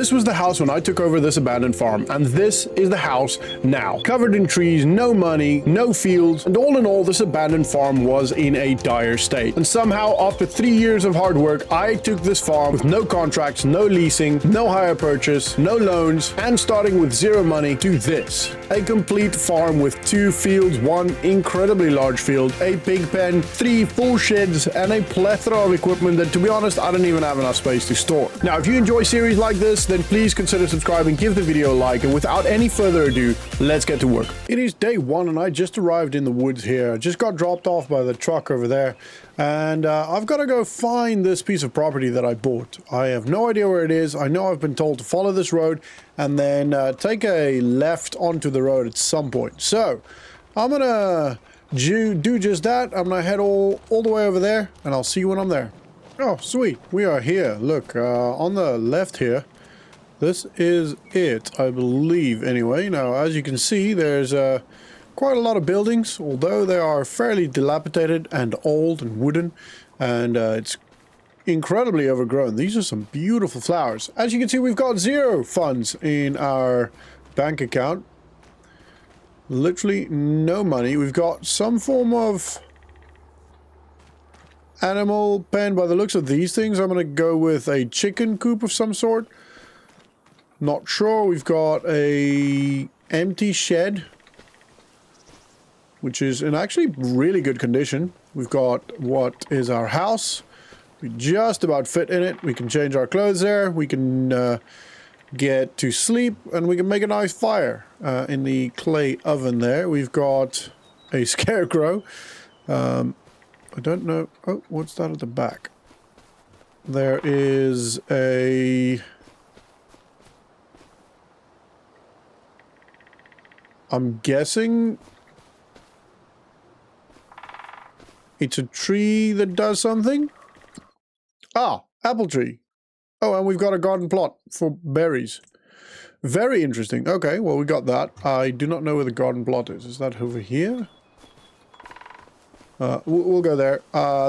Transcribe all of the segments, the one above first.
this was the house when I took over this abandoned farm, and this is the house now. Covered in trees, no money, no fields, and all in all, this abandoned farm was in a dire state. And somehow, after 3 years of hard work, I took this farm with no contracts, no leasing, no hire purchase, no loans, and starting with zero money to this. A complete farm with 2 fields, 1 incredibly large field, a pig pen, 3 full sheds, and a plethora of equipment that, to be honest, I don't even have enough space to store. Now, if you enjoy series like this, then please consider subscribing, give the video a like, and without any further ado, let's get to work. It is day 1 and I just arrived in the woods here. I just got dropped off by the truck over there, and I've got to go find this piece of property that I bought. I have no idea where it is. I know I've been told to follow this road and then take a left onto the road at some point. So I'm gonna do just that. I'm gonna head all the way over there, and I'll see you when I'm there. Oh, sweet. We are here. Look, on the left here, this is it, I believe, anyway. Now, as you can see, there's quite a lot of buildings, although they are fairly dilapidated and old and wooden, and it's incredibly overgrown. These are some beautiful flowers. As you can see, we've got 0 funds in our bank account. Literally no money. We've got some form of animal pen by the looks of these things. I'm going to go with a chicken coop of some sort. Not sure. We've got a empty shed, which is in actually really good condition. We've got what is our house. We just about fit in it. We can change our clothes there. We can get to sleep, and we can make a nice fire in the clay oven there. We've got a scarecrow. I don't know. Oh, what's that at the back? There is a... I'm guessing it's a tree that does something. Ah, apple tree. Oh, and we've got a garden plot for berries. Very interesting. Okay, well, we got that. I do not know where the garden plot is. Is that over here? We'll go there.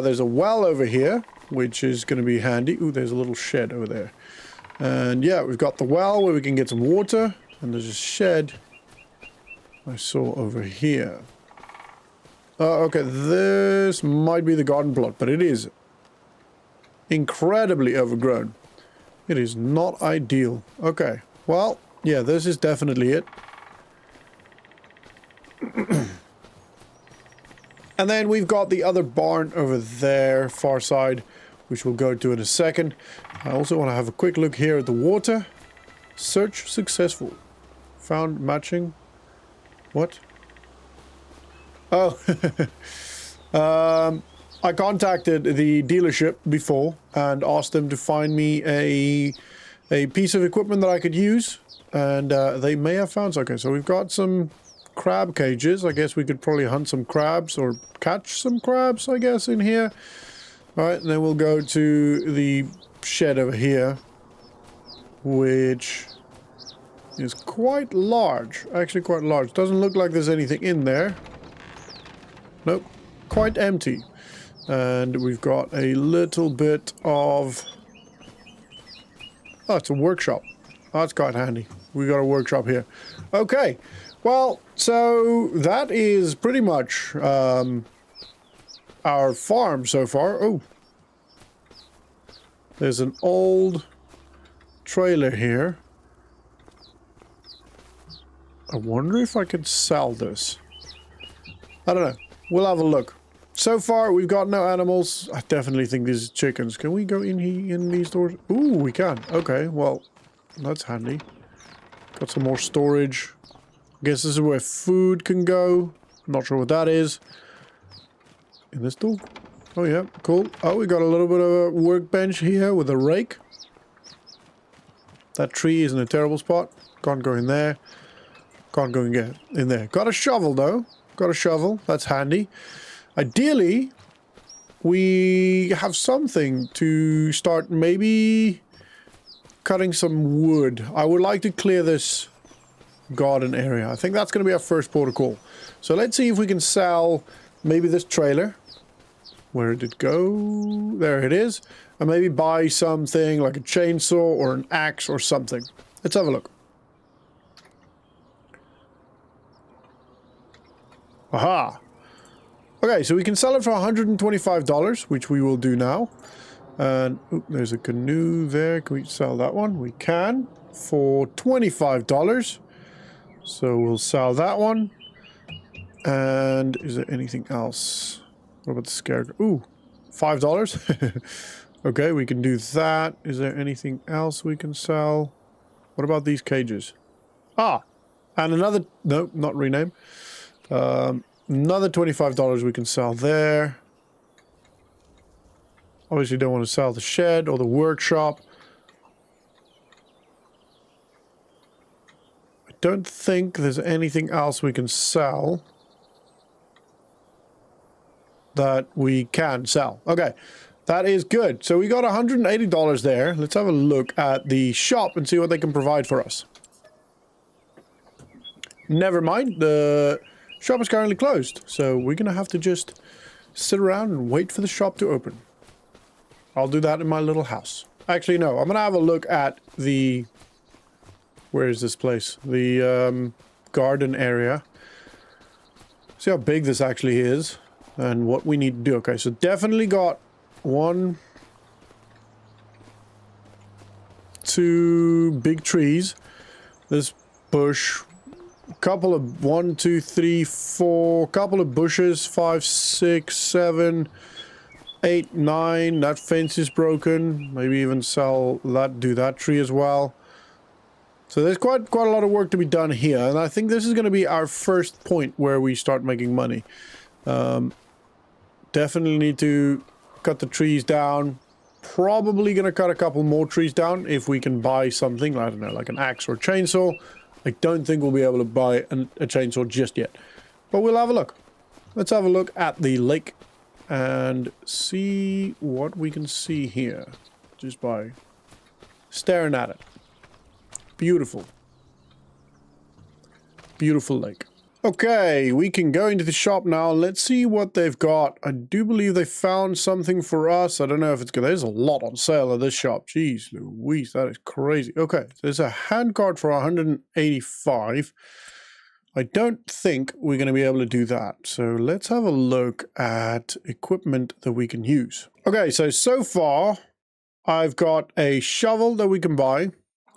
There's a well over here, which is going to be handy. Ooh, there's a little shed over there. And yeah, we've got the well where we can get some water. And there's a shed I saw over here. Okay, this might be the garden plot, but it is incredibly overgrown. It is not ideal. Okay, well, yeah, this is definitely it. And then we've got the other barn over there, far side, which we'll go to in a second. I also want to have a quick look here at the water. Search successful. Found matching. What? Oh. I contacted the dealership before and asked them to find me a piece of equipment that I could use. And they may have found... Okay, so we've got some crab cages. I guess we could probably hunt some crabs or catch some crabs, I guess, in here. Alright, and then we'll go to the shed over here, which is quite large. Actually quite large. Doesn't look like there's anything in there. Nope. Quite empty. And we've got a little bit of... Oh, it's a workshop. Oh, that's quite handy. We got a workshop here. Okay. Well, so that is pretty much our farm so far. Oh. There's an old trailer here. I wonder if I could sell this. I don't know. We'll have a look. So far, we've got no animals. I definitely think these are chickens. Can we go in these doors? Ooh, we can. Okay, well, that's handy. Got some more storage. Guess this is where food can go. Not sure what that is. In this door? Oh, yeah, cool. Oh, we got a little bit of a workbench here with a rake. That tree is in a terrible spot. Can't go in there. Can't go in there. Got a shovel, though. Got a shovel. That's handy. Ideally, we have something to start maybe cutting some wood. I would like to clear this garden area. I think that's going to be our first protocol. So let's see if we can sell maybe this trailer. Where did it go? There it is. and maybe buy something like a chainsaw or an axe or something. Let's have a look. Aha. Okay, so we can sell it for $125, which we will do now. And there's a canoe there. Can we sell that one? We can for $25. So we'll sell that one. And is there anything else? What about the scarecrow? Ooh, $5. Okay, we can do that. Is there anything else we can sell? What about these cages? Ah, and another, no, not rename. Another $25 we can sell there. Obviously don't want to sell the shed or the workshop. I don't think there's anything else we can sell that we can sell. Okay, that is good. So we got $180 there. Let's have a look at the shop and see what they can provide for us. Never mind, the shop is currently closed, so we're gonna have to just sit around and wait for the shop to open. I'll do that in my little house. Actually, no, I'm gonna have a look at the... Where is this place? The garden area. See how big this actually is and what we need to do. Okay, so definitely got 1, 2 big trees. This bush, a couple of 1, 2, 3, 4, couple of bushes, 5, 6, 7, 8, 9. That fence is broken. Maybe even sell that, do that tree as well. So there's quite a lot of work to be done here, and I think this is going to be our first point where we start making money. Definitely need to cut the trees down. Probably going to cut a couple more trees down if we can buy something, I don't know, like an axe or a chainsaw. I don't think we'll be able to buy a chainsaw just yet, but we'll have a look. Let's have a look at the lake and see what we can see here just by staring at it. Beautiful. Beautiful lake. Okay, we can go into the shop now. Let's see what they've got. I do believe they found something for us. I don't know if it's good. There's a lot on sale at this shop. Jeez Louise, that is crazy. Okay, there's a handcart for 185. I don't think we're going to be able to do that. So let's have a look at equipment that we can use. Okay, so far I've got a shovel that we can buy.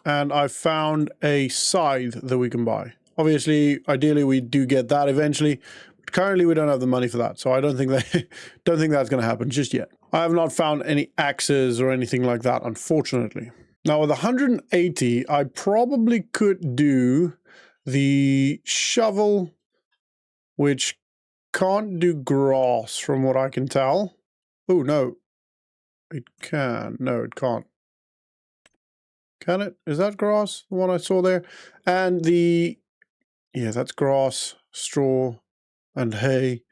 And I've found a scythe that we can buy. Obviously, ideally, we do get that eventually. But currently, we don't have the money for that. So I don't think that's going to happen just yet. I have not found any axes or anything like that, unfortunately. Now, with 180, I probably could do the shovel, which can't do grass from what I can tell. Oh, no. It can. No, it can't. Can it? Is that grass? The one I saw there? And the... Yeah, that's grass, straw, and hay.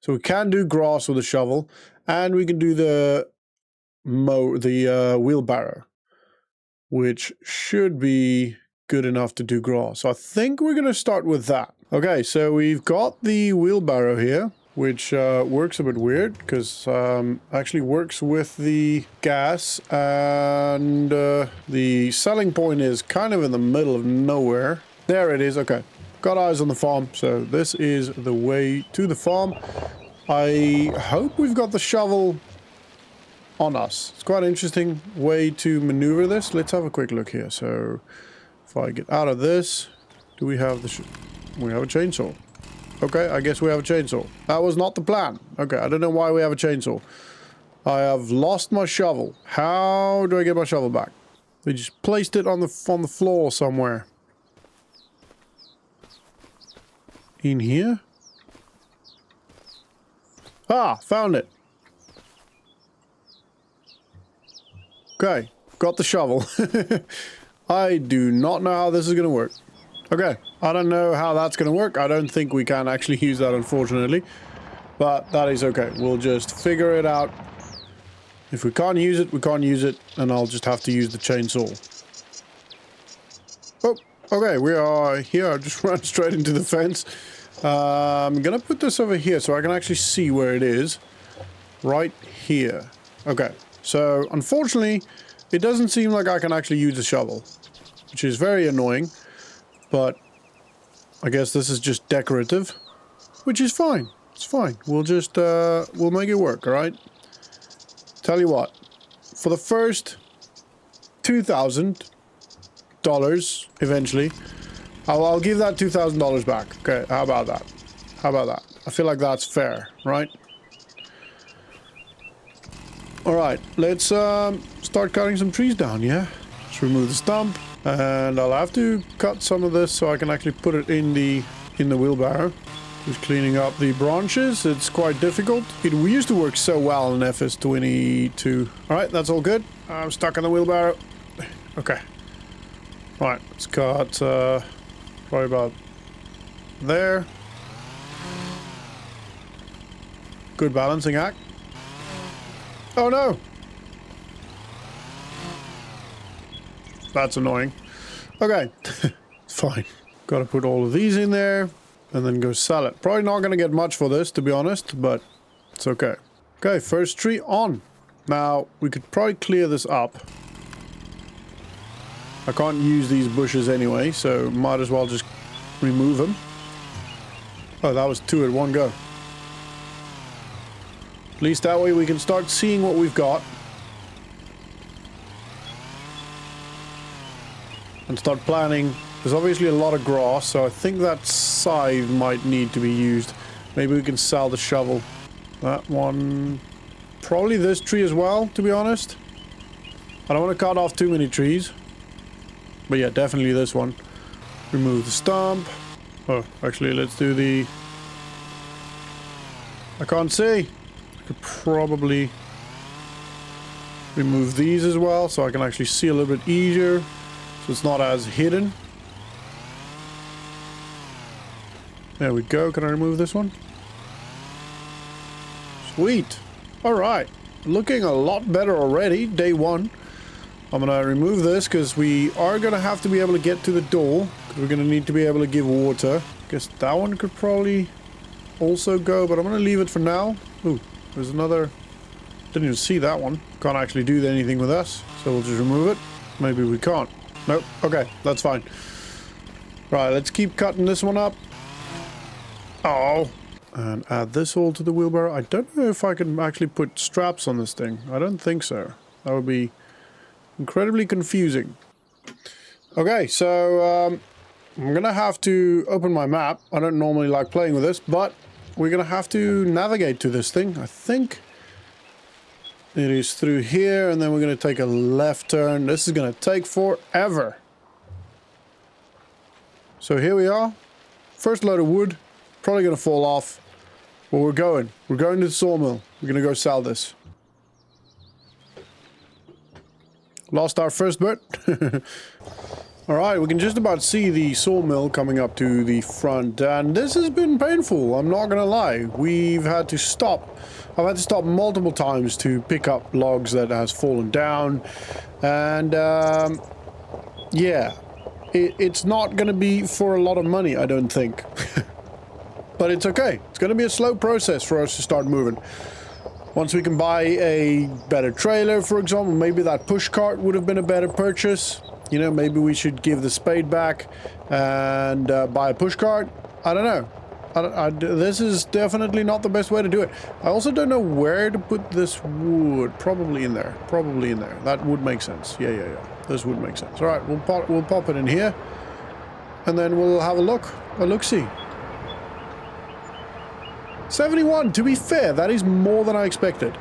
So we can do grass with a shovel. And we can do the wheelbarrow, which should be good enough to do grass. So I think we're going to start with that. Okay, so we've got the wheelbarrow here, which works a bit weird because actually works with the gas, and the selling point is kind of in the middle of nowhere. There it is. Okay, got eyes on the farm, so this is the way to the farm. I hope we've got the shovel on us. It's quite an interesting way to maneuver this. Let's have a quick look here. So if I get out of this, do we have we have a chainsaw? Okay, I guess we have a chainsaw. That was not the plan. Okay, I don't know why we have a chainsaw. I have lost my shovel. How do I get my shovel back? They just placed it on the floor somewhere. In here? Ah, found it. Okay, got the shovel. I do not know how this is going to work. Okay, I don't know how that's going to work. I don't think we can actually use that, unfortunately. But that is okay. We'll just figure it out. If we can't use it, we can't use it. And I'll just have to use the chainsaw. Oh, okay, we are here. I just ran straight into the fence. I'm going to put this over here so I can actually see where it is. Right here. Okay, So unfortunately, it doesn't seem like I can actually use a shovel, which is very annoying, but I guess this is just decorative, which is fine. It's fine. We'll just, we'll make it work, all right? Tell you what, for the first $2,000 eventually, I'll give that $2,000 back. Okay, how about that? How about that? I feel like that's fair, right? All right, let's start cutting some trees down, yeah? Let's remove the stump, and I'll have to cut some of this so I can actually put it in the wheelbarrow. Just cleaning up the branches. It's quite difficult. We used to work so well in FS22. All right, that's all good. I'm stuck in the wheelbarrow. Okay. All right, let's cut probably about there. Good balancing act. Oh no! That's annoying. Okay, it's fine. Gotta put all of these in there and then go sell it. Probably not gonna get much for this, to be honest, but it's okay. Okay, first tree on. Now, we could probably clear this up. I can't use these bushes anyway, so might as well just remove them. Oh, that was 2 at one go. At least that way we can start seeing what we've got. And start planning. There's obviously a lot of grass, so I think that scythe might need to be used. Maybe we can sell the shovel. That one... Probably this tree as well, to be honest. I don't want to cut off too many trees. But yeah, definitely this one. Remove the stump. Oh, actually, let's do the... I can't see. I could probably remove these as well, so I can actually see a little bit easier. So it's not as hidden. There we go. Can I remove this one? Sweet. Alright. Looking a lot better already. Day 1. I'm gonna remove this because we are gonna have to be able to get to the door. We're gonna need to be able to give water. Guess that one could probably also go, but I'm gonna leave it for now. Ooh, there's another... Didn't even see that one. Can't actually do anything with us, so we'll just remove it. Maybe we can't. Nope. Okay, that's fine. Right, let's keep cutting this one up. Oh. And add this all to the wheelbarrow. I don't know if I can actually put straps on this thing. I don't think so. That would be incredibly confusing. Okay, so I'm gonna have to open my map. I don't normally like playing with this, but we're gonna have to navigate to this thing. I think it is through here, and then we're gonna take a left turn. This is gonna take forever. So here we are. First load of wood. Probably gonna fall off. But we're going. We're going to the sawmill. We're gonna go sell this. Lost our first bit. Alright, we can just about see the sawmill coming up to the front, and this has been painful, I'm not gonna lie. We've had to stop. I've had to stop multiple times to pick up logs that has fallen down, and yeah, it's not gonna be for a lot of money, I don't think. But it's okay. It's gonna be a slow process for us to start moving. Once we can buy a better trailer, for example, maybe that push cart would have been a better purchase. You know, maybe we should give the spade back and buy a push cart. I don't know. This is definitely not the best way to do it. I also don't know where to put this wood. Probably in there. Probably in there. That would make sense. Yeah. This would make sense. All right, we'll pop it in here, and then we'll have a look-see. 71, to be fair, that is more than I expected.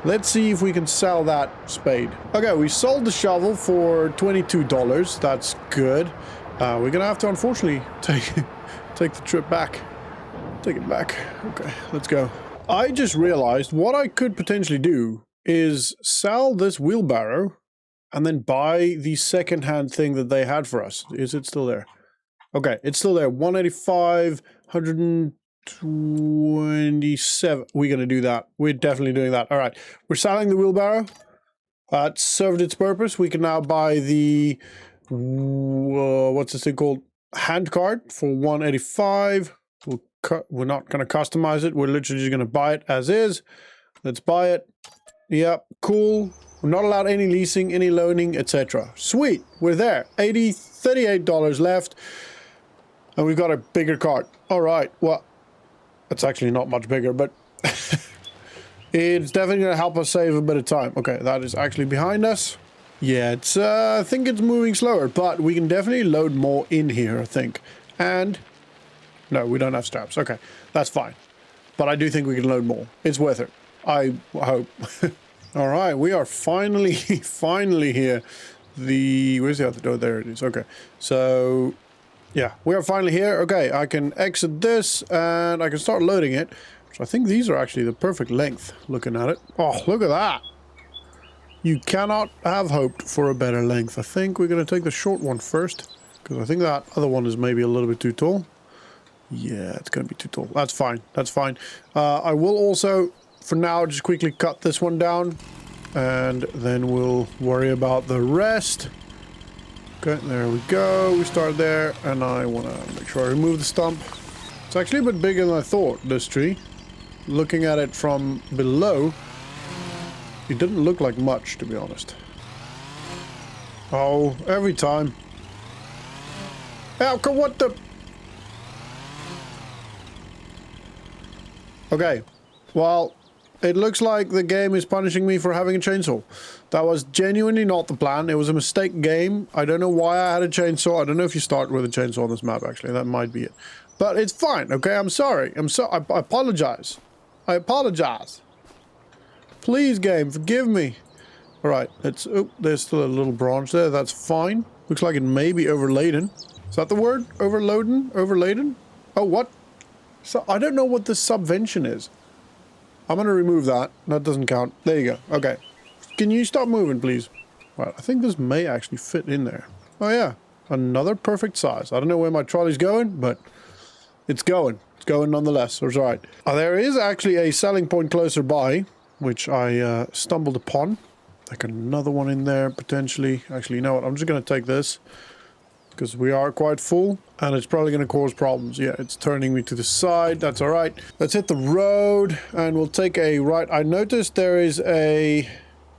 Let's see if we can sell that spade. Okay, we sold the shovel for $22. That's good. We're gonna have to, unfortunately, take the trip back. Take it back. Okay, let's go. I just realized what I could potentially do is sell this wheelbarrow and then buy the second-hand thing that they had for us. Is it still there? Okay, it's still there. 185, 127. We're gonna do that. We're definitely doing that. All right, we're selling the wheelbarrow. It served its purpose. We can now buy the what's this thing called? Hand cart for 185. We're not gonna customize it. We're literally just gonna buy it as is. Let's buy it. Yep, cool. We're not allowed any leasing, any loaning, etc. Sweet, we're there. $38 left. And we've got a bigger cart. All right, well, it's actually not much bigger, but it's definitely going to help us save a bit of time. Okay, that is actually behind us. Yeah, it's, I think it's moving slower, but we can definitely load more in here, I think. And, no, we don't have straps. Okay, that's fine. But I do think we can load more. It's worth it. I hope. All right, we are finally, finally here. Where's the other door? There it is. Okay, so, yeah, we are finally here. Okay, I can exit this and I can start loading it. So I think these are actually the perfect length, looking at it. Oh, look at that. You cannot have hoped for a better length. I think we're going to take the short one first, because I think that other one is maybe a little bit too tall. Yeah, it's going to be too tall. That's fine. That's fine. I will also, for now, just quickly cut this one down, and then we'll worry about the rest. Okay, there we go. We start there, and I want to make sure I remove the stump. It's actually a bit bigger than I thought, this tree. Looking at it from below, it didn't look like much, to be honest. Oh, every time. Ow, what the... Okay, well, it looks like the game is punishing me for having a chainsaw. That was genuinely not the plan. It was a mistake game. I don't know why I had a chainsaw. I don't know if you start with a chainsaw on this map, actually. That might be it. But it's fine, okay? I'm sorry. I apologize. I apologize. Please, game, forgive me. All right, let's... Oh, there's still a little branch there. That's fine. Looks like it may be overladen. Is that the word? Overloaden? Overladen? Oh, what? So, I don't know what this subvention is. I'm going to remove that. That doesn't count. There you go. Okay. Can you stop moving, please? Right, I think this may actually fit in there. Oh, yeah. Another perfect size. I don't know where my trolley's going, but it's going. It's going nonetheless. It's all right. There is actually a selling point closer by, which I stumbled upon. Like another one in there, potentially. Actually, you know what? I'm just going to take this, because we are quite full, and it's probably going to cause problems. Yeah, it's turning me to the side. That's all right. Let's hit the road, and we'll take a right. I noticed there is a...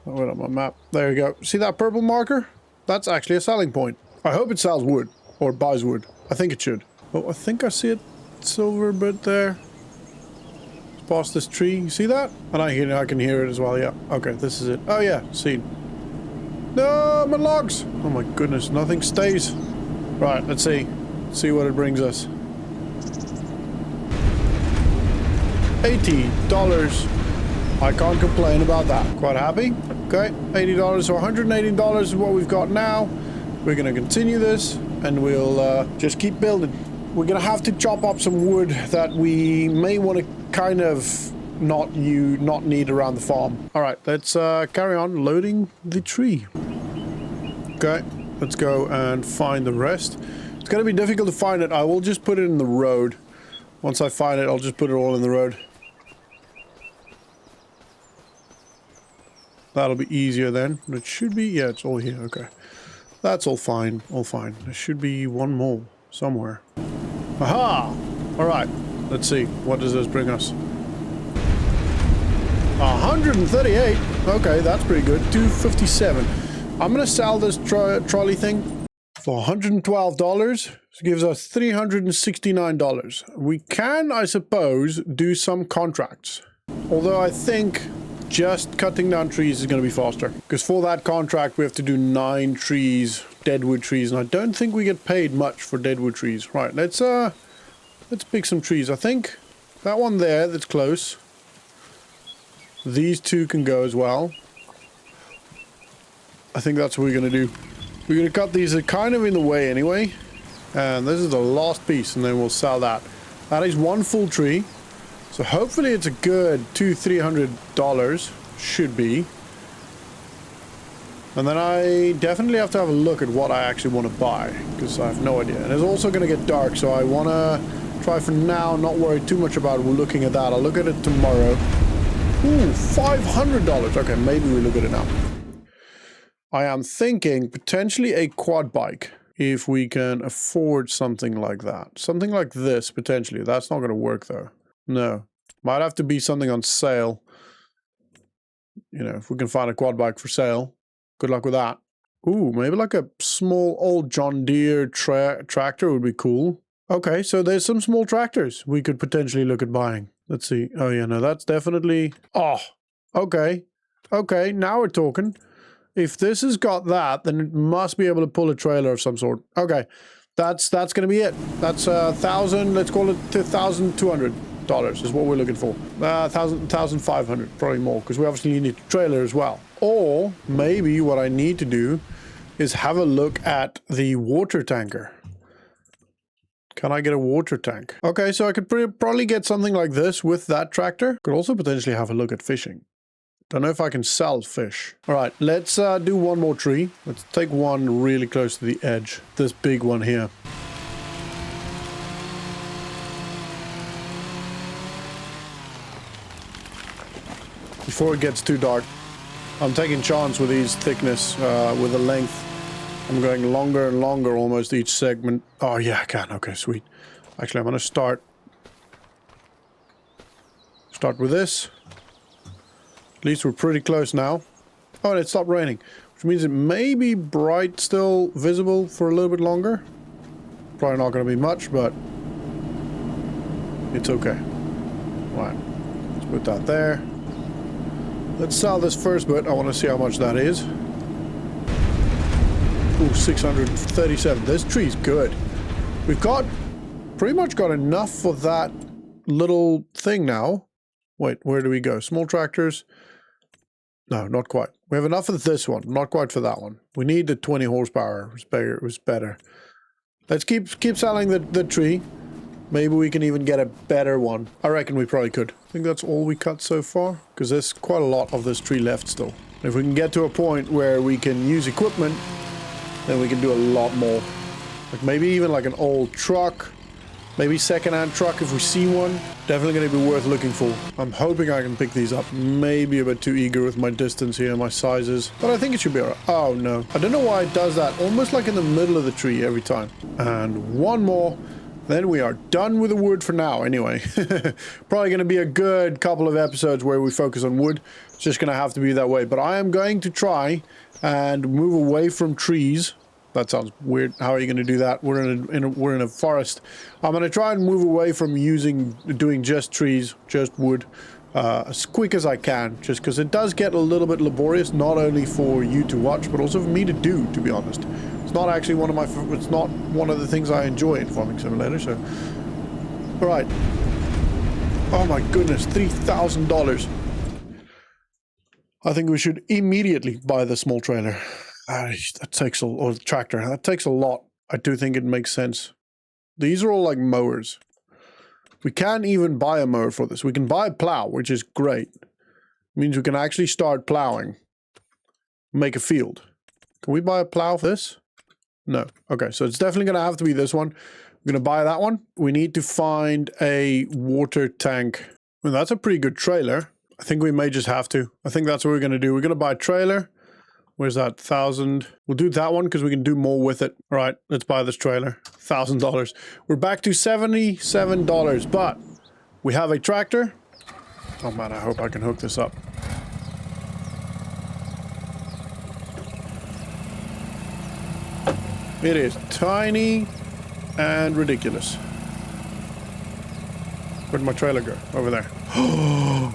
Oh, wait on my map. There you go. See that purple marker? That's actually a selling point. I hope it sells wood, or buys wood. I think it should. Oh, I think I see it. Silver bit there. Past this tree. You see that? And I can hear it as well. Yeah. Okay, this is it. Oh, yeah. Seen. No, my logs. Oh, my goodness. Nothing stays. Right, let's see. See what it brings us. $80. I can't complain about that. Quite happy. Okay, $80. So $180 is what we've got now. We're going to continue this, and we'll just keep building. We're going to have to chop up some wood that we may want to kind of not need around the farm. All right, let's carry on loading the tree. Okay. Let's go and find the rest. It's going to be difficult to find it. I will just put it in the road. Once I find it, I'll just put it all in the road. That'll be easier then. It should be... Yeah, it's all here. Okay. That's all fine. All fine. There should be one more somewhere. Aha! All right. Let's see. What does this bring us? 138. Okay, that's pretty good. 257. I'm going to sell this trolley thing for $112. This gives us $369. We can, I suppose, do some contracts. Although I think just cutting down trees is going to be faster. Because for that contract, we have to do 9 trees, deadwood trees. And I don't think we get paid much for deadwood trees. Right, let's pick some trees. I think that one there, that's close. These two can go as well. I think that's what we're going to do. We're going to cut these kind of in the way anyway. And this is the last piece, and then we'll sell that. That is one full tree. So hopefully it's a good $200-300. Should be. And then I definitely have to have a look at what I actually want to buy, because I have no idea. And it's also going to get dark, so I want to try for now, not worry too much about looking at that. I'll look at it tomorrow. Ooh, $500. Okay, maybe we look at it now. I am thinking potentially a quad bike, if we can afford something like that. Something like this, potentially. That's not going to work, though. No. Might have to be something on sale. you know, if we can find a quad bike for sale, good luck with that. Ooh, maybe like a small old John Deere tractor would be cool. Okay, so there's some small tractors we could potentially look at buying. Let's see. Oh yeah, no, that's definitely... Oh, okay. Okay, now we're talking. If this has got that, then it must be able to pull a trailer of some sort. Okay, that's gonna be it. That's 1,000, let's call it $1,200 is what we're looking for. 1,500, probably more, because we obviously need a trailer as well. Or maybe what I need to do is have a look at the water tanker. Can I get a water tank? Okay, so I could probably get something like this with that tractor. Could also potentially have a look at fishing. Don't know if I can sell fish. All right, let's do one more tree. Let's take one really close to the edge. This big one here. Before it gets too dark. I'm taking chance with these thickness, with the length. I'm going longer and longer almost each segment. Oh yeah, I can. Okay, sweet. Actually, I'm gonna start with this. At least we're pretty close now. Oh, and it stopped raining, which means it may be bright still visible for a little bit longer. Probably not gonna be much, but it's okay. Right, let's put that there. Let's sell this first bit. I want to see how much that is. Ooh, 637. This tree's good. We've got pretty much got enough for that little thing now. Wait, where do we go? Small tractors? No, not quite. We have enough of this one. Not quite for that one. We need the 20 horsepower. It was better. Let's keep selling the tree. Maybe we can even get a better one. I reckon we probably could. I think that's all we cut so far, because there's quite a lot of this tree left still. If we can get to a point where we can use equipment, then we can do a lot more. Like maybe even like an old truck, maybe second-hand truck if we see one. Definitely going to be worth looking for. I'm hoping I can pick these up. Maybe a bit too eager with my distance here, my sizes, but I think it should be alright. Oh no, I don't know why it does that, almost like in the middle of the tree every time. And one more. Then we are done with the wood for now, anyway. Probably going to be a good couple of episodes where we focus on wood. It's just going to have to be that way. But I am going to try and move away from trees. That sounds weird. How are you going to do that? We're in a forest. I'm going to try and move away from doing just trees, just wood, as quick as I can. Just because it does get a little bit laborious, not only for you to watch, but also for me to do, to be honest. It's not actually it's not one of the things I enjoy in Farming Simulator, so. All right. Oh my goodness, $3,000. I think we should immediately buy the small trailer. That takes or the tractor. That takes a lot. I do think it makes sense. These are all like mowers. We can't even buy a mower for this. We can buy a plow, which is great. It means we can actually start plowing. Make a field. Can we buy a plow for this? No. Okay, so it's definitely going to have to be this one. We're going to buy that one. We need to find a water tank. Well, that's a pretty good trailer. I think we may just have to. I think that's what we're going to do. We're going to buy a trailer. Where's that? 1,000. We'll do that one because we can do more with it. All right, let's buy this trailer. $1,000. We're back to $77, but we have a tractor. Oh man, I hope I can hook this up. It is tiny and ridiculous. Where'd my trailer go? Over there.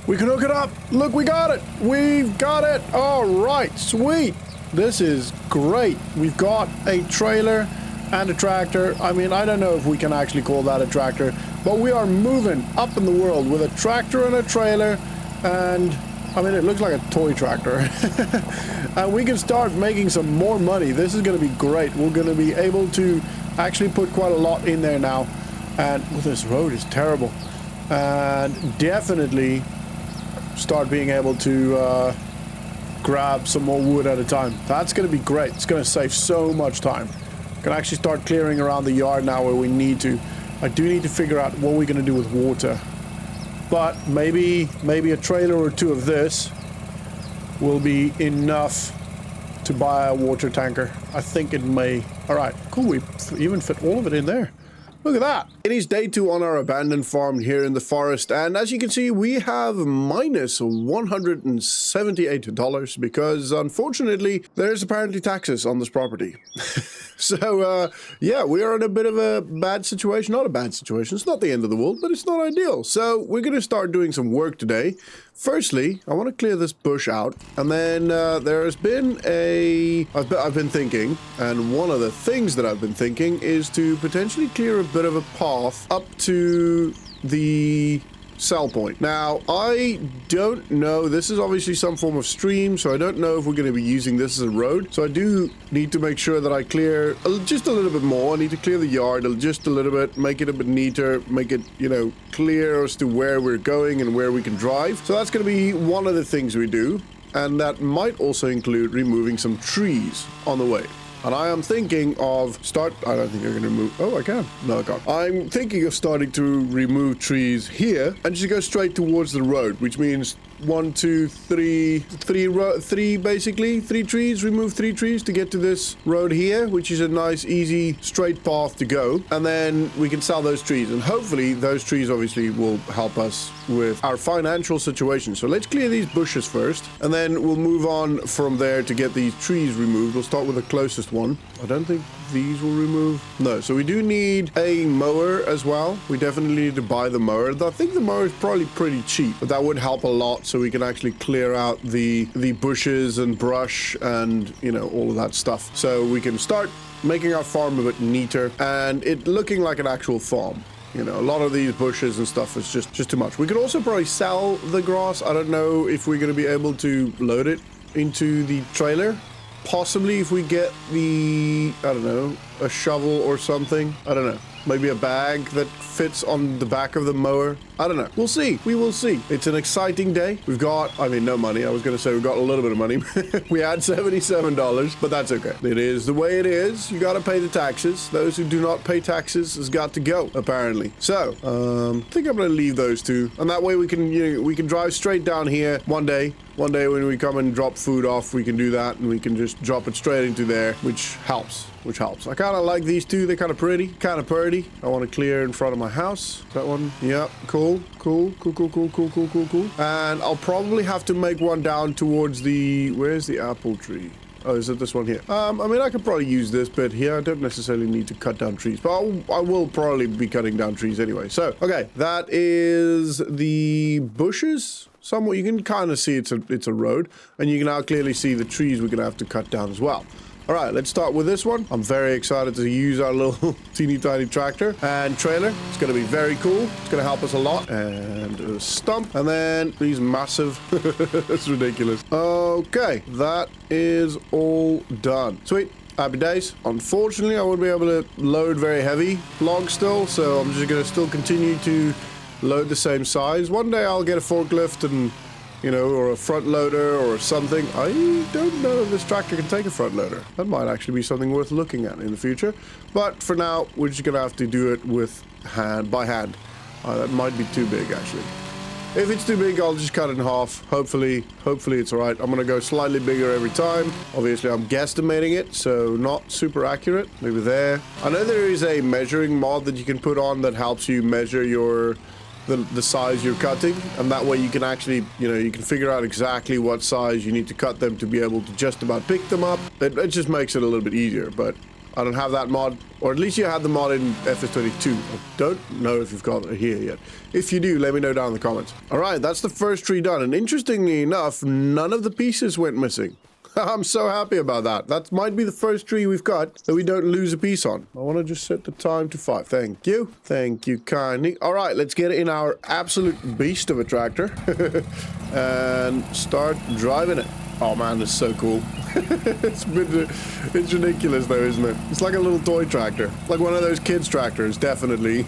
We can hook it up. Look, we got it. We've got it. All right, sweet. This is great. We've got a trailer and a tractor. I mean, I don't know if we can actually call that a tractor, but we are moving up in the world with a tractor and a trailer, and I mean, it looks like a toy tractor. And we can start making some more money. This is going to be great. We're going to be able to actually put quite a lot in there now. And well, this road is terrible. And definitely start being able to grab some more wood at a time. That's going to be great. It's going to save so much time. Can actually start clearing around the yard now where we need to. I do need to figure out what we're going to do with water. But maybe a trailer or two of this will be enough to buy a water tanker. I think it may. All right, cool. We even fit all of it in there. Look at that. It is day 2 on our abandoned farm here in the forest. And as you can see, we have minus $178 because unfortunately, there's apparently taxes on this property. So, yeah, we are in a bit of a bad situation. Not a bad situation. It's not the end of the world, but it's not ideal. So we're going to start doing some work today. Firstly, I want to clear this bush out. And then there's been I've been thinking, and one of the things that I've been thinking is to potentially clear a bit of a path up to the sell point. Now, I don't know. This is obviously some form of stream, so I don't know if we're going to be using this as a road. So I do need to make sure that I clear just a little bit more. I need to clear the yard just a little bit, make it a bit neater, make it, you know, clear as to where we're going and where we can drive. So that's going to be one of the things we do. And that might also include removing some trees on the way. And I am thinking of I don't think I can remove. Oh, I can. No, I can't. I'm thinking of starting to remove trees here and just go straight towards the road, which means 1, 2, 3, basically 3 trees. Remove 3 trees to get to this road here, which is a nice, easy, straight path to go. And then we can sell those trees. And hopefully those trees obviously will help us with our financial situation. So let's clear these bushes first, and then we'll move on from there to get these trees removed. We'll start with the closest one. I don't think these will remove. No, so we do need a mower as well. We definitely need to buy the mower. I think the mower is probably pretty cheap, but that would help a lot so we can actually clear out the bushes and brush and, you know, all of that stuff. So we can start making our farm a bit neater and it looking like an actual farm. You know, a lot of these bushes and stuff is just too much. We could also probably sell the grass. I don't know if we're going to be able to load it into the trailer. Possibly if we get I don't know, a shovel or something. I don't know. Maybe a bag that fits on the back of the mower. I don't know. We'll see. We will see. It's an exciting day. We've got, I mean, no money. I was going to say we've got a little bit of money. We had $77, but that's okay. It is the way it is. You got to pay the taxes. Those who do not pay taxes has got to go, apparently. So, I think I'm going to leave those 2. And that way we can, you know, we can drive straight down here one day. One day when we come and drop food off, we can do that and we can just drop it straight into there, which helps. I kind of like these 2. They're kind of pretty. I want to clear in front of my house. That one. Yeah, cool. And I'll probably have to make one down towards where's the apple tree? Oh, is it this one here? I mean, I could probably use this bit here. I don't necessarily need to cut down trees, but I will probably be cutting down trees anyway. So, okay, that is the bushes. Somewhat, you can kind of see it's a road, and you can now clearly see the trees we're going to have to cut down as well. All right, let's start with this one. I'm very excited to use our little teeny tiny tractor and trailer. It's going to be very cool. It's going to help us a lot. And a stump. And then these massive... That's ridiculous. Okay, that is all done. Sweet. Happy days. Unfortunately, I won't be able to load very heavy logs still, so I'm just going to still continue to load the same size. One day I'll get a forklift and... you know, or a front loader or something. I don't know if this tractor can take a front loader. That might actually be something worth looking at in the future. But for now, we're just going to have to do it by hand. That might be too big, actually. If it's too big, I'll just cut it in half. Hopefully it's all right. I'm going to go slightly bigger every time. Obviously, I'm guesstimating it, so not super accurate. Maybe there. I know there is a measuring mod that you can put on that helps you measure the size you're cutting, and that way you can actually, you know, you can figure out exactly what size you need to cut them to be able to just about pick them up. It just makes it a little bit easier, but I don't have that mod, or at least you have the mod in FS25. I don't know if you've got it here yet. If you do, let me know down in the comments. All right, that's the first tree done, and interestingly enough, none of the pieces went missing. I'm so happy about that. That might be the first tree we've got that we don't lose a piece on. I want to just set the time to 5. Thank you. Thank you kindly. All right, let's get in our absolute beast of a tractor and start driving it. Oh man, it's so cool. It's ridiculous though, isn't it? It's like a little toy tractor. Like one of those kids tractors, definitely.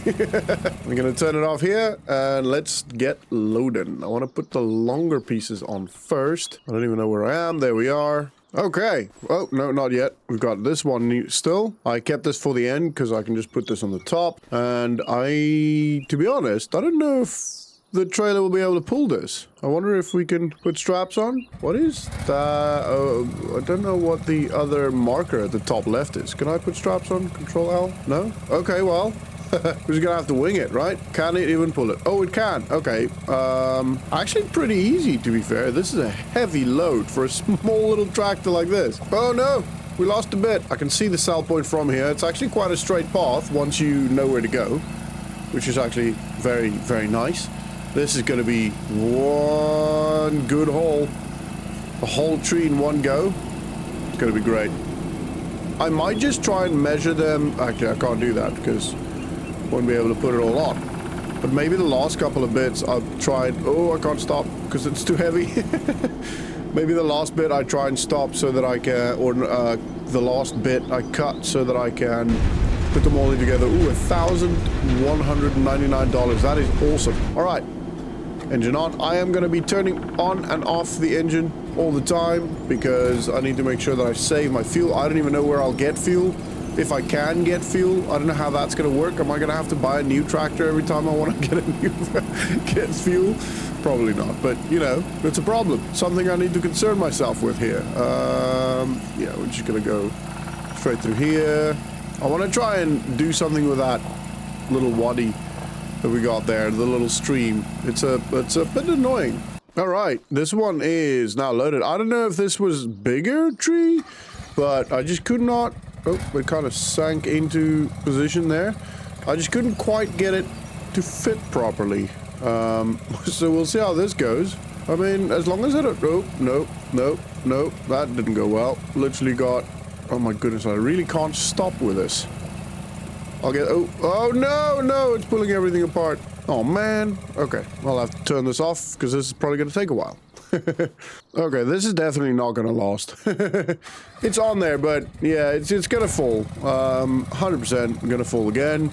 We're gonna turn it off here and let's get loading. I want to put the longer pieces on first. I don't even know where I am. There we are. Okay. Oh, no, not yet. We've got this one still. I kept this for the end because I can just put this on the top. And to be honest, I don't know if the trailer will be able to pull this. I wonder if we can put straps on. What is that? Oh, I don't know what the other marker at the top left is. Can I put straps on? Control L? No? Okay, well, We're just gonna have to wing it, right? Can it even pull it? Oh, it can. Okay. Actually pretty easy, to be fair. This is a heavy load for a small little tractor like this. Oh no, we lost a bit. I can see the sell point from here. It's actually quite a straight path once you know where to go, which is actually very, very nice. This is gonna be one good haul. A whole tree in one go. It's gonna be great. I might just try and measure them. Actually, I can't do that because I won't be able to put it all on. But maybe the last couple of bits I've tried. Oh, I can't stop because it's too heavy. Maybe the last bit I try and stop so that I can, or the last bit I cut so that I can put them all in together. Ooh, $1,199. That is awesome. All right. Engine on. I am going to be turning on and off the engine all the time because I need to make sure that I save my fuel. I don't even know where I'll get fuel. If I can get fuel, I don't know how that's going to work. Am I going to have to buy a new tractor every time I want to get a new get fuel? Probably not, but you know, it's a problem. Something I need to concern myself with here. Yeah, we're just going to go straight through here. I want to try and do something with that little wadi that we got there, the little stream. It's a bit annoying. All right, this one is now loaded. I don't know if this was bigger tree, but I just could not. Oh, it kind of sank into position there. I just couldn't quite get it to fit properly. So we'll see how this goes. I mean, as long as I don't. Oh, no, that didn't go well. Literally got. Oh my goodness, I really can't stop with this. I'll get, oh no, it's pulling everything apart. Oh man. Okay, I'll have to turn this off because this is probably going to take a while. Okay, this is definitely not going to last. It's on there, but yeah, it's going to fall. 100% going to fall again,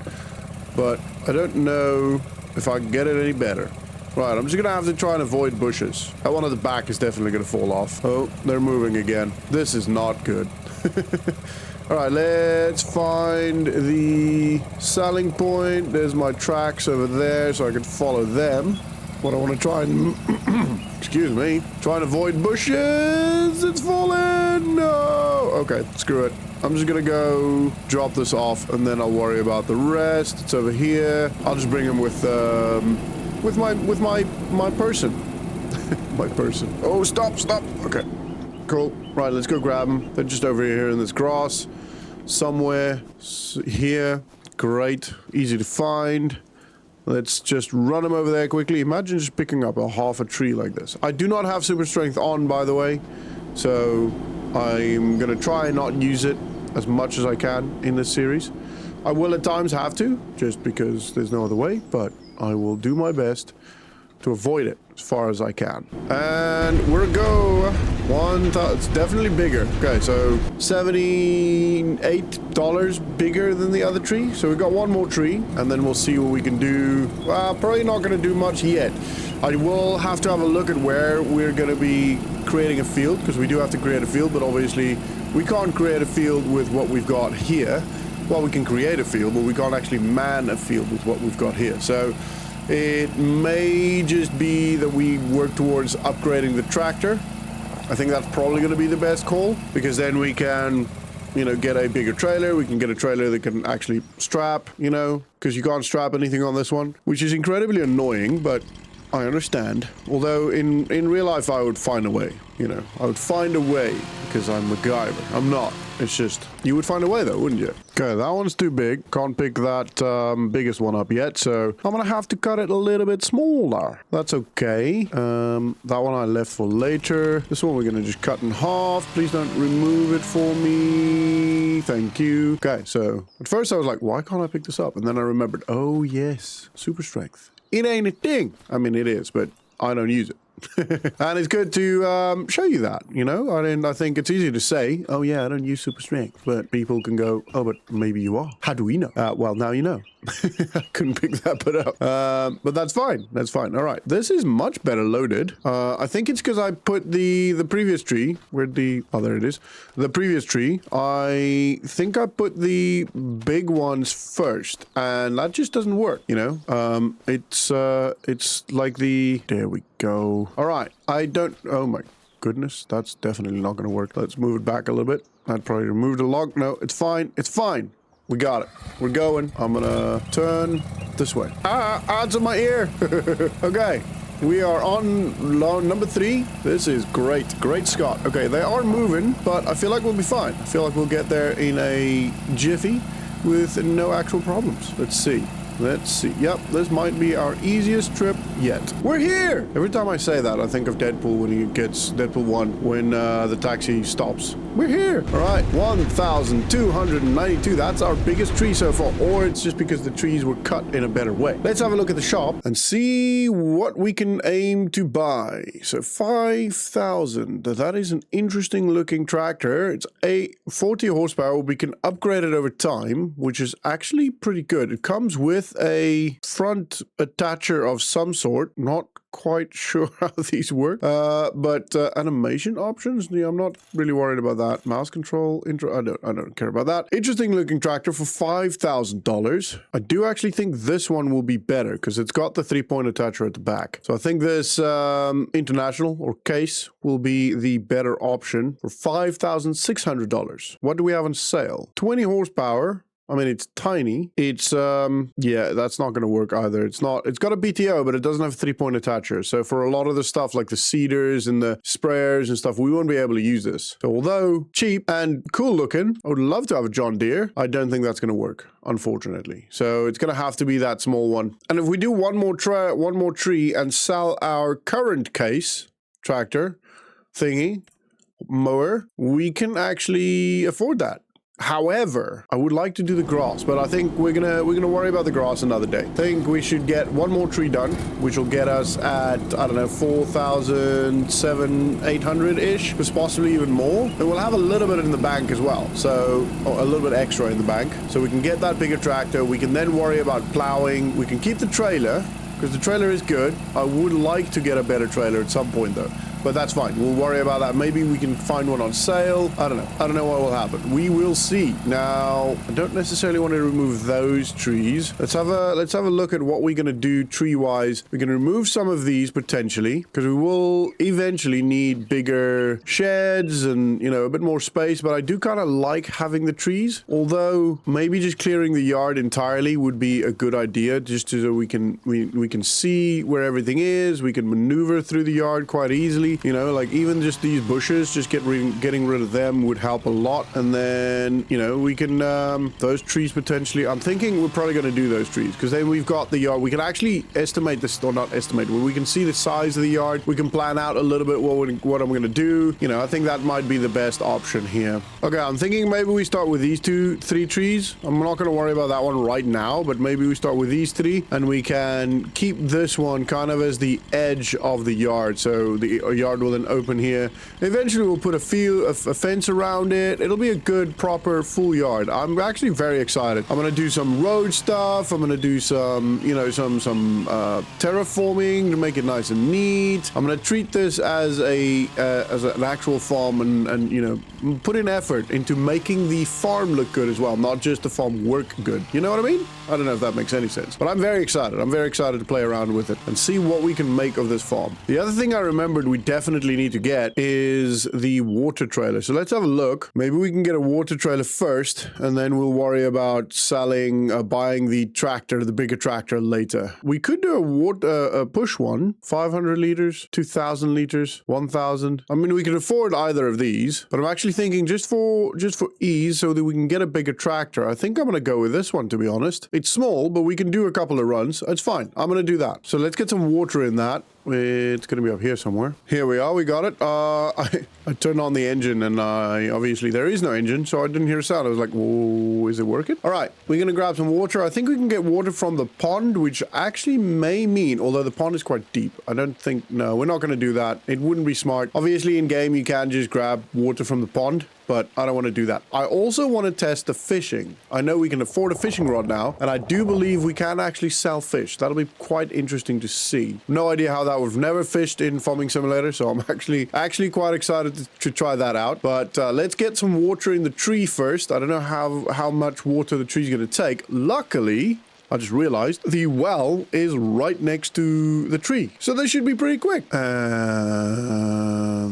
but I don't know if I can get it any better. Right, I'm just going to have to try and avoid bushes. That one at the back is definitely going to fall off. Oh, they're moving again. This is not good. All right, let's find the selling point. There's my tracks over there, so I can follow them. What I want to try and, excuse me, try and avoid bushes. It's falling. No. Okay, screw it. I'm just gonna go drop this off, and then I'll worry about the rest. It's over here. I'll just bring him with my person. My person. Oh, stop. Okay, cool. Right, let's go grab him. They're just over here in this grass. Somewhere here. Great, easy to find. Let's just run him over there quickly. Imagine just picking up half a tree like this. I do not have super strength on, by the way, so I'm gonna try and not use it as much as I can in this series. I will at times have to, just because there's no other way, but I will do my best to avoid it as far as I can. And we're go. It's definitely bigger. Okay, so $78 bigger than the other tree. So we got one more tree, and then we'll see what we can do. Well, probably not going to do much yet. I will have to have a look at where we're going to be creating a field, because we do have to create a field, but obviously we can't create a field with what we've got here. Well, we can create a field, but we can't actually man a field with what we've got here. So it may just be that we work towards upgrading the tractor. I think that's probably going to be the best call, because then we can, you know, get a bigger trailer. We can get a trailer that can actually strap, you know, because you can't strap anything on this one, which is incredibly annoying, but I understand. Although in real life, I would find a way, you know, I would find a way because I'm MacGyver. I'm not. It's just, you would find a way though, wouldn't you? Okay, that one's too big. Can't pick that biggest one up yet, so I'm gonna have to cut it a little bit smaller. That's okay. That one I left for later. This one we're gonna just cut in half. Please don't remove it for me. Thank you. Okay, so at first I was like, why can't I pick this up? And then I remembered, oh yes, super strength. It ain't a thing. I mean, it is, but I don't use it. And it's good to show you that, you know. I think it's easy to say, oh yeah, I don't use super strength, but people can go, oh, but maybe you are. How do we know? Well, now you know. I couldn't pick that bit up, but that's fine. That's fine. All right, this is much better loaded. I think it's because I put the previous tree. Where'd the, oh, there it is. The previous tree. I think I put the big ones first, and that just doesn't work. You know, it's like the. There we go. All right, I don't. Oh my goodness, that's definitely not going to work. Let's move it back a little bit. I'd probably remove the log. No, it's fine. It's fine. We got it. We're going. I'm gonna turn this way. Odds in my ear. Okay. We are on number 3. This is great. Great, Scott. Okay, they are moving, but I feel like we'll be fine. I feel like we'll get there in a jiffy with no actual problems. Let's see. Let's see. Yep, this might be our easiest trip yet. We're here! Every time I say that, I think of Deadpool when he gets Deadpool 1, when the taxi stops. We're here! All right, 1,292. That's our biggest tree so far, or it's just because the trees were cut in a better way. Let's have a look at the shop and see what we can aim to buy. So 5,000. That is an interesting looking tractor. It's a 40 horsepower. We can upgrade it over time, which is actually pretty good. It comes with a front attacher of some sort. Not quite sure how these work, but animation options, yeah, I'm not really worried about that. Mouse control, intro, I don't care about that. Interesting looking tractor for $5,000. I do actually think this one will be better because it's got the 3-point attacher at the back. So I think this international or case will be the better option for $5,600. What do we have on sale? 20 horsepower. I mean, it's tiny. It's, yeah, that's not going to work either. It's got a BTO, but it doesn't have a 3-point attacher. So for a lot of the stuff like the seeders and the sprayers and stuff, we won't be able to use this. So although cheap and cool looking, I would love to have a John Deere. I don't think that's going to work, unfortunately. So it's going to have to be that small one. And if we do one more tree and sell our current case tractor thingy, mower, we can actually afford that. However, I would like to do the grass, but I think we're gonna worry about the grass another day. I think we should get one more tree done, which will get us at, I don't know, 4,700-800-ish, but possibly even more. And we'll have a little bit in the bank as well, so a little bit extra in the bank, so we can get that bigger tractor. We can then worry about plowing. We can keep the trailer because the trailer is good. I would like to get a better trailer at some point though. But that's fine. We'll worry about that. Maybe we can find one on sale. I don't know. I don't know what will happen. We will see. Now, I don't necessarily want to remove those trees. Let's have a look at what we're going to do tree-wise. We can remove some of these potentially because we will eventually need bigger sheds and, you know, a bit more space. But I do kind of like having the trees. Although maybe just clearing the yard entirely would be a good idea, just so we can see where everything is. We can maneuver through the yard quite easily. You know, like even just these bushes, just getting rid of them would help a lot. And then, you know, we can, those trees potentially, I'm thinking we're probably going to do those trees because then we've got the yard. We can actually estimate this, or not estimate, but we can see the size of the yard. We can plan out a little bit what I'm going to do. You know, I think that might be the best option here. Okay, I'm thinking maybe we start with these 3 trees. I'm not going to worry about that one right now, but maybe we start with these 3 and we can keep this one kind of as the edge of the yard. So the yard will then open here. Eventually we'll put a fence around it. It'll be a good, proper, full yard. I'm actually very excited. I'm gonna do some road stuff. I'm gonna do some, you know, some terraforming to make it nice and neat. I'm gonna treat this as an actual farm and you know, put in effort into making the farm look good as well, not just the farm work good. You know what I mean? I don't know if that makes any sense, but I'm very excited. I'm very excited to play around with it and see what we can make of this farm. The other thing I remembered we definitely need to get is the water trailer. So let's have a look. Maybe we can get a water trailer first, and then we'll worry about buying the tractor, the bigger tractor later. We could do a push one, 500 liters, 2,000 liters, 1,000. I mean, we could afford either of these, but I'm actually thinking just for ease, so that we can get a bigger tractor. I think I'm going to go with this one, to be honest. It's small, but we can do a couple of runs. It's fine. I'm going to do that. So let's get some water in that. It's going to be up here somewhere. Here we are. We got it. I turned on the engine and obviously there is no engine, so I didn't hear a sound. I was like, whoa, is it working? All right. We're going to grab some water. I think we can get water from the pond, which actually may mean, although the pond is quite deep, I don't think, no, we're not going to do that. It wouldn't be smart. Obviously in game, you can just grab water from the pond, but I don't want to do that. I also want to test the fishing. I know we can afford a fishing rod now, and I do believe we can actually sell fish. That'll be quite interesting to see. No idea how that would. We've never fished in Farming Simulator, so I'm actually quite excited to try that out. But let's get some water in the tree first. I don't know how much water the tree's going to take. Luckily, I just realized the well is right next to the tree. So this should be pretty quick. And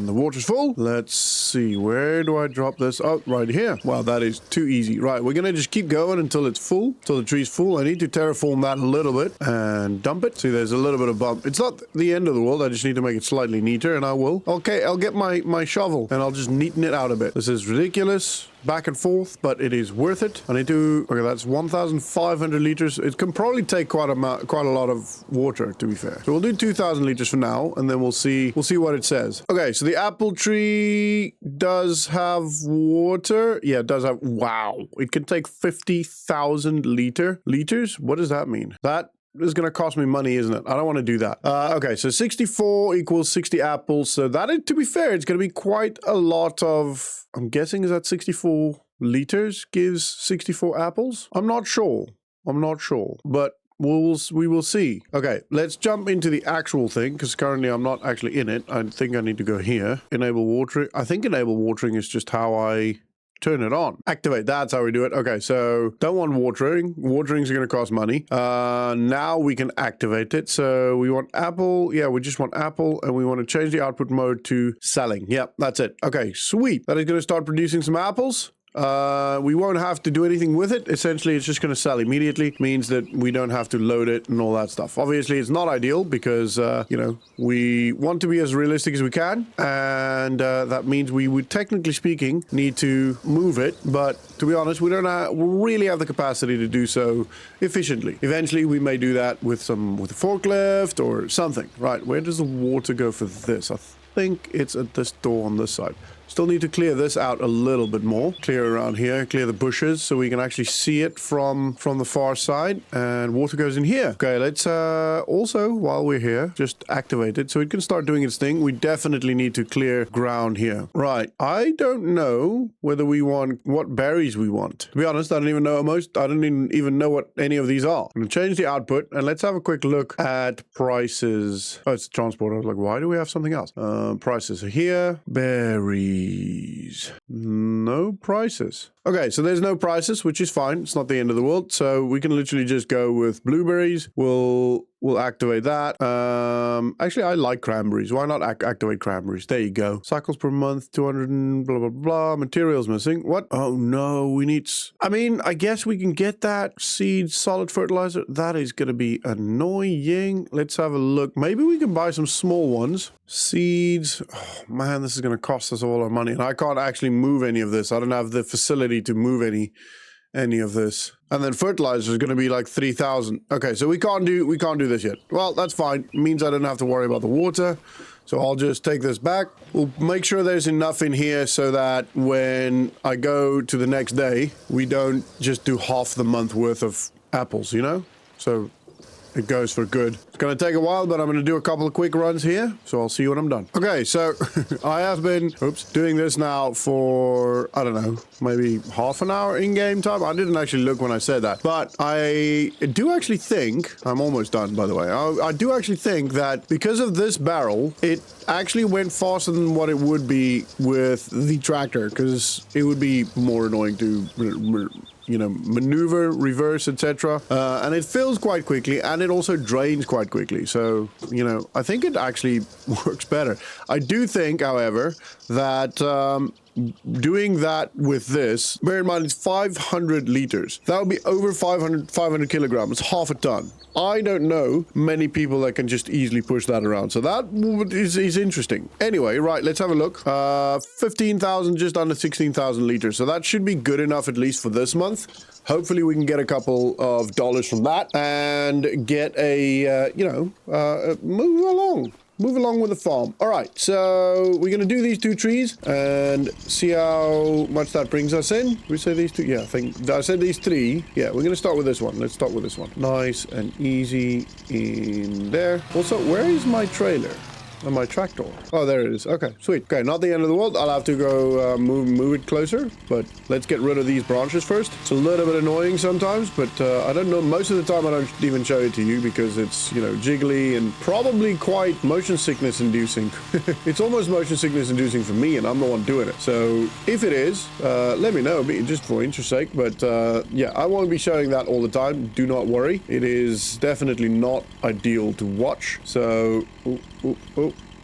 the water's full. Let's see. Where do I drop this? Oh, right here. Wow, that is too easy. Right, we're going to just keep going until it's full, till the tree's full. I need to terraform that a little bit and dump it. See, there's a little bit of bump. It's not the end of the world. I just need to make it slightly neater, and I will. Okay, I'll get my shovel, and I'll just neaten it out a bit. This is ridiculous. Back and forth, but it is worth it. I need to... Okay, that's 1,500 liters. It can probably take quite a lot of water, to be fair. So we'll do 2,000 liters for now, and then we'll see what it says. Okay, so the apple tree does have water. Yeah, it does have... Wow. It can take 50,000 liters. What does that mean? That is going to cost me money, isn't it? I don't want to do that. Okay, so 64 equals 60 apples. So that is, to be fair, it's going to be quite a lot of... I'm guessing is that 64 liters gives 64 apples? I'm not sure. But we will see. Okay, let's jump into the actual thing, because currently I'm not actually in it. I think I need to go here. Enable watering. I think enable watering is just how I... turn it on. Activate. That's how we do it. Okay, so don't want watering. Watering is going to cost money. Now we can activate it. So we want apple. Yeah, we just want apple, and we want to change the output mode to selling. Yep, that's it. Okay, sweet. That is going to start producing some apples. We won't have to do anything with it. Essentially, it's just going to sell immediately. Means that we don't have to load it and all that stuff. Obviously, it's not ideal because, you know, we want to be as realistic as we can. And that means we would, technically speaking, need to move it. But to be honest, we don't really have the capacity to do so efficiently. Eventually, we may do that with a forklift or something. Right, where does the water go for this? I think it's at this door on this side. Still need to clear this out a little bit more. Clear around here, clear the bushes so we can actually see it from the far side. And water goes in here. Okay, let's also, while we're here, just activate it so it can start doing its thing. We definitely need to clear ground here. Right, I don't know whether we want, what berries we want. To be honest, I don't even know I don't even know what any of these are. I'm gonna change the output and let's have a quick look at prices. Oh, it's transport. I was like, why do we have something else? Prices are here. Berries. No prices. Okay, so there's no prices, which is fine. It's not the end of the world. So we can literally just go with blueberries. We'll activate that. Actually, I like cranberries. Why not activate cranberries? There you go. Cycles per month, 200 and blah, blah, blah. Materials missing. What? Oh, no. We need... I mean, I guess we can get that. Seeds, solid fertilizer. That is going to be annoying. Let's have a look. Maybe we can buy some small ones. Seeds. Oh, man, this is going to cost us all our money. And I can't actually move any of this. I don't have the facility to move any of this. And then fertilizer is going to be like 3,000. Okay, so we can't do this yet. Well, that's fine. It means I don't have to worry about the water. So I'll just take this back. We'll make sure there's enough in here so that when I go to the next day, we don't just do half the month worth of apples, you know? So it goes for good. It's going to take a while, but I'm going to do a couple of quick runs here. So I'll see you when I'm done. Okay, so I have been doing this now for, I don't know, maybe half an hour in-game time. I didn't actually look when I said that. But I do actually think, I'm almost done, by the way. I do actually think that because of this barrel, it actually went faster than what it would be with the tractor, because it would be more annoying to... you know, maneuver, reverse, etc. And it fills quite quickly, and it also drains quite quickly. So, you know, I think it actually works better. I do think, however, that doing that with this, bear in mind it's 500 liters. That would be over 500 kilograms, half a ton. I don't know many people that can just easily push that around. So that is interesting. Anyway, right, let's have a look. 15,000, just under 16,000 liters. So that should be good enough, at least for this month. Hopefully we can get a couple of dollars from that and get a, move along with the farm. All right, so we're going to do these two trees and see how much that brings us in. We say these two? Yeah, I said these three. Yeah, we're going to start with this one. Let's start with this one. Nice and easy in there. Also, where is my trailer? on my tractor. Oh, there it is. Okay, sweet. Okay, not the end of the world. I'll have to go move it closer, but let's get rid of these branches first. It's a little bit annoying sometimes, but I don't know. Most of the time I don't even show it to you because it's, you know, jiggly and probably quite motion sickness inducing. It's almost motion sickness inducing for me, and I'm the one doing it. So if it is, let me know, just for interest sake. But yeah, I won't be showing that all the time. Do not worry. It is definitely not ideal to watch. So,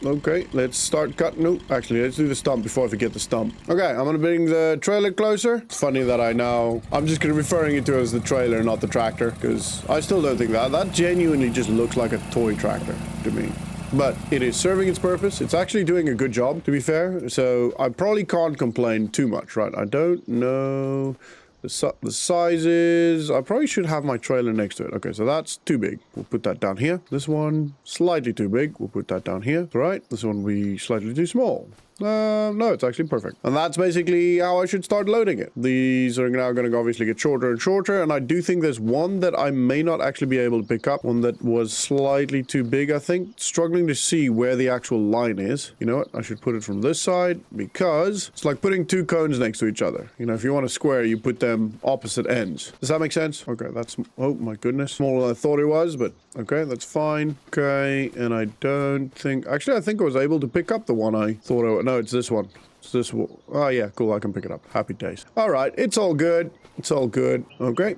okay, let's start cutting. No, actually, let's do the stump before I forget the stump. Okay, I'm gonna bring the trailer closer. It's funny that I'm just gonna be referring it to as the trailer, not the tractor, because I still don't think that genuinely just looks like a toy tractor to me. But it is serving its purpose. It's actually doing a good job, to be fair. So I probably can't complain too much, right? I don't know the sizes. I probably should have my trailer next to it. Okay, so that's too big. We'll put that down here. This one, slightly too big. We'll put that down here. All right, this one will be slightly too small. No, it's actually perfect. And that's basically how I should start loading it. These are now going to obviously get shorter and shorter. And I do think there's one that I may not actually be able to pick up. One that was slightly too big, I think. Struggling to see where the actual line is. You know what? I should put it from this side because it's like putting two cones next to each other. You know, if you want a square, you put them opposite ends. Does that make sense? Okay, that's... Oh, my goodness. Smaller than I thought it was, but okay, that's fine. Okay, and I don't think... Actually, I think I was able to pick up the one I thought I... No, it's this one. It's this one. Oh, yeah, cool. I can pick it up. Happy days. All right. It's all good. It's all good. Okay.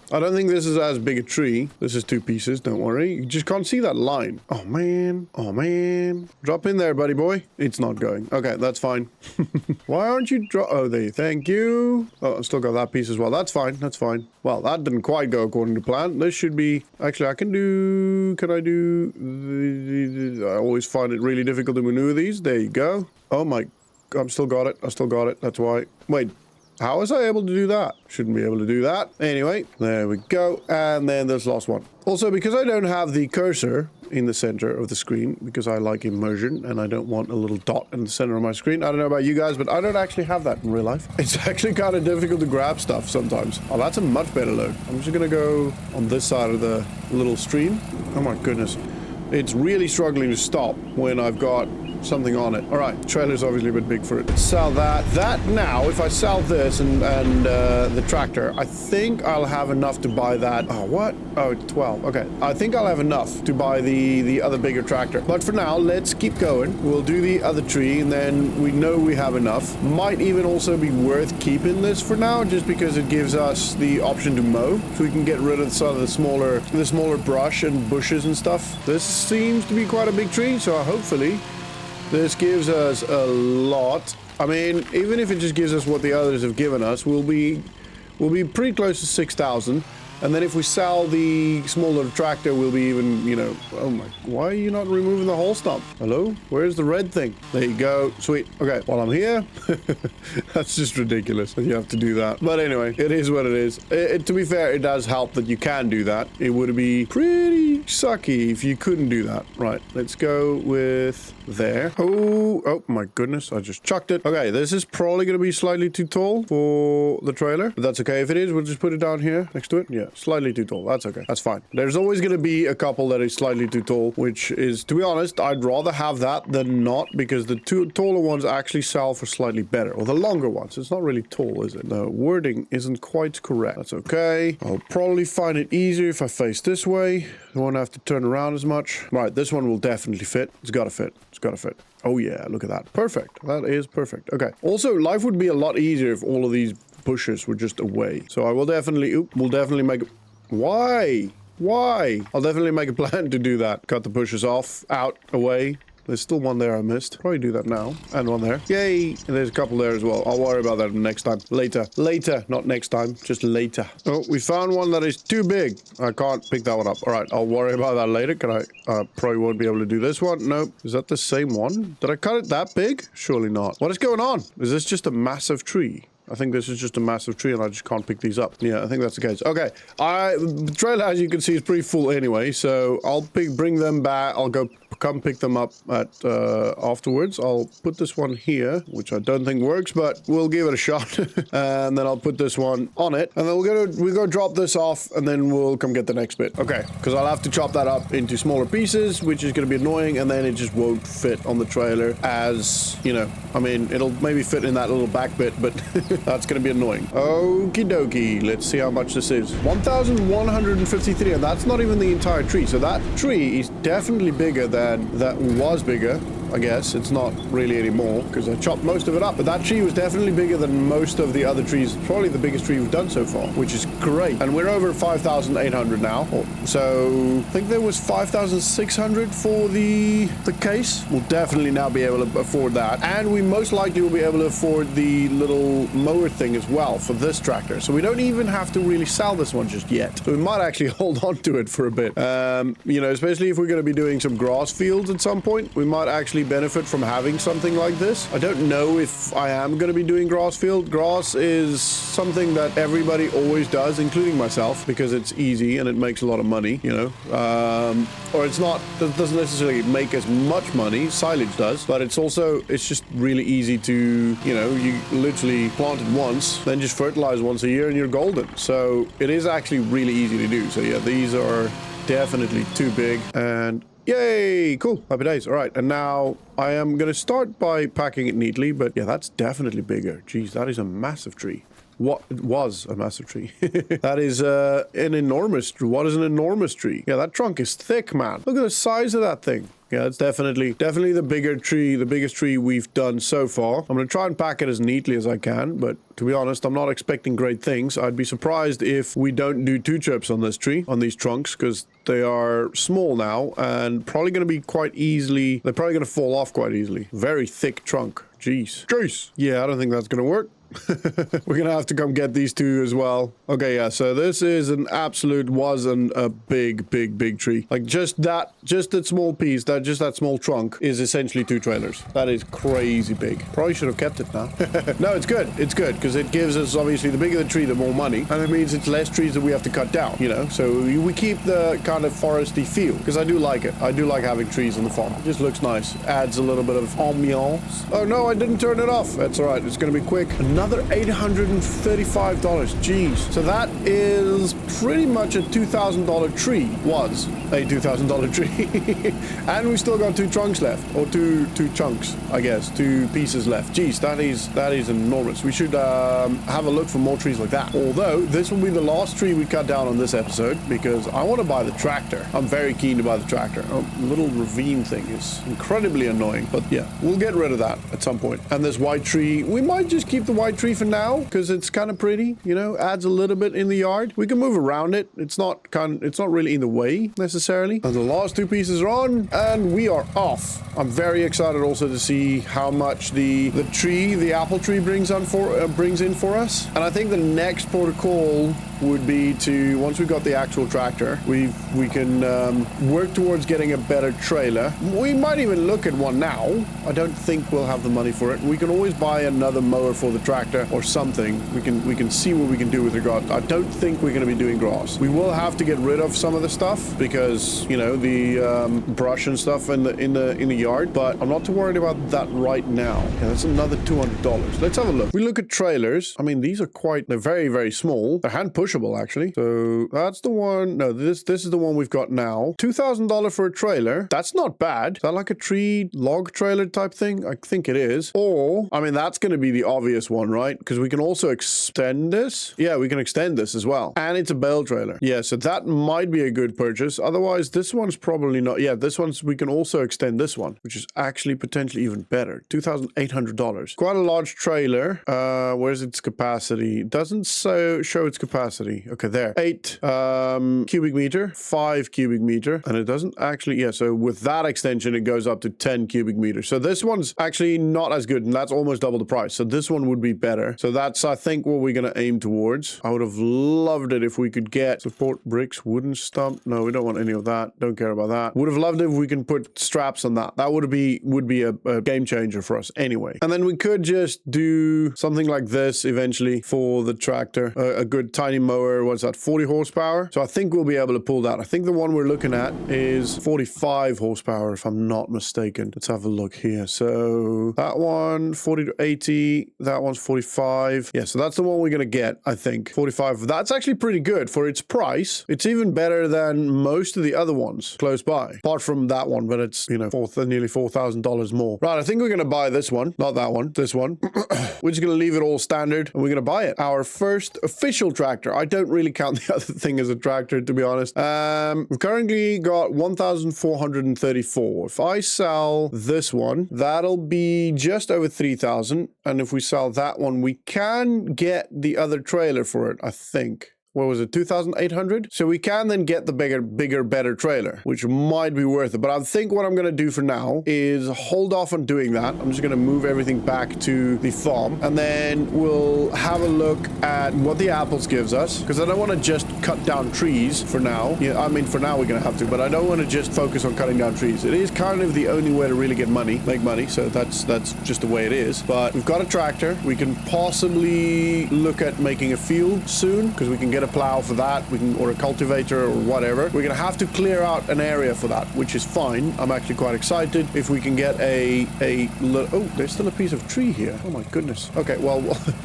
I don't think this is as big a tree. This is two pieces. Don't worry. You just can't see that line. Oh, man. Oh, man. Drop in there, buddy boy. It's not going. Okay, that's fine. Why aren't you Oh, there you... Thank you. Oh, I still got that piece as well. That's fine. That's fine. Well, that didn't quite go according to plan. This should be... Actually, I can do... Can I do... I always find it really difficult to maneuver these. There you go. Oh, my... I still got it. I still got it. That's why. Wait. How was I able to do that? Shouldn't be able to do that. Anyway, there we go. And then there's the last one. Also, because I don't have the cursor in the center of the screen, because I like immersion and I don't want a little dot in the center of my screen. I don't know about you guys, but I don't actually have that in real life. It's actually kind of difficult to grab stuff sometimes. Oh, that's a much better load. I'm just going to go on this side of the little stream. Oh my goodness. It's really struggling to stop when I've got something on it. All right, trailer's obviously a bit big for it. Sell that. That now, if I sell this and the tractor, I think I'll have enough to buy that. Oh, what? Oh, 12. Okay. I think I'll have enough to buy the other bigger tractor. But for now, let's keep going. We'll do the other tree, and then we know we have enough. Might even also be worth keeping this for now, just because it gives us the option to mow, so we can get rid of some of the smaller brush and bushes and stuff. This seems to be quite a big tree, so hopefully this gives us a lot. I mean, even if it just gives us what the others have given us, we'll be pretty close to 6,000. And then if we sell the smaller tractor, we'll be even, you know... Oh my... Why are you not removing the whole stump? Hello? Where's the red thing? There you go. Sweet. Okay, while I'm here... That's just ridiculous that you have to do that. But anyway, it is what it is. To be fair, it does help that you can do that. It would be pretty sucky if you couldn't do that. Right, let's go with... there. Oh my goodness, I just chucked it. Okay, this is probably going to be slightly too tall for the trailer, but that's okay. If it is, we'll just put it down here next to it. Yeah, slightly too tall. That's okay. That's fine. There's always going to be a couple that is slightly too tall, which is, to be honest, I'd rather have that than not, because the two taller ones actually sell for slightly better, or the longer ones. It's not really tall, is it? The wording isn't quite correct. That's okay. I'll probably find it easier if I face this way. I won't have to turn around as much. Right, this one will definitely fit. It's got to fit. It's got to fit. Oh yeah, look at that. Perfect. That is perfect. Okay. Also, life would be a lot easier if all of these bushes were just away. So I will definitely... we'll definitely make... Why? Why? I'll definitely make a plan to do that. Cut the bushes off, out, away. There's still one there I missed. Probably do that now. And one there. Yay! And there's a couple there as well. I'll worry about that next time. Later. Later. Not next time. Just later. Oh, we found one that is too big. I can't pick that one up. All right. I'll worry about that later. Can I... probably won't be able to do this one. Nope. Is that the same one? Did I cut it that big? Surely not. What is going on? Is this just a massive tree? I think this is just a massive tree and I just can't pick these up. Yeah, I think that's the case. Okay. The trailer, as you can see, is pretty full anyway. So I'll bring them back. I'll go come pick them up at afterwards. I'll put this one here, which I don't think works, but we'll give it a shot. And then I'll put this one on it, and then we'll go drop this off, and then we'll come get the next bit. Okay, because I'll have to chop that up into smaller pieces, which is going to be annoying, and then it just won't fit on the trailer as, you know, I mean, it'll maybe fit in that little back bit, but that's going to be annoying. Okie dokie. Let's see how much this is. 1,153, and that's not even the entire tree. So that tree is definitely bigger than that was bigger. I guess it's not really anymore because I chopped most of it up, but that tree was definitely bigger than most of the other trees. Probably the biggest tree we've done so far, which is great. And we're over 5,800 now. So I think there was 5,600 for the case. We'll definitely now be able to afford that, and we most likely will be able to afford the little mower thing as well for this tractor. So we don't even have to really sell this one just yet. So we might actually hold on to it for a bit. You know, especially if we're going to be doing some grass fields at some point, we might actually benefit from having something like this. I don't know if I am going to be doing grass field. Grass is something that everybody always does, including myself, because it's easy and it makes a lot of money, you know. Or it's not, it doesn't necessarily make as much money, silage does, but it's just really easy to, you know, you literally plant it once, then just fertilize once a year and you're golden. So it is actually really easy to do. So yeah, these are definitely too big, and yay, cool, happy days. All right, and now I am going to start by packing it neatly, but yeah, that's definitely bigger. Jeez, that is a massive tree. What was a massive tree? That is an enormous tree. What is an enormous tree? Yeah, that trunk is thick, man. Look at the size of that thing. Yeah, it's definitely the bigger tree, the biggest tree we've done so far. I'm going to try and pack it as neatly as I can, but to be honest, I'm not expecting great things. I'd be surprised if we don't do 2 trips on this tree, on these trunks, because they are small now and probably going to be quite easily, they're probably going to fall off quite easily. Very thick trunk. Jeez. Yeah, I don't think that's going to work. We're gonna have to come get these 2 as well. Okay, yeah, so this is an absolute, a big tree. Like just that small piece, that small trunk is essentially 2 trailers. That is crazy big. Probably should have kept it now. No, it's good because it gives us, obviously, the bigger the tree, the more money, and it means it's less trees that we have to cut down, you know. So we keep the kind of foresty feel, because I do like it. I do like having trees on the farm. It just looks nice. Adds a little bit of ambiance. Oh no, I didn't turn it off. That's all right, it's gonna be quick. Another $835. Jeez. So that is pretty much a $2,000 tree. Was a $2,000 tree. And we still got 2 trunks left, or two chunks, I guess, 2 pieces left. Jeez, that is enormous. We should have a look for more trees like that. Although this will be the last tree we cut down on this episode, because I want to buy the tractor. I'm very keen to buy the tractor. Little ravine thing is incredibly annoying, but yeah, we'll get rid of that at some point. And this white tree, we might just keep the white tree for now, because it's kind of pretty, you know, adds a little bit in the yard. We can move around it. It's not really in the way necessarily. And the last 2 pieces are on, and we are off. I'm very excited also to see how much the apple tree brings in for us. And I think the next protocol would be to, once we've got the actual tractor, we can work towards getting a better trailer. We might even look at one now. I don't think we'll have the money for it. We can always buy another mower for the tractor or something. We can see what we can do with regard. I don't think we're going to be doing grass. We will have to get rid of some of the stuff because, you know, the brush and stuff in the yard, but I'm not too worried about that right now. Yeah, that's another $200. Let's have a look. We look at trailers. I mean, these are they're very, very small. They're hand pushable, actually. So that's the one. No, this is the one we've got now. $2,000 for a trailer. That's not bad. Is that like a tree log trailer type thing? I think it is. Or, I mean, that's going to be the obvious one, right? Because we can also extend this. Yeah, we can extend this as well. And it's a bale trailer. Yeah, so that might be a good purchase. Otherwise, this one's probably not. Yeah, we can also extend this one, which is actually potentially even better. $2,800. Quite a large trailer. Where's its capacity? It doesn't show its capacity. Okay, there. 8 cubic meter, 5 cubic meter, and it doesn't actually, yeah, so with that extension, it goes up to 10 cubic meters. So this one's actually not as good, and that's almost double the price. So this one would be better. So that's, I think, what we're going to aim towards. I would have loved it if we could get support bricks, wooden stump. No, we don't want any of that. Don't care about that. Would have loved it if we can put straps on that. That would be a game changer for us anyway. And then we could just do something like this eventually for the tractor. A good tiny mower, what's that, 40 horsepower? So I think we'll be able to pull that. I think the one we're looking at is 45 horsepower, if I'm not mistaken. Let's have a look here. So that one, 40 to 80. That one's 45. Yeah, so that's the one we're going to get, I think. 45. That's actually pretty good for its price. It's even better than most of the other ones close by. Apart from that one, but it's, you know, nearly $4,000 more. Right, I think we're going to buy this one. Not that one, this one. We're just going to leave it all standard and we're going to buy it. Our first official tractor. I don't really count the other thing as a tractor, to be honest. We've currently got 1,434. If I sell this one, that'll be just over 3,000. And if we sell that one, we can get the other trailer for it, I think. What was it, 2,800? So we can then get the bigger, better trailer, which might be worth it. But I think what I'm going to do for now is hold off on doing that. I'm just going to move everything back to the farm, and then we'll have a look at what the apples gives us, because I don't want to just cut down trees for now. Yeah, I mean, for now we're going to have to, but I don't want to just focus on cutting down trees. It is kind of the only way to really get money, make money. So that's just the way it is. But we've got a tractor. We can possibly look at making a field soon, because we can get a plow for that, we can, or a cultivator or whatever. We're gonna have to clear out an area for that, which is fine. I'm actually quite excited if we can get oh, there's still a piece of tree here. Oh my goodness. Okay, well,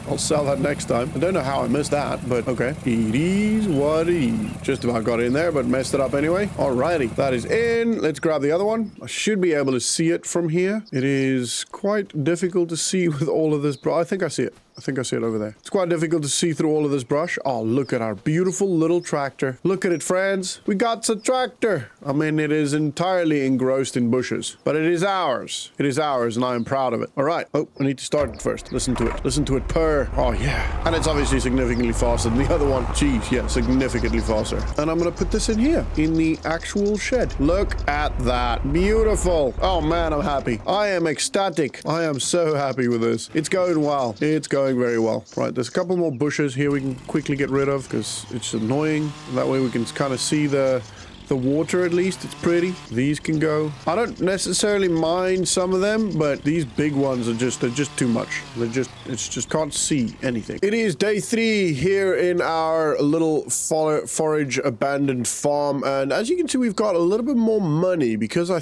I'll sell that next time. I don't know how I missed that, but okay. It is what it is. Just about got in there, but messed it up anyway. Alrighty, that is in. Let's grab the other one. I should be able to see it from here. It is quite difficult to see with all of this, but I think I see it. I think I see it over there. It's quite difficult to see through all of this brush. Oh, look at our beautiful little tractor. Look at it, friends. We got a tractor. I mean, it is entirely engrossed in bushes, but it is ours. It is ours, and I am proud of it. All right. Oh, I need to start it first. Listen to it. Listen to it purr. Oh, yeah. And it's obviously significantly faster than the other one. Jeez, yeah, significantly faster. And I'm going to put this in here, in the actual shed. Look at that. Beautiful. Oh, man, I'm happy. I am ecstatic. I am so happy with this. It's going well. It's going very well. Right, there's a couple more bushes here we can quickly get rid of because it's annoying. That way we can kind of see the water at least. It's pretty. These can go. I don't necessarily mind some of them, but these big ones are they're just too much. It's just can't see anything. It is day 3 here in our little forage abandoned farm, and as you can see, we've got a little bit more money because I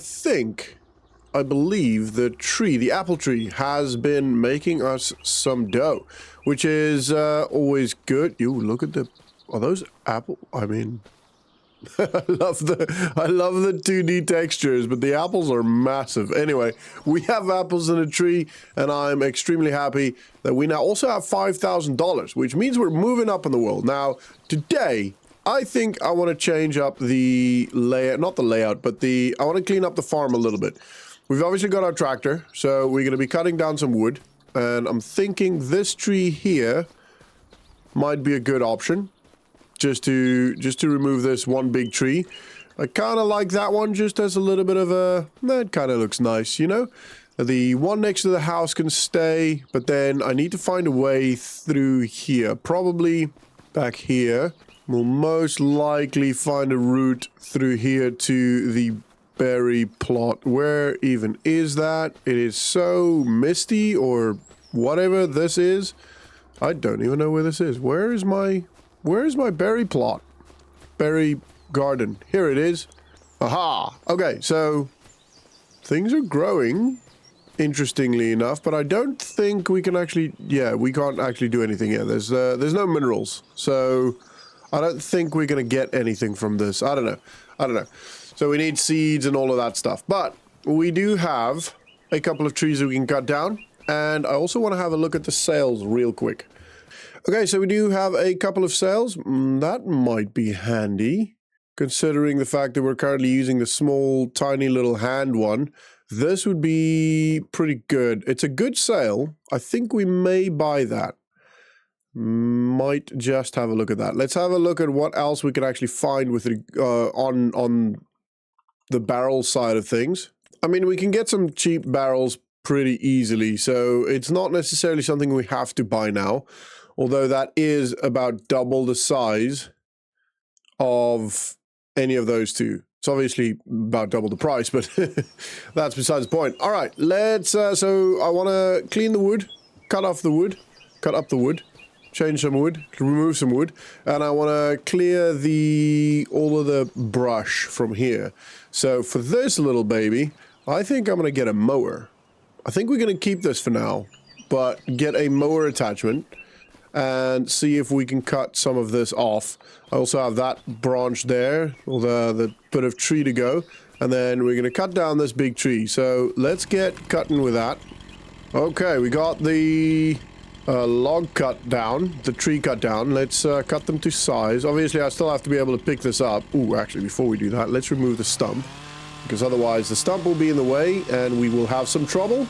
believe the apple tree has been making us some dough, which is always good. You look at are those apple? I mean, I love the 2D textures, but the apples are massive. Anyway, we have apples in a tree, and I'm extremely happy that we now also have $5,000, which means we're moving up in the world. Now, today, I think I want to change up the layout, not the layout, but I want to clean up the farm a little bit. We've obviously got our tractor, so we're going to be cutting down some wood, and I'm thinking this tree here might be a good option, just to remove this one big tree. I kind of like that one, just as a little bit of that kind of looks nice, you know? The one next to the house can stay, but then I need to find a way through here, probably back here. We'll most likely find a route through here to the berry plot. Where even is that? It is so misty, or whatever this is. I don't even know where this is. Where is my berry plot? Berry garden. Here it is. Aha! Okay, so things are growing, interestingly enough, but I don't think we can actually, we can't actually do anything here. There's no minerals, so I don't think we're gonna get anything from this. I don't know. So we need seeds and all of that stuff. But we do have a couple of trees that we can cut down. And I also want to have a look at the sails real quick. Okay, so we do have a couple of sails. That might be handy, considering the fact that we're currently using the small, tiny little hand one. This would be pretty good. It's a good sail. I think we may buy that. Might just have a look at that. Let's have a look at what else we can actually find with on the barrel side of things. I mean, we can get some cheap barrels pretty easily, so it's not necessarily something we have to buy now, although that is about double the size of any of those two. It's obviously about double the price, but that's besides the point. All right, let's, so I want to clean the wood, cut up the wood, change some wood, remove some wood, and I want to clear all of the brush from here. So for this little baby, I think I'm going to get a mower. I think we're going to keep this for now, but get a mower attachment and see if we can cut some of this off. I also have that branch there, or the bit of tree to go, and then we're going to cut down this big tree. So let's get cutting with that. Okay, we got the log cut down, the tree cut down. Let's cut them to size. Obviously, I still have to be able to pick this up. Ooh, actually, before we do that, let's remove the stump, because otherwise the stump will be in the way and we will have some trouble.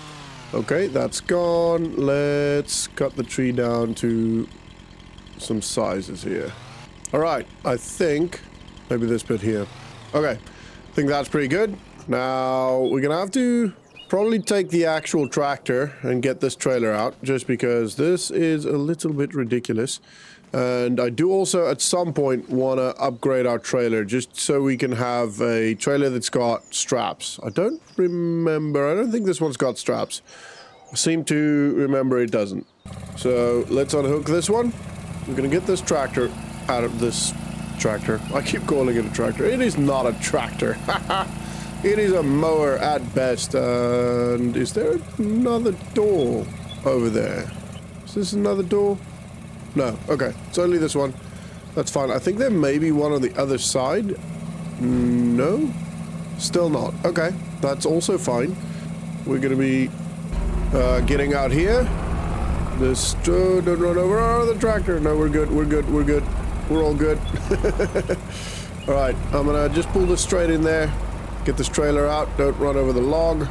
Okay, that's gone. Let's cut the tree down to some sizes here. All right, I think maybe this bit here. Okay, I think that's pretty good. Now we're gonna have to probably take the actual tractor and get this trailer out, just because this is a little bit ridiculous. And I do also at some point want to upgrade our trailer, just so we can have a trailer that's got straps. I don't think this one's got straps. I seem to remember it doesn't. So let's unhook this one. We're going to get this tractor out of this tractor. I keep calling it a tractor. It is not a tractor. It is a mower at best. And is there another door over there? Is this another door? No. Okay. It's only this one. That's fine. I think there may be one on the other side. No? Still not. Okay. That's also fine. We're going to be getting out here. This... don't run over the tractor. No, we're good. We're good. We're good. We're all good. Alright. I'm going to just pull this straight in there. Get this trailer out. Don't run over the log.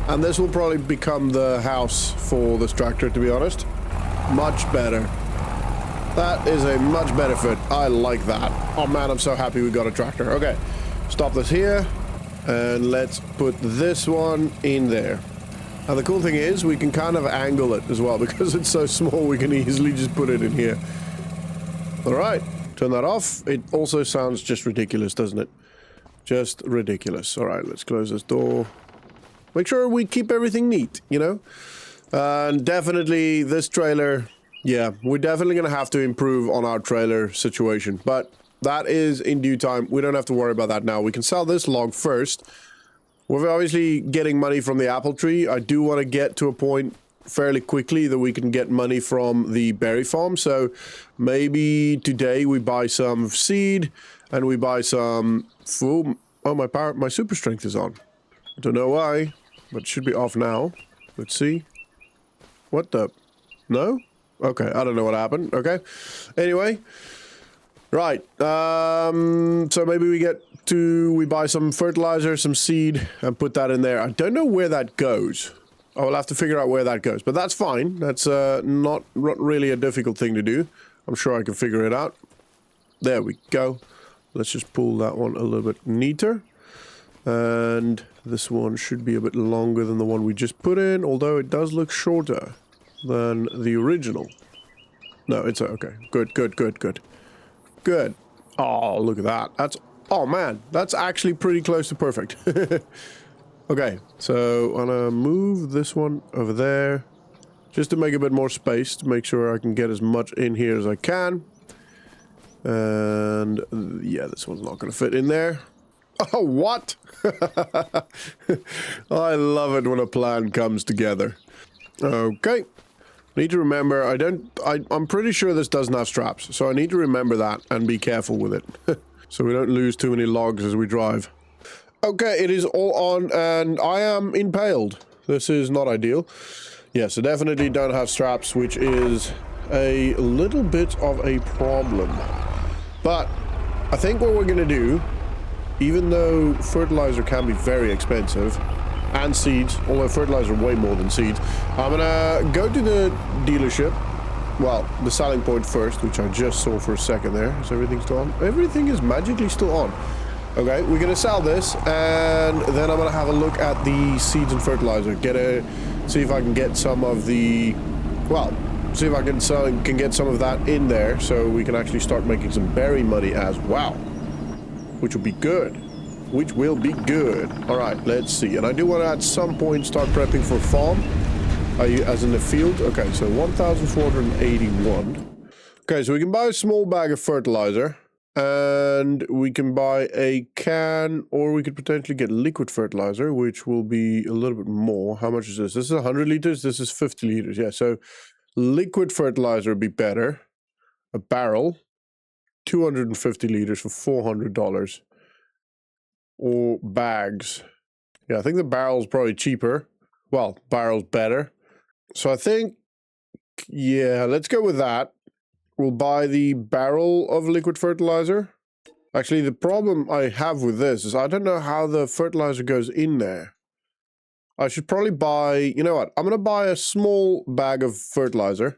And this will probably become the house for this tractor, to be honest. Much better. That is a much better fit. I like that. Oh man, I'm so happy we got a tractor. Okay, stop this here. And let's put this one in there. Now the cool thing is we can kind of angle it as well, because it's so small we can easily just put it in here. Alright, turn that off. It also sounds just ridiculous, doesn't it? Just ridiculous. Alright, let's close this door. Make sure we keep everything neat, you know? And definitely this trailer... Yeah, we're definitely going to have to improve on our trailer situation, but that is in due time. We don't have to worry about that now. We can sell this log first. We're obviously getting money from the apple tree. I do want to get to a point fairly quickly that we can get money from the berry farm. So maybe today we buy some seed and we buy some food. Oh, my super strength is on. I don't know why, but it should be off now. Let's see. What the? No? Okay, I don't know what happened. Okay. Anyway. Right. So maybe we buy some fertilizer, some seed, and put that in there. I don't know where that goes. I will have to figure out where that goes. But that's fine. That's not really a difficult thing to do. I'm sure I can figure it out. There we go. Let's just pull that one a little bit neater. And this one should be a bit longer than the one we just put in, although it does look shorter than the original. No, it's okay. Good, good, good, good. Good. Oh, look at that. That's... Oh, man. That's actually pretty close to perfect. Okay, so I'm gonna move this one over there. Just to make a bit more space, to make sure I can get as much in here as I can. And... yeah, this one's not gonna fit in there. Oh, what? I love it when a plan comes together. Okay. Need to remember, I'm pretty sure this doesn't have straps, so I need to remember that and be careful with it. So we don't lose too many logs as we drive. Okay, it is all on, and I am impaled. This is not ideal. Yeah, so definitely don't have straps, which is a little bit of a problem. But I think what we're going to do, even though fertilizer can be very expensive, and seeds, although fertilizer way more than seeds, I'm gonna go to the dealership, well, the selling point first, which I just saw for a second there. Is everything still on? Everything is magically still on. Okay, we're gonna sell this, and then I'm gonna have a look at the seeds and fertilizer, see if I can get some of the, well, see if I can get some of that in there, so we can actually start making some berry money as well, which will be good. Which will be good. Alright, let's see. And I do want to at some point start prepping for farm. As in the field. Okay, so 1,481. Okay, so we can buy a small bag of fertilizer. And we can buy a can, or we could potentially get liquid fertilizer, which will be a little bit more. How much is this? This is 100 liters. This is 50 liters. Yeah, so liquid fertilizer would be better. A barrel, 250 liters for $400. Or bags. Yeah, I think the barrel's probably cheaper. Well, barrel's better. So I think, yeah, let's go with that. We'll buy the barrel of liquid fertilizer. Actually, the problem I have with this is I don't know how the fertilizer goes in there. I should probably buy, you know what? I'm going to buy a small bag of fertilizer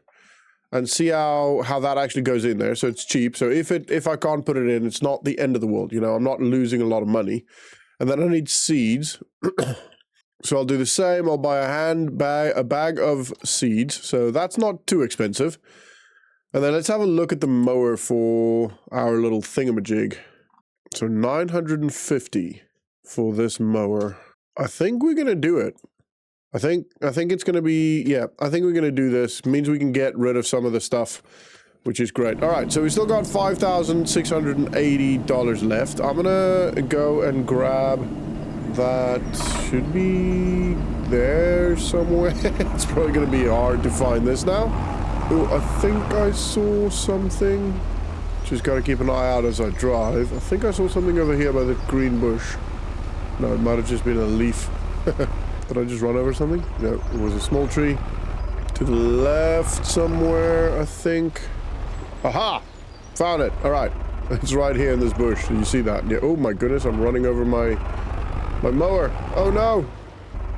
and see how that actually goes in there. So it's cheap. So if I can't put it in, it's not the end of the world. You know, I'm not losing a lot of money. And then I need seeds. So I'll do the same. I'll buy a bag of seeds. So that's not too expensive. And then let's have a look at the mower for our little thingamajig. So 950 for this mower. I think we're going to do it. I think it's going to be, yeah, I think we're going to do this. Means we can get rid of some of the stuff, which is great. All right, so we still got $5,680 left. I'm going to go and grab that. Should be there somewhere. It's probably going to be hard to find this now. Oh, I think I saw something. Just gotta keep an eye out as I drive. I think I saw something over here by the green bush. No, it might have just been a leaf. Did I just run over something? No, it was a small tree. To the left somewhere, I think. Aha! Found it. All right. It's right here in this bush. You see that? Yeah. Oh my goodness, I'm running over my mower. Oh no!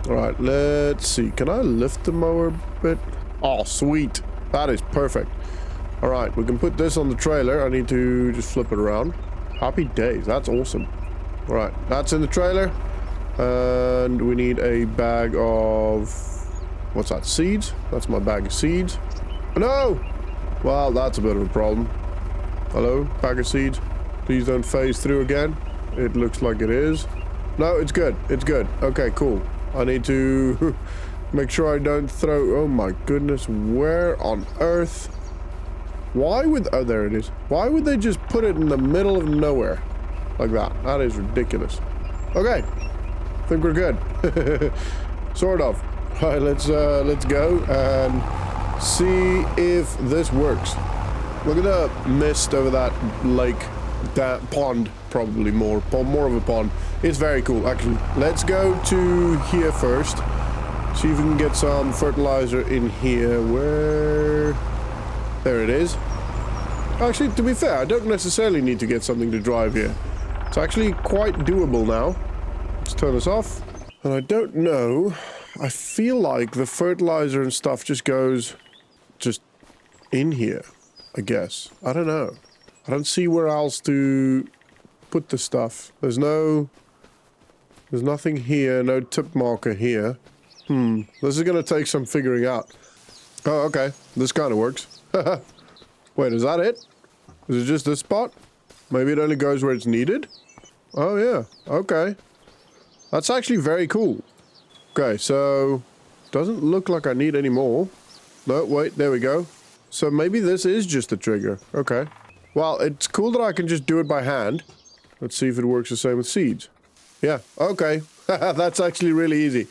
All right, let's see. Can I lift the mower a bit? Oh, sweet. That is perfect. All right, we can put this on the trailer. I need to just flip it around. Happy days. That's awesome. All right, that's in the trailer. And we need a bag of... What's that? Seeds? That's my bag of seeds. Oh, no! Well, that's a bit of a problem. Hello, bag of seeds. Please don't phase through again. It looks like it is. No, it's good. It's good. Okay, cool. I need to... Make sure I don't throw... Oh my goodness, where on earth? Why would... Oh, there it is. Why would they just put it in the middle of nowhere? Like that. That is ridiculous. Okay. I think we're good. Sort of. All right, let's go and see if this works. Look at the mist over that lake. That pond, probably more of a pond. It's very cool, actually. Let's go to here first. See if we can get some fertilizer in here. Where? There it is. Actually, to be fair, I don't necessarily need to get something to drive here. It's actually quite doable now. Let's turn this off. And I don't know. I feel like the fertilizer and stuff just goes just in here, I guess. I don't know. I don't see where else to put the stuff. There's nothing here. No tip marker here. This is going to take some figuring out. Oh, okay. This kind of works. Wait, is that it? Is it just this spot? Maybe it only goes where it's needed? Oh, yeah. Okay. That's actually very cool. Okay, so... Doesn't look like I need any more. No, wait, there we go. So maybe this is just a trigger. Okay. Well, it's cool that I can just do it by hand. Let's see if it works the same with seeds. Yeah, okay. That's actually really easy.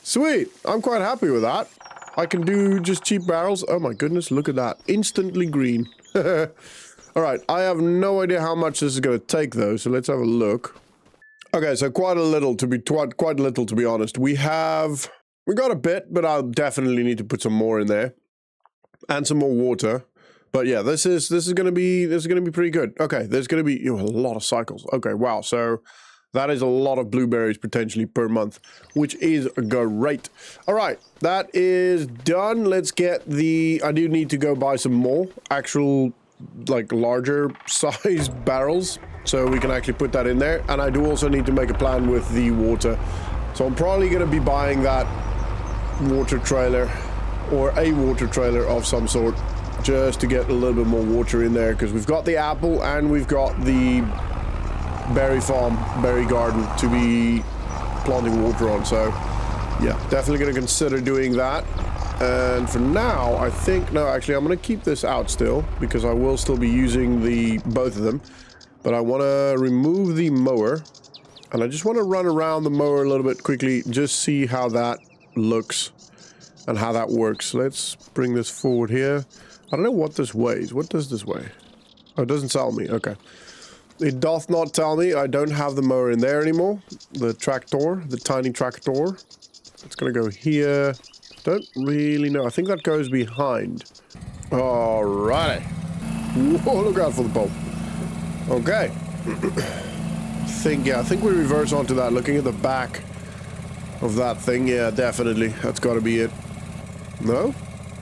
Sweet. I'm quite happy with that. I can do just cheap barrels. Oh my goodness, look at that. Instantly green. Alright, I have no idea how much this is going to take though, so let's have a look. Okay, so quite a little to be honest. We got a bit, but I'll definitely need to put some more in there. And some more water. But yeah, this is going to be pretty good. Okay, there's going to be a lot of cycles. Okay, wow. So that is a lot of blueberries potentially per month, which is great. All right, that is done. Let's get I do need to go buy some more actual, like, larger size barrels so we can actually put that in there. And I do also need to make a plan with the water. So I'm probably going to be buying that water trailer or a water trailer of some sort just to get a little bit more water in there, because we've got the apple and we've got the berry garden to be planting water on. So yeah, definitely going to consider doing that. And for now, I think... No, actually, I'm going to keep this out still, because I will still be using both of them. But I want to remove the mower. And I just want to run around the mower a little bit quickly, just see how that looks and how that works. Let's bring this forward here. I don't know what this weighs. What does this weigh? Oh, it doesn't tell me. Okay. It doth not tell me. I don't have the mower in there anymore. The tractor, the tiny tractor. It's going to go here. Don't really know. I think that goes behind. Alrighty. Whoa, look out for the pole. Okay. I think we reverse onto that. Looking at the back of that thing. Yeah, definitely. That's got to be it. No?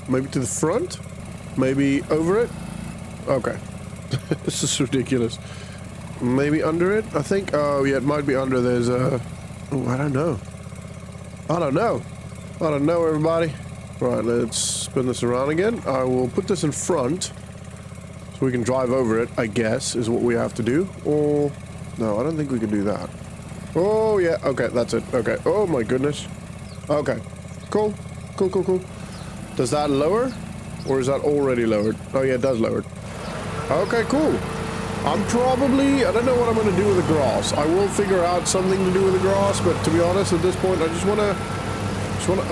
Maybe to the front? Maybe over it? Okay. This is ridiculous. Maybe under it, I think. Oh, yeah, it might be under. There's a... Oh, I don't know. I don't know, everybody. Right, let's spin this around again. I will put this in front so we can drive over it, I guess, is what we have to do. Or... No, I don't think we can do that. Oh, yeah. Okay, that's it. Okay. Oh, my goodness. Okay. Cool. Cool. Does that lower? Or is that already lowered? Oh, yeah, it does lower. Okay, cool. I don't know what I'm going to do with the grass. I will figure out something to do with the grass, but to be honest, at this point, I just want to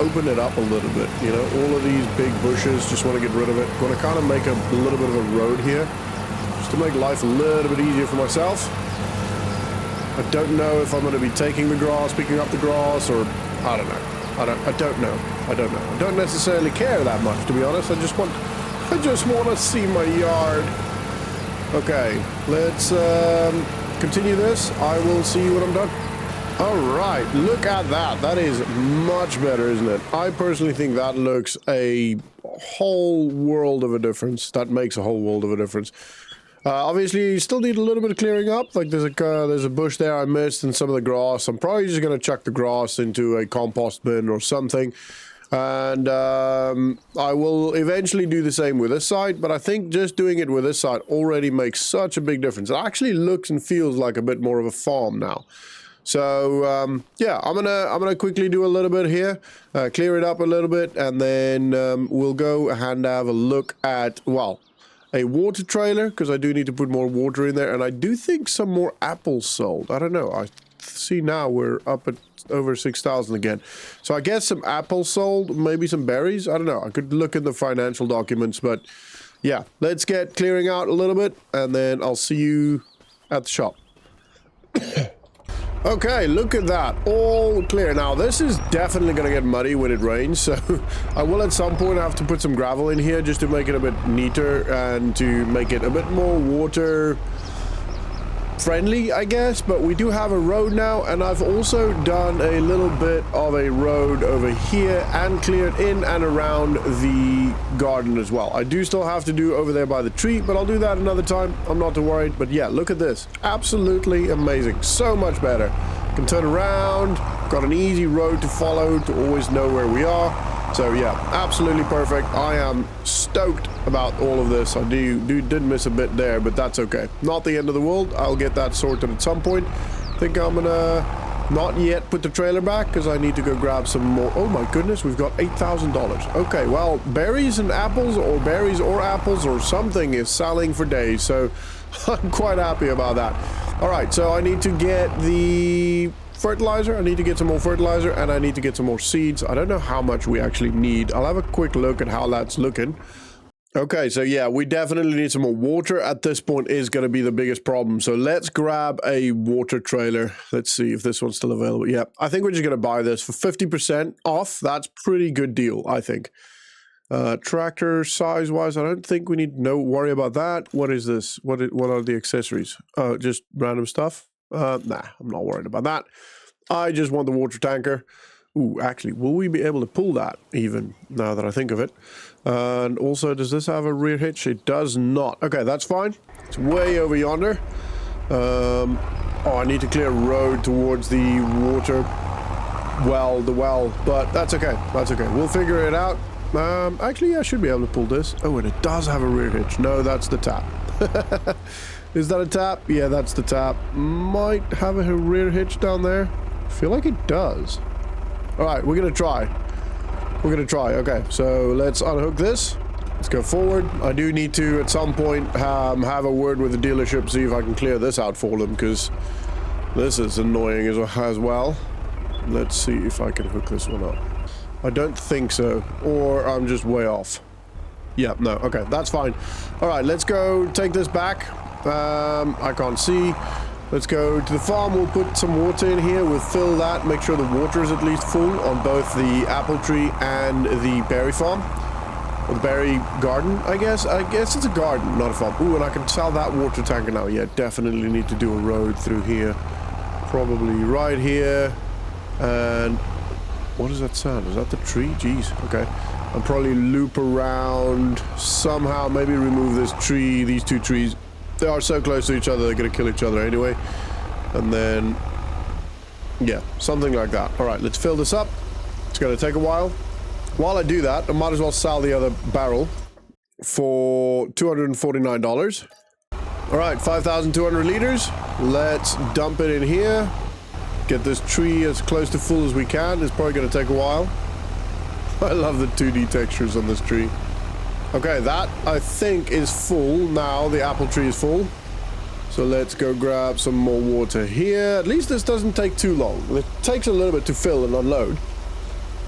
open it up a little bit. You know, all of these big bushes, just want to get rid of it. Going to kind of make a little bit of a road here, just to make life a little bit easier for myself. I don't know if I'm going to be taking the grass, picking up the grass, or I don't know. I don't know. I don't necessarily care that much, to be honest. I just want to see my yard. Okay, let's continue this. I will see you when I'm done. All right, look at that. That is much better, isn't it? I personally think that looks a whole world of a difference. That makes a whole world of a difference. Obviously, you still need a little bit of clearing up. Like there's a bush there I missed and some of the grass. I'm probably just going to chuck the grass into a compost bin or something. And I will eventually do the same with this side. But I think just doing it with this side already makes such a big difference. It actually looks and feels like a bit more of a farm now. So, yeah, I'm gonna quickly do a little bit here, clear it up a little bit, and then we'll go and have a look at, well, a water trailer, because I do need to put more water in there, and I do think some more apples sold. I don't know. I see now we're up at over 6,000 again. So I guess some apples sold, maybe some berries. I don't know. I could look in the financial documents, but yeah, let's get clearing out a little bit, and then I'll see you at the shop. Okay, look at that. All clear. Now, this is definitely going to get muddy when it rains, so I will at some point have to put some gravel in here just to make it a bit neater and to make it a bit more water friendly, I guess. But we do have a road now, and I've also done a little bit of a road over here and cleared in and around the garden as well. I do still have to do over there by the tree, but I'll do that another time. I'm not too worried. But yeah, look at this. Absolutely amazing. So much better. Can turn around. Got an easy road to follow to always know where we are. So yeah, absolutely perfect. I am stoked about all of this. I did miss a bit there, but that's okay. Not the end of the world. I'll get that sorted at some point. I think I'm gonna not yet put the trailer back because I need to go grab some more. Oh my goodness, we've got $8,000. Okay, well, berries and apples, or berries or apples or something is selling for days. So I'm quite happy about that. All right, so I need to get the fertilizer. I need to get some more fertilizer, and I need to get some more seeds. I don't know how much we actually need. I'll have a quick look at how that's looking. Okay, so yeah, we definitely need some more water. At this point is going to be the biggest problem. So let's grab a water trailer. Let's see if this one's still available. Yeah, I think we're just going to buy this for 50% off. That's pretty good deal, I think. Tractor size wise, I don't think we need to worry about that. What is this? What are the accessories? Just random stuff. Nah, I'm not worried about that. I just want the water tanker. Ooh, actually, will we be able to pull that even now that I think of it? And also, does this have a rear hitch? It does not. Okay, that's fine. It's way over yonder. Oh, I need to clear a road towards the water well, but that's okay. That's okay. We'll figure it out. Actually, I should be able to pull this. Oh, and it does have a rear hitch. No, that's the tap. Is that a tap? Yeah, that's the tap. Might have a rear hitch down there. I feel like it does. All right, we're going to try. We're gonna try. Okay, so let's unhook this. Let's go forward. I do need to, at some point, have a word with the dealership, see if I can clear this out for them, because this is annoying as well. Let's see if I can hook this one up. I don't think so, or I'm just way off. Yeah, no, okay, that's fine. All right, let's go take this back. I can't see. Let's go to the farm. We'll put some water in here. We'll fill that, make sure the water is at least full on both the apple tree and the berry farm. Or the berry garden, I guess. I guess it's a garden, not a farm. Ooh, and I can sell that water tanker now. Yeah, definitely need to do a road through here. Probably right here. And what does that sound? Is that the tree? Jeez, okay. I'll probably loop around somehow, maybe remove this tree, these two trees. They are so close to each other, they're gonna kill each other anyway. And then, yeah, something like that. All right, let's fill this up. It's gonna take a while. While I do that, I might as well sell the other barrel for $249. All right, 5,200 liters. Let's dump it in here. Get this tree as close to full as we can. It's probably gonna take a while. I love the 2D textures on this tree. Okay, that I think is full now. The apple tree is full. So let's go grab some more water here. At least this doesn't take too long. It takes a little bit to fill and unload.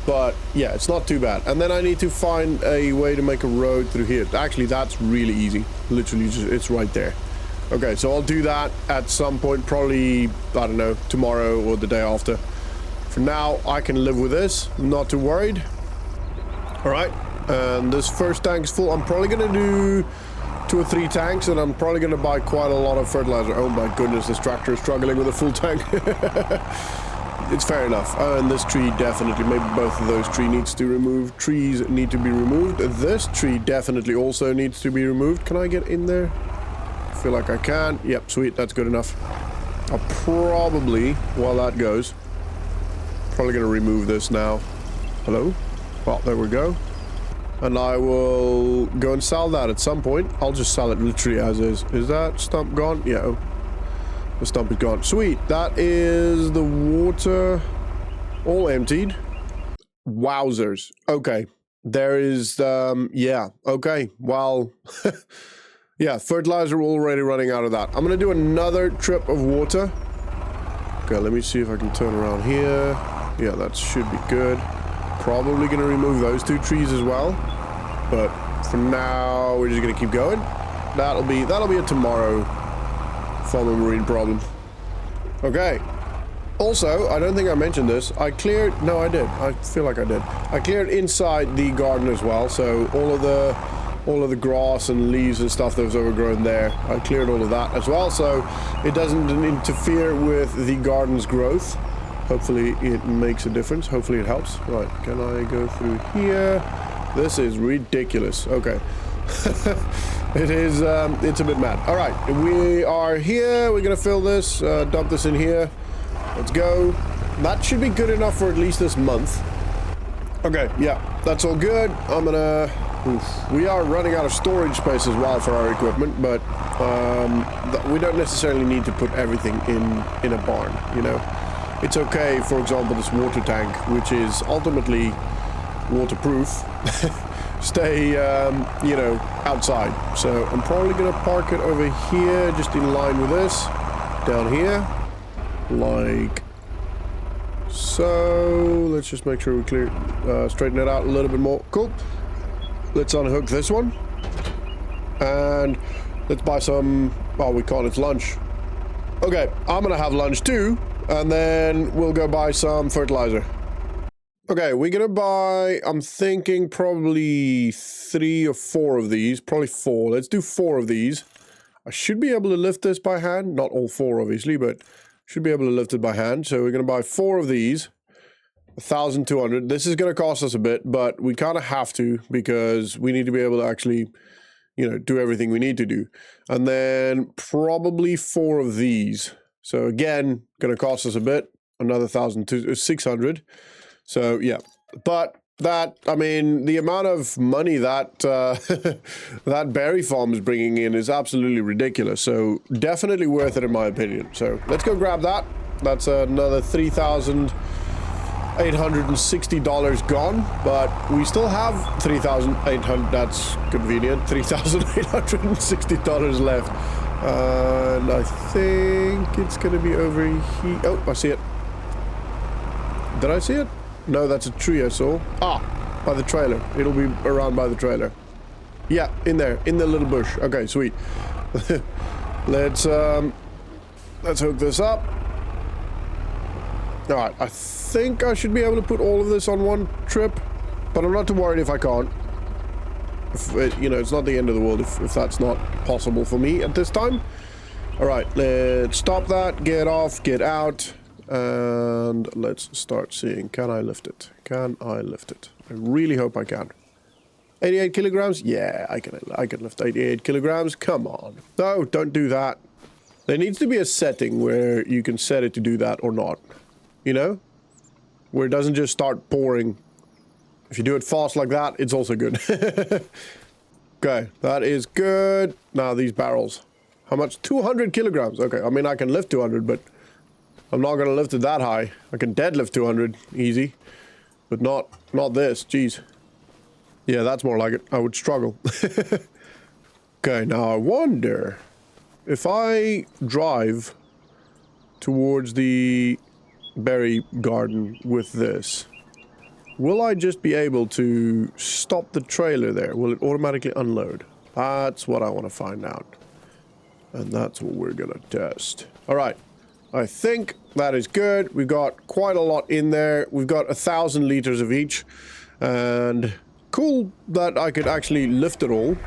But yeah, it's not too bad. And then I need to find a way to make a road through here. Actually, that's really easy. Literally, just, it's right there. Okay, so I'll do that at some point, probably, I don't know, tomorrow or the day after. For now, I can live with this. I'm not too worried. All right. And this first tank is full. I'm probably going to do 2 or 3 tanks, and I'm probably going to buy quite a lot of fertilizer. Oh my goodness, this tractor is struggling with a full tank. It's fair enough. And this tree definitely, maybe both of those trees need to be removed. This tree definitely also needs to be removed. Can I get in there? I feel like I can. Yep, sweet, that's good enough. I'll probably, while that goes, probably going to remove this now. Hello? Well, there we go. And I will go and sell that at some point. I'll just sell it literally as is. Is that stump gone? Yeah. Oh, the stump is gone. Sweet. That is the water all emptied. Wowzers. Okay. There is, yeah. Okay. Well, yeah, fertilizer already running out of that. I'm going to do another trip of water. Okay, let me see if I can turn around here. Yeah, that should be good. Probably going to remove those 2 trees as well, but for now we're just going to keep going. That'll be a tomorrow farm and marine problem. Okay. Also, I don't think I mentioned this. I cleared. No, I did. I feel like I did. I cleared inside the garden as well. So all of the grass and leaves and stuff that was overgrown there, I cleared all of that as well. So it doesn't interfere with the garden's growth. Hopefully it makes a difference. Hopefully it helps. Right, can I go through here? This is ridiculous. Okay. It is, it's a bit mad. All right, we are here. We're gonna fill this, dump this in here. Let's go. That should be good enough for at least this month. Okay, yeah, that's all good. I'm gonna... Oof. We are running out of storage space as well for our equipment, but we don't necessarily need to put everything in a barn, you know? It's okay, for example, this water tank, which is ultimately waterproof, stay, you know, outside. So I'm probably going to park it over here, just in line with this, down here, like so. Let's just make sure we straighten it out a little bit more. Cool. Let's unhook this one, and let's buy some, oh, we can't, it's lunch. Okay, I'm going to have lunch too. And then we'll go buy some fertilizer. Okay, we're gonna buy, I'm thinking probably 3 or 4 of these. Probably 4. Let's do 4 of these. I should be able to lift this by hand. Not all 4, obviously, but should be able to lift it by hand. So we're gonna buy 4 of these. 1,200. This is gonna cost us a bit, but we kind of have to because we need to be able to actually, you know, do everything we need to do. And then probably 4 of these. So again, going to cost us a bit, another 1,600. So yeah, but that, I mean, the amount of money that that berry farm is bringing in is absolutely ridiculous. So definitely worth it in my opinion. So let's go grab that. That's another 3,000 $860 gone, but we still have $3,800. That's convenient. $3,860 left. And I think it's going to be over here. Oh, I see it. Did I see it? No, that's a tree I saw. Ah, by the trailer. It'll be around by the trailer. Yeah, in there, in the little bush. Okay, sweet. Let's hook this up. All right, I think I should be able to put all of this on one trip, but I'm not too worried if I can't. You know, it's not the end of the world if that's not possible for me at this time. All right, let's stop that, get off, get out, and let's start seeing. Can I lift it? Can I lift it? I really hope I can. 88 kilograms? Yeah, I can lift 88 kilograms. Come on. No, don't do that. There needs to be a setting where you can set it to do that or not. You know? Where it doesn't just start pouring. If you do it fast like that, it's also good. Okay, that is good. Now these barrels. How much? 200 kilograms. Okay, I mean I can lift 200, but I'm not going to lift it that high. I can deadlift 200 easy, but not this. Jeez. Yeah, that's more like it. I would struggle. Okay, now I wonder if I drive towards the berry garden with this, will I just be able to stop the trailer there? Will it automatically unload? That's what I want to find out. And that's what we're going to test. All right. I think that is good. We've got quite a lot in there. We've got 1,000 liters of each. And cool that I could actually lift it all.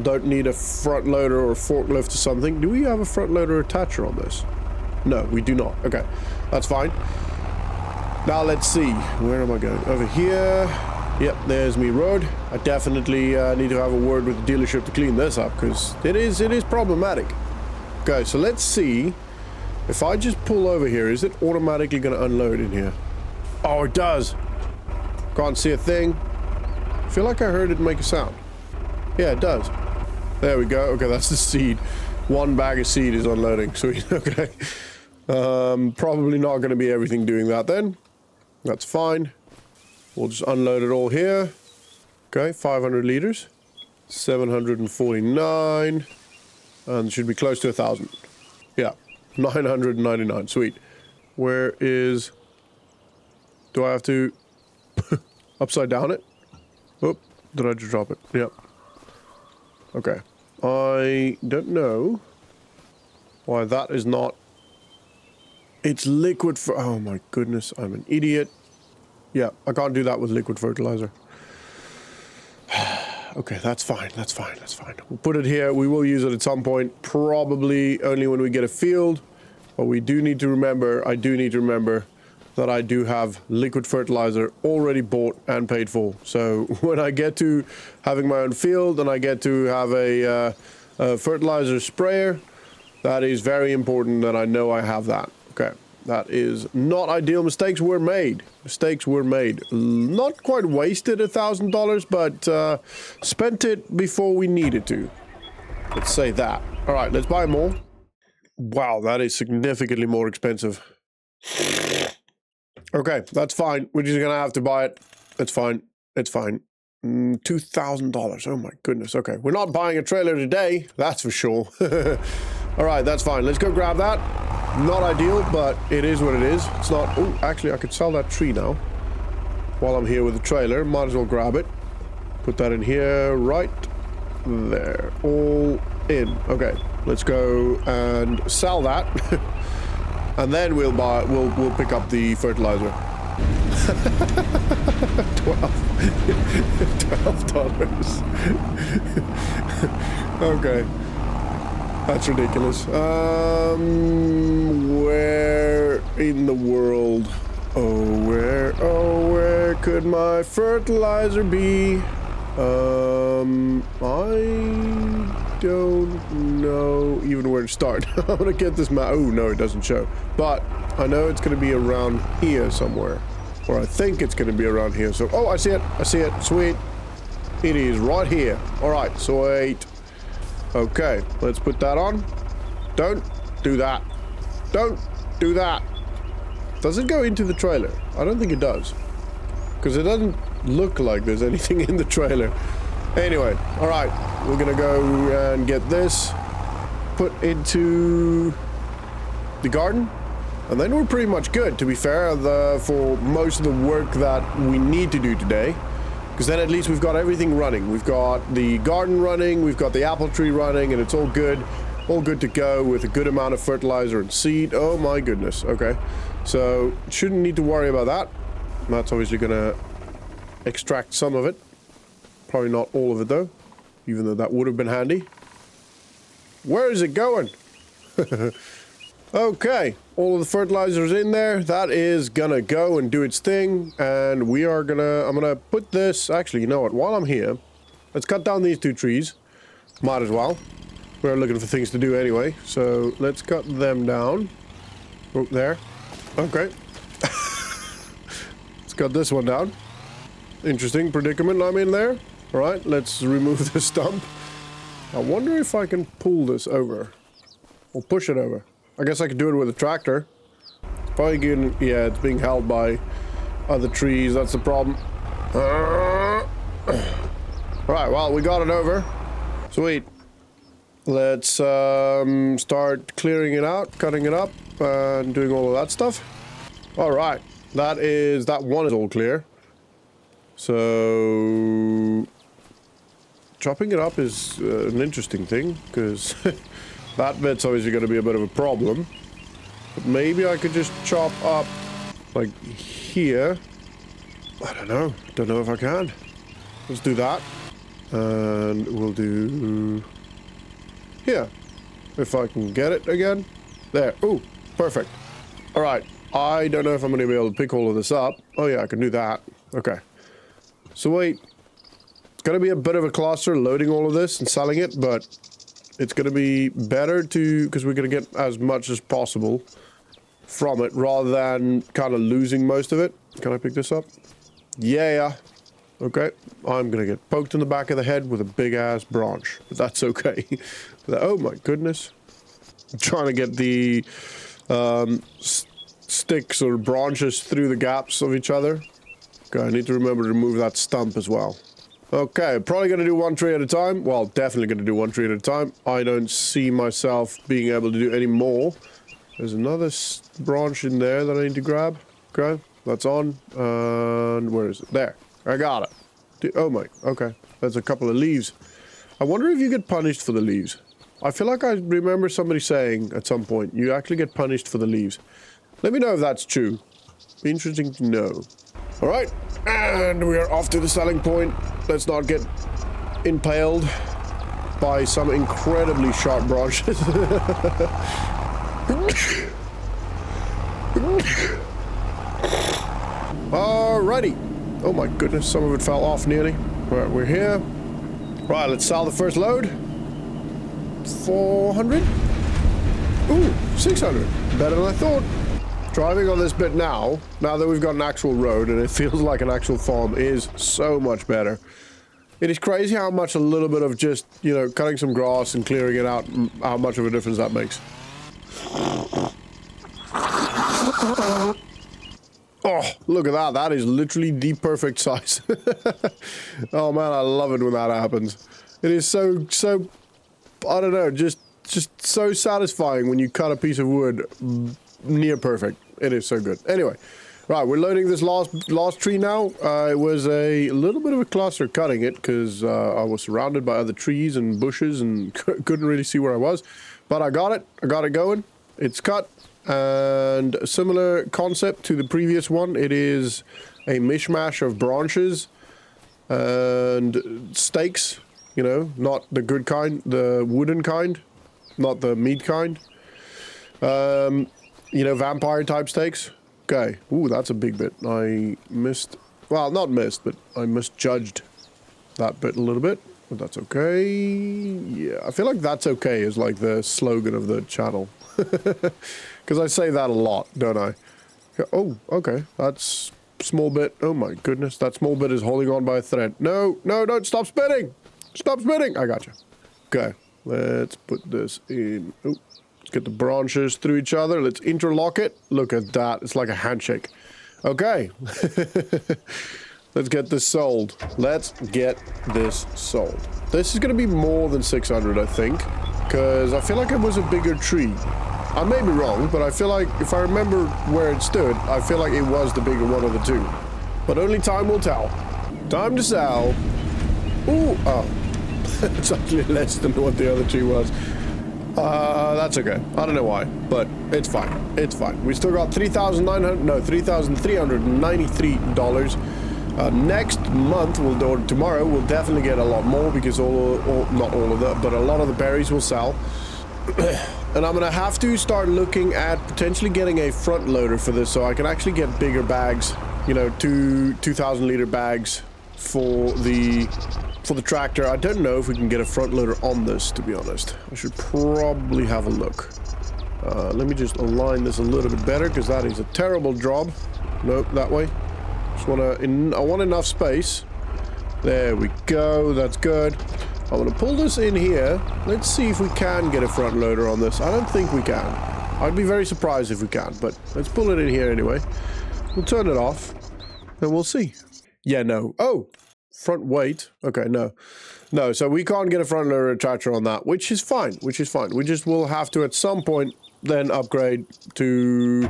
Don't need a front loader or a forklift or something. Do we have a front loader attacher on this? No, we do not. Okay, that's fine. Now let's see. Where am I going? Over here. Yep, there's me road. I definitely need to have a word with the dealership to clean this up because it is problematic. Okay, so let's see. If I just pull over here, is it automatically going to unload in here? Oh, it does. Can't see a thing. I feel like I heard it make a sound. Yeah, it does. There we go. Okay, that's the seed. One bag of seed is unloading. Sweet. Okay. Probably not going to be everything doing that then. That's fine. We'll just unload it all here. Okay, 500 liters. 749. And it should be close to 1,000. Yeah. 999. Sweet. Where is... Do I have to upside down it? Oh, did I just drop it? Yep. Okay. I don't know why that is not... It's liquid for... Oh my goodness, I'm an idiot. Yeah, I can't do that with liquid fertilizer. Okay, that's fine, that's fine, that's fine. We'll put it here. We will use it at some point. Probably only when we get a field. But we do need to remember, I do need to remember that I do have liquid fertilizer already bought and paid for. So when I get to having my own field and I get to have a fertilizer sprayer, that is very important that I know I have that. Okay, that is not ideal. Mistakes were made. Mistakes were made. Not quite wasted $1,000, but spent it before we needed to. Let's say that. All right, let's buy more. Wow, that is significantly more expensive. Okay, that's fine. We're just gonna have to buy it. It's fine. It's fine. $2,000. Oh my goodness. Okay, we're not buying a trailer today. That's for sure. All right, that's fine. Let's go grab that. Not ideal, but it is what it is. It's not... Oh, actually, I could sell that tree now. While I'm here with the trailer, might as well grab it. Put that in here, right there. All in. Okay, let's go and sell that. And then we'll pick up the fertilizer. $12. Okay. That's ridiculous. Where in the world? Oh, where could my fertilizer be? I don't know even where to start. I'm gonna get this map. Oh, no, it doesn't show. But I know it's gonna be around here somewhere. Or I think it's gonna be around here. So, oh, I see it. I see it. Sweet. It is right here. All right, sweet. Okay, let's put that on. Don't do that. Don't do that. Does it go into the trailer? I don't think it does. Because it doesn't look like there's anything in the trailer. Anyway, alright. We're gonna go and get this put into the garden. And then we're pretty much good, to be fair, for most of the work that we need to do today. Because then at least we've got everything running. We've got the garden running, we've got the apple tree running, and it's all good. All good to go with a good amount of fertilizer and seed. Oh my goodness. Okay. So, shouldn't need to worry about that. That's obviously going to extract some of it. Probably not all of it though. Even though that would have been handy. Where is it going? Okay. All of the fertilizer is in there. That is going to go and do its thing. And we are going to... I'm going to put this... Actually, you know what? While I'm here, let's cut down these 2 trees. Might as well. We're looking for things to do anyway. So, let's cut them down. Oh, there. Okay. Let's cut this one down. Interesting predicament I'm in there. Alright, let's remove the stump. I wonder if I can pull this over. Or push it over. I guess I could do it with a tractor. Probably getting... Yeah, it's being held by other trees. That's the problem. Alright, well, we got it over. Sweet. Let's start clearing it out, cutting it up, and doing all of that stuff. Alright, that one is all clear. So, chopping it up is an interesting thing, because that bit's obviously going to be a bit of a problem. But maybe I could just chop up, like, here. I don't know if I can. Let's do that. And we'll do... Here, if I can get it again. There. Ooh, perfect. All right. I don't know if I'm going to be able to pick all of this up. Oh, yeah, I can do that. Okay. So, wait. It's going to be a bit of a cluster loading all of this and selling it, but it's going to be better to... Because we're going to get as much as possible from it rather than kind of losing most of it. Can I pick this up? Yeah. Okay, I'm gonna get poked in the back of the head with a big-ass branch. But that's okay. Oh my goodness. I'm trying to get the sticks or branches through the gaps of each other. Okay, I need to remember to remove that stump as well. Okay, probably gonna do 1 tree at a time. Well, definitely gonna do 1 tree at a time. I don't see myself being able to do any more. There's another branch in there that I need to grab. Okay, that's on. And where is it? There. I got it. Oh my, okay. That's a couple of leaves. I wonder if you get punished for the leaves. I feel like I remember somebody saying at some point, you actually get punished for the leaves. Let me know if that's true. Be interesting to know. Alright, and we are off to the selling point. Let's not get impaled by some incredibly sharp branches. Alrighty. Oh my goodness, some of it fell off nearly. Right, we're here. Right, let's sell the first load. 400? Ooh, 600. Better than I thought. Driving on this bit now that we've got an actual road and it feels like an actual farm, is so much better. It is crazy how much a little bit of just, you know, cutting some grass and clearing it out, how much of a difference that makes. Oh, look at that. That is literally the perfect size. Oh man, I love it when that happens. It is so, I don't know, just so satisfying when you cut a piece of wood near perfect. It is so good. Anyway, right, we're loading this last tree now. It was a little bit of a cluster cutting it because I was surrounded by other trees and bushes and couldn't really see where I was. But I got it going. It's cut. And a similar concept to the previous one. It is a mishmash of branches and stakes, you know, not the good kind, the wooden kind, not the meat kind. You know, vampire type stakes. Okay. Ooh, that's a big bit. I missed, well, not missed, but I misjudged that bit a little bit, but that's okay. Yeah, I feel like that's okay is like the slogan of the channel. Because I say that a lot, don't I? Oh, okay. That's small bit. Oh my goodness. That small bit is holding on by a thread. No, don't stop spinning. Stop spinning. I got you. Okay. Let's put this in. Oh, get the branches through each other. Let's interlock it. Look at that. It's like a handshake. Okay. Let's get this sold. Let's get this sold. This is going to be more than 600, I think, because I feel like it was a bigger tree. I may be wrong, but I feel like if I remember where it stood, I feel like it was the bigger one of the two. But only time will tell. Time to sell. Ooh, oh. It's actually less than what the other tree was. That's okay. I don't know why, but it's fine. It's fine. We still got $3,393. Next month, or tomorrow, we'll definitely get a lot more because not all of them, but a lot of the berries will sell. And I'm going to have to start looking at potentially getting a front loader for this so I can actually get bigger bags, you know, 2,000 liter bags for the tractor. I don't know if we can get a front loader on this, to be honest. I should probably have a look. Let me just align this a little bit better because that is a terrible job. Nope, that way. I want enough space. There we go. That's good. I'm going to pull this in here. Let's see if we can get a front loader on this. I don't think we can. I'd be very surprised if we can, but let's pull it in here anyway. We'll turn it off and we'll see. Yeah, no. Oh, front weight. Okay, no. No, so we can't get a front loader attachment on that, which is fine. We just will have to at some point then upgrade to,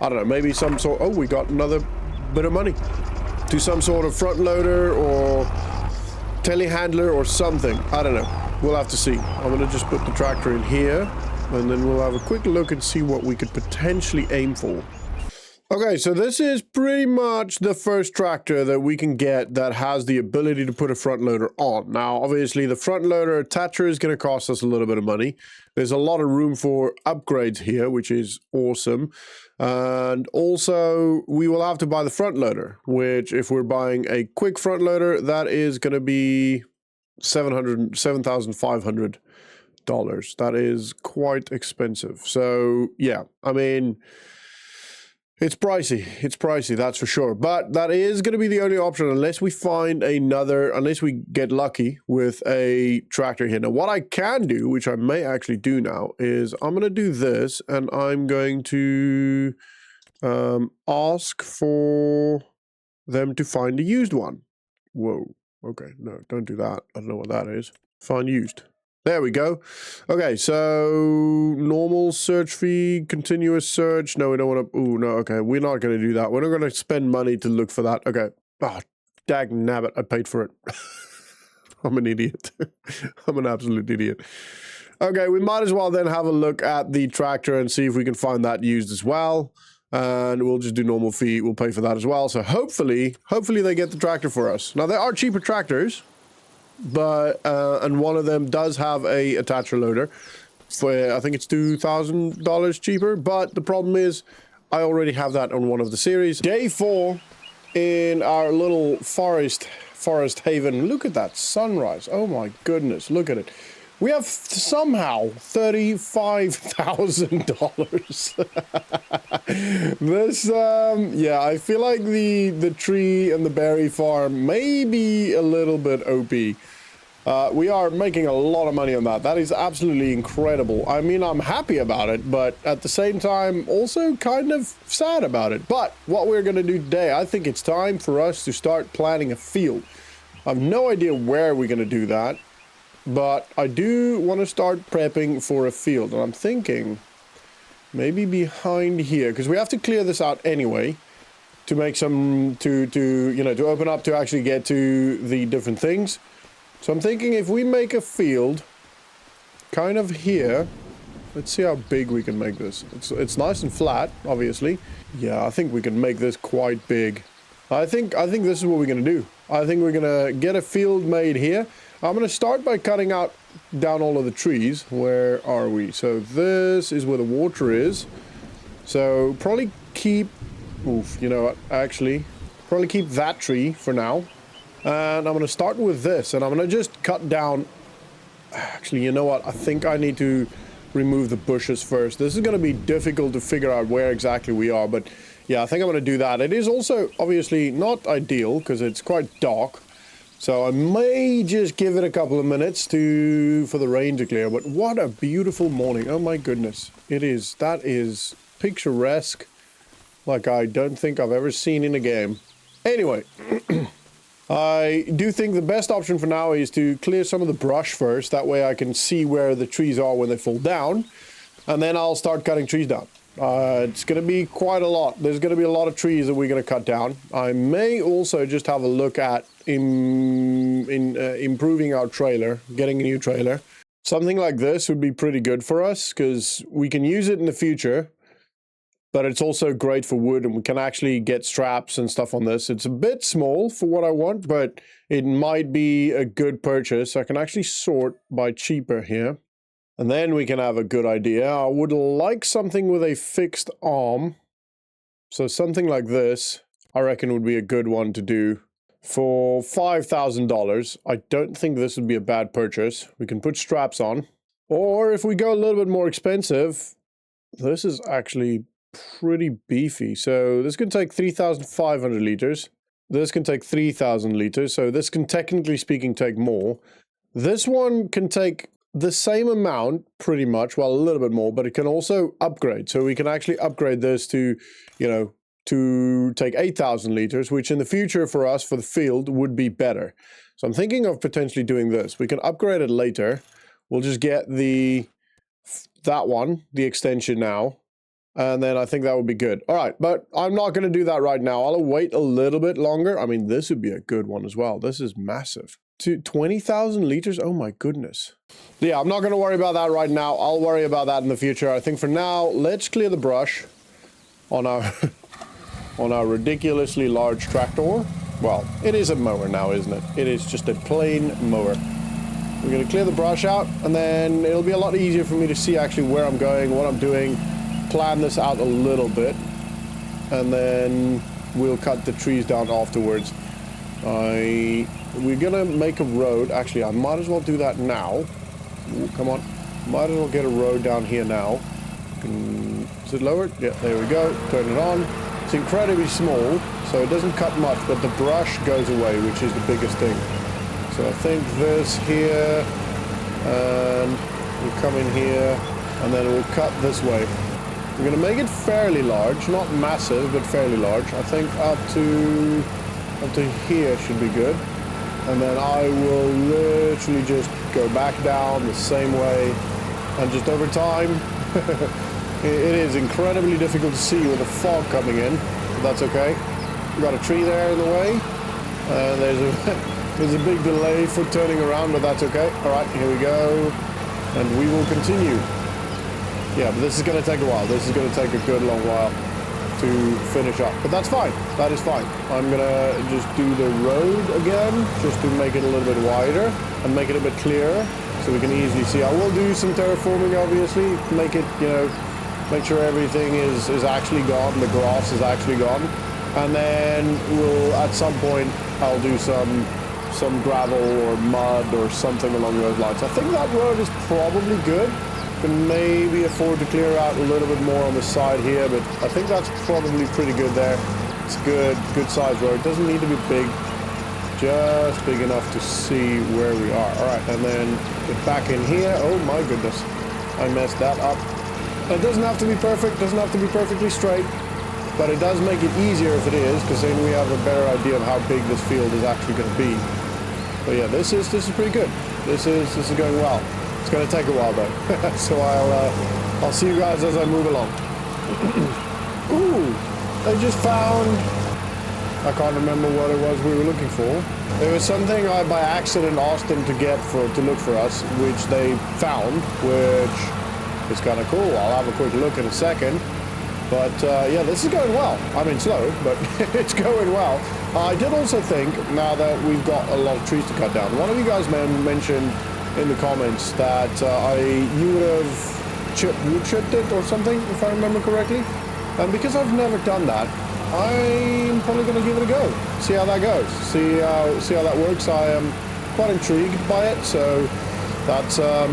I don't know, maybe some sort. Oh, we got another bit of money to some sort of front loader or telehandler or something. I don't know. We'll have to see. I'm going to just put the tractor in here and then we'll have a quick look and see what we could potentially aim for. Okay, so this is pretty much the first tractor that we can get that has the ability to put a front loader on. Now, obviously, the front loader attacher is going to cost us a little bit of money. There's a lot of room for upgrades here, which is awesome. And also, we will have to buy the front loader, which if we're buying a quick front loader, that is going to be $7,500. That is quite expensive. So, yeah, I mean, it's pricey, that's for sure. But that is going to be the only option unless we find unless we get lucky with a tractor here. Now, what I can do, which I may actually do now, is I'm going to do this and I'm going to ask for them to find a used one. Whoa. Okay, no, don't do that. I don't know what that is. Find used. There we go. Okay, so normal search fee, continuous search. No, we don't want to. Oh, no, okay. We're not going to do that. We're not going to spend money to look for that. Okay. Ah, dag nabbit. I paid for it. I'm an idiot. I'm an absolute idiot. Okay, we might as well then have a look at the tractor and see if we can find that used as well. And we'll just do normal fee. We'll pay for that as well. So hopefully they get the tractor for us. Now, there are cheaper tractors. But and one of them does have a attacher loader for I think it's $2,000 cheaper, but the problem is I already have that on one of the series. Day 4 in our little forest haven. Look at that sunrise. Oh my goodness, look at it. We have somehow $35,000. This, yeah, I feel like the tree and the berry farm may be a little bit OP. We are making a lot of money on that. That is absolutely incredible. I mean, I'm happy about it, but at the same time, also kind of sad about it. But what we're going to do today, I think it's time for us to start planning a field. I have no idea where we're going to do that. But I do want to start prepping for a field. And I'm thinking maybe behind here, because we have to clear this out anyway to make some, to open up to actually get to the different things. So I'm thinking if we make a field kind of here, let's see how big we can make this. It's nice and flat, obviously. Yeah, I think we can make this quite big. I think this is what we're going to do. I think we're going to get a field made here. I'm going to start by cutting down all of the trees. Where are we? So this is where the water is. So probably keep, you know what, actually, probably keep that tree for now. And I'm going to start with this. And I'm going to just cut down, actually, you know what, I think I need to remove the bushes first. This is going to be difficult to figure out where exactly we are. But yeah, I think I'm going to do that. It is also obviously not ideal because it's quite dark. So I may just give it a couple of minutes for the rain to clear, but what a beautiful morning. Oh my goodness. It is. That is picturesque like I don't think I've ever seen in a game. Anyway, I do think the best option for now is to clear some of the brush first. That way I can see where the trees are when they fall down. And then I'll start cutting trees down. It's going to be quite a lot. There's going to be a lot of trees that we're going to cut down. I may also just have a look at improving our trailer, getting a new trailer. Something like this would be pretty good for us because we can use it in the future, but it's also great for wood and we can actually get straps and stuff on this. It's a bit small for what I want, but it might be a good purchase. I can actually sort by cheaper here. And then we can have a good idea. I would like something with a fixed arm. So something like this, I reckon would be a good one to do. For $5,000, I don't think this would be a bad purchase. We can put straps on. Or if we go a little bit more expensive, this is actually pretty beefy. So this can take 3,500 liters. This can take 3,000 liters. So this can technically speaking take more. This one can take the same amount, pretty much, well, a little bit more, but it can also upgrade. So we can actually upgrade this to, you know, to take 8,000 liters, which in the future for us, for the field, would be better. So I'm thinking of potentially doing this. We can upgrade it later. We'll just get that one, the extension now, and then I think that would be good. All right, but I'm not going to do that right now. I'll wait a little bit longer. I mean, this would be a good one as well. This is massive. To 20,000 liters? Oh my goodness. Yeah, I'm not going to worry about that right now. I'll worry about that in the future. I think for now, let's clear the brush on our on our ridiculously large tractor. Well, it is a mower now, isn't it? It is just a plain mower. We're going to clear the brush out, and then it'll be a lot easier for me to see actually where I'm going, what I'm doing, plan this out a little bit, and then we'll cut the trees down afterwards. We're gonna make a road. Actually, I might as well do that now. Ooh, come on. Might as well get a road down here now. Is it lowered? Yeah, there we go. Turn it on. It's incredibly small, so it doesn't cut much, but the brush goes away, which is the biggest thing. So I think this here, and we'll come in here, and then we'll cut this way. We're gonna make it fairly large, not massive, but fairly large. I think up to here should be good. And then I will literally just go back down the same way, and just over time, it is incredibly difficult to see with the fog coming in, but that's okay. We've got a tree there in the way, and there's a big delay for turning around, but that's okay. All right, here we go, and we will continue. Yeah, but this is going to take a while. This is going to take a good long while to finish up, but that's fine. That is fine. I'm gonna just do the road again, just to make it a little bit wider and make it a bit clearer, so we can easily see. I will do some terraforming, obviously, make it, you know, make sure everything is actually gone, the grass is actually gone, and then we'll at some point I'll do some gravel or mud or something along those lines. I think that road is probably good. Can maybe afford to clear out a little bit more on the side here, but I think that's probably pretty good there. It's a good size road. It doesn't need to be big, just big enough to see where we are. All right, and then get back in here. Oh my goodness, I messed that up. It doesn't have to be perfect, doesn't have to be perfectly straight, but it does make it easier if it is, because then we have a better idea of how big this field is actually going to be. But yeah, this is pretty good. This is going well. It's going to take a while though, so I'll see you guys as I move along. Ooh, I just found, I can't remember what it was we were looking for. There was something I by accident asked them to look for us, which they found, which is kind of cool. I'll have a quick look in a second. But yeah, this is going well. I mean, slow, but it's going well. I did also think, now that we've got a lot of trees to cut down, one of you guys mentioned in the comments that you would have wood chipped it or something, if I remember correctly. And because I've never done that, I'm probably going to give it a go. See how that goes. See how that works. I am quite intrigued by it. So that's a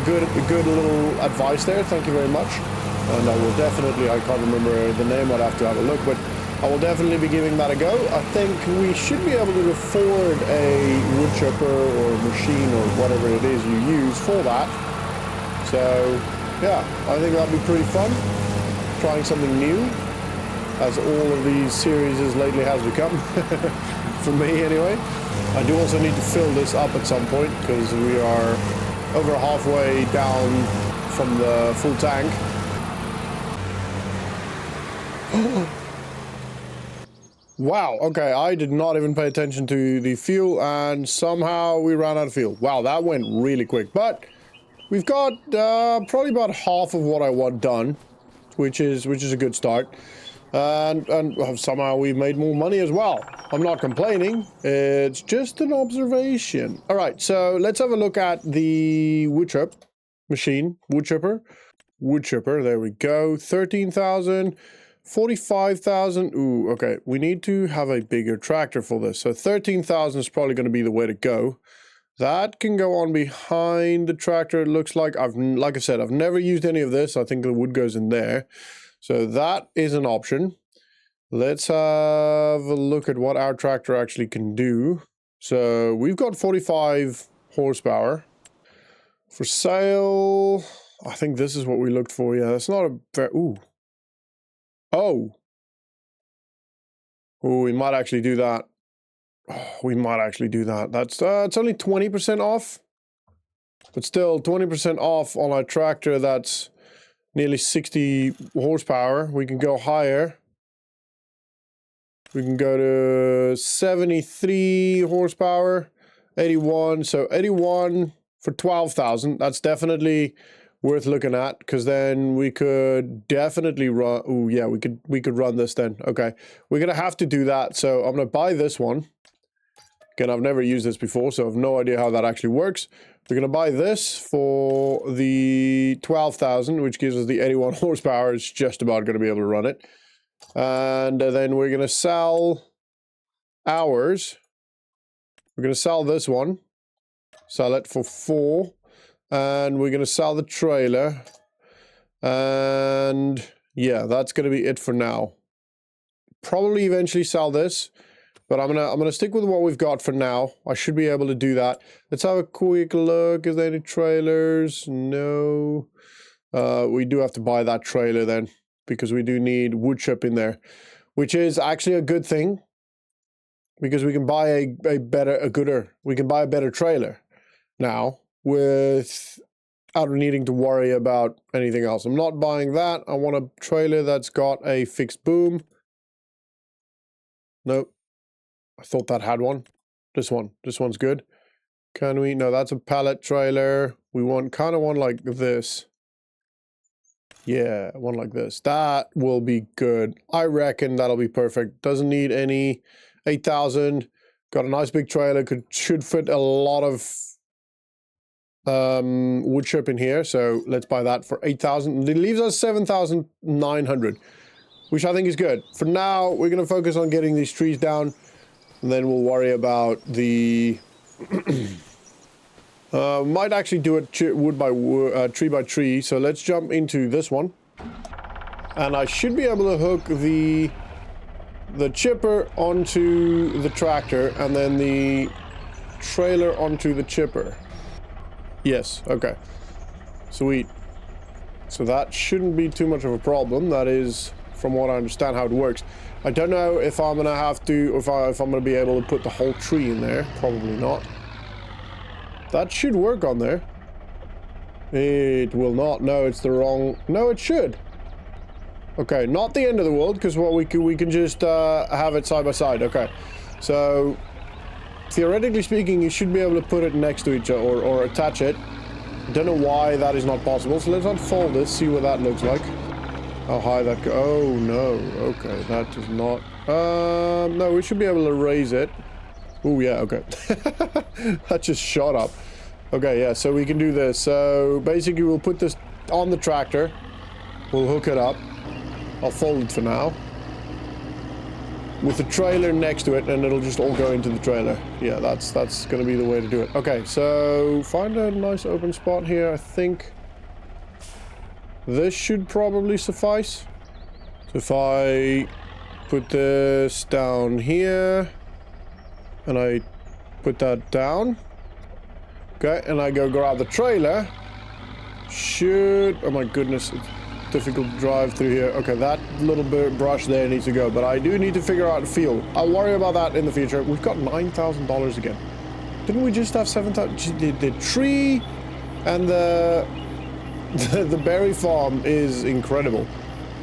good little advice there. Thank you very much. And I will definitely, I can't remember the name, I'd have to have a look, but I will definitely be giving that a go. I think we should be able to afford a wood chipper or machine or whatever it is you use for that. So, yeah, I think that'd be pretty fun. Trying something new, as all of these series lately has become. For me, anyway. I do also need to fill this up at some point, because we are over halfway down from the full tank. Wow, okay, I did not even pay attention to the fuel, and somehow we ran out of fuel. Wow, that went really quick, but we've got probably about half of what I want done, which is a good start. And somehow we've made more money as well. I'm not complaining, it's just an observation. All right, so let's have a look at the wood chip machine, wood chipper, there we go, 13,000. 45,000. Ooh, okay. We need to have a bigger tractor for this. So 13,000 is probably going to be the way to go. That can go on behind the tractor. It looks like like I said, I've never used any of this. I think the wood goes in there. So that is an option. Let's have a look at what our tractor actually can do. So we've got 45 horsepower. For sale, I think this is what we looked for. Yeah, that's not a very... Ooh. Oh, we might actually do that. Oh, we might actually do that. That's it's only 20% off, but still 20% off on a tractor that's nearly 60 horsepower. We can go higher. We can go to 73 horsepower, 81. So 81 for 12,000. That's definitely worth looking at, because then we could definitely run. Oh yeah, we could run this then. Okay, we're gonna have to do that. So I'm gonna buy this one. Again, I've never used this before, so I have no idea how that actually works. We're gonna buy this for the 12,000, which gives us the 81 horsepower. It's just about gonna be able to run it. And then we're gonna sell ours. We're gonna sell this one. Sell it for 4. And we're going to sell the trailer. And yeah, that's going to be it for now. Probably eventually sell this, but I'm going to stick with what we've got for now. I should be able to do that. Let's have a quick look. Is there any trailers? No. We do have to buy that trailer then, because we do need wood chip in there, which is actually a good thing, because we can buy we can buy a better trailer now, without needing to worry about anything else. I'm not buying that. I want a trailer that's got a fixed boom. Nope. I thought that had one. This one's good. Can we? No, that's a pallet trailer. We kind of want like this. Yeah, one like this. That will be good. I reckon that'll be perfect. Doesn't need any 8,000. Got a nice big trailer. Should fit a lot of wood chip in here, so let's buy that for 8,000. It leaves us 7,900, which I think is good. For now, we're going to focus on getting these trees down, and then we'll worry about the might actually do it wood by wood, tree by tree. So let's jump into this one, and I should be able to hook the chipper onto the tractor, and then the trailer onto the chipper. Yes, okay. Sweet. So that shouldn't be too much of a problem. That is, from what I understand, how it works. I don't know if I'm gonna have to, if I'm gonna be able to put the whole tree in there. Probably not. That should work on there. It will not. No, it's the wrong. No, it should. Okay, not the end of the world, because what we can just have it side by side. Okay, so theoretically speaking, you should be able to put it next to each other or attach it. Don't know why that is not possible. So let's unfold this, see what that looks like. How high that go. Oh no. Okay, that does not. No, we should be able to raise it. Oh yeah. Okay. That just shot up. Okay, yeah. So we can do this. So basically, we'll put this on the tractor. We'll hook it up. I'll fold it for now, with the trailer next to it, and it'll just all go into the trailer. Yeah, that's gonna be the way to do it. Okay, so find a nice open spot here. I think this should probably suffice. So if I put this down here. And I put that down. Okay, and I go grab the trailer. Shoot. Oh my goodness, it's difficult to drive through here. Okay, that little bit brush there needs to go, but I do need to figure out fuel. I'll worry about that in the future. We've got $9,000 again. Didn't we just have 7,000? The tree and the berry farm is incredible.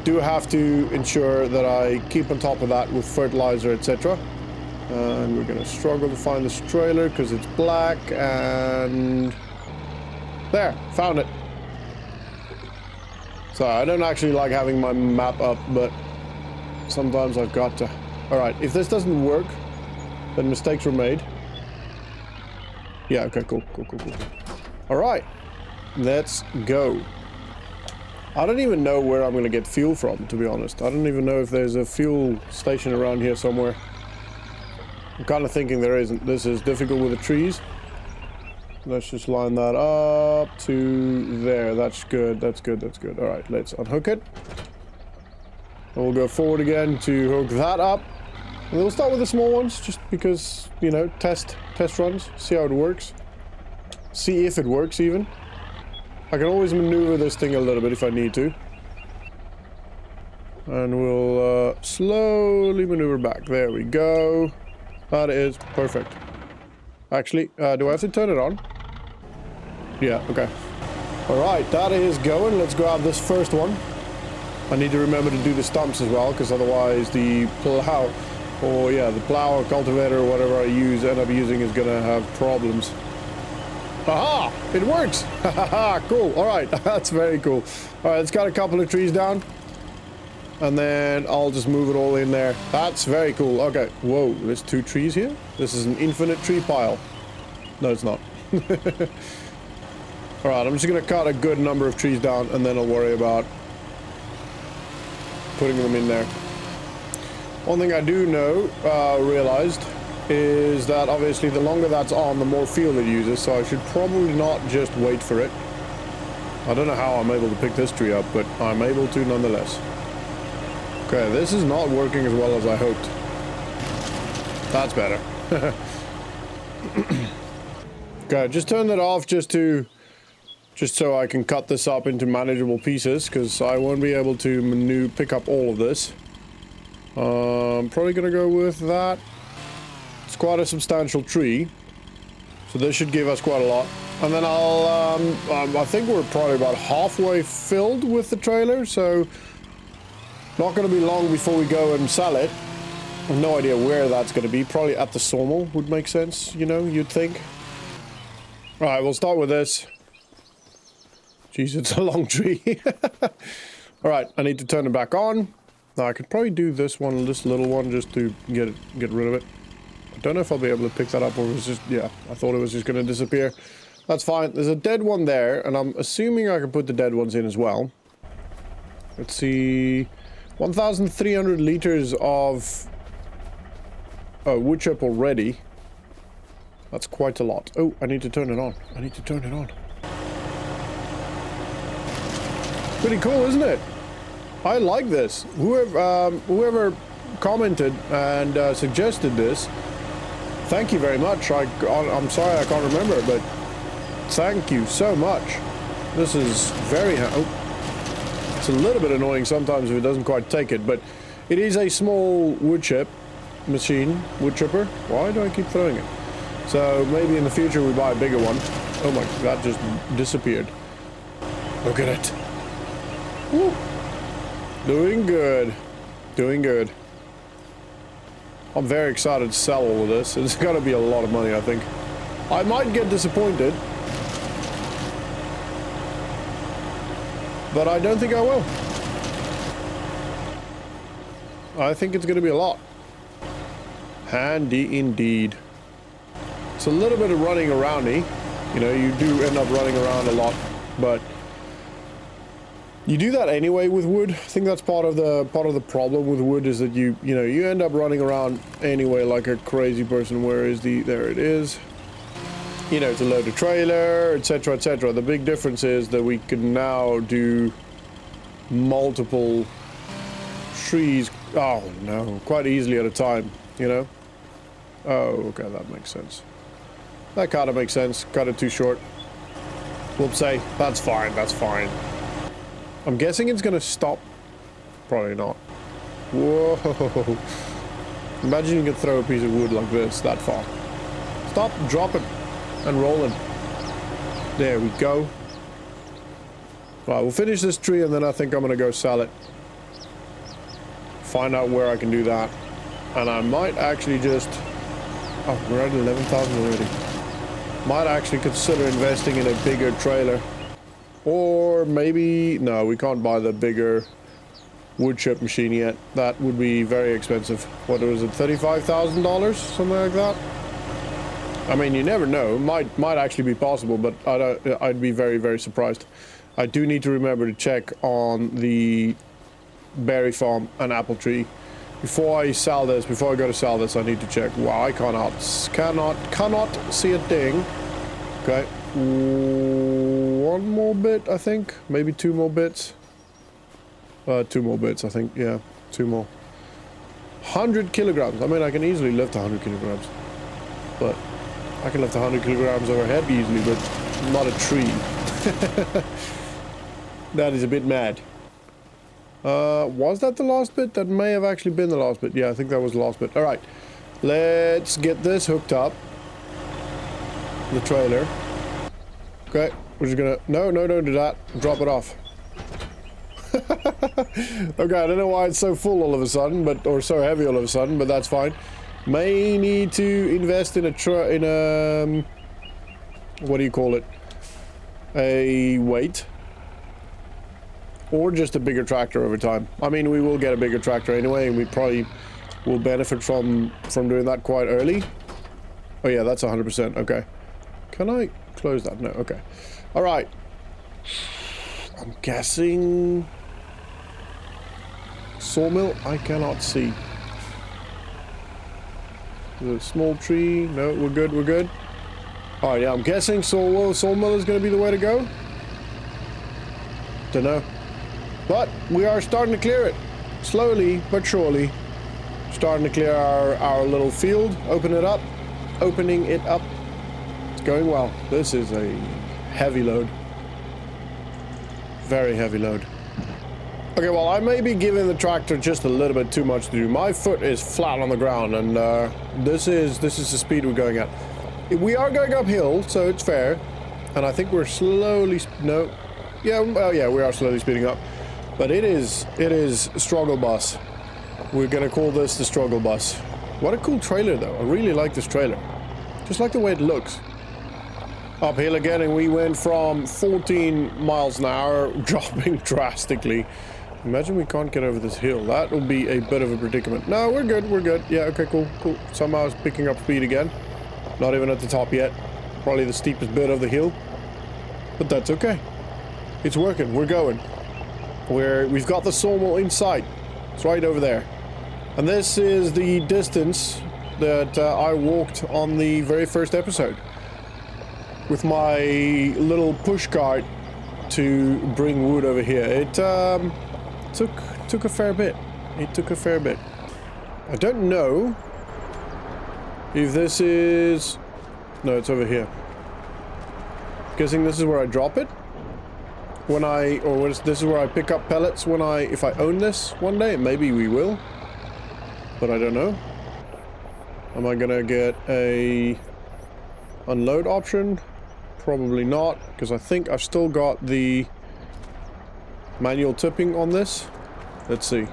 Do have to ensure that I keep on top of that with fertilizer, etc. And we're gonna struggle to find this trailer because it's black. And there, found it. So I don't actually like having my map up, but sometimes I've got to. All right, if this doesn't work, then mistakes were made. Yeah, okay, cool. All right, let's go. I don't even know where I'm gonna get fuel from, to be honest. I don't even know if there's a fuel station around here somewhere. I'm kind of thinking there isn't. This is difficult with the trees. Let's just line that up to there. That's good. That's good. That's good. All right, let's unhook it. And we'll go forward again to hook that up. And we'll start with the small ones, just because, you know, test runs, see how it works. See if it works even. I can always maneuver this thing a little bit if I need to. And we'll slowly maneuver back. There we go. That is perfect. Actually, do I have to turn it on? Yeah, okay. Alright, that is going. Let's grab this first one. I need to remember to do the stumps as well, because otherwise the plow, or yeah, the plow or cultivator or whatever I end up using is gonna have problems. Aha! It works! Haha, cool. Alright, that's very cool. Alright, it's got a couple of trees down. And then I'll just move it all in there. That's very cool. Okay. Whoa, there's 2 trees here? This is an infinite tree pile. No, it's not. Alright, I'm just gonna cut a good number of trees down and then I'll worry about putting them in there. One thing I do know, realized, is that obviously the longer that's on, the more fuel it uses, so I should probably not just wait for it. I don't know how I'm able to pick this tree up, but I'm able to nonetheless. Okay, this is not working as well as I hoped. That's better. Okay, just turn that off just so I can cut this up into manageable pieces, because I won't be able to pick up all of this. Probably gonna go with that. It's quite a substantial tree, so this should give us quite a lot. And then I think we're probably about halfway filled with the trailer, so not going to be long before we go and sell it. I have no idea where that's going to be. Probably at the sawmill would make sense, you know, you'd think. Alright, we'll start with this. Jeez, it's a long tree. Alright, I need to turn it back on. Now, I could probably do this little one, just to get rid of it. I don't know if I'll be able to pick that up, or it was just, yeah, I thought it was just going to disappear. That's fine. There's a dead one there, and I'm assuming I can put the dead ones in as well. Let's see... 1,300 liters of wood chip already. That's quite a lot. Oh, I need to turn it on. I need to turn it on. Pretty cool, isn't it? I like this. Whoever commented and suggested this, thank you very much. I'm sorry I can't remember, but thank you so much. This is very... It's a little bit annoying sometimes if it doesn't quite take it, but it is a small wood chip machine, wood chipper. Why do I keep throwing it? So maybe in the future we buy a bigger one. Oh my, that just disappeared. Look at it. Woo. Doing good. Doing good. I'm very excited to sell all of this. It's gonna be a lot of money, I think. I might get disappointed, but I don't think I will. I think it's going to be a lot. Handy indeed. It's a little bit of running around-y. You know, you do end up running around a lot, but you do that anyway with wood. I think that's part of the problem with wood, is that you end up running around anyway like a crazy person. Where is there it is. You know, to load a trailer, etc., etc. The big difference is that we can now do multiple trees Oh, no. Quite easily at a time, you know? Oh, okay, that makes sense. That kind of makes sense. Cut it too short. Whoopsie. That's fine, that's fine. I'm guessing it's gonna stop. Probably not. Whoa. Imagine you could throw a piece of wood like this that far. Stop, drop it, and rolling. There we go. Right, we'll finish this tree and then I think I'm gonna go sell it. Find out where I can do that. And I might actually just... Oh, we're at 11,000 already. Might actually consider investing in a bigger trailer. Or maybe... No, we can't buy the bigger wood chip machine yet. That would be very expensive. What was it, $35,000? Something like that? I mean, you never know. Might actually be possible, but I'd be very, very surprised. I do need to remember to check on the berry farm and apple tree. Before I sell this, before I go to sell this, I need to check. Wow, I cannot see a thing. Okay. One more bit, I think. Maybe 2 more bits. 2 more bits, I think. Yeah, 2 more. 100 kilograms. I mean, I can easily lift 100 kilograms. But I can lift 100 kilograms overhead easily, but not a tree. That is a bit mad. Was that the last bit? That may have actually been the last bit. Yeah, I think that was the last bit. All right. Let's get this hooked up. The trailer. Okay. We're just gonna... No, don't do that. Drop it off. Okay, I don't know why it's so full all of a sudden, but... Or so heavy all of a sudden, but that's fine. May need to invest in a... what do you call it? A weight. Or just a bigger tractor over time. I mean, we will get a bigger tractor anyway, and we probably will benefit from doing that quite early. Oh yeah, that's 100%. Okay. Can I close that? No. Okay. All right. I'm guessing sawmill. I cannot see. There's a small tree. No, we're good. We're good. All right. Yeah, I'm guessing sawmill is going to be the way to go. Don't know. But we are starting to clear it. Slowly but surely. Starting to clear our little field. Opening it up. It's going well. This is a heavy load. Very heavy load. Okay, well, I may be giving the tractor just a little bit too much to do. My foot is flat on the ground, and this is the speed we're going at. We are going uphill, so it's fair. And I think we're slowly... No. Yeah, well, yeah, we are slowly speeding up. But it is struggle bus. We're gonna call this the struggle bus. What a cool trailer, though. I really like this trailer. Just like the way it looks. Uphill again, and we went from 14 miles an hour, dropping drastically. Imagine we can't get over this hill. That will be a bit of a predicament. No, we're good, we're good. Yeah, okay, cool. Somehow it's picking up speed again. Not even at the top yet. Probably the steepest bit of the hill. But that's okay. It's working, we're going. We've got the sawmill in sight. It's right over there. And this is the distance that I walked on the very first episode. With my little push cart to bring wood over here. It took a fair bit. It took a fair bit. I don't know if this is... No, it's over here. Guessing this is where I drop it? This is where I pick up pellets if I own this one day. Maybe we will. But I don't know. Am I gonna get a unload option? Probably not, because I think I've still got the manual tipping on this. Let's see.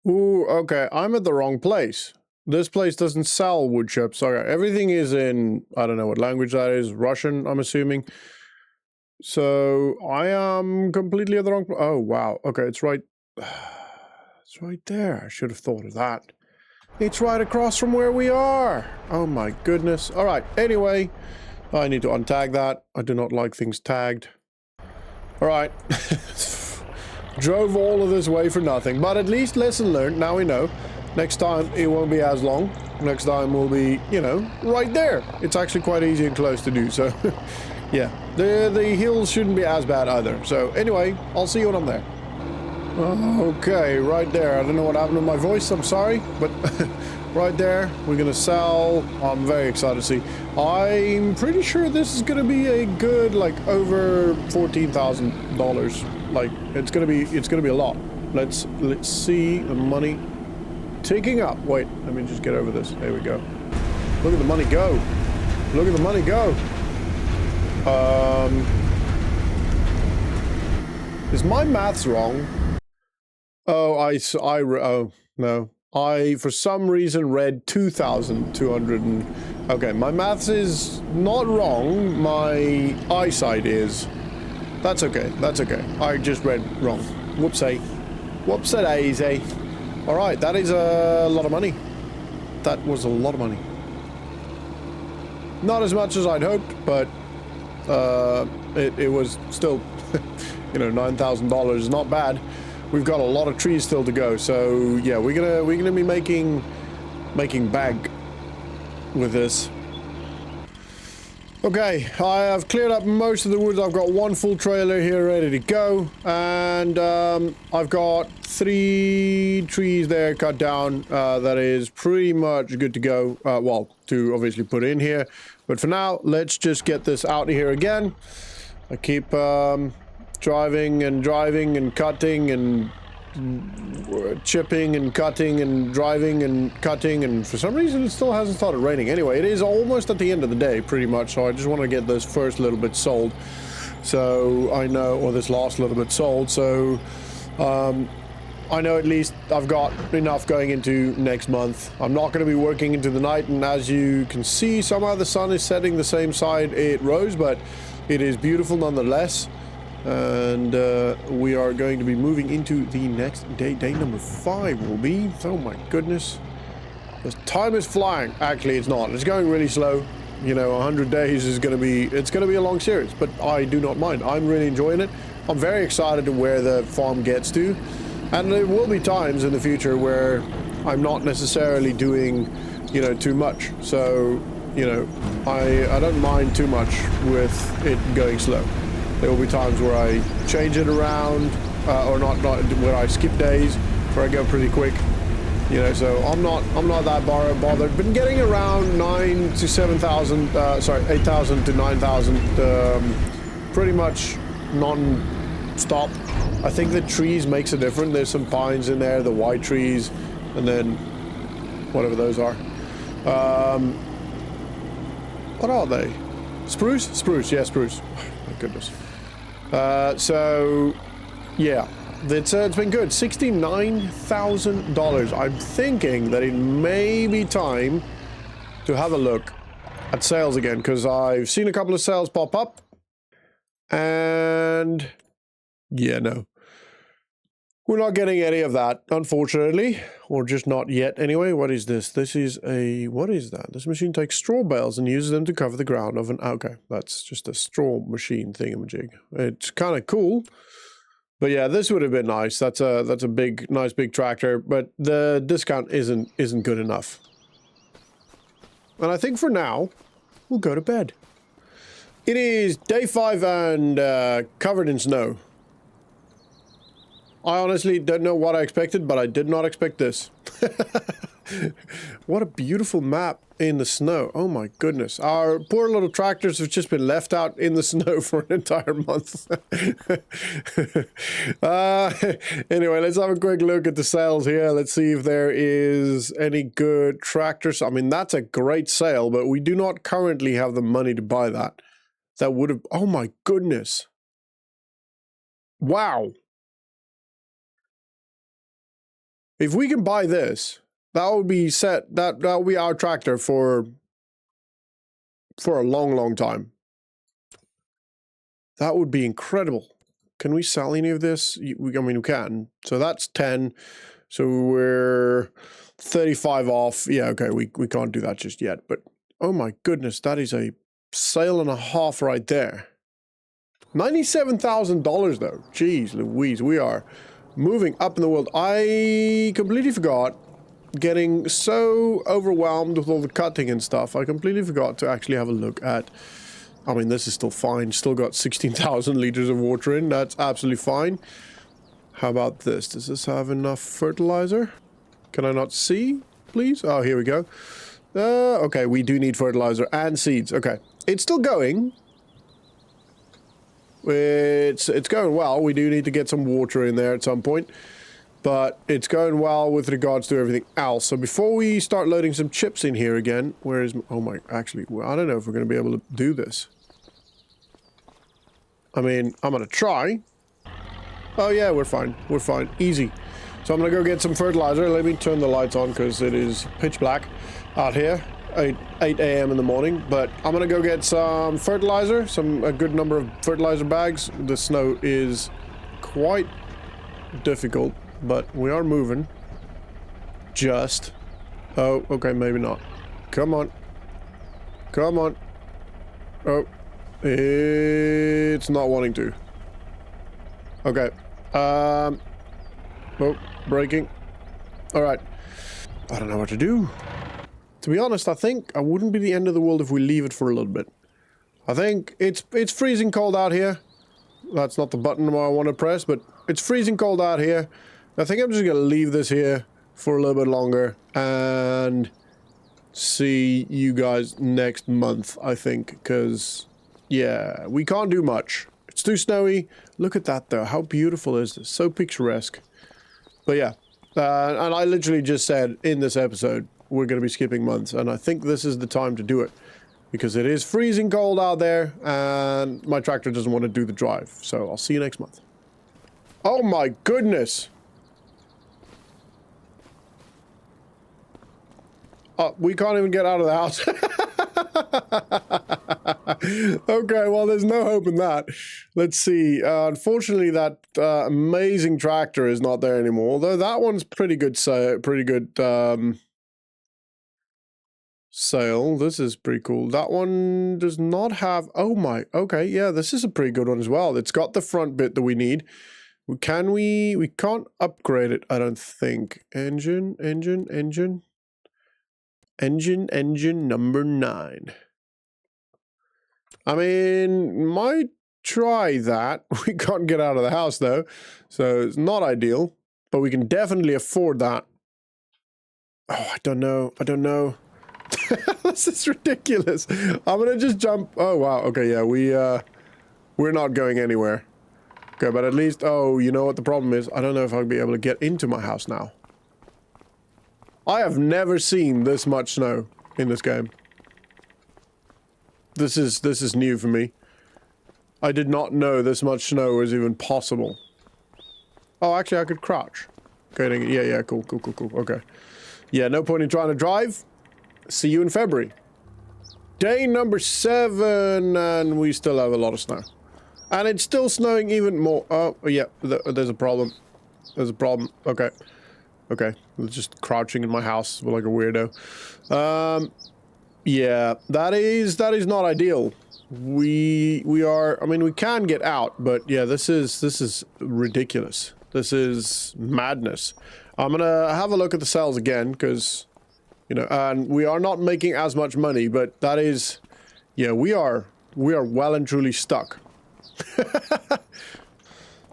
Ooh, okay, I'm at the wrong place. This place doesn't sell wood chips. Okay, everything is in, I don't know what language that is, Russian, I'm assuming. So I am completely at the wrong place. Oh, wow. Okay, it's right there. I should have thought of that. It's right across from where we are. Oh my goodness. All right, anyway. I need to untag that. I do not like things tagged. All right. Drove all of this way for nothing. But at least lesson learned. Now we know. Next time, it won't be as long. Next time will be, you know, right there. It's actually quite easy and close to do. So, yeah. The hills shouldn't be as bad either. So, anyway, I'll see you when I'm there. Okay, right there. I don't know what happened to my voice, I'm sorry, but right there, we're gonna sell. I'm very excited to see. I'm pretty sure this is gonna be a good, like, over $14,000. Like, it's gonna be a lot. Let's see the money ticking up. Wait, let me just get over this. There we go. Look at the money go. Look at the money go. Is my maths wrong? Oh, oh, no. I, for some reason, read 2,200 and... Okay, my maths is not wrong. My eyesight is. That's okay. That's okay. I just read wrong. Whoopsie. Whoopsie-daisy. Alright, that is a lot of money. That was a lot of money. Not as much as I'd hoped, but it was still, you know, $9,000 is not bad. We've got a lot of trees still to go, so yeah, we're gonna be making bank with this. Okay, I have cleared up most of the woods. I've got one full trailer here ready to go, and I've got 3 trees there cut down. That is pretty much good to go. Well, to obviously put in here, but for now, let's just get this out of here again. I keep driving and cutting and chipping and cutting and driving and cutting, and for some reason it still hasn't started raining. Anyway, it is almost at the end of the day pretty much, so I just want to get this first little bit sold, so I know, or this last little bit sold, so I know at least I've got enough going into next month. I'm not going to be working into the night, and as you can see, somehow the sun is setting the same side it rose, but it is beautiful nonetheless. And we are going to be moving into the next day. Day number 5 will be. Oh my goodness. The time is flying. Actually, it's not. It's going really slow. You know, 100 days is going to be, it's going to be a long series, but I do not mind. I'm really enjoying it. I'm very excited to where the farm gets to. And there will be times in the future where I'm not necessarily doing, you know, too much. So, you know, I don't mind too much with it going slow. There will be times where I change it around, or not where I skip days, where I go pretty quick. You know, so I'm not that bothered. Been getting around 9,000 to 7,000, sorry, 8,000 to 9,000, pretty much non-stop. I think the trees makes a difference. There's some pines in there, the white trees, and then whatever those are. What are they? Spruce? Spruce, yeah, spruce. My goodness. So, yeah, it's been good. $69,000. I'm thinking that it may be time to have a look at sales again, because I've seen a couple of sales pop up, and yeah, no. We're not getting any of that, unfortunately, or just not yet. Anyway, what is this? This is a, what is that? This machine takes straw bales and uses them to cover the ground of an, okay, that's just a straw machine thingamajig. It's kind of cool, but yeah, this would have been nice. That's a big, nice big tractor, but the discount isn't good enough. And I think for now, we'll go to bed. It is day 5 and covered in snow. I honestly don't know what I expected, but I did not expect this. What a beautiful map in the snow. Oh my goodness. Our poor little tractors have just been left out in the snow for an entire month. Anyway, let's have a quick look at the sales here. Let's see if there is any good tractors. I mean, that's a great sale, but we do not currently have the money to buy that. That would have, oh my goodness. Wow. If we can buy this, that would be set. That would be our tractor for a long, long time. That would be incredible. Can we sell any of this? I mean, we can. So that's 10. So we're 35 off. Yeah, okay, we can't do that just yet. But oh my goodness, that is a sale and a half right there. $97,000 though. Jeez Louise, we are moving up in the world. I completely forgot, getting so overwhelmed with all the cutting and stuff, I completely forgot to actually have a look at, I mean, this is still fine. Still got 16,000 liters of water in. That's absolutely fine. How about this? Does this have enough fertilizer? Can I not see, please? Oh, here we go. Okay, we do need fertilizer and seeds. Okay, it's still going. It's going well. We do need to get some water in there at some point. But it's going well with regards to everything else. So before we start loading some chips in here again, where is... Oh my... Actually, well, I don't know if we're going to be able to do this. I mean, I'm going to try. Oh yeah, we're fine. We're fine. Easy. So I'm going to go get some fertilizer. Let me turn the lights on because it is pitch black out here. 8 a.m. in the morning. But I'm going to go get some fertilizer. A good number of fertilizer bags. The snow is quite difficult. But we are moving. Just. Oh, okay, maybe not. Come on. Come on. Oh. It's not wanting to. Okay. Oh, braking. Alright. I don't know what to do. To be honest, I think I wouldn't be the end of the world if we leave it for a little bit. I think it's freezing cold out here. That's not the button I want to press, but it's freezing cold out here. I think I'm just going to leave this here for a little bit longer and see you guys next month, I think, because, yeah, we can't do much. It's too snowy. Look at that, though. How beautiful is this? So picturesque. But, yeah, and I literally just said in this episode, we're going to be skipping months, and I think this is the time to do it, because it is freezing cold out there, and my tractor doesn't want to do the drive, so I'll see you next month. Oh, my goodness! We can't even get out of the house. Okay, well, there's no hope in that. Let's see. Unfortunately, that amazing tractor is not there anymore. Although that one's pretty good. Sale. This is pretty cool. That one does not have. Oh my. Okay, yeah, this is a pretty good one as well. It's got the front bit that we need. We can't upgrade it. I don't think. Engine number 9. I mean, might try that. We can't get out of the house though, so it's not ideal, but we can definitely afford that. Oh, I don't know. This is ridiculous. I'm gonna just jump. Oh wow. Okay, yeah, we're not going anywhere. Okay, but at least, oh, you know what the problem is? I don't know if I'll be able to get into my house now. I have never seen this much snow in this game. This is new for me. I did not know this much snow was even possible. Oh, actually, I could crouch. Okay, yeah, cool. Okay. Yeah, no point in trying to drive. See you in February. Day number 7, and we still have a lot of snow. And it's still snowing even more. Oh, yeah, there's a problem. There's a problem. Okay. Okay, just crouching in my house like a weirdo. Yeah, that is not ideal. We are. I mean, we can get out, but yeah, this is ridiculous. This is madness. I'm gonna have a look at the sales again because, you know, and we are not making as much money, but that is, yeah, we are well and truly stuck.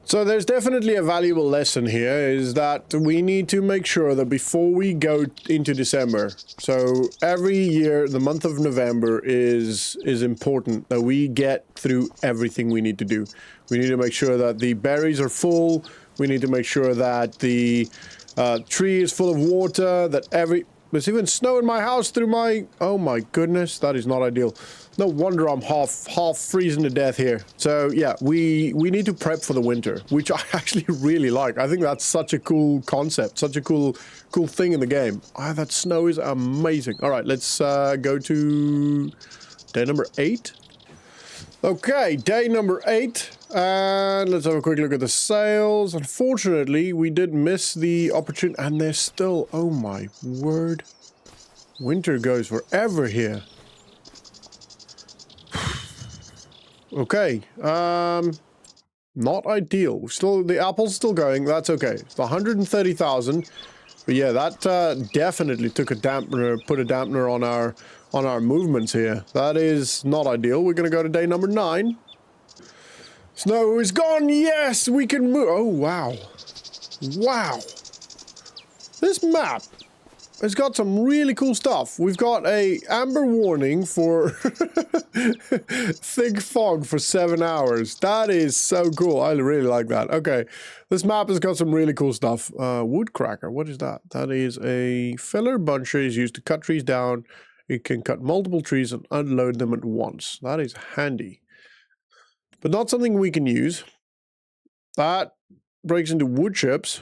So there's definitely a valuable lesson here, is that we need to make sure that before we go into December, so every year the month of November is important, that we get through everything we need to do. We need to make sure that the berries are full, we need to make sure that the tree is full of water, that there's even snow in my house through my... Oh my goodness, that is not ideal. No wonder I'm half freezing to death here. So yeah, we need to prep for the winter, which I actually really like. I think that's such a cool concept, such a cool thing in the game. Ah, that snow is amazing. All right, let's go to day number 8. Okay, day number 8. And let's have a quick look at the sales. Unfortunately, we did miss the opportunity, and there's still, oh my word, winter goes forever here. Okay, not ideal. Still, the apple's still going. That's okay. It's 130,000, but yeah, that definitely took a dampener, put a dampener on our movements here. That is not ideal. We're gonna go to day number 9. Snow is gone. Yes, we can move. Oh, wow. Wow. This map has got some really cool stuff. We've got a amber warning for thick fog for 7 hours. That is so cool. I really like that. Okay. This map has got some really cool stuff. Woodcracker. What is that? That is a filler buncher is used to cut trees down. It can cut multiple trees and unload them at once. That is handy. But not something we can use. That breaks into wood chips.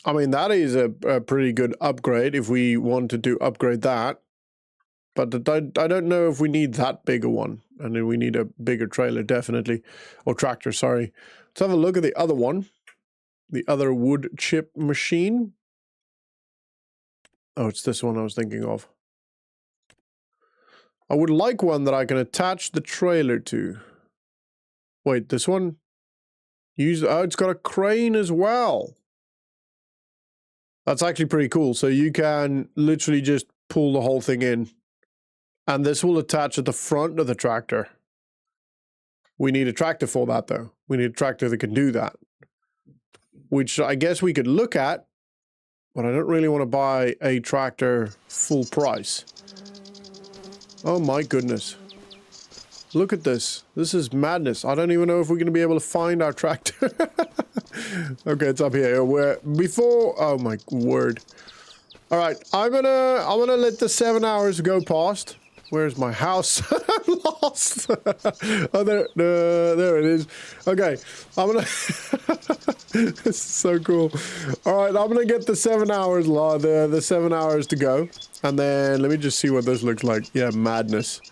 I mean, that is a pretty good upgrade if we wanted to upgrade that. But I don't know if we need that bigger one. And then we need a bigger trailer, definitely. Or tractor, sorry. Let's have a look at the other one. The other wood chip machine. Oh, it's this one I was thinking of. I would like one that I can attach the trailer to. Wait, this one? Oh, it's got a crane as well. That's actually pretty cool. So you can literally just pull the whole thing in. And this will attach at the front of the tractor. We need a tractor for that, though. We need a tractor that can do that. Which I guess we could look at. But I don't really want to buy a tractor full price. Oh my goodness. Look at this. This is madness. I don't even know if we're going to be able to find our tractor. Okay, it's up here. Oh my word. All right, I'm gonna let the 7 hours go past. Where's my house? I'm lost. Oh, there it is. Okay, I'm gonna. This is so cool. All right, I'm gonna get the 7 hours, the 7 hours to go, and then let me just see what this looks like. Yeah, madness.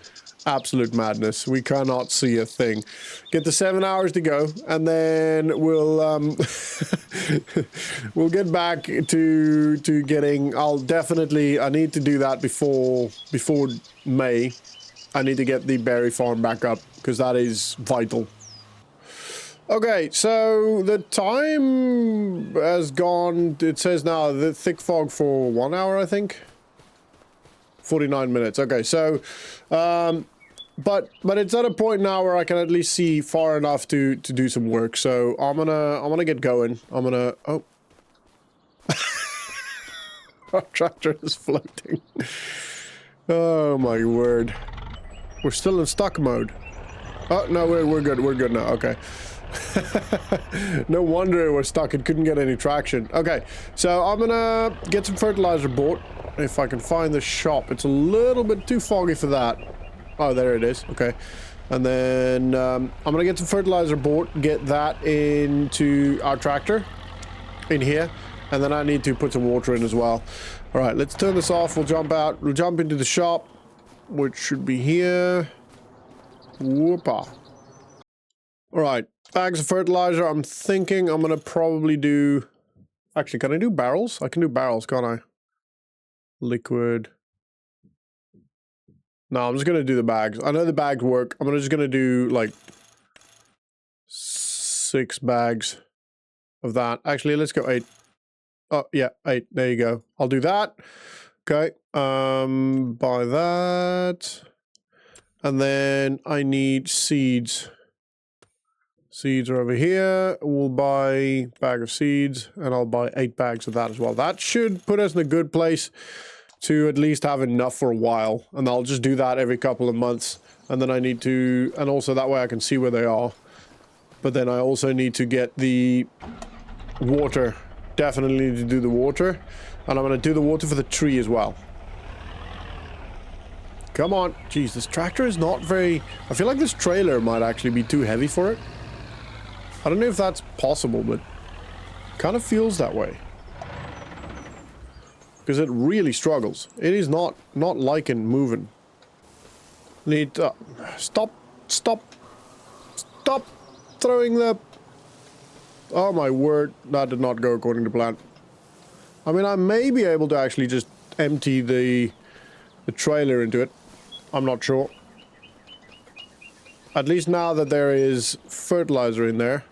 Absolute madness. We cannot see a thing. Get the 7 hours to go, and then we'll we'll get back to getting. I need to do that before May. I need to get the berry farm back up because that is vital. Okay, so the time has gone. It says now the thick fog for 1 hour, I think. 49 minutes. Okay, so but it's at a point now where I can at least see far enough to do some work. So I'm gonna get going. Oh. Our tractor is floating. Oh my word. We're still in stuck mode. Oh no, we're good. We're good now. Okay. No wonder it was stuck. It couldn't get any traction. Okay, so I'm gonna get some fertilizer bought. If I can find the shop. It's a little bit too foggy for that. Oh, there it is. Okay. And then I'm gonna get some fertilizer bought, get that into our tractor in here, and then I need to put some water in as well. All right, let's turn this off. We'll jump out. We'll jump into the shop, which should be here. Whoopa. All right, bags of fertilizer. I'm thinking I'm gonna probably do. Actually, can I do barrels? I can do barrels, can't I? Liquid. No, I'm just gonna do the bags. I know the bags work. I'm just gonna do like 6 bags of that. Actually, let's go 8. Oh yeah, 8. There you go. I'll do that. Okay. Buy that, and then I need seeds. Seeds are over here. We'll buy a bag of seeds, and I'll buy 8 bags of that as well. That should put us in a good place to at least have enough for a while, and I'll just do that every couple of months. And then I need to, and also that way I can see where they are. But then I also need to get the water. Definitely need to do the water, and I'm going to do the water for the tree as well. Come on. Jeez, this tractor is not very. I feel like this trailer might actually be too heavy for it. I don't know if that's possible, but kind of feels that way. Because it really struggles. It is not liking moving. Need stop throwing the. Oh my word, that did not go according to plan. I mean, I may be able to actually just empty the trailer into it. I'm not sure. At least now that there is fertilizer in there.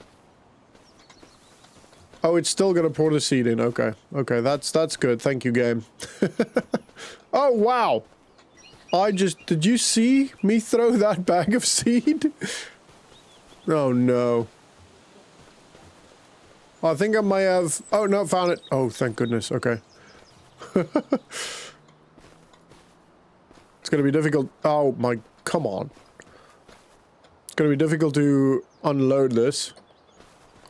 Oh, it's still gonna pour the seed in. Okay. Okay, that's good. Thank you, game. Oh, wow. Did you see me throw that bag of seed? Oh no. I think I may have... Oh no, found it. Oh, thank goodness. Okay. It's gonna be difficult. Oh my... Come on. It's gonna be difficult to unload this.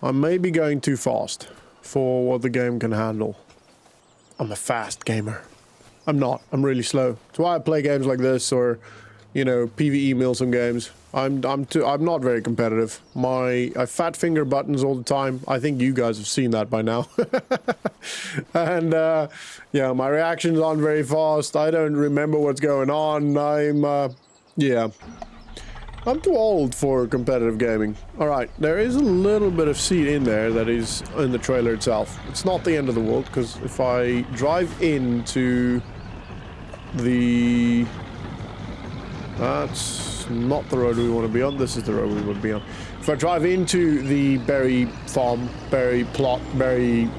I may be going too fast for what the game can handle. I'm a fast gamer. I'm not. I'm really slow. That's why I play games like this, or, you know, PvE Milsim games. I'm not very competitive. I fat finger buttons all the time. I think you guys have seen that by now. And yeah, my reactions aren't very fast. I don't remember what's going on. Yeah. I'm too old for competitive gaming. Alright, there is a little bit of seed in there that is in the trailer itself. It's not the end of the world, because if I drive into the... That's not the road we want to be on. This is the road we want to be on. If I drive into the berry farm, berry plot, berry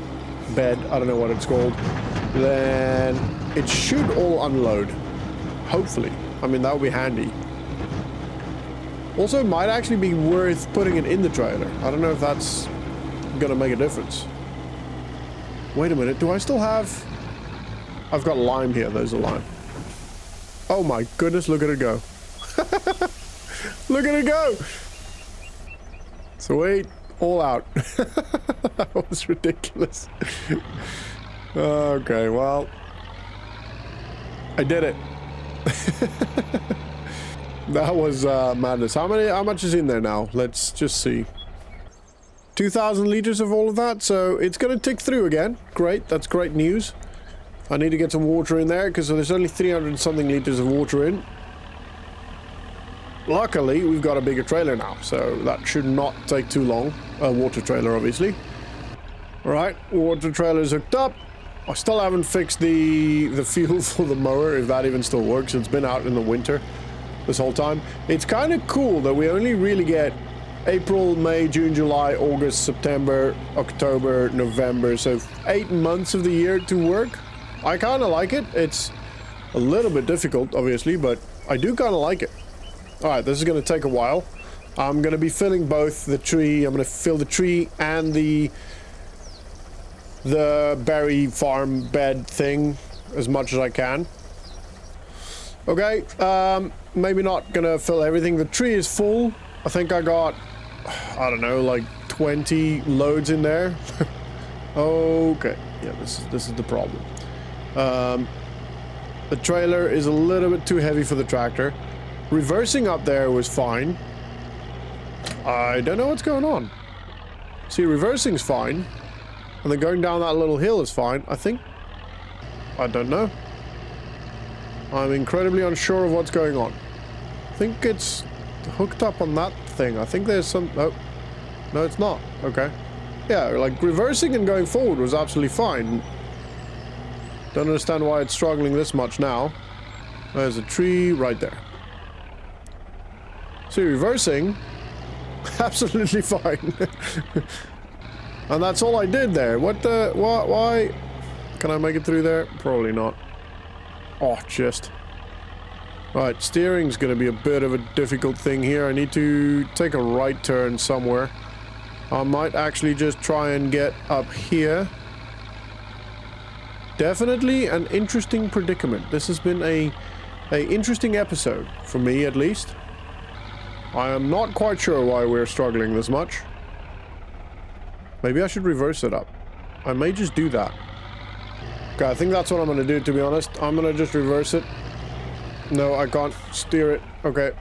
bed, I don't know what it's called, then it should all unload. Hopefully. I mean, that would be handy. Also, it might actually be worth putting it in the trailer. I don't know if that's gonna make a difference. Wait a minute, do I still have... I've got lime here, there's a lime. Oh my goodness, look at it go. Look at it go! Sweet, all out. That was ridiculous. Okay, well... I did it. That was madness. How much is in there now? Let's just see. 2,000 liters of all of that, so it's gonna tick through again. Great, that's great news. I need to get some water in there, because there's only 300 and something liters of water in. Luckily, we've got a bigger trailer now, so that should not take too long. A water trailer, obviously. Alright, water trailer's hooked up. I still haven't fixed the fuel for the mower, if that even still works. It's been out in the winter this whole time. It's kind of cool that we only really get April, May, June, July, August, September, October, November. So 8 months of the year to work. I kind of like it. It's a little bit difficult, obviously, but I do kind of like it. Alright, this is going to take a while. I'm going to be filling both the tree. I'm going to fill the tree and the berry farm bed thing as much as I can. Okay, maybe not gonna fill everything. The tree is full. I think I got, I don't know, like 20 loads in there. Okay, yeah, this is the problem. The trailer is a little bit too heavy for the tractor. Reversing up there was fine. I don't know what's going on. See, reversing's fine. And then going down that little hill is fine. I think... I don't know. I'm incredibly unsure of what's going on. I think it's hooked up on that thing. I think there's some... Oh. No, it's not. Okay. Yeah, like reversing and going forward was absolutely fine. Don't understand why it's struggling this much now. There's a tree right there. See, reversing... absolutely fine. And that's all I did there. What the... Why? Can I make it through there? Probably not. Oh, just. Right, steering's gonna be a bit of a difficult thing here. I need to take a right turn somewhere. I might actually just try and get up here. Definitely an interesting predicament. This has been a interesting episode, for me at least. I am not quite sure why we're struggling this much. Maybe I should reverse it up. I may just do that. Okay, I think that's what I'm gonna do, to be honest. I'm gonna just reverse it. No, I can't steer it. Okay.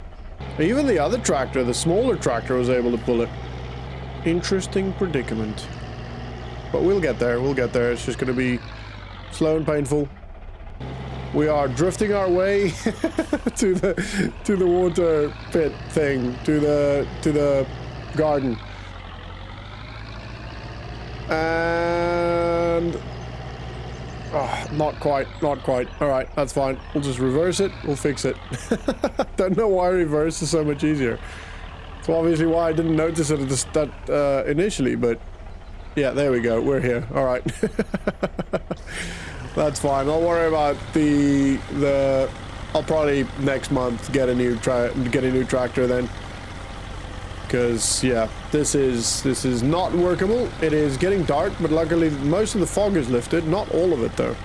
Even the other tractor, the smaller tractor, was able to pull it. Interesting predicament. But we'll get there, we'll get there. It's just gonna be slow and painful. We are drifting our way to the water pit thing, to the garden. And oh, not quite. All right, that's fine. We'll just reverse it. We'll fix it. Don't know why reverse is so much easier. It's obviously why I didn't notice it at the start initially, but yeah, there we go. We're here. All right. That's fine. Don't worry about the. I'll probably next month get a new tractor then. Because, yeah, this is not workable. It is getting dark, but luckily most of the fog is lifted. Not all of it, though.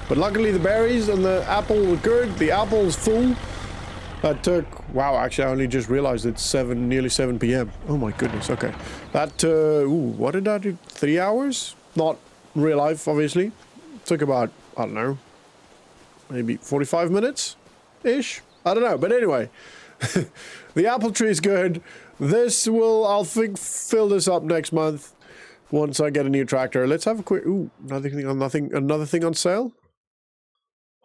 But luckily the berries and the apple were good. The apple's full. That took... Wow, actually, I only just realized it's nearly 7 p.m. Oh, my goodness. Okay. That, ooh, what did I do? 3 hours? Not real life, obviously. Took about, I don't know, maybe 45 minutes-ish? I don't know. But anyway, the apple tree is good. This will, I'll think, fill this up next month once I get a new tractor. Let's have a quick... Ooh, another thing on sale?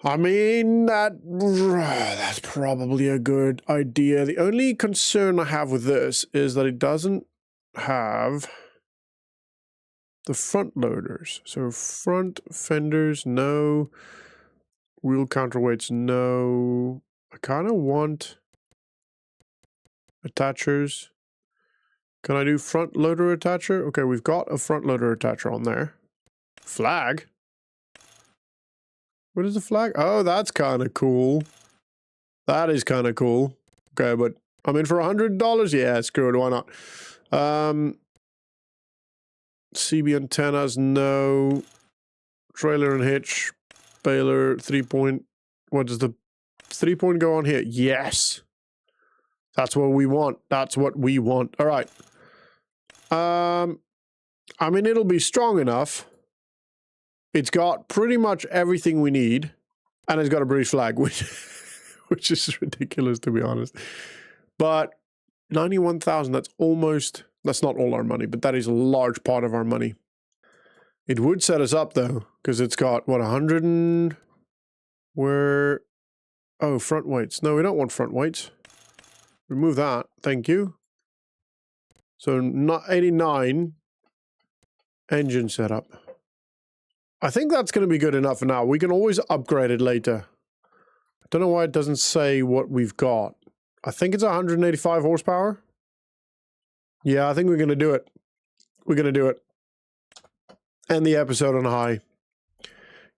I mean, that's probably a good idea. The only concern I have with this is that it doesn't have the front loaders. So front fenders, no. Wheel counterweights, no. I kind of want attachers. Can I do front loader attacher? Okay, we've got a front loader attacher on there. Flag? What is the flag? Oh, that's kind of cool. That is kind of cool. Okay, but I'm in for $100. Yeah, screw it. Why not? CB antennas, no. Trailer and hitch. Baler, 3-point. What does the 3-point go on here? Yes. That's what we want. That's what we want. All right. I mean, it'll be strong enough. It's got pretty much everything we need, and it's got a British flag, which is ridiculous, to be honest. But 91,000, that's not all our money, but that is a large part of our money. It would set us up, though, because it's got, what, 100 and... Oh, front weights. No, we don't want front weights. Remove that. Thank you. So, not 89 engine setup. I think that's going to be good enough for now. We can always upgrade it later. I don't know why it doesn't say what we've got. I think it's 185 horsepower. Yeah, I think we're going to do it. We're going to do it. End the episode on a high.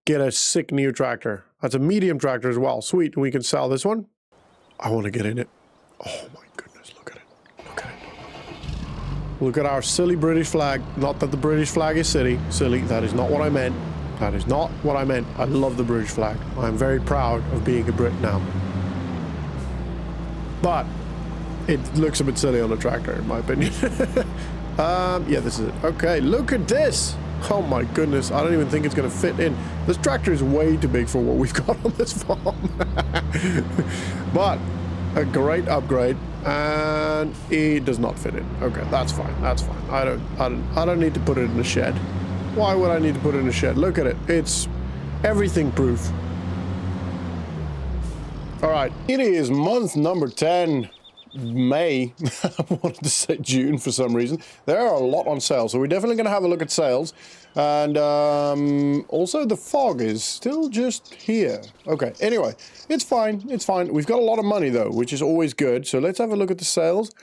Get a sick new tractor. That's a medium tractor as well. Sweet. We can sell this one. I want to get in it. Oh my goodness. Look at it. Look at it. Look at our silly British flag. Not that the British flag is silly. Silly. That is not what I meant. That is not what I meant. I love the British flag. I'm very proud of being a Brit now. But it looks a bit silly on a tractor, in my opinion. Yeah, this is it. Okay, look at this. Oh my goodness. I don't even think it's going to fit in. This tractor is way too big for what we've got on this farm. But a great upgrade, and it does not fit in. Okay, that's fine. That's fine. I don't need to put it in a shed. Why would I need to put it in a shed? Look at it. It's everything proof. All right. It is month number 10. May. I wanted to say June for some reason. There are a lot on sale, so we're definitely going to have a look at sales. And also the fog is still just here. Okay, anyway, it's fine. It's fine. We've got a lot of money, though, which is always good. So let's have a look at the sales.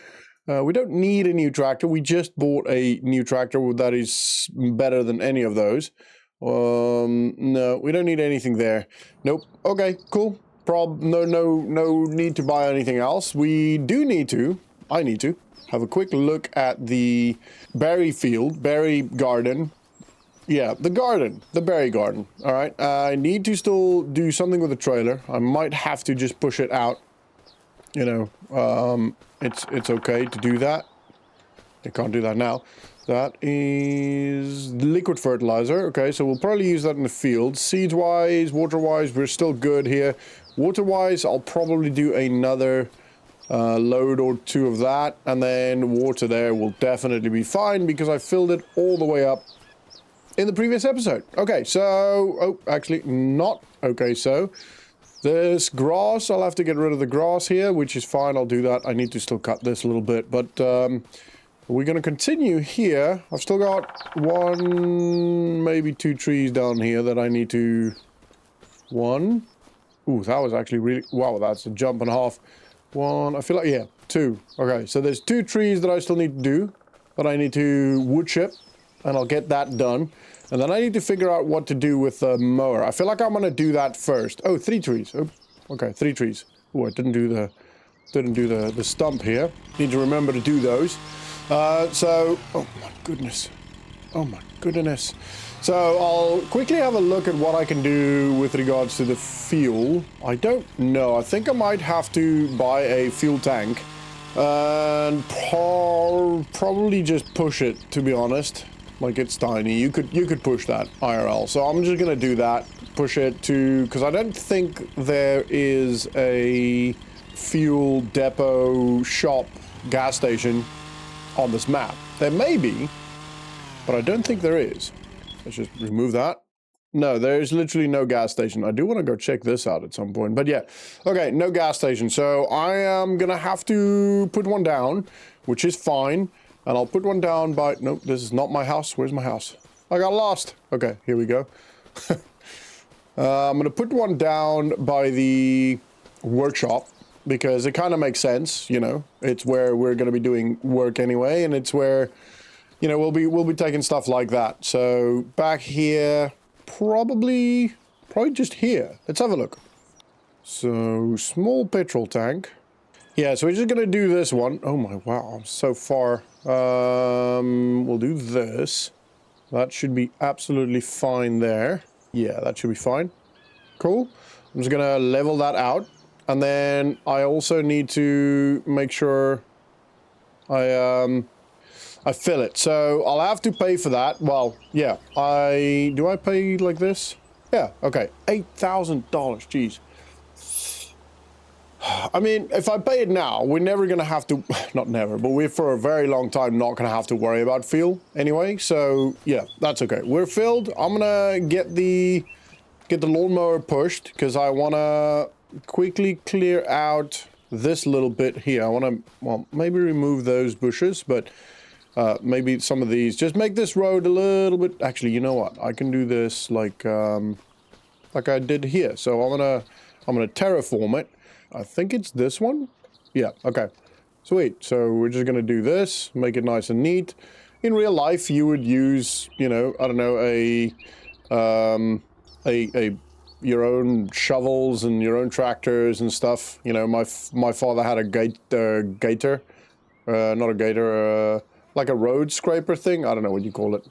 We don't need a new tractor. We just bought a new tractor that is better than any of those. No, we don't need anything there. Nope. Okay, cool. No need to buy anything else. We do need to, I need to, have a quick look at the berry field, berry garden. Yeah, the garden, the berry garden. All right. I need to still do something with the trailer. I might have to just push it out. You know, it's okay to do that. I can't do that now. That is liquid fertilizer. Okay, so we'll probably use that in the field. Seeds-wise, water-wise, we're still good here. Water-wise, I'll probably do another load or two of that. And then water there will definitely be fine because I filled it all the way up in the previous episode. Okay, so... Oh, actually, not. Okay, so... This grass, I'll have to get rid of the grass here, which is fine. I'll do that. I need to still cut this a little bit, but we're going to continue here. I've still got one, maybe two trees down here that I need to... One. Ooh, that was actually really... Wow, that's a jump and a half. One, I feel like... Yeah, two. Okay, so there's two trees that I still need to do, that I need to wood chip, and I'll get that done. And then I need to figure out what to do with the mower. I feel like I'm going to do that first. Oh, 3 trees. Oh, okay, 3 trees. Oh, I didn't do the Didn't do the stump here. Need to remember to do those. So, oh my goodness. Oh my goodness. So I'll quickly have a look at what I can do with regards to the fuel. I don't know. I think I might have to buy a fuel tank and probably just push it, to be honest. Like, it's tiny. You could push that IRL. So I'm just gonna do that. Push it to, because I don't think there is a fuel depot shop gas station on this map. There may be, but I don't think there is. Let's just remove that. No, there's literally no gas station. I do want to go check this out at some point, but yeah. Okay, no gas station. So I am gonna have to put one down, which is fine. And I'll put one down by, nope, this is not my house. Where's my house? I got lost. Okay, here we go. I'm gonna put one down by the workshop because it kind of makes sense, you know. It's where we're gonna be doing work anyway, and it's where, you know, we'll be taking stuff like that. So back here, probably just here. Let's have a look. So small petrol tank. Yeah, so we're just gonna do this one. Oh my, wow, I'm so far. We'll do this. That should be absolutely fine there. Yeah, that should be fine. Cool. I'm just gonna level that out. And then I also need to make sure I fill it. So I'll have to pay for that. Well, yeah, do I pay like this? Yeah, okay. $8,000, jeez. I mean, if I pay it now, we're never gonna have to, not never, but we're for a very long time not gonna have to worry about fuel anyway. So yeah, that's okay. We're filled. I'm gonna get the lawnmower pushed because I wanna quickly clear out this little bit here. I wanna, well, maybe remove those bushes, but maybe some of these. Just make this road a little bit. Actually, you know what? I can do this like I did here. So I'm gonna terraform it. I think it's this one. Yeah, okay. Sweet. So we're just gonna do this, make it nice and neat. In real life, you would use, you know, I don't know, your own shovels and your own tractors and stuff. You know, my father had a gator, not a gator, like a road scraper thing. I don't know what you call it.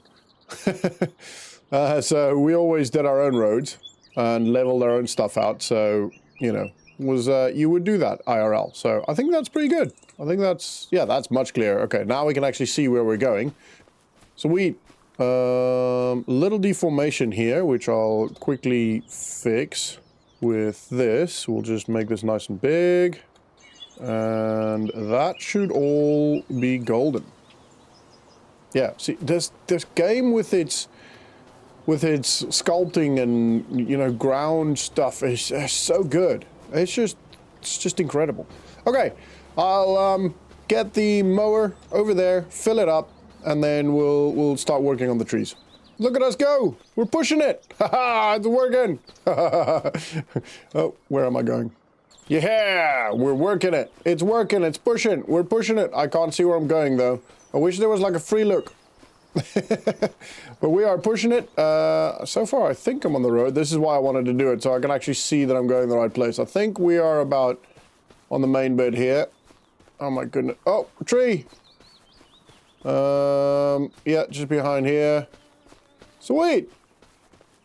So we always did our own roads and leveled our own stuff out. So, you know, you would do that IRL. So I think that's pretty good. I think that's, yeah, that's much clearer. Okay, now we can actually see where we're going. So little deformation here, which I'll quickly fix with this. We'll just make this nice and big. And that should all be golden. Yeah, see, this game with its sculpting and, you know, ground stuff is so good. It's just incredible. Okay, I'll get the mower over there, fill it up, and then we'll start working on the trees. Look at us go! We're pushing it! Haha, it's working! Oh, where am I going? Yeah, we're working it. It's working, it's pushing. We're pushing it. I can't see where I'm going though. I wish there was like a free look. But we are pushing it. So far, I think I'm on the road. This is why I wanted to do it, so I can actually see that I'm going the right place. I think we are about on the main bed here. Oh my goodness. Oh, tree! Yeah, just behind here. Sweet!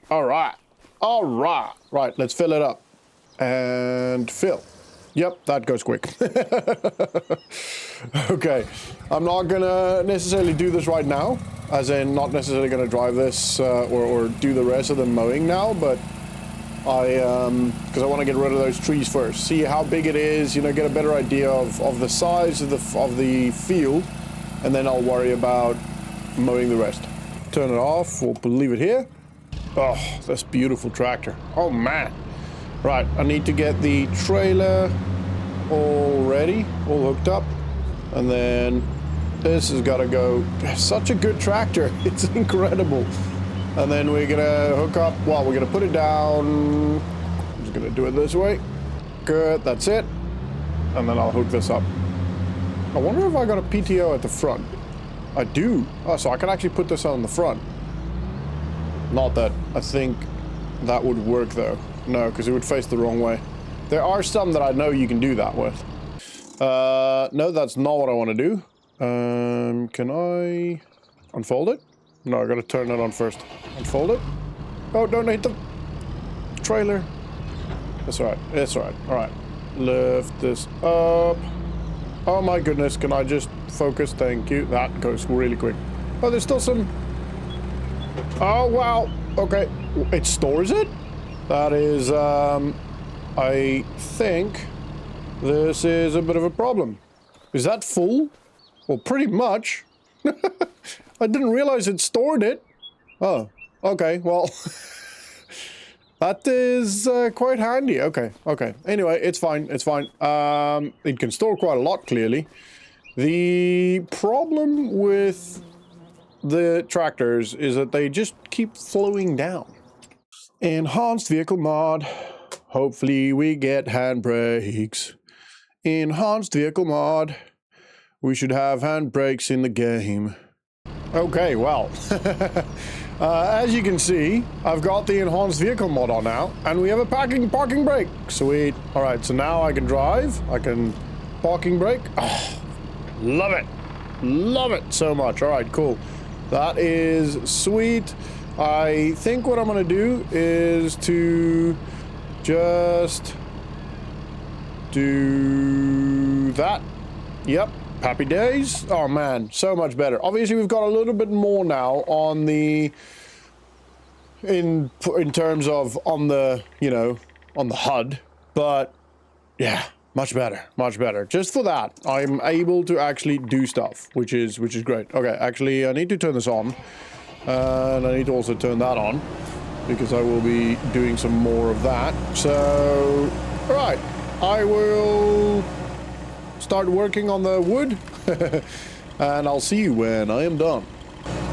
Alright. Alright. Right, let's fill it up. And fill. Yep, that goes quick. Okay, I'm not gonna necessarily do this right now, as in not necessarily gonna drive this or do the rest of the mowing now, but because I want to get rid of those trees first, see how big it is, you know, get a better idea of the size of the field, and then I'll worry about mowing the rest. Turn it off, we'll leave it here. Oh, that's beautiful tractor. Oh man. Right, I need to get the trailer all ready, all hooked up, and then this has got to go. Such a good tractor, it's incredible. And then we're gonna hook up, well, we're gonna put it down. I'm just gonna do it this way. Good, that's it. And then I'll hook this up. I wonder if I got a PTO at the front. I do. Oh, so I can actually put this on the front. Not that I think that would work though. No, because it would face the wrong way. There are some that I know you can do that with. No, that's not what I want to do. Can I unfold it? No, I gotta turn it on first. Unfold it. Oh, don't hit the trailer. That's all right. It's all right. All right. Lift this up. Oh my goodness, can I just focus? Thank you. That goes really quick. Oh, there's still some... Oh, wow. Okay. It stores it? That is, I think this is a bit of a problem. Is that full? Well, pretty much. I didn't realize it stored it. Oh, okay. Well, that is quite handy. Okay, okay. Anyway, it's fine. It's fine. It can store quite a lot, clearly. The problem with the tractors is that they just keep slowing down. Enhanced vehicle mod. Hopefully we get handbrakes. Enhanced vehicle mod. We should have handbrakes in the game. Okay, well, as you can see, I've got the enhanced vehicle mod on now, and we have a parking brake. Sweet. All right, so now I can drive. I can parking brake. Oh, love it. Love it so much. All right, cool. That is sweet. I think what I'm going to do is to just do that. Yep. Happy days. Oh man, so much better. Obviously we've got a little bit more now on the in terms of on the, you know, on the HUD, but yeah, much better, much better. Just for that, I'm able to actually do stuff, which is great. Okay, actually I need to turn this on, and I need to also turn that on because I will be doing some more of that. So, all right, I will start working on the wood and I'll see you when I am done.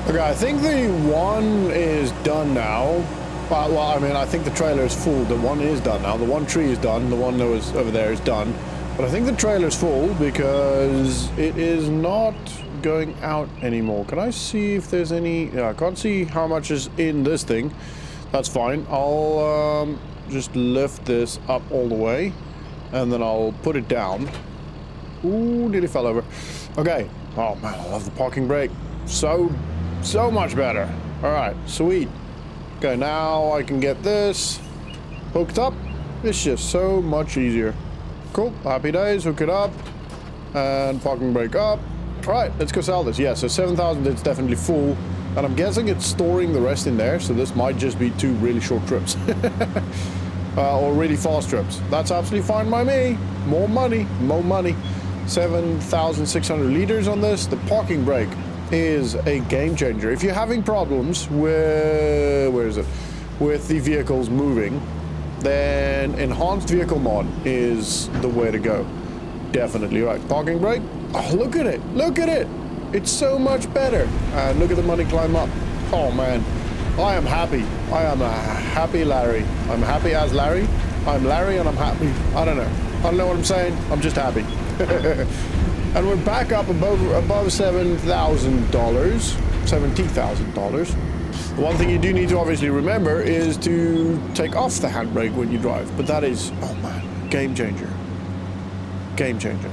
Okay, I think the one is done now. Well, I mean, I think the trailer is full. The one is done now. The one tree is done. The one that was over there is done. But I think the trailer is full because it is not going out anymore. Can I see if there's any... Yeah, I can't see how much is in this thing. That's fine. I'll just lift this up all the way and then I'll put it down. Ooh, nearly fell over. Okay. Oh man, I love the parking brake. So much better. All right, sweet. Okay, now I can get this hooked up. It's just so much easier. Cool, happy days, hook it up. And parking brake up. All right, let's go sell this. Yeah, so 7,000, it's definitely full. And I'm guessing it's storing the rest in there, so this might just be 2 really short trips. Or really fast trips. That's absolutely fine by me. More money, more money. 7,600 liters on this. The parking brake is a game changer. If you're having problems with, with the vehicles moving, then enhanced vehicle mod is the way to go. Definitely. Right, parking brake. Oh, look at it. Look at it. It's so much better. And look at the money climb up. Oh man, I am happy. I am a happy Larry. I'm happy as Larry. I'm Larry and I'm happy. I don't know. I don't know what I'm saying. I'm just happy. And we're back up above $7,000, $70,000. The one thing you do need to obviously remember is to take off the handbrake when you drive. But that is, oh man, game changer. Game changer.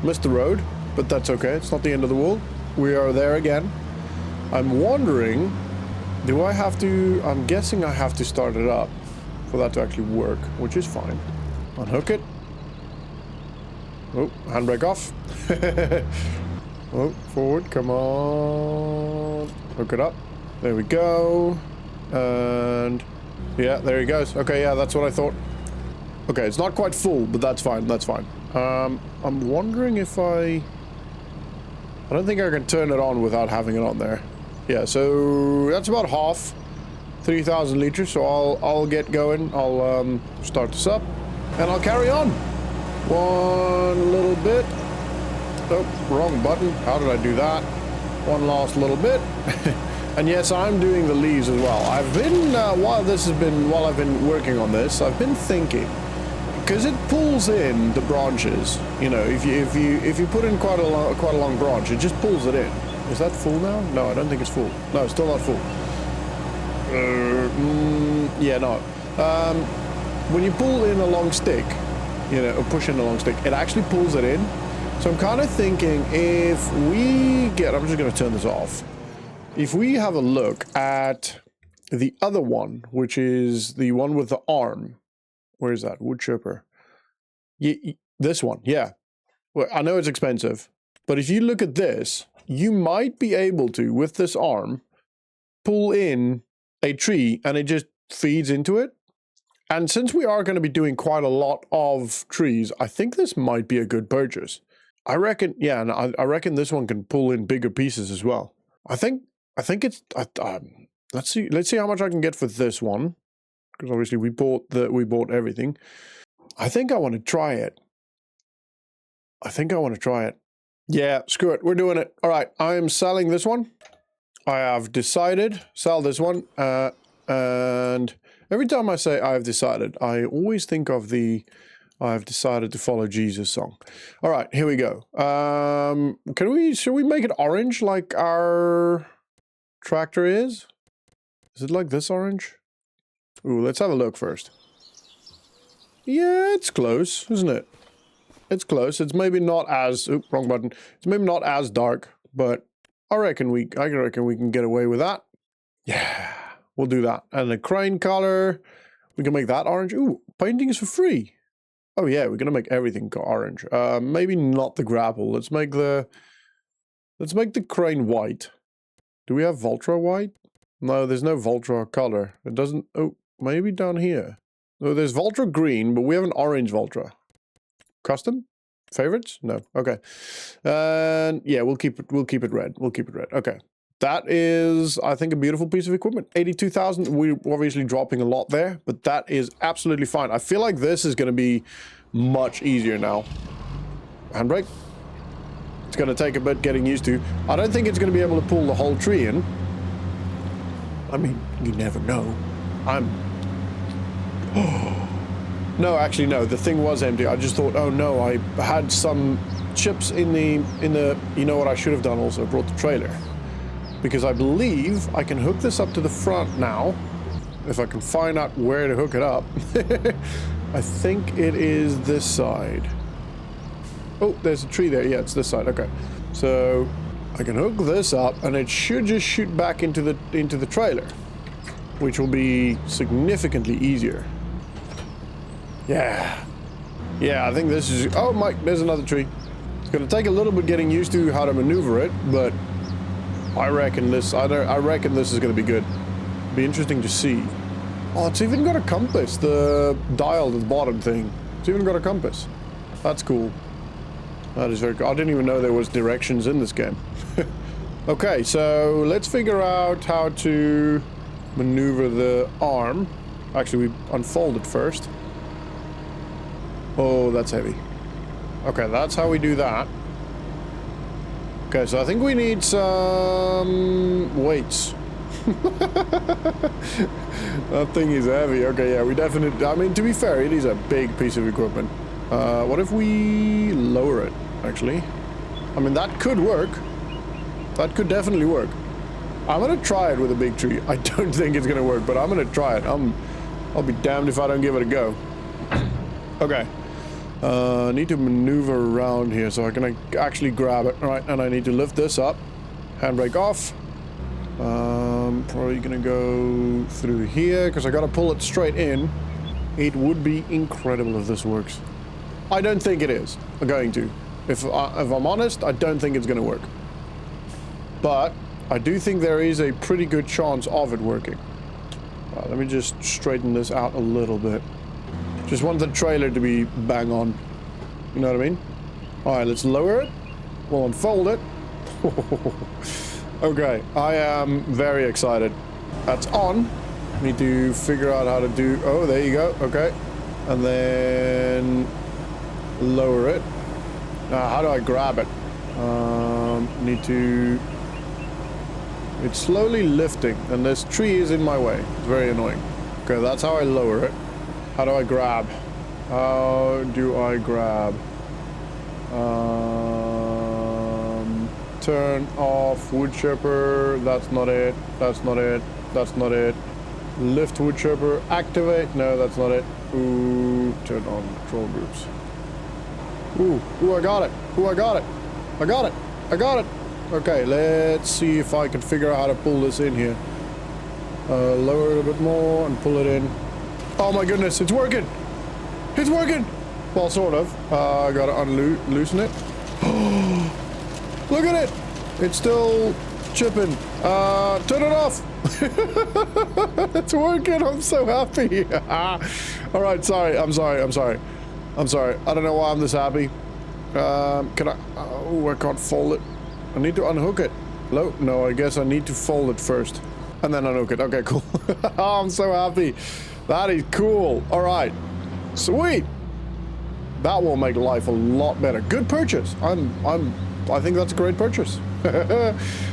Missed the road, but that's okay. It's not the end of the world. We are there again. I'm wondering, do I have to, I'm guessing I have to start it up for that to actually work, which is fine. Unhook it. Oh, handbrake off. Oh, forward, come on. Hook it up. There we go. And yeah, there he goes. Okay, yeah, that's what I thought. Okay, it's not quite full, but that's fine, that's fine. I'm wondering if I don't think I can turn it on without having it on there. Yeah, so that's about half. 3,000 liters, so I'll get going. I'll start this up and I'll carry on. One little bit. Oh, wrong button. How did I do that? One last little bit. And yes, I'm doing the leaves as well. I've been while I've been working on this, I've been thinking, because it pulls in the branches. You know, if you put in quite a long branch, it just pulls it in. Is that full now? No, I don't think it's full. No, it's still not full. Yeah, no. When you pull in a long stick, you know, pushing the long stick. It actually pulls it in. So I'm kind of thinking if we get, I'm just going to turn this off. If we have a look at the other one, which is the one with the arm, where is that? Wood chipper. This one, yeah. Well, I know it's expensive, but if you look at this, you might be able to, with this arm, pull in a tree and it just feeds into it. And since we are going to be doing quite a lot of trees, I think this might be a good purchase. I reckon, yeah, and I reckon this one can pull in bigger pieces as well. I think it's, let's see how much I can get for this one. Because obviously we bought everything. I think I want to try it. Yeah, screw it. We're doing it. All right, I am selling this one. I have decided, sell this one. And every time I say I have decided, I always think of the I have decided to follow Jesus song. All right, here we go. Should we make it orange like our tractor is? Is it like this orange? Ooh, let's have a look first. Yeah, it's close, isn't it? It's close. It's maybe not as... Oop, wrong button. It's maybe not as dark, but I reckon we can get away with that. Yeah, we'll do that. And the crane color, we can make that orange. Ooh, painting is for free. Oh yeah, we're gonna make everything orange. Maybe not the grapple. Let's make the crane white. Do we have Voltra white? No, there's no Voltra color. It doesn't... Oh, maybe down here. No, there's Voltra green, but we have an orange Voltra. Custom? Favorites? No. Okay. And yeah, we'll keep it red. We'll keep it red. Okay. That is, I think, a beautiful piece of equipment. 82,000. We're obviously dropping a lot there, but that is absolutely fine. I feel like this is going to be much easier now. Handbrake. It's going to take a bit getting used to. I don't think it's going to be able to pull the whole tree in. I mean, you never know. No, actually, no. The thing was empty. I just thought, oh no, I had some chips in the. You know what I should have done? Also brought the trailer, because I believe I can hook this up to the front now. If I can find out where to hook it up. I think it is this side. Oh, there's a tree there. Yeah, it's this side. Okay, so I can hook this up, and it should just shoot back into the trailer, which will be significantly easier. Yeah. Yeah, I think this is... Oh, Mike, there's another tree. It's going to take a little bit getting used to how to maneuver it, but I reckon this is going to be good. Be interesting to see. Oh, it's even got a compass. The dial at the bottom thing. It's even got a compass. That's cool. That is very cool. I didn't even know there was directions in this game. Okay, so let's figure out how to maneuver the arm. Actually, we unfold it first. Oh, that's heavy. Okay, that's how we do that. Okay, so I think we need some weights. That thing is heavy. Okay, yeah, we definitely... I mean, to be fair, it is a big piece of equipment. What if we lower it, actually? I mean, that could work. That could definitely work. I'm gonna try it with a big tree. I don't think it's gonna work, but I'm gonna try it. I'll be damned if I don't give it a go. Okay. I need to maneuver around here so I can actually grab it. All right, and I need to lift this up. Handbrake off. Probably gonna go through here because I gotta pull it straight in. It would be incredible if this works. I don't think it is going to. If I'm honest, I don't think it's gonna work. But I do think there is a pretty good chance of it working. Let me just straighten this out a little bit. Just want the trailer to be bang on. You know what I mean? Alright, let's lower it. We'll unfold it. Okay, I am very excited. That's on. Need to figure out how to do... Oh, there you go. Okay. And then... lower it. How do I grab it? Need to... It's slowly lifting, and this tree is in my way. It's very annoying. Okay, that's how I lower it. How do I grab? How do I grab? Turn off wood chipper. That's not it. That's not it. That's not it. Lift wood chipper, activate. No, that's not it. Ooh, turn on control groups. Ooh, I got it. Ooh, I got it. I got it. I got it. Okay, let's see if I can figure out how to pull this in here. Lower it a bit more and pull it in. Oh my goodness, it's working. It's working. Well, sort of. I gotta loosen it. Look at it. It's still chipping. Turn it off. It's working. I'm so happy. All right, sorry. I'm sorry. I don't know why I'm this happy. Can I? Oh, I can't fold it. I need to unhook it. Hello? No, I guess I need to fold it first and then unhook it. Okay, cool. Oh, I'm so happy. That is cool. All right, sweet. That will make life a lot better. Good purchase. I think that's a great purchase.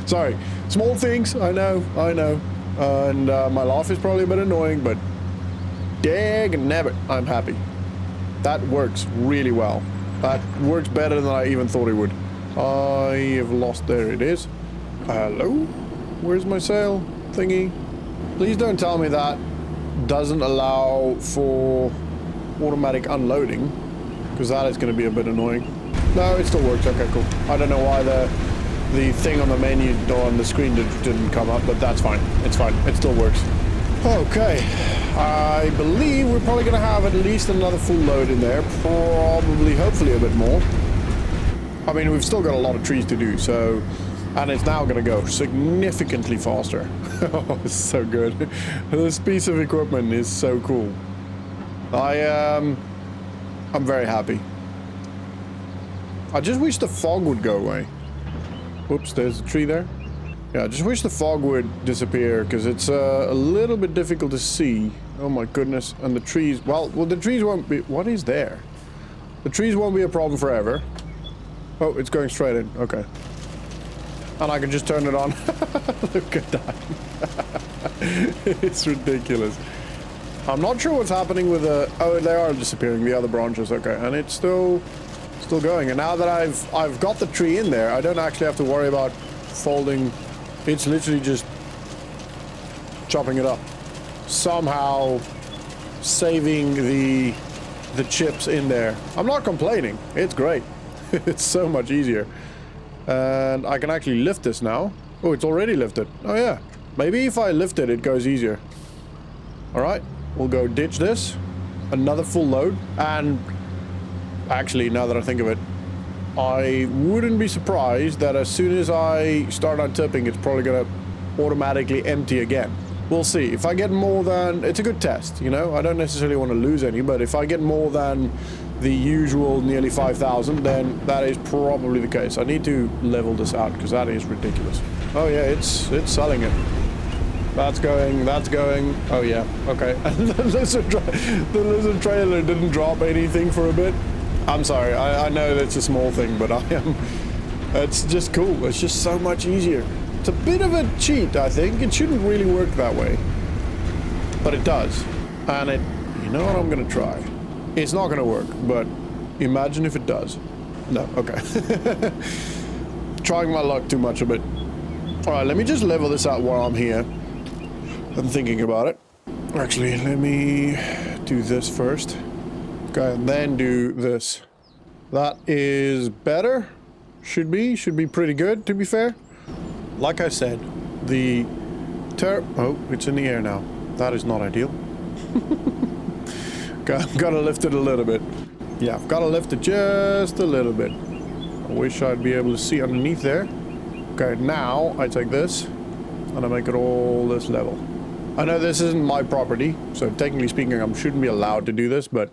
Sorry, small things. I know. And my laugh is probably a bit annoying, but dag nabbit, I'm happy. That works really well. That works better than I even thought it would. I have lost. There it is. Hello? Where's my sail thingy? Please don't tell me that doesn't allow for automatic unloading, because that is going to be a bit annoying. No, it still works. Okay, cool. I don't know why the thing on the menu on the screen didn't come up, but that's fine. It's fine. It still works. Okay. I believe we're probably going to have at least another full load in there. Probably, hopefully a bit more. I mean, we've still got a lot of trees to do, so... And it's now going to go significantly faster. Oh, it's so good. This piece of equipment is so cool. I'm very happy. I just wish the fog would go away. Oops, there's a tree there. Yeah, I just wish the fog would disappear, because it's a little bit difficult to see. Oh my goodness. And the trees... Well, the trees won't be... What is there? The trees won't be a problem forever. Oh, it's going straight in. Okay. And I can just turn it on. Look at that. It's ridiculous. I'm not sure what's happening with the... Oh, they are disappearing, the other branches. Okay, and it's still going. And now that I've got the tree in there, I don't actually have to worry about folding. It's literally just chopping it up. Somehow saving the chips in there. I'm not complaining. It's great. It's so much easier. And I can actually lift this now. Oh, it's already lifted. Oh yeah. Maybe if I lift it, it goes easier. Alright. We'll go ditch this. Another full load. And actually, now that I think of it, I wouldn't be surprised that as soon as I start untipping, it's probably going to automatically empty again. We'll see. If I get more than... It's a good test, you know? I don't necessarily want to lose any, but if I get more than the usual nearly 5,000, then that is probably the case. I need to level this out, because that is ridiculous. Oh yeah, it's selling it. That's going. Oh yeah, okay. And the lizard trailer didn't drop anything for a bit. I'm sorry, I know that's a small thing, but it's just cool. It's just so much easier. It's a bit of a cheat, I think. It shouldn't really work that way, but it does. And you know what I'm gonna try? It's not gonna work, but imagine if it does. No, okay. Trying my luck too much a bit. All right, let me just level this out while I'm here. I'm thinking about it. Actually, let me do this first. Okay, and then do this. That is better. Should be pretty good, to be fair. Like I said, oh, it's in the air now. That is not ideal. Okay, I've got to lift it a little bit. Yeah, I've got to lift it just a little bit. I wish I'd be able to see underneath there. Okay, now I take this and I make it all this level. I know this isn't my property, so technically speaking, I shouldn't be allowed to do this, but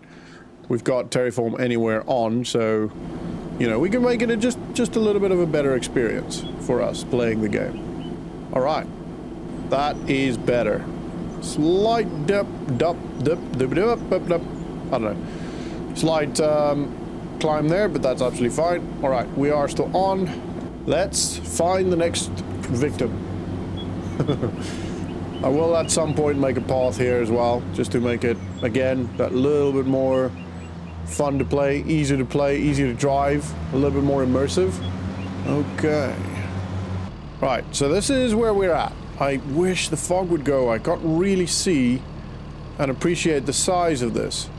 we've got Terraform Anywhere on, so, you know, we can make it just a little bit of a better experience for us playing the game. All right, that is better. Slight dip. I don't know. Slight climb there, but that's absolutely fine. All right, we are still on. Let's find the next victim. I will at some point make a path here as well, just to make it, again, that little bit more fun to play, easy to drive, a little bit more immersive. Okay. Right, so this is where we're at. I wish the fog would go. I can't really see and appreciate the size of this. So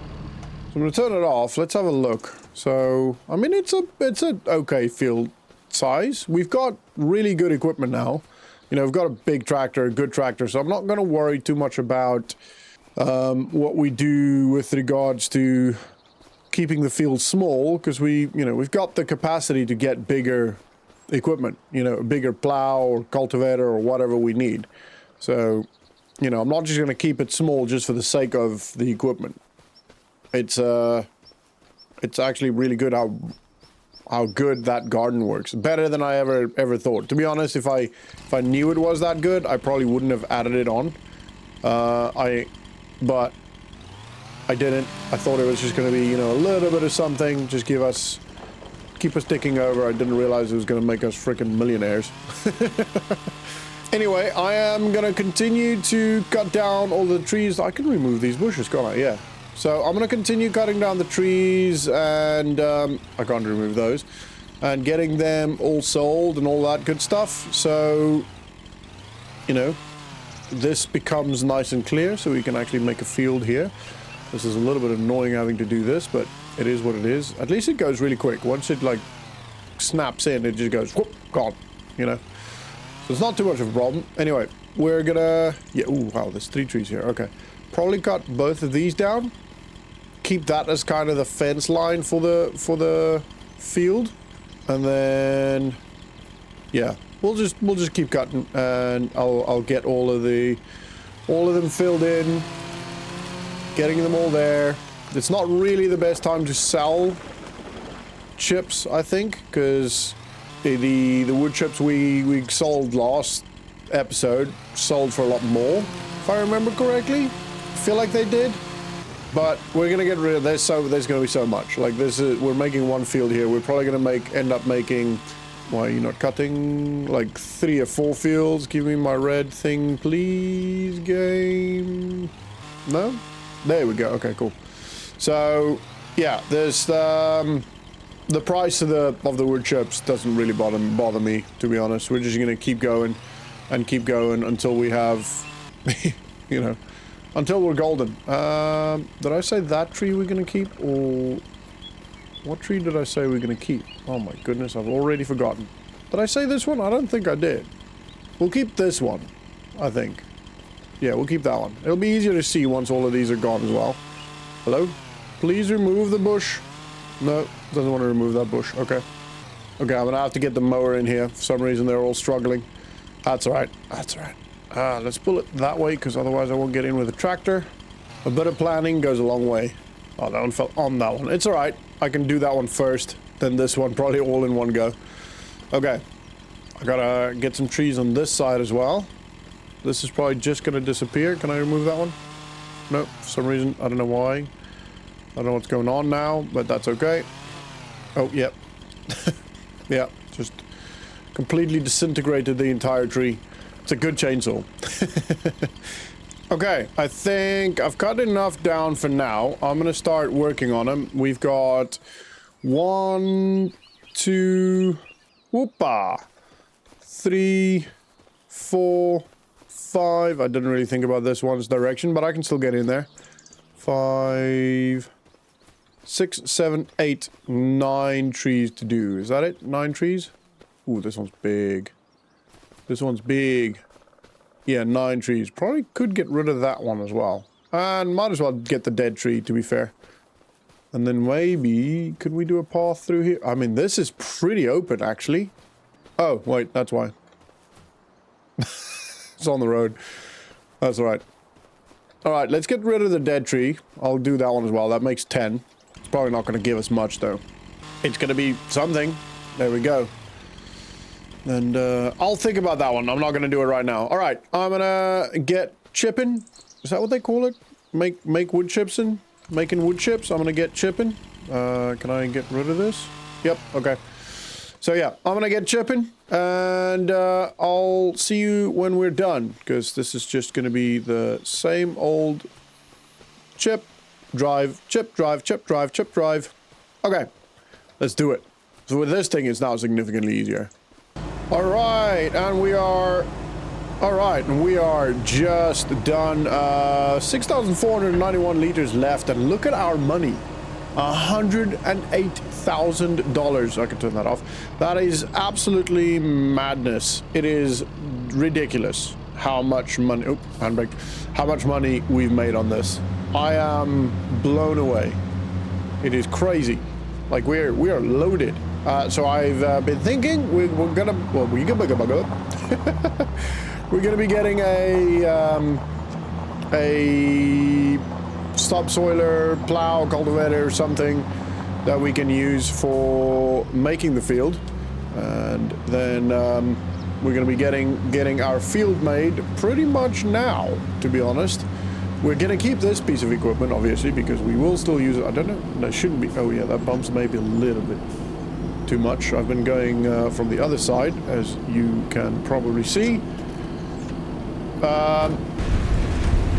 I'm going to turn it off. Let's have a look. So, I mean, it's a okay field size. We've got really good equipment now. You know, we've got a big tractor, a good tractor, so I'm not going to worry too much about what we do with regards to keeping the field small, because we've got the capacity to get bigger equipment, you know, a bigger plow or cultivator or whatever we need. So, you know, I'm not just going to keep it small just for the sake of the equipment. It's actually really good how good that garden works. Better than I ever thought. To be honest, if I knew it was that good, I probably wouldn't have added it on. But I didn't. I thought it was just going to be, you know, a little bit of something, just keep us ticking over. I didn't realize it was going to make us freaking millionaires. Anyway, I am going to continue to cut down all the trees. I can remove these bushes, can't I? Yeah. So I'm going to continue cutting down the trees, and I can't remove those, and getting them all sold and all that good stuff. So, you know, this becomes nice and clear, so we can actually make a field here. This is a little bit annoying having to do this, but it is what it is. At least it goes really quick. Once it like snaps in, it just goes whoop, gone, you know. So it's not too much of a problem. Anyway, we're gonna, yeah, ooh, wow, there's 3 trees here. Okay, probably cut both of these down. Keep that as kind of the fence line for the field, and then yeah, we'll just keep cutting, and I'll get all of them filled in, getting them all there. It's not really the best time to sell chips, I think, because the wood chips we sold last episode sold for a lot more, if I remember correctly. I feel like they did. But we're gonna get rid of this, so there's gonna be so much. Like this is, we're making one field here. We're probably gonna end up making, why are you not cutting? Like 3 or 4 fields. Give me my red thing, please, game. No? There we go. Okay, cool. So yeah, there's the price of the wood chips doesn't really bother me, to be honest. We're just gonna keep going and keep going until we have, you know, until we're golden. Did I say that tree we're gonna keep, or what tree did I say we're gonna keep? Oh my goodness, I've already forgotten. Did I say this one? I don't think I did. We'll keep this one, I think. Yeah, we'll keep that one. It'll be easier to see once all of these are gone as well. Hello? Please remove the bush. No, doesn't want to remove that bush. Okay. Okay, I'm gonna have to get the mower in here. For some reason, they're all struggling. That's all right. That's all right. Let's pull it that way, because otherwise I won't get in with the tractor. A bit of planning goes a long way. Oh, that one fell on that one. It's all right. I can do that one first, then this one, probably all in one go. Okay. I gotta get some trees on this side as well. This is probably just gonna disappear. Can I remove that one? No, for some reason. I don't know why. I don't know what's going on now, but that's okay. Oh, yep. Yeah, just completely disintegrated the entire tree. It's a good chainsaw. Okay, I think I've cut enough down for now. I'm gonna start working on them. We've got 1, 2, whoopa, 3, 4, 5. I didn't really think about this one's direction, but I can still get in there. 5, 6, 7, 8, 9 trees to do. Is that it? 9 trees? Ooh, this one's big. This one's big. Yeah, 9 trees. Probably could get rid of that one as well. And might as well get the dead tree, to be fair. And then maybe, could we do a path through here? I mean, this is pretty open, actually. Oh, wait, that's why. It's on the road. That's all right. All right, let's get rid of the dead tree. I'll do that one as well. That makes 10. It's probably not going to give us much, though. It's going to be something. There we go. And I'll think about that one. I'm not going to do it right now. All right, I'm going to get chipping. Is that what they call it? Make wood chips in? Making wood chips. I'm going to get chipping. Can I get rid of this? Yep, okay. So yeah, I'm going to get chipping. And I'll see you when we're done. Because this is just going to be the same old chip, drive, chip, drive, chip, drive, chip, drive. Okay, let's do it. So with this thing, it's now significantly easier. All right, and we are All right, and we are just done. 6,491 liters left, and look at our money. $108,000. I can turn that off. That is absolutely madness. It is ridiculous how much money. Oh, handbrake. How much money we've made on this. I am blown away. It is crazy. Like we are loaded. So I've been thinking we're gonna. Well, we're gonna be getting a subsoiler, plow, cultivator, something that we can use for making the field, and then we're going to be getting our field made pretty much now, to be honest. We're going to keep this piece of equipment, obviously, because we will still use it. I don't know, that shouldn't be. Oh yeah, that bumps maybe a little bit too much. I've been going from the other side, as you can probably see.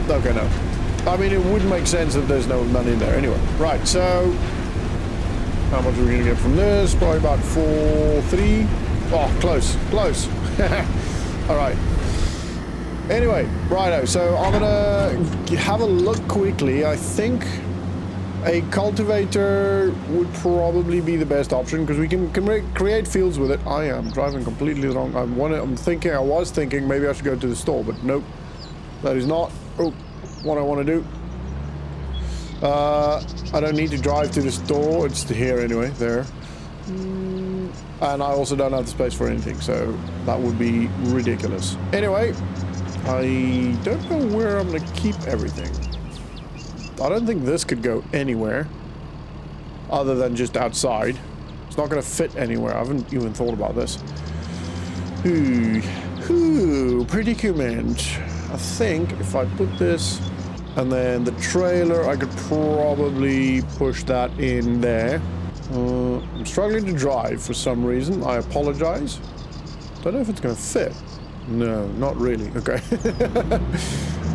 Okay, no. I mean, it would make sense if there's no money in there. Anyway, right, so how much are we gonna get from this? Probably about 4.3. Oh, close. All right. Anyway, righto, so I'm gonna have a look quickly. I think a cultivator would probably be the best option, because we can create fields with it. I am driving completely wrong. I was thinking maybe I should go to the store, but nope. That is not what I want to do. I don't need to drive to the store. It's here anyway, there. And I also don't have the space for anything, so that would be ridiculous. Anyway, I don't know where I'm going to keep everything. I don't think this could go anywhere other than just outside. It's not going to fit anywhere. I haven't even thought about this. Predicament. I think if I put this and then the trailer, I could probably push that in there. I'm struggling to drive for some reason. I apologize. Don't know if it's going to fit. No, not really. Okay.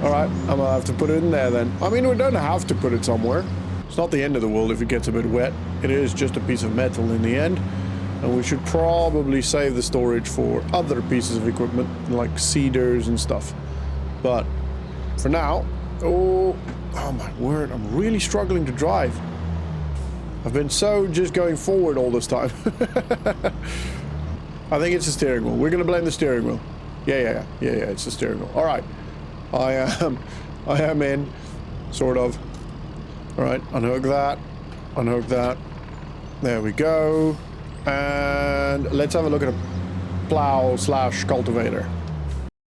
All right, I'm going to have to put it in there then. I mean, we don't have to put it somewhere. It's not the end of the world if it gets a bit wet. It is just a piece of metal in the end. And we should probably save the storage for other pieces of equipment, like seeders and stuff. But for now, oh my word, I'm really struggling to drive. I've been just going forward all this time. I think it's the steering wheel. We're going to blame the steering wheel. Yeah, it's the steering wheel. All right. I am in, sort of. All right, unhook that. There we go. And let's have a look at a plow / cultivator.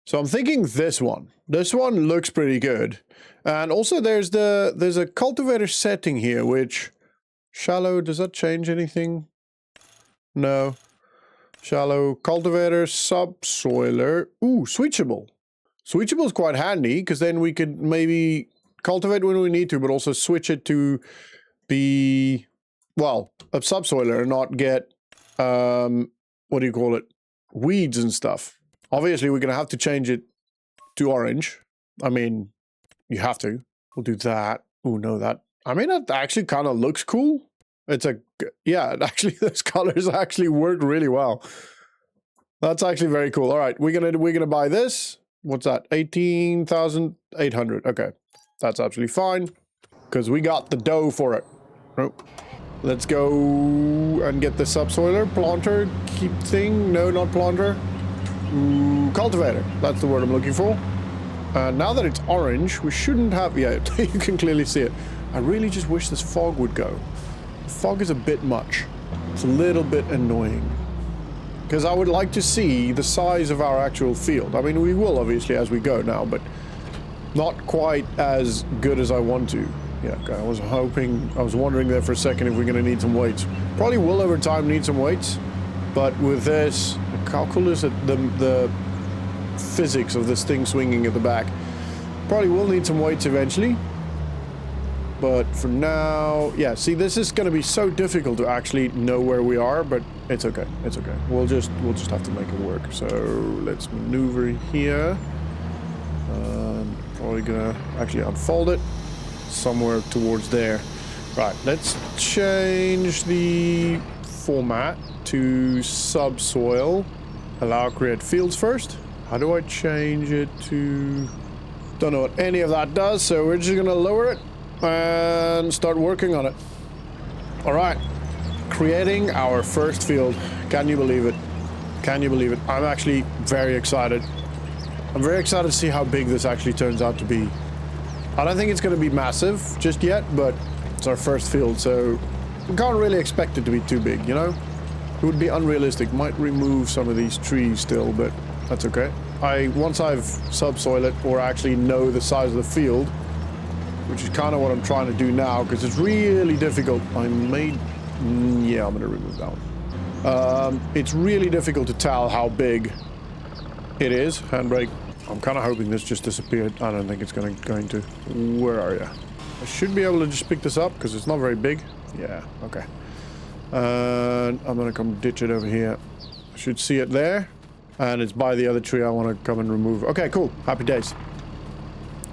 So I'm thinking this one. This one looks pretty good. And also there's a cultivator setting here, which shallow, does that change anything? No. Shallow cultivator, subsoiler. Ooh, switchable. Switchable is quite handy, because then we could maybe cultivate when we need to, but also switch it to be, well, a subsoiler and not get, what do you call it? Weeds and stuff. Obviously, we're going to have to change it to orange. I mean, you have to. We'll do that. Oh, no, that. I mean, that actually kind of looks cool. It's yeah, actually, those colors actually work really well. That's actually very cool. All right, we're gonna buy this. What's that? 18,800. Okay, that's absolutely fine, because we got the dough for it. Nope. Let's go and get the subsoiler, planter, keep thing. No, not planter. Cultivator. That's the word I'm looking for. Now that it's orange, we shouldn't have... Yeah, you can clearly see it. I really just wish this fog would go. The fog is a bit much. It's a little bit annoying. Because I would like to see the size of our actual field. I mean, we will obviously as we go now, but not quite as good as I want to. Yeah, okay, I was wondering there for a second if we're going to need some weights. Probably will over time need some weights, but with this, how cool is it, the physics of this thing swinging at the back. Probably will need some weights eventually, but for now, yeah, see, this is going to be so difficult to actually know where we are, but it's okay, it's okay. We'll just have to make it work. So let's maneuver here. Probably gonna actually unfold it somewhere towards there. Right, let's change the format to subsoil. Allow create fields first. How do I change it to... Don't know what any of that does, so we're just gonna lower it and start working on it. All right, creating our first field. Can you believe it? Can you believe it? I'm actually very excited. I'm very excited to see how big this actually turns out to be. I don't think it's going to be massive just yet, but it's our first field, so we can't really expect it to be too big, you know? It would be unrealistic. Might remove some of these trees still, but that's okay. Once I've subsoil it, or actually know the size of the field, which is kind of what I'm trying to do now, because it's really difficult. Yeah, I'm going to remove that one. It's really difficult to tell how big it is. Handbrake. I'm kind of hoping this just disappeared. I don't think it's going to. Where are you? I should be able to just pick this up, because it's not very big. Yeah, okay. And I'm going to come ditch it over here. I should see it there. And it's by the other tree I want to come and remove. Okay, cool. Happy days.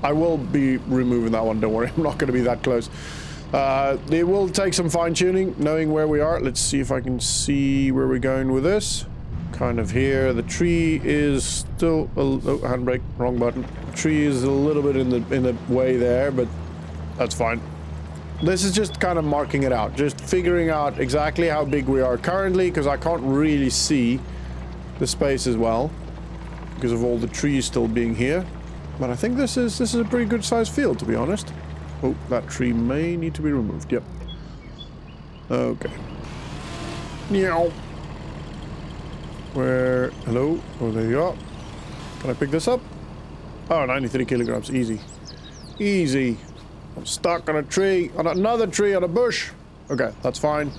I will be removing that one, don't worry. I'm not going to be that close. It will take some fine-tuning, knowing where we are. Let's see if I can see where we're going with this. Kind of here. The tree is still... Oh, handbrake. Wrong button. The tree is a little bit in the way there, but that's fine. This is just kind of marking it out. Just figuring out exactly how big we are currently, because I can't really see the space as well because of all the trees still being here. But I think this is a pretty good sized field, to be honest. Oh, that tree may need to be removed. Yep. Okay. Meow. Where? Hello? Oh, there you are. Can I pick this up? Oh, 93 kilograms. Easy. Easy. I'm stuck on a tree. On another tree on a bush. Okay, that's fine.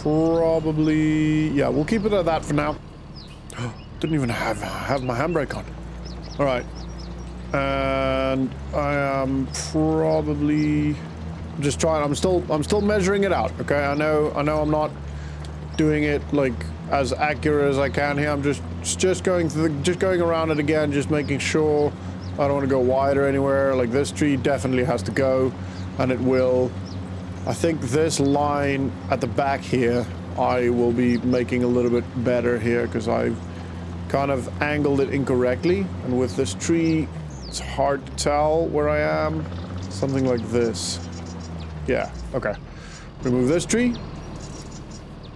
Probably... Yeah, we'll keep it at that for now. Didn't even have my handbrake on. All right, and I am probably just trying. I'm still measuring it out. Okay, I know I'm not doing it like as accurate as I can here. I'm just going through just going around it again, just making sure I don't want to go wide or anywhere. Like this tree definitely has to go, and it will. I think this line at the back here, I will be making a little bit better here because I've kind of angled it incorrectly, and with this tree it's hard to tell where I am. Something like this. Yeah, okay. Remove this tree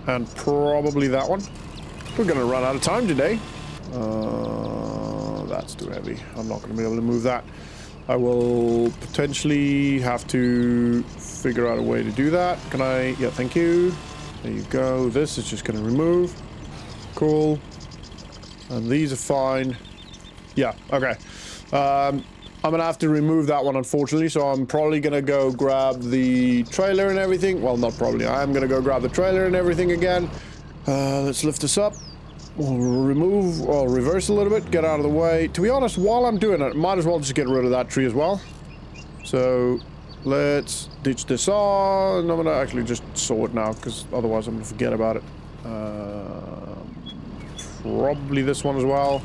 and probably that one. We're gonna run out of time today. That's too heavy. I'm not gonna be able to move that. I will potentially have to figure out a way to do that. Can I? Yeah, thank you. There you go. This is just gonna remove. Cool. And these are fine. Yeah, okay. I'm gonna have to remove that one, unfortunately, so I'm probably gonna go grab the trailer and everything. Well, not probably. I am gonna go grab the trailer and everything again. Let's lift this up. We'll remove, or reverse a little bit, get out of the way. To be honest, while I'm doing it, might as well just get rid of that tree as well. So, let's ditch this on. I'm gonna actually just saw it now, because otherwise I'm gonna forget about it. Probably this one as well.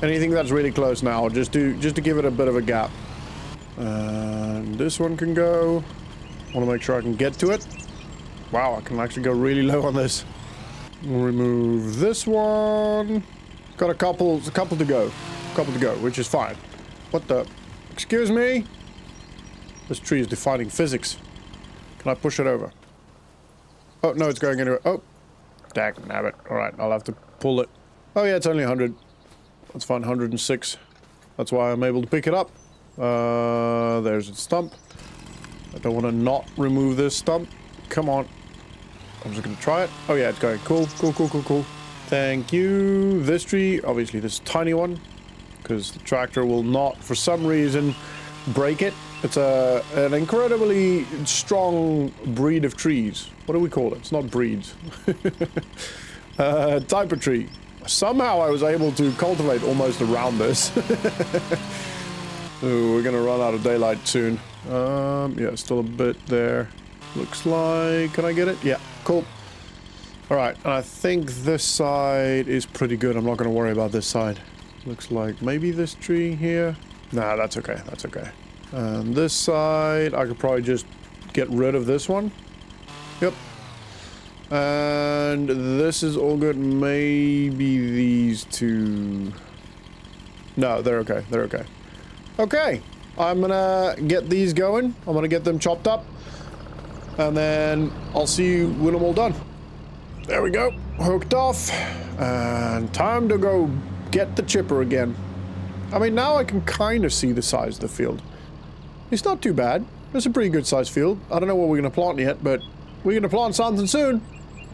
Anything that's really close now, just to give it a bit of a gap. And this one can go. Want to make sure I can get to it. Wow, I can actually go really low on this. We'll remove this one. Got a couple to go. Which is fine. What the? Excuse me? This tree is defying physics. Can I push it over? Oh, no, it's going anywhere. Oh. Dagnabbit. Alright, I'll have to pull it. Oh yeah, it's only 100. That's fine, 106. That's why I'm able to pick it up. There's its stump. I don't want to not remove this stump. Come on. I'm just going to try it. Oh yeah, it's going. Cool. Thank you. This tree, obviously this tiny one, because the tractor will not, for some reason, break it. It's an incredibly strong breed of trees. What do we call it? It's not breeds. Type of tree. Somehow I was able to cultivate almost around this. Ooh, we're gonna run out of daylight soon. Yeah, still a bit there. Looks like... Can I get it? Yeah, cool. Alright, and I think this side is pretty good. I'm not gonna worry about this side. Looks like maybe this tree here. Nah, that's okay. That's okay. And this side, I could probably just get rid of this one. Yep. And this is all good. Maybe these two. No, they're okay. They're okay. Okay. I'm gonna get these going. I'm gonna get them chopped up. And then I'll see you when I'm all done. There we go. Hooked off. And time to go get the chipper again. I mean, now I can kind of see the size of the field. It's not too bad. It's a pretty good sized field. I don't know what we're going to plant yet, but we're going to plant something soon.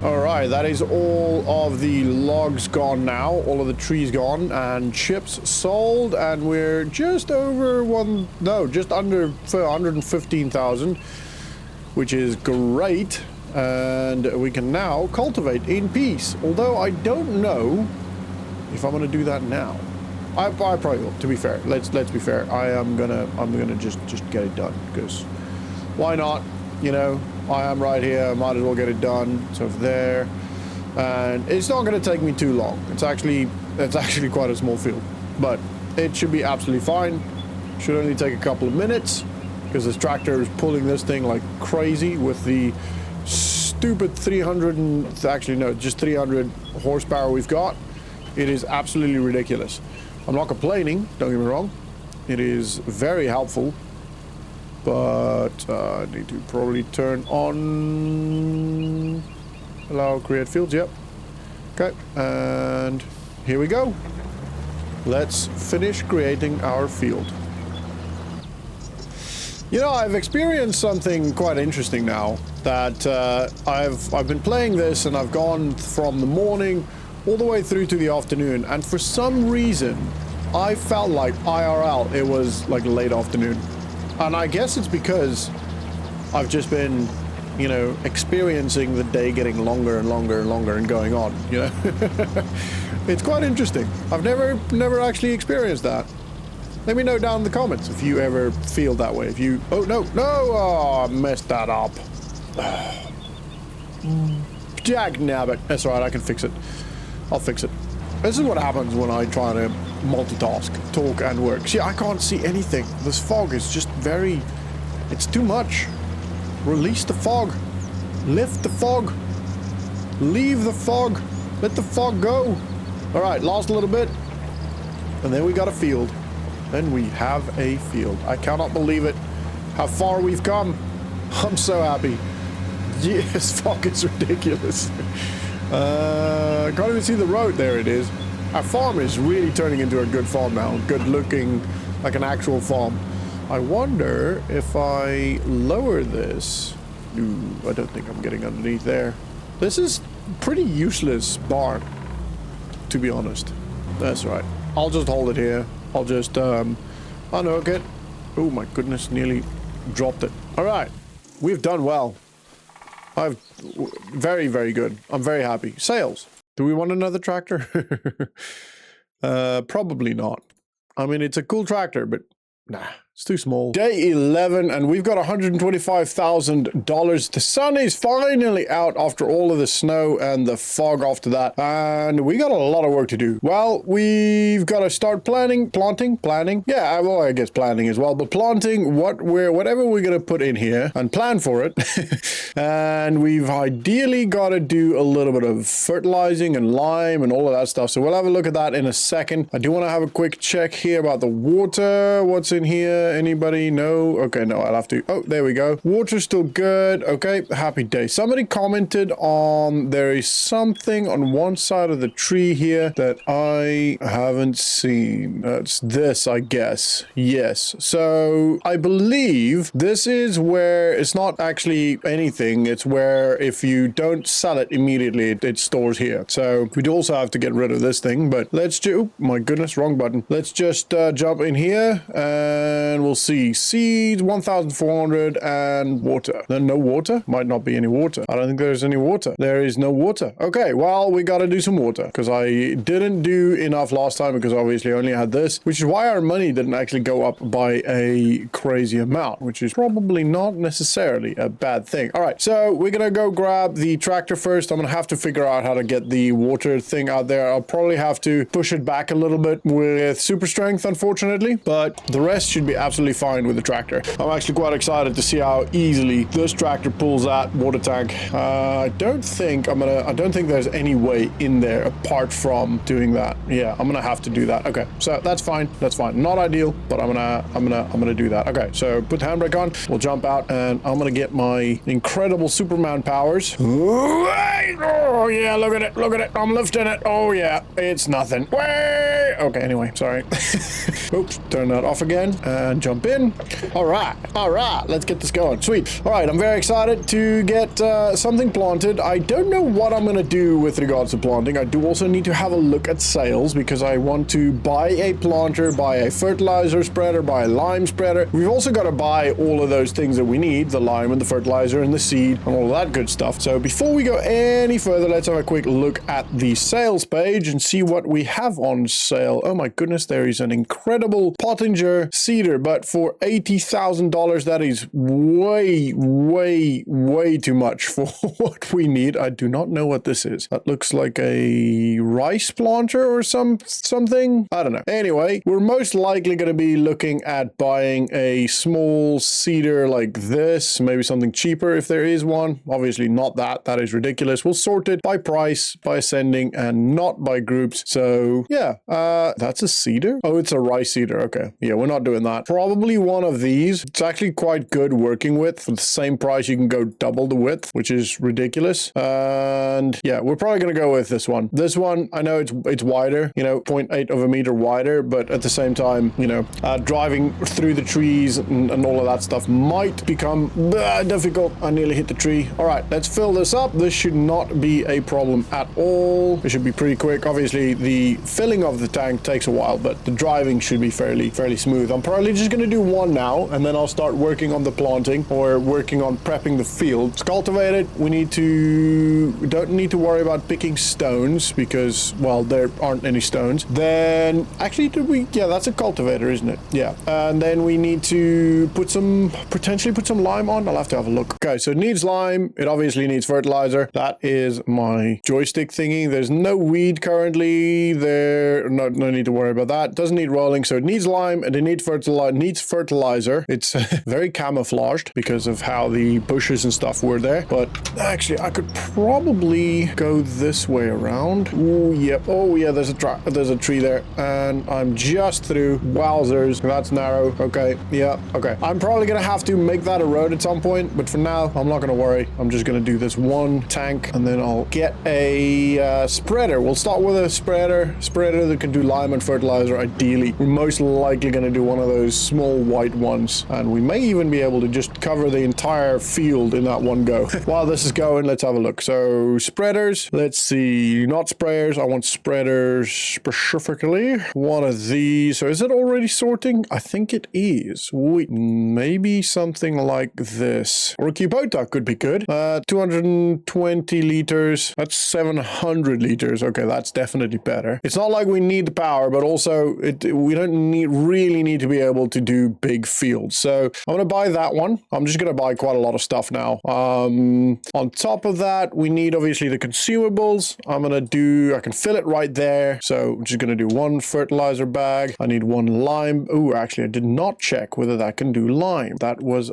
Alright, that is all of the logs gone now. All of the trees gone and chips sold. And we're just over just under 115,000, which is great. And we can now cultivate in peace. Although I don't know if I'm going to do that now. I probably will, to be fair. Let's be fair. I'm gonna just get it done, because why not? You know, I am right here. I might as well get it done. So there, and it's not gonna take me too long. It's actually quite a small field, but it should be absolutely fine. Should only take a couple of minutes, because this tractor is pulling this thing like crazy with the stupid 300 horsepower we've got. It is absolutely ridiculous. I'm not complaining, don't get me wrong. It is very helpful, but I need to probably turn on allow create fields. Yep. Okay, and here we go. Let's finish creating our field. You know, I've experienced something quite interesting now, that I've been playing this, and I've gone from the morning all the way through to the afternoon, and for some reason I felt like IRL it was like late afternoon. And I guess it's because I've just been, you know, experiencing the day getting longer and longer and longer and going on, you know. It's quite interesting. I've never actually experienced that. Let me know down in the comments if you ever feel that way. If you oh I messed that up. Jagnabbit. That's all right, I can fix it. I'll fix it. This is what happens when I try to multitask, talk and work. See, I can't see anything. This fog is just it's too much. Release the fog. Lift the fog. Leave the fog. Let the fog go. All right, lost a little bit. And then we got a field. Then we have a field. I cannot believe it. How far we've come. I'm so happy. Yes, fog is ridiculous. I can't even see the road. There it is. Our farm is really turning into a good farm now. Good looking, like an actual farm. I wonder if I lower this. Ooh, I don't think I'm getting underneath there. This is pretty useless barn, to be honest. That's right. I'll just hold it here. I'll just unhook it. Oh my goodness, nearly dropped it. All right, we've done well. Very, very good. I'm very happy. Sales. Do we want another tractor? Probably not. I mean, it's a cool tractor, but nah, it's too small. Day 11, and we've got $125,000. The sun is finally out after all of the snow and the fog after that, and we got a lot of work to do. Well, we've got to start planting. Yeah, well, I guess planting as well, but planting whatever we're gonna put in here and plan for it. And we've ideally got to do a little bit of fertilizing and lime and all of that stuff. So we'll have a look at that in a second. I do want to have a quick check here about the water. What's in here? Anybody? No? Okay, no, I'll have to. Oh, there we go. Water's still good. Okay, happy day. Somebody commented on there is something on one side of the tree here that I haven't seen. That's this, I guess. Yes. So I believe this is where it's not actually anything. It's where if you don't sell it immediately, it stores here. So we'd also have to get rid of this thing, but let's do, oh, my goodness, wrong button. Let's just jump in here and we'll see. Seeds, 1,400 and water. Then no water? Might not be any water. I don't think there's any water. There is no water. Okay, well, we got to do some water because I didn't do enough last time because obviously I only had this, which is why our money didn't actually go up by a crazy amount, which is probably not necessarily a bad thing. All right, so we're going to go grab the tractor first. I'm going to have to figure out how to get the water thing out there. I'll probably have to push it back a little bit with super strength, unfortunately, but the rest should be absolutely fine with the tractor. I'm actually quite excited to see how easily this tractor pulls that water tank. I don't think there's any way in there apart from doing that. Yeah, I'm gonna have to do that. Okay, so that's fine. That's fine. Not ideal, but I'm gonna do that. Okay, so put the handbrake on. We'll jump out, and I'm gonna get my incredible Superman powers. Oh yeah, look at it. Look at it. I'm lifting it. Oh yeah, it's nothing. Way. Okay, anyway, sorry. Oops, turn that off again and jump in. All right, let's get this going. Sweet. All right, I'm very excited to get something planted. I don't know what I'm gonna do with regards to planting. I do also need to have a look at sales because I want to buy a planter, buy a fertilizer spreader, buy a lime spreader. We've also got to buy all of those things that we need, the lime and the fertilizer and the seed and all of that good stuff. So before we go any further, let's have a quick look at the sales page and see what we have on sale. Oh my goodness, there is an incredible Pottinger cedar, but for $80,000, that is way, way, way too much for what we need. I do not know what this is. That looks like a rice planter or something. I don't know. Anyway, we're most likely going to be looking at buying a small cedar like this, maybe something cheaper if there is one. Obviously not that. That is ridiculous. We'll sort it by price, by ascending, and not by groups. So yeah, that's a cedar. Oh, it's a rice cedar. Okay. Yeah, we're not doing that. Probably one of these. It's actually quite good working with. For the same price, you can go double the width, which is ridiculous. And yeah, we're probably going to go with this one. This one, I know it's wider, you know, 0.8 of a meter wider, but at the same time, you know, driving through the trees and all of that stuff might become difficult. I nearly hit the tree. All right, let's fill this up. This should not be a problem at all. It should be pretty quick. Obviously, the filling of the tank takes a while, but the driving should be fairly smooth. I'm probably just going to do one now, and then I'll start working on the planting or working on prepping the field. It's cultivated. We don't need to worry about picking stones because, well, there aren't any stones. Then actually, yeah, that's a cultivator, isn't it? Yeah. And then we need to potentially put some lime on. I'll have to have a look. Okay, so it needs lime. It obviously needs fertilizer. That is my joystick thingy. There's no weed currently there. No need to worry about that. Doesn't need rolling, so it needs lime and it needs fertilizer. It's very camouflaged because of how the bushes and stuff were there. But actually, I could probably go this way around. Ooh, yep. Oh yeah, there's a tree there, and I'm just through. Wowzers, that's narrow. Okay, yeah, okay. I'm probably gonna have to make that a road at some point, but for now, I'm not gonna worry. I'm just gonna do this one tank, and then I'll get a spreader. We'll start with a spreader that can do lime and fertilizer. Ideally, we're most likely gonna do one of those small white ones, and we may even be able to just cover the entire field in that one go. While this is going, let's have a look. So spreaders, let's see, not sprayers. I want spreaders specifically. One of these. So is it already sorting? I think it is. Wait, maybe something like this. Or a Kubota could be good. 220 liters. That's 700 liters. Okay, that's definitely better. It's not like we need the power, but also we don't really need to be able to do big fields. So I'm gonna buy that one. I'm just gonna buy quite a lot of stuff now. On top of that, we need obviously the consumables. I can fill it right there. So I'm just gonna do one fertilizer bag. I need one lime. Oh, actually, I did not check whether that can do lime. That was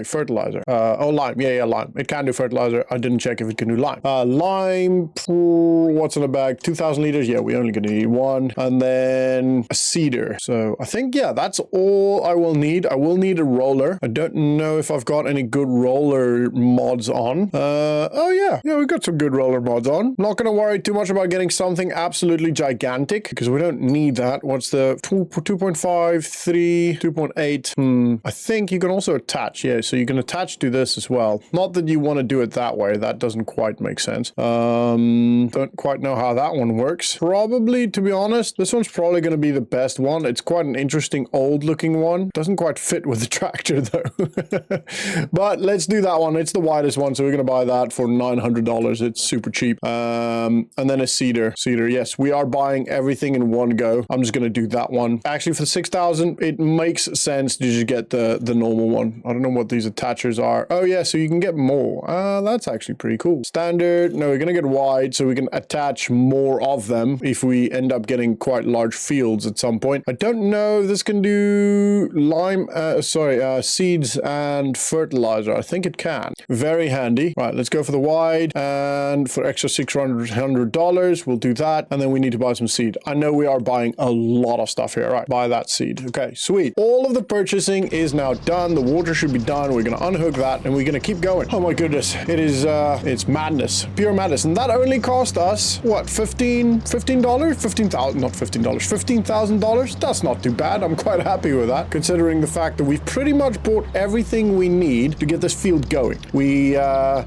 fertilizer. Lime. Yeah, lime. It can do fertilizer. I didn't check if it can do lime. Lime, what's in the bag? 2,000 liters. Yeah, we're only gonna need one. And then a cedar. So I think, yeah, that's all I will need. I will need a roller. I don't know if I've got any good roller mods on. Oh yeah, we've got some good roller mods on. Not gonna worry too much about getting something absolutely gigantic because we don't need that. What's the 2.5, 3, 2.8? I think you can also attach. Yeah, so you can attach to this as well. Not that you want to do it that way. That doesn't quite make sense. Don't quite know how that one works. Probably, to be honest, this one's probably going to be the best one. It's quite an interesting old looking one. Doesn't quite fit with the tractor though. But let's do that one. It's the widest one, so we're going to buy that for $900. It's super cheap. And then a cedar. Yes, we are buying everything in one go. I'm just going to do that one. Actually, for 6,000, it makes sense to just get the normal one. I don't know what these attachers are. Oh yeah, so you can get more. That's actually pretty cool. Standard. No, we're going to get wide so we can attach more of them if we end up getting quite large fields at some point. I don't know if this can do do lime, seeds and fertilizer? I think it can. Very handy. Right, let's go for the wide, and for extra $600, we'll do that. And then we need to buy some seed. I know we are buying a lot of stuff here. Right, buy that seed. Okay, sweet. All of the purchasing is now done. The water should be done. We're going to unhook that, and we're going to keep going. Oh my goodness. It is, it's madness. Pure madness. And that only cost us, what, $15,000? Not $15, $15,000? That's not too bad. I'm quite happy with that, considering the fact that we've pretty much bought everything we need to get this field going. We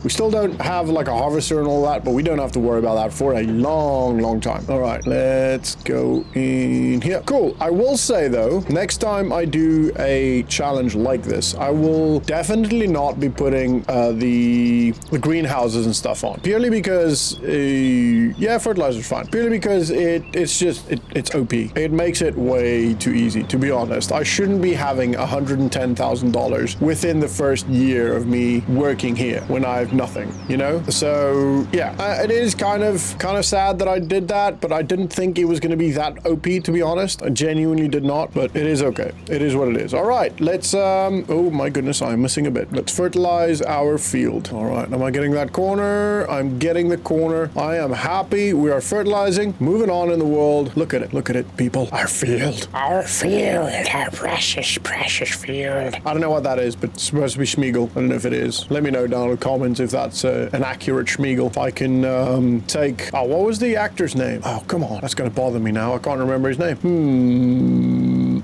still don't have like a harvester and all that, but we don't have to worry about that for a long time. All right, let's go in here. Cool. I will say though, next time I do a challenge like this, I will definitely not be putting the greenhouses and stuff on, purely because yeah, fertilizer's fine, purely because it's OP. It makes it way too easy, to be honest. I shouldn't be having $110,000 within the first year of me working here when I have nothing, you know? So yeah, it is kind of sad that I did that, but I didn't think it was going to be that OP, to be honest. I genuinely did not, but it is okay. It is what it is. All right, let's oh my goodness, I'm missing a bit. Let's fertilize our field. All right, am I getting that corner? I'm getting the corner. I am happy. We are fertilizing, moving on in the world. Look at it, people. Our field, our precious field. I don't know what that is, but it's supposed to be Schmeagol. I don't know if it is. Let me know down in the comments if that's an accurate Schmeagol. If I can take, oh, what was the actor's name? Oh, come on, that's gonna bother me now. I can't remember his name.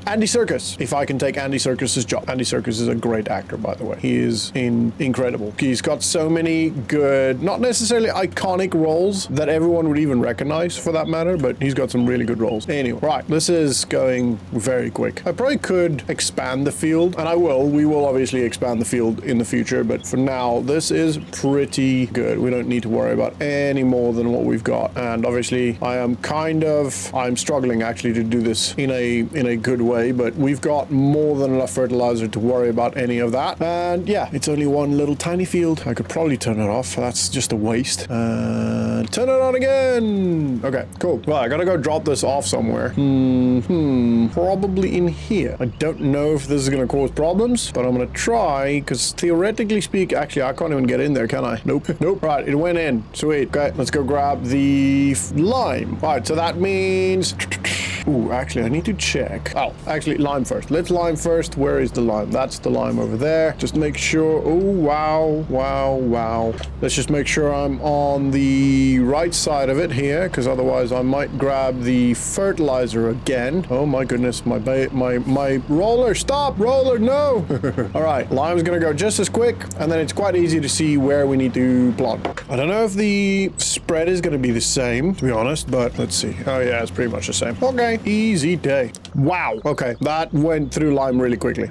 Andy Serkis. If I can take Andy Serkis's job. Andy Serkis is a great actor, by the way. He is incredible. He's got so many good, not necessarily iconic roles that everyone would even recognize, for that matter, but he's got some really good roles. Anyway, right, this is going very quick. I probably could expand the field, and I will. We will obviously expand the field in the future, but for now, this is pretty good. We don't need to worry about any more than what we've got. And obviously, I'm struggling actually to do this in a good way, but we've got more than enough fertilizer to worry about any of that. And yeah, it's only one little tiny field. I could probably turn it off. That's just a waste. Turn it on again. Okay, cool. Well, I gotta go drop this off somewhere. Probably in here. I don't know if this is gonna cause problems, but I'm gonna try, because theoretically speaking, actually, I can't even get in there, can I? Nope. Right, it went in. Sweet. Okay, let's go grab the lime. All right, so that means... Ooh, actually, I need to check. Oh, actually, lime first. Let's lime first. Where is the lime? That's the lime over there. Just make sure. Oh, wow. Let's just make sure I'm on the right side of it here, because otherwise I might grab the fertilizer again. Oh my goodness, my roller. Stop, roller, no. All right, lime's gonna go just as quick, and then it's quite easy to see where we need to plant. I don't know if the spread is gonna be the same, to be honest, but let's see. Oh yeah, it's pretty much the same. Okay. Easy day. Wow. Okay, that went through lime really quickly.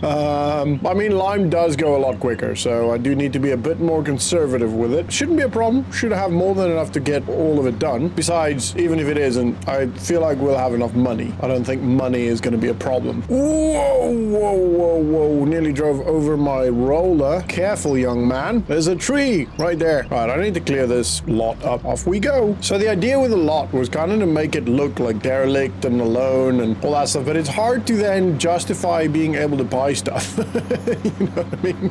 I mean, lime does go a lot quicker, so I do need to be a bit more conservative with it. Shouldn't be a problem. Should have more than enough to get all of it done. Besides, even if it isn't, I feel like we'll have enough money. I don't think money is going to be a problem. Whoa. Nearly drove over my roller. Careful, young man. There's a tree right there. All right, I need to clear this lot up. Off we go. So the idea with the lot was kind of to make it look like derelict and alone and all that stuff, but it's hard to then justify being able to buy stuff. You know what I mean?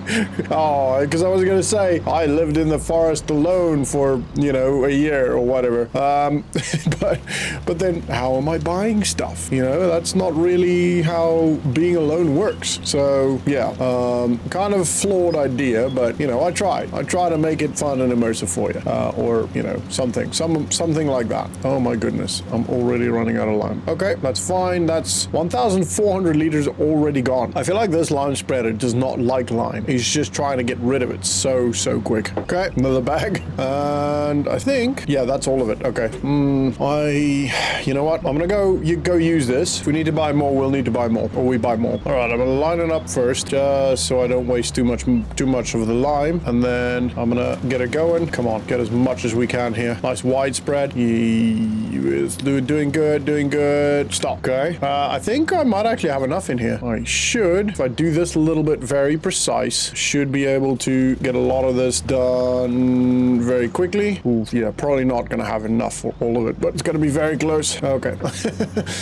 Oh, because I was gonna say I lived in the forest alone for, you know, a year or whatever. But then how am I buying stuff? You know, that's not really how being alone works. So yeah, kind of flawed idea, but you know, I try to make it fun and immersive for you, or you know, something like that. Oh my goodness, I'm already running out of lime. Okay, that's fine. That's 1,400 liters already gone. I feel like this lime spreader does not like lime. He's just trying to get rid of it so quick. Okay, another bag. And I think, yeah, that's all of it. Okay. You know what? I'm gonna go use this. If we need to buy more, we'll need to buy more. Or we buy more. All right, I'm gonna line it up first, just so I don't waste too much of the lime. And then I'm gonna get it going. Come on, get as much as we can here. Nice widespread. Doing good. doing good. Stop. Okay. I think I might actually have enough in here. I should, if I do this a little bit very precise, should be able to get a lot of this done very quickly. Ooh, yeah, probably not going to have enough for all of it, but it's going to be very close. Okay.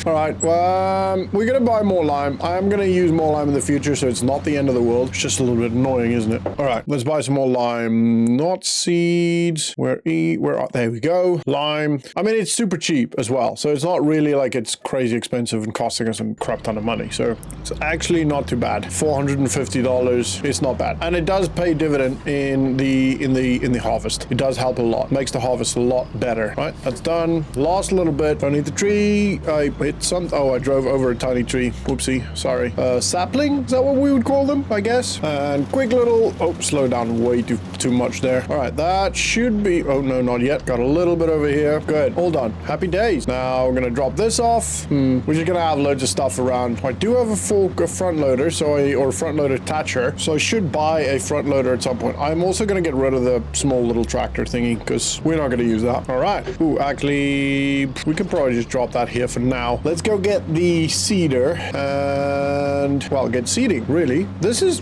All right. Well, we're going to buy more lime. I'm going to use more lime in the future, so it's not the end of the world. It's just a little bit annoying, isn't it? All right. Let's buy some more lime. Not seeds. Where are, there we go. Lime. I mean, it's super cheap as well, so it's not really like it's crazy expensive and costing us a crap ton of money. So it's actually not too bad. $450. It's not bad, and it does pay dividend in the harvest. It does help a lot. Makes the harvest a lot better. Right, that's done. Lost a little bit. Don't need the tree. I hit some. Oh, I drove over a tiny tree. Whoopsie. Sorry. Sapling. Is that what we would call them? I guess. And quick little. Oh, slow down way too much there. All right, that should be. Oh no, not yet. Got a little bit over here. Good. All done. Happy days. Now we're gonna drop this off. We're just gonna have loads of stuff around. I do have a front loader, or front loader attacher, so I should buy a front loader at some point. I'm also gonna get rid of the small little tractor thingy because we're not gonna use that. All right. Ooh, actually, we could probably just drop that here for now. Let's go get the seeder and, well, get seeding. Really, this is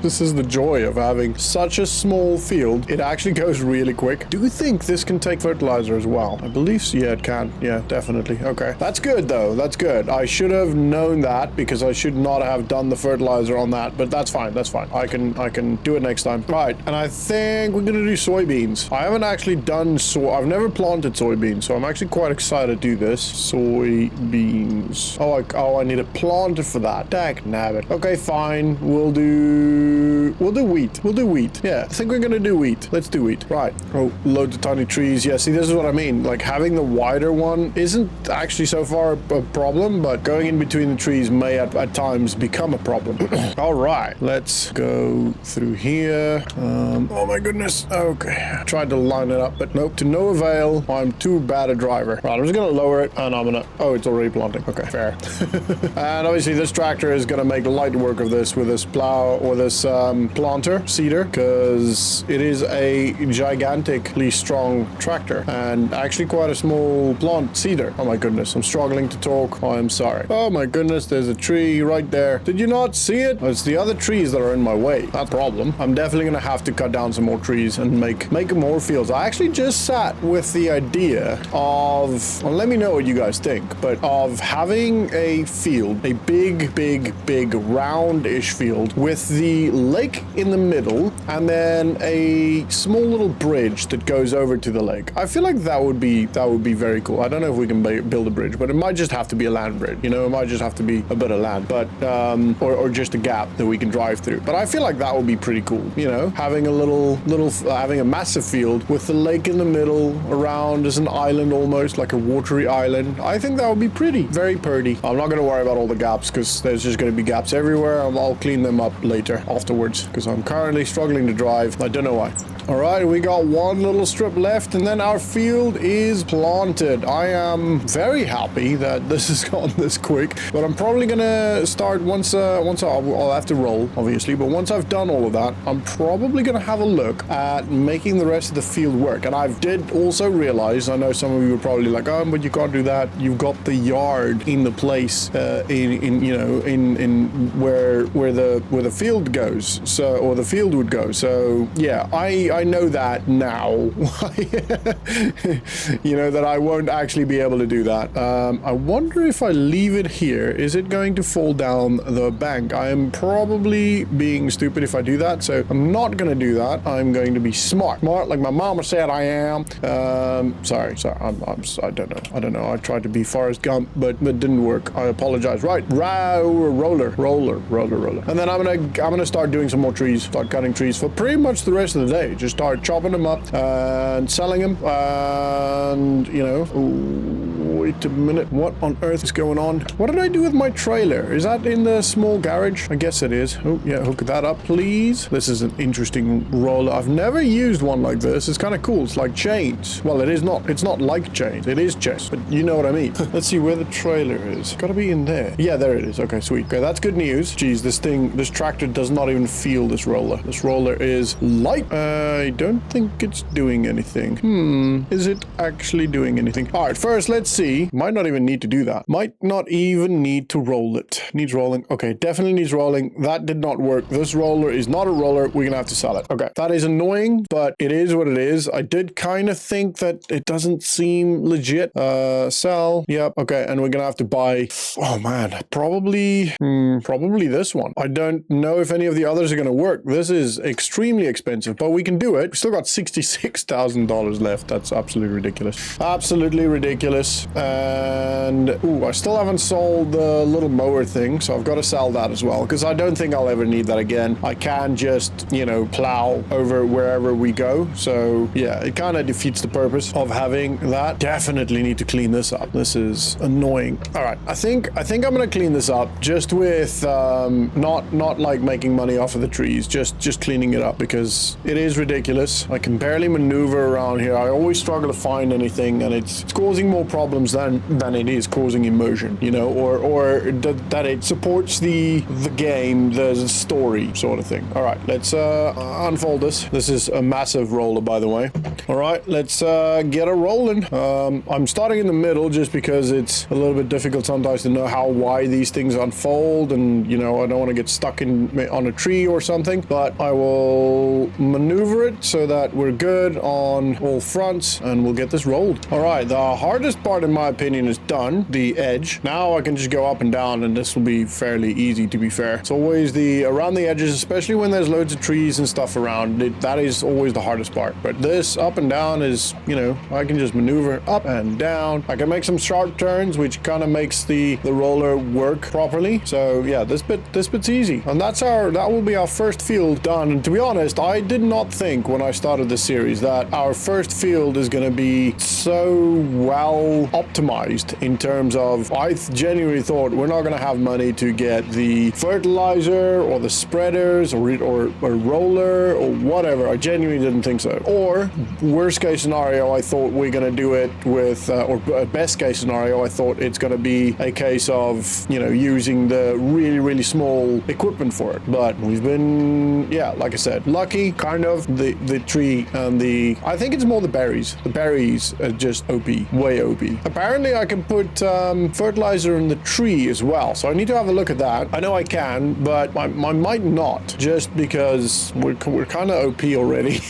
this is the joy of having such a small field. It actually goes really quick. Do you think this can take fertilizer as well? I believe so. Yeah, it can. Yeah, definitely. Okay, that's good though. That's good. I should have known that because I should not have done the fertilizer on that, but that's fine. That's fine. I can do it next time. Right, and I think we're gonna do soybeans. I haven't actually done I've never planted soybeans, so I'm actually quite excited to do this. Soybeans. Oh, I need a planter for that. Dag nabbit. Okay, fine. We'll do wheat. We'll do wheat. Yeah, I think we're gonna do wheat. Let's do wheat. Right. Oh, loads of tiny trees. Yeah, see, this is what I mean. Like, having the wider one isn't actually so far a problem, but going in between the trees may at times become a problem. All right, let's go through here. Oh my goodness. Okay, tried to line it up, but nope, to no avail. I'm too bad a driver. Right, I'm just gonna lower it, and I'm gonna. Oh, it's already planting. Okay, fair. And obviously, this tractor is gonna make light work of this with this plow or this planter seeder, because it is a gigantically strong tractor and actually quite a small plant seeder. Oh my goodness, I'm struggling to talk. Oh, I'm sorry. Oh my goodness, there's a tree right there. Did you not see it? Oh, it's the other trees that are in my way. That's a problem. I'm definitely gonna have to cut down some more trees and make more fields. I actually just sat with the idea of, well, let me know what you guys think, but of having a field, a big round-ish field with the lake in the middle and then a small little bridge that goes over to the lake. I feel like that would be very cool. I don't know if we can build a bridge, but it might just have to be a land bridge. You know, it might just have to be a bit of land, but or just a gap that we can drive through. But I feel like that would be pretty cool. You know, having having a massive field with the lake in the middle around as an island, almost like a watery island. I think that would be pretty, very pretty. I'm not going to worry about all the gaps because there's just going to be gaps everywhere. I'll clean them up later afterwards because I'm currently struggling to drive. I don't know why. All right, we got one little strip left and then our field is planted. I am very happy that this has gone this quick, but I'm probably gonna start once I'll have to roll, obviously, but once I've done all of that, I'm probably gonna have a look at making the rest of the field work. And I did also realize, I know some of you were probably like, oh, but you can't do that. You've got the yard in the place, in where the field goes, so, or the field would go. So yeah, I know that now, you know, that I won't actually be able to do that. I wonder if I leave it here, is it going to fall down the bank? I am probably being stupid if I do that, so I'm not going to do that. I'm going to be smart, like my mama said I am. Sorry, I don't know. I tried to be Forrest Gump, but it didn't work. I apologize. Right, roller, and then I'm gonna start doing some more trees, start cutting trees for pretty much the rest of the day. Just start chopping them up and selling them, and you know. Ooh, wait a minute, what on earth is going on? What did I do with my trailer? Is that in the small garage? I guess it is. Oh yeah, hook that up please. This is an interesting roller. I've never used one like this. It's kind of cool. It's like chains. Well, it is not. It's not like chains. It is chains, but you know what I mean. Let's see where the trailer is. Gotta be in there. Yeah, there it is. Okay, sweet. Okay, that's good news. Geez, this tractor does not even feel this roller. This roller is light. I don't think it's doing anything. Is it actually doing anything? All right, first let's see actually might not even need to do that. Might not even need to roll it. Needs rolling. Okay, definitely needs rolling. That did not work. This roller is not a roller. We're gonna have to sell it. Okay, that is annoying, but it is what it is. I did kind of think that it doesn't seem legit. Sell. Yep. Okay, and we're gonna have to buy. Oh man, probably this one. I don't know if any of the others are gonna work. This is extremely expensive, but we can do it. We still got $66,000 left. That's absolutely ridiculous. Absolutely ridiculous. And ooh, I still haven't sold the little mower thing, so I've got to sell that as well, because I don't think I'll ever need that again. I can just, you know, plow over wherever we go. So yeah, it kind of defeats the purpose of having that. Definitely need to clean this up. This is annoying. All right, I think I'm gonna clean this up just with not like making money off of the trees, just cleaning it up, because it is ridiculous. I can barely maneuver around here. I always struggle to find anything, and it's causing more problems than it is causing immersion, you know, or that it supports the game, the story sort of thing. All right, let's unfold this. This is a massive roller, by the way. All right, let's get a rolling. I'm starting in the middle just because it's a little bit difficult sometimes to know how wide these things unfold, and you know, I don't want to get stuck on a tree or something, but I will maneuver it so that we're good on all fronts, and we'll get this rolled. All right, the hardest part in my opinion is done, the edge. Now I can just go up and down, and this will be fairly easy, to be fair. It's always the around the edges, especially when there's loads of trees and stuff around it, that is always the hardest part. But this up and down is, you know, I can just maneuver up and down. I can make some sharp turns, which kind of makes the roller work properly. So yeah, this bit's easy, and that will be our first field done. And to be honest, I did not think when I started this series that our first field is going to be so well optimized in terms of, I genuinely thought we're not going to have money to get the fertilizer or the spreaders or roller or whatever. I genuinely didn't think so. Or worst case scenario, I thought we're going to do it with, or best case scenario, I thought it's going to be a case of, you know, using the really, really small equipment for it. But we've been, yeah, like I said, lucky, kind of. The tree and I think it's more the berries. The berries are just OP, way OP. Apparently I can put fertilizer in the tree as well, so I need to have a look at that. I know I can, but I might not, just because we're kind of OP already.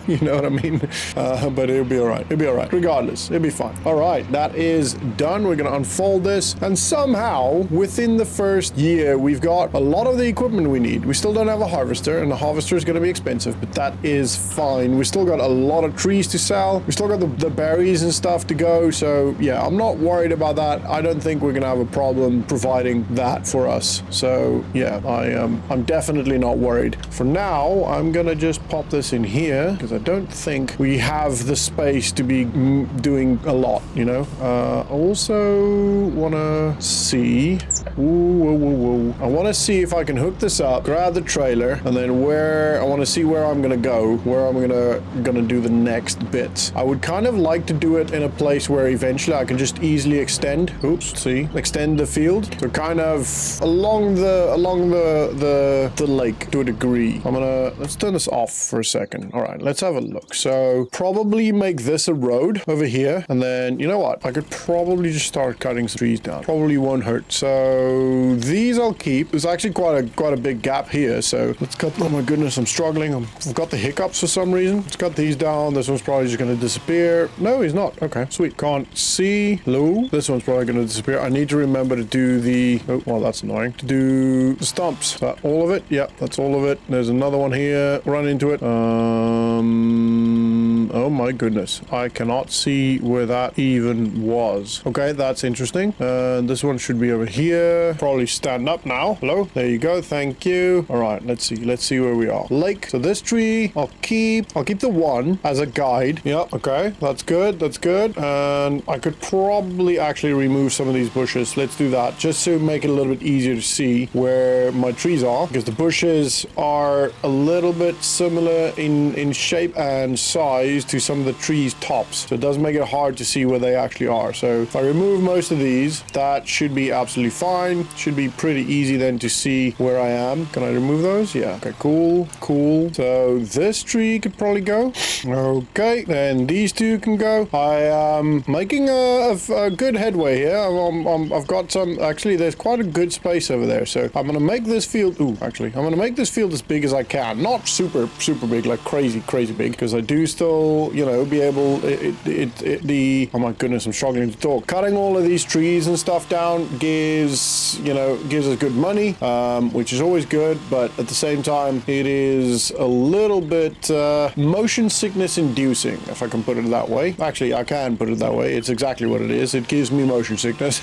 You know what I mean? But it'll be all right. It'll be all right. Regardless, it'll be fine. All right, that is done. We're going to unfold this, and somehow within the first year, we've got a lot of the equipment we need. We still don't have a harvester, and the harvester is going to be expensive, but that is fine. We still got a lot of trees to sell. We still got the berries and stuff to go. So yeah, I'm not worried about that. I don't think we're gonna have a problem providing that for us. So yeah, I'm definitely not worried. For now, I'm gonna just pop this in here because I don't think we have the space to be doing a lot, you know. I also wanna see. I want to see if I can hook this up, grab the trailer, and then I want to see where I'm gonna go, where I'm gonna do the next bit. I would kind of like to do it in a place where eventually I can just easily extend the field. So kind of along the lake to a degree. Let's turn this off for a second. All right, let's have a look. So probably make this a road over here, and then you know what? I could probably just start cutting some trees down. Probably won't hurt. So these I'll keep. There's actually quite a big gap here. So let's cut. Oh my goodness, I'm struggling. I've got the hiccups for some reason. Let's cut these down. This one's probably just going to disappear. No, he's not. Okay, sweet. Can't see. Hello. This one's probably going to disappear. I need to remember to do the... Oh, well, that's annoying. To do the stumps. Is that all of it? Yeah, that's all of it. There's another one here. Run into it. Oh my goodness. I cannot see where that even was. Okay, that's interesting. This one should be over here. Probably stand up now. Hello. There you go. Thank you. All right, let's see. Let's see where we are. Lake. So this tree, I'll keep the one as a guide. Yeah, okay. That's good. That's good. And I could probably actually remove some of these bushes. Let's do that just to make it a little bit easier to see where my trees are, because the bushes are a little bit similar in shape and size to some of the trees' tops. So it does make it hard to see where they actually are. So if I remove most of these, that should be absolutely fine. Should be pretty easy then to see where I am. Can I remove those? Yeah. Okay, cool. So this tree could probably go. Okay, then these two can go. I am making a good headway here. I've got some, actually there's quite a good space over there. So I'm going to make this field, I'm going to make this field as big as I can. Not super big, like crazy big, because I do still, be able, oh my goodness, I'm struggling to talk. Cutting all of these trees and stuff down gives us good money, which is always good, but at the same time, it is a little bit motion sickness inducing, if I can put it that way. Actually, I can put it that way. It's exactly what it is. It gives me motion sickness.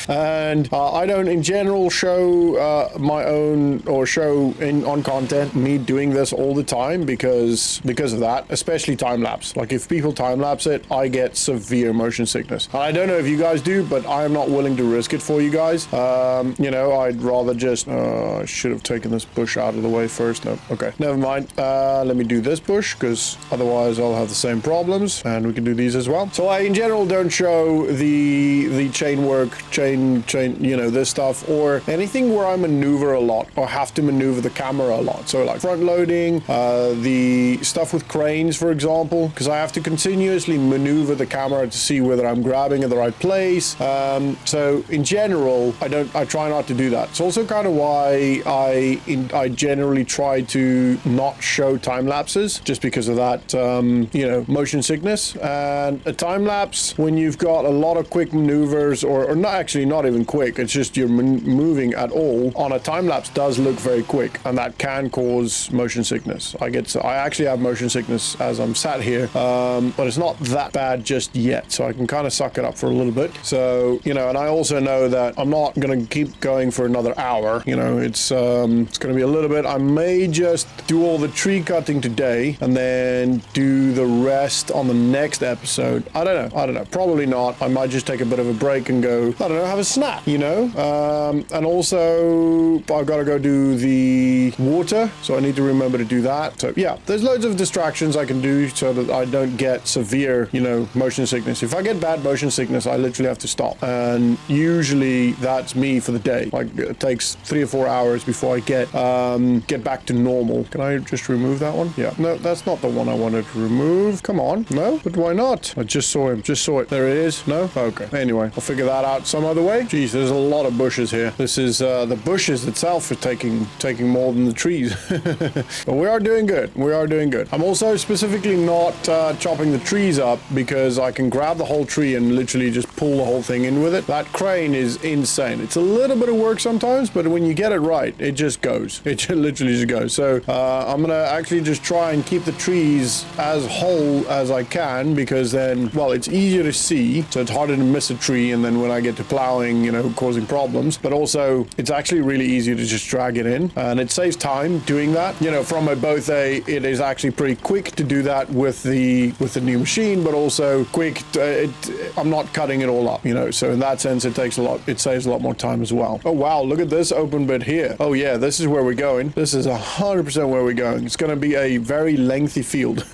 And I don't in general show my own or show on content me doing this all the time because of that, especially time lapse. Like if people time lapse it, I get severe motion sickness. And I don't know if you guys do, but I am not willing to risk it for you guys. I'd rather just I should have taken this bush out of the way first. No, okay, never mind. Let me do this bush because otherwise I'll have the same problems, and we can do these as well. So I in general don't show the chain work, this stuff, or anything where I maneuver a lot or have to maneuver the camera a lot. So like front loading, the stuff with cranes, for example, because I have to continuously maneuver the camera to see whether I'm grabbing in the right place. So in general, I try not to do that. It's also kind of why I generally try to not show time lapses, just because of that, motion sickness. And a time lapse, when you've got a lot of quick maneuvers, or not even quick, it's just you're moving at all on a time lapse, does look very quick, and that can cause motion sickness. I actually have motion sickness as I'm sat here, but it's not that bad just yet, so I can kind of suck it up for a little bit. So, and I also know that I'm not going to keep going for another hour. It's going to be a little bit. I may just do all the tree cutting today and then do the rest on the next episode. I don't know. Probably not. I might just take a bit of a break and go, have a snack, and also I've got to go do the water, so I need to remember to do that. So yeah, there's loads of distractions I can do so that I don't get severe, motion sickness. If I get bad motion sickness, I literally have to stop, and usually that's me for the day. Like it takes 3 or 4 hours before I get back to normal. Can I just remove that one? Yeah, no, that's not the one I wanted to remove. Come on. No, but why not? I just saw him. Just saw it. There it is. No? Okay. Anyway, I'll figure that out some other way. Jeez, there's a lot of bushes here. This is the bushes itself are taking more than the trees. But we are doing good. I'm also specifically not chopping the trees up because I can grab the whole tree and literally just pull the whole thing in with it. That crane is insane. It's a little bit of work sometimes, but when you get it right, it just goes. It literally just goes. So I'm gonna actually just try and keep the trees as whole as I can, because then, well, it's easier to see, so it's harder to miss a tree, and then when I get to plowing, causing problems. But also, it's actually really easy to just drag it in, and it saves time doing that. From it is actually pretty quick to do that with the new machine, but also quick. I'm not cutting it all up, So in that sense, it saves a lot more time as well. Oh wow, look at this open bit here. Oh yeah, this is where we're going. This is 100% where we're going. It's going to be a very lengthy field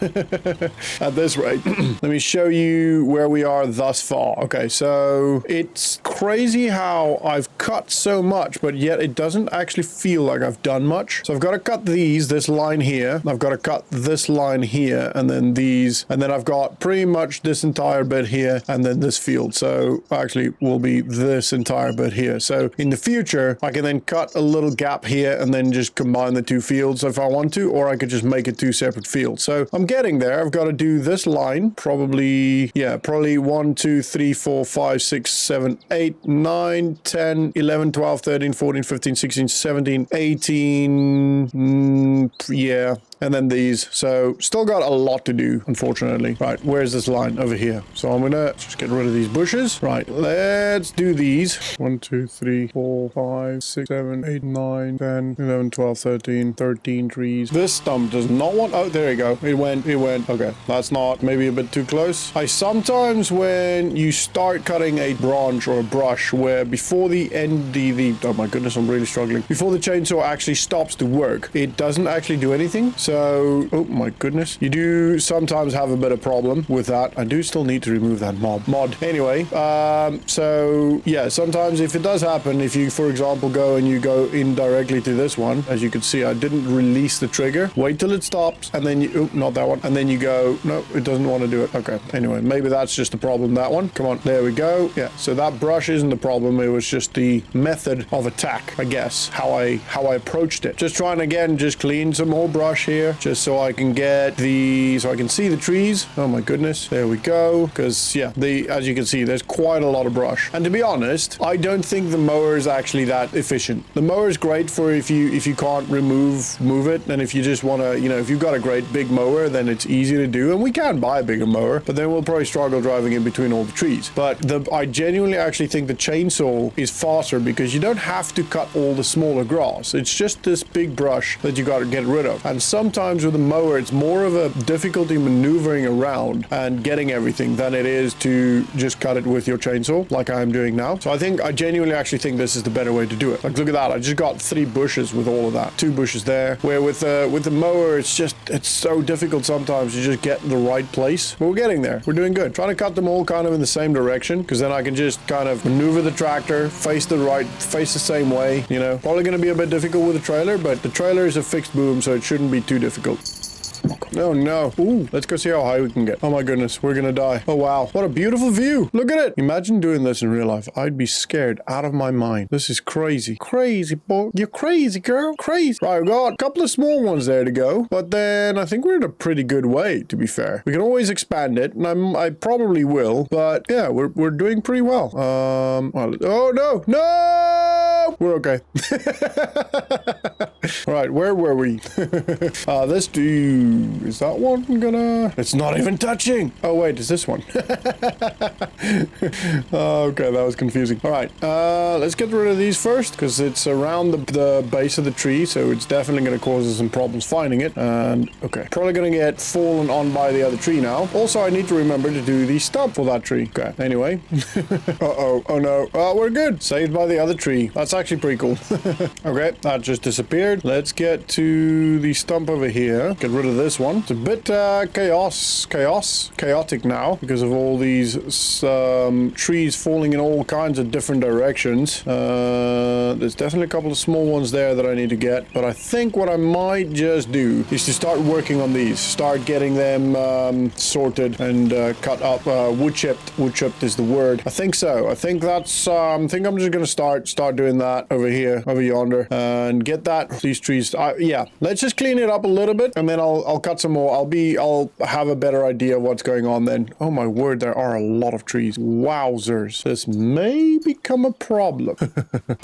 at this rate. Let me show you where we are thus far. Okay, so it's crazy how I've cut so much, but yet it doesn't actually feel like I've done much. So I've got to cut this line here. I've got to cut this line here, and then these, and then I've got pretty much this entire bit here, and then this field. So actually will be this entire bit here. So in the future, I can then cut a little gap here and then just combine the two fields if I want to, or I could just make it two separate fields. So I'm getting there. I've got to do this line, probably 1, 2, 3, 4, 5, 6, 7, 8, 9, 10, 11, 12, 13, 14, 15, 16, 17, 18, yeah. And then these. So still got a lot to do, unfortunately. Right, where's this line? Over here. So I'm gonna just get rid of these bushes. Right, let's do these. 1, 2, 3, 4, 5, 6, 7, 8, 9, 10, 11, 12, 13 trees. This stump does not want, oh, there you go. It went. Okay, that's not, maybe a bit too close. I sometimes, when you start cutting a branch or a brush, where before the end, oh my goodness, I'm really struggling. Before the chainsaw actually stops to work, it doesn't actually do anything. So So, oh my goodness. You do sometimes have a bit of problem with that. I do still need to remove that mod. Anyway, so yeah, sometimes if it does happen, if you, for example, go and you go in directly to this one, as you can see, I didn't release the trigger. Wait till it stops, and then you, oh, not that one. And then you go, no, it doesn't want to do it. Okay. Anyway, maybe that's just the problem, that one. Come on. There we go. Yeah. So that brush isn't the problem. It was just the method of attack, I guess, how I approached it. Just trying again, just clean some more brush here, just so I can get so I can see the trees. Oh my goodness. There we go. Because yeah, as you can see, there's quite a lot of brush. And to be honest, I don't think the mower is actually that efficient. The mower is great for if you can't move it, and if you just want to, if you've got a great big mower, then it's easy to do, and we can buy a bigger mower, but then we'll probably struggle driving in between all the trees. But I genuinely actually think the chainsaw is faster because you don't have to cut all the smaller grass. It's just this big brush that you got to get rid of. And sometimes with a mower, it's more of a difficulty maneuvering around and getting everything than it is to just cut it with your chainsaw like I am doing now. So I genuinely actually think this is the better way to do it. Like, look at that. I just got 3 bushes with all of that. 2 bushes there. Where with the mower, it's so difficult sometimes to just get in the right place. But we're getting there. We're doing good. Trying to cut them all kind of in the same direction, because then I can just kind of maneuver the tractor, face the same way, Probably going to be a bit difficult with the trailer, but the trailer is a fixed boom, so it shouldn't be too difficult. Oh no. Ooh, let's go see how high we can get. Oh my goodness, we're gonna die. Oh wow, what a beautiful view. Look at it. Imagine doing this in real life. I'd be scared out of my mind. This is crazy. Crazy, boy. You're crazy, girl. Crazy. Right, we've got a couple of small ones there to go, but then I think we're in a pretty good way, to be fair. We can always expand it, and I probably will, but yeah, we're doing pretty well. Oh no, no! We're okay. All right, where were we? This dude, is that one gonna... It's not even touching. Oh wait, is this one? Okay, that was confusing. All right, let's get rid of these first, because it's around the base of the tree, so it's definitely going to cause us some problems finding it. And okay, probably going to get fallen on by the other tree now. Also, I need to remember to do the stump for that tree. Okay, anyway. Uh-oh, oh no. Oh, we're good. Saved by the other tree. That's actually pretty cool. Okay, that just disappeared. Let's get to the stump over here. Get rid of this one. It's a bit chaotic now because of all these trees falling in all kinds of different directions. There's definitely a couple of small ones there that I need to get, but I think what I might just do is to start working on these. Start getting them sorted and cut up. Wood chipped. Wood chipped is the word. I think so. I think that's. I think I'm just gonna start doing that over here, over yonder, and get these trees. Yeah, let's just clean it up a little bit, and then I'll cut some more. I'll have a better idea of what's going on then. Oh my word, there are a lot of trees. Wowzers. This may become a problem.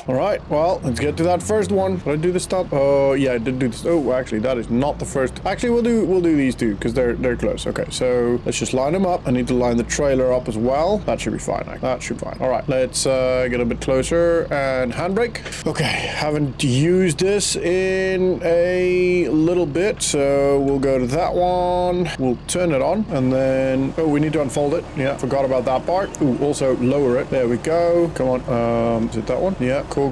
All right, well, let's get to that first one. Did I do the stop? Oh yeah, I did do this. Oh, actually, that is not the first. Actually, we'll do these two because they're close. Okay, so let's just line them up. I need to line the trailer up as well. That should be fine. That should be fine. All right, let's get a bit closer and handbrake. Okay, haven't used this in a little bit, so we'll go to that one. We'll turn it on, and then we need to unfold it. Yeah, forgot about that part. Ooh, also lower it. There we go. Come on. Is it that one? Yeah, cool.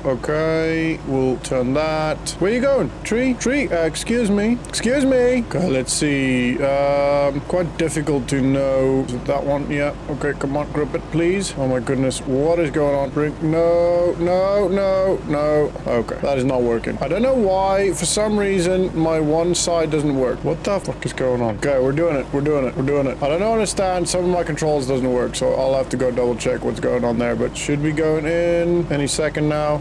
Okay, we'll turn that. Where are you going? Tree? Excuse me. Okay, let's see. Quite difficult to know. Is it that one? Yeah. Okay, come on, grip it, please. Oh my goodness, what is going on? No. Okay, that is not working. I don't know why. For some reason, my one side doesn't work. What the fuck is going on? Okay, we're doing it. I don't understand. Some of my controls doesn't work, so I'll have to go double check what's going on there. But should be going in any second now.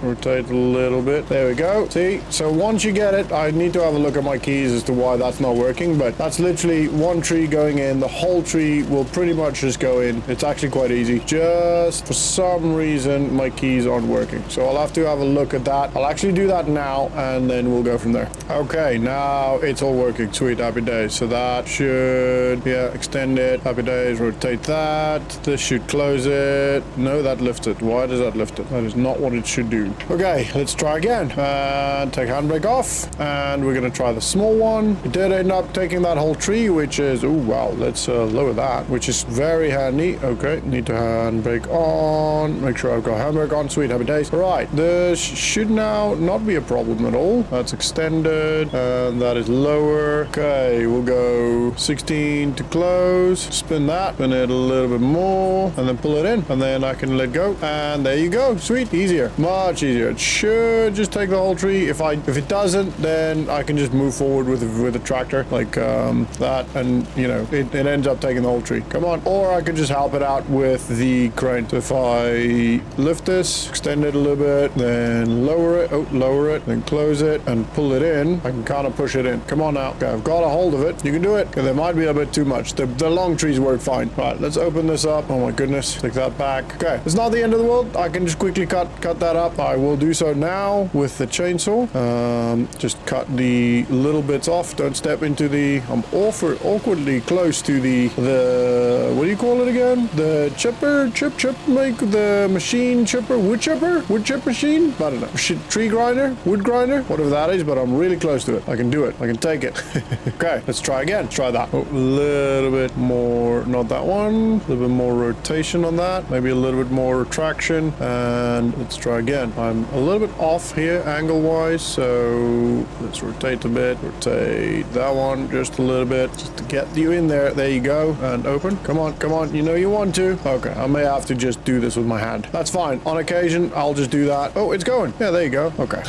Rotate a little bit. There we go. See? So once you get it, I need to have a look at my keys as to why that's not working. But that's literally one tree going in. The whole tree will pretty much just go in. It's actually quite easy. Just for some reason, my keys aren't working. So I'll have to have a look at that. I'll actually do that now, and then we'll go from there. Okay, now it's all working. Sweet, happy days. So that should, extend it. Happy days, rotate that. This should close it. No, that lifts it. Why does that lift it? That is not what it should do. Okay, let's try again. And take handbrake off. And we're going to try the small one. It did end up taking that whole tree, which is, oh wow, let's lower that, which is very handy. Okay, need to handbrake on. Make sure I've got handbrake back on. Sweet, happy days. All right, this should now not be a problem at all. That's extended, and that is lower. Okay, we'll go 16 to close. Spin that, spin it a little bit more, and then pull it in, and then I can let go. And there you go. Sweet, easier, much easier. It should just take the whole tree. If it doesn't, then I can just move forward with the tractor like that, and you know it ends up taking the whole tree. Come on. Or I could just help it out with the crane. So if I lift this, extend it a little bit, then lower it, then close it and pull it in, I can kind of push it in. Come on now. Okay, I've got a hold of it. You can do it. Okay, there might be a bit too much. The long trees work fine. Right, let's open this up. Oh my goodness. Take that back. Okay, it's not the end of the world. I can just quickly cut that up. I will do so now with the chainsaw. Just cut the little bits off. Don't step into the... I'm awkwardly close to the what do you call it again? The chipper, make the machine chipper, wood chipper machine? I don't know. Tree grinder, wood grinder, whatever that is, but I'm really close to it. I can do it. I can take it. Okay, let's try again. Let's try that. Oh, a little bit more, not that one. A little bit more rotation on that. Maybe a little bit more traction. And let's try again. I'm a little bit off here angle-wise, so let's rotate a bit. Rotate that one just a little bit, just to get you in there. There you go. And open. Come on, come on. You know you want to. Okay, I may have to just do this with my hand. That's fine. On occasion, I'll just do that. Oh, it's going. Yeah, there you go. Okay.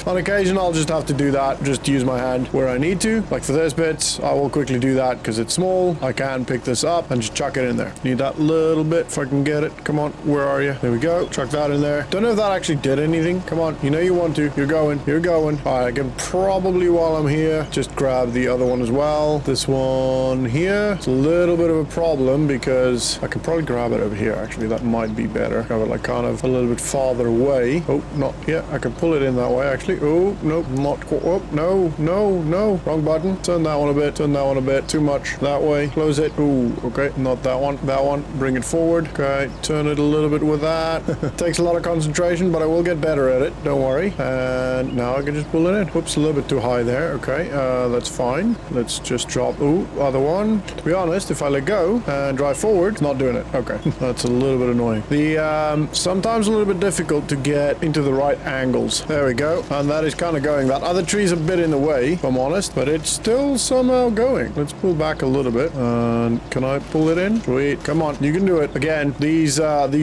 On occasion, I'll just have to do that. Just use my hand where I need to. Like for this bit, I will quickly do that because it's small. I can pick this up and just chuck it in there. Need that little bit if I can get it. Come on. Where are you? There we go. Chuck that in there. Don't know if that actually did anything. Come on. You know you want to. You're going. You're going. All right, I can probably, while I'm here, just grab the other one as well. This one here. It's a little bit of a problem because I can probably grab it over here. Actually, that might be better. Grab it like kind of a little bit farther away. Oh, not yet. I can pull it in that way actually. Oh, nope, not quite. Oh, no. Wrong button. Turn that one a bit. Turn that one a bit. Too much that way. Close it. Ooh, okay. Not that one. That one. Bring it forward. Okay. Turn it a little bit with that. Takes a lot of concentration, but I will get better at it. Don't worry. And now I can just pull it in. Whoops, a little bit too high there. Okay. That's fine. Let's just drop. Ooh, other one. To be honest, if I let go and drive forward, it's not doing it. Okay. That's a little bit annoying. The sometimes a little bit difficult to get into the right angles. There we go. And that is kind of going. That other tree's a bit in the way, if I'm honest, but it's still somehow going. Let's pull back a little bit. And can I pull it in? Sweet. Come on. You can do it. Again, these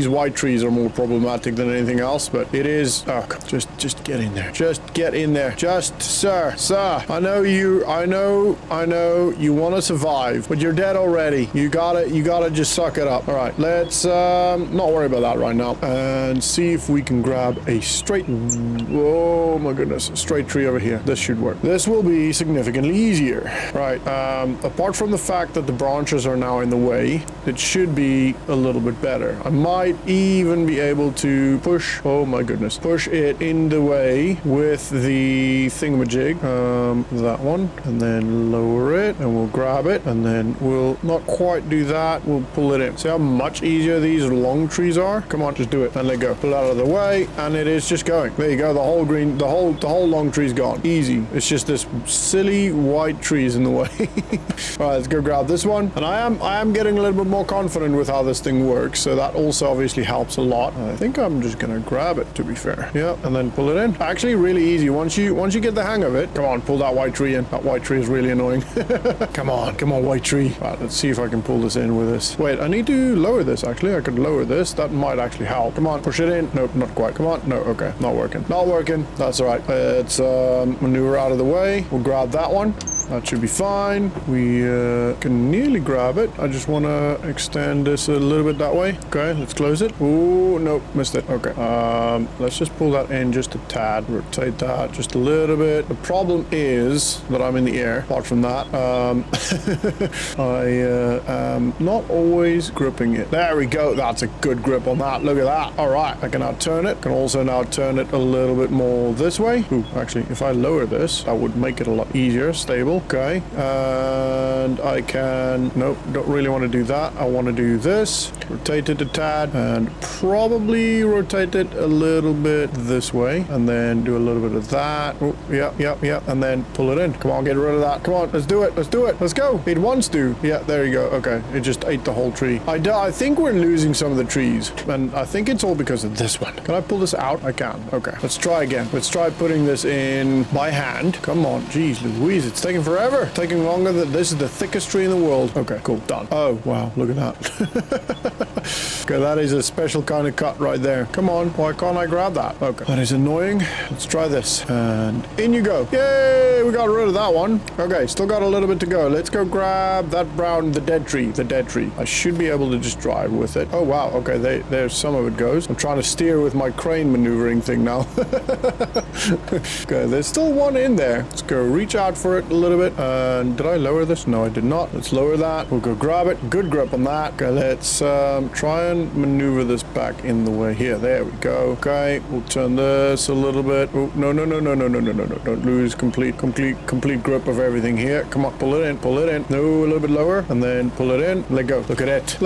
white trees are more problematic than anything else, but it is... Oh, just get in there. Just get in there. Just, sir. I know you want to survive, but you're dead already. You gotta just suck it up. All right, let's not worry about that right now and see if we can grab a straight... Oh my goodness, straight tree over here. This should work. This will be significantly easier. Right, apart from the fact that the branches are now in the way, it should be a little bit better. I might even be able to push... Oh my goodness. Push it in the way with the thingamajig. That one, and then lower it, and we'll grab it, and then we'll not quite do that. We'll pull it in. See how much easier these long trees are? Come on, just do it and let go. Pull it out of the way, and it is just going. There you go. The whole long tree's gone. Easy. It's just this silly white trees in the way. All right, let's go grab this one. And I am getting a little bit more confident with how this thing works, so that also obviously helps a lot. I think I'm just gonna grab it, to be fair. Yeah, and then pull it in. Actually, really easy. Once you get the hang of it, come on, pull that white tree in. That white tree is really annoying. Come on, white tree. All right, let's see if I can pull this in with this. Wait, I need to lower this, actually. I could lower this. That might actually help. Come on, push it in. Nope, not quite. Come on. No, okay, not working. Not working. That's all right. Let's maneuver out of the way. We'll grab that one. That should be fine. We can nearly grab it. I just want to extend this a little bit that way. Okay, let's close it. Ooh, nope, missed it. Okay. Let's just pull that in just a tad. Rotate that just a little bit. The problem is that I'm in the air. Apart from that, I am not always gripping it. There we go. That's a good grip on that. Look at that. All right. I can now turn it. Can also now turn it a little bit more this way. Ooh, actually, if I lower this, that would make it a lot easier. Stable. middle. Okay. And I can... Nope, don't really want to do that. I want to do this. Rotate it a tad. And probably rotate it a little bit this way. And then do a little bit of that. Oh, yeah. And then pull it in. Come on, get rid of that. Come on, let's do it. Let's do it. Let's go. It wants to. Yeah, there you go. Okay. It just ate the whole tree. I think we're losing some of the trees. And I think it's all because of this one. Can I pull this out? I can. Okay. Let's try again. Let's try putting this in by hand. Come on. Jeez Louise. It's taking forever. It's taking longer than this is the thickest tree in the world. Okay, cool. Done. Oh, wow. Look at that. Okay, that is a special kind of cut right there. Come on. Why can't I grab that? Okay. That is annoying. Let's try this. And in you go. Yay! We got rid of that one. Okay, still got a little bit to go. Let's go grab that brown, the dead tree. The dead tree. I should be able to just drive with it. Oh, wow. Okay, there's some of it goes. I'm trying to steer with my crane maneuvering thing now. Okay, there's still one in there. Let's go reach out for it a little bit. And did I lower this? No, I did not. Let's lower that. We'll go grab it. Good grip on that. Okay, let's try and maneuver this back in the way here. There we go. Okay, we'll turn this a little bit. Oh, no. Don't lose complete grip of everything here. Come on, pull it in. No, a little bit lower. And then pull it in. Let go. Look at it.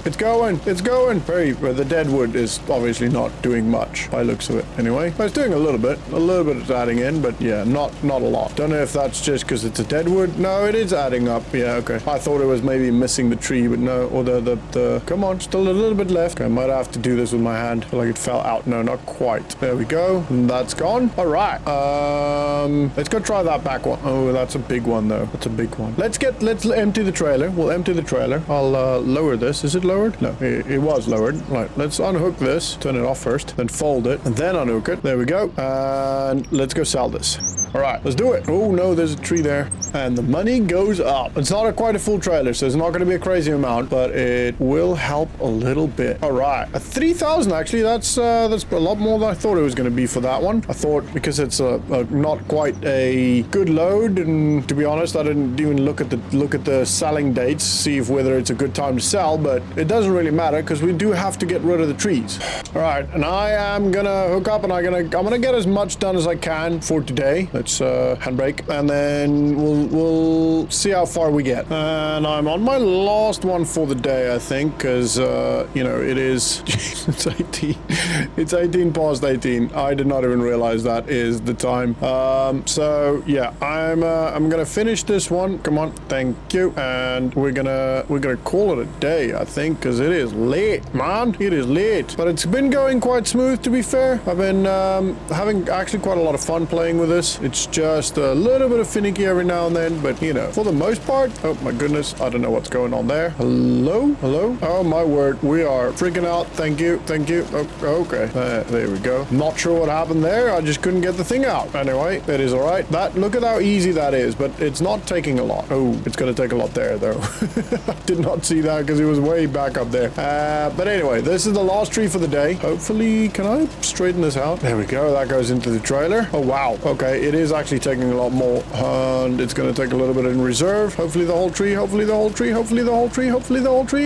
It's going. The dead wood is obviously not doing much by looks of it. Anyway, it's doing a little bit it's adding in, but yeah, not a lot. Don't know if that's just because it's a dead wood. No, it is adding up. Yeah, okay. I thought it was maybe missing the tree, but no. Or the come on, still a little bit left. Okay, I might have to do this with my hand. I feel like it fell out. No, not quite. There we go. And that's gone. All right. Let's go try that back one. Oh, that's a big one though. That's a big one. Let's empty the trailer. We'll empty the trailer. I'll lower this. Is it lowered? No, it was lowered. Right. Let's unhook this. Turn it off first. Then fold it. And then unhook it. There we go. And let's go sell this. All right, let's do it. Oh no, there's a tree there. And the money goes up. It's not quite a full trailer, so it's not going to be a crazy amount, but it will help a little bit. All right, 3,000 actually. That's a lot more than I thought it was going to be for that one. I thought because it's not quite a good load, and to be honest, I didn't even look at the selling dates, see if whether it's a good time to sell, but it doesn't really matter because we do have to get rid of the trees. All right, and I am gonna hook up and I'm gonna get as much done as I can for today. Let's handbrake, and then we'll see how far we get. And I'm on my last one for the day, I think, because you know, it is it's 18. It's 18 past 18. I did not even realize that is the time. So yeah, I'm gonna finish this one. Come on, thank you. And we're gonna call it a day, I think, because it is late, man. It is late, but it's been going quite smooth, to be fair. I've been having actually quite a lot of fun playing with this. It's just a little bit of finicky every now and then, but you know, for the most part. Oh my goodness, I don't know what's going on there. Hello? Oh my word, we are freaking out. Thank you. Oh, okay, there we go. Not sure what happened there. I just couldn't get the thing out. Anyway, it is all right. Look at how easy that is, but it's not taking a lot. Oh, it's gonna take a lot there though. I did not see that because it was way back up there. But anyway, this is the last tree for the day. Hopefully, can I straighten this out? There we go. That goes into the trailer. Oh wow. Okay, it is actually taking a lot more, and it's gonna take a little bit in reserve. Hopefully the whole tree. Hopefully the whole tree.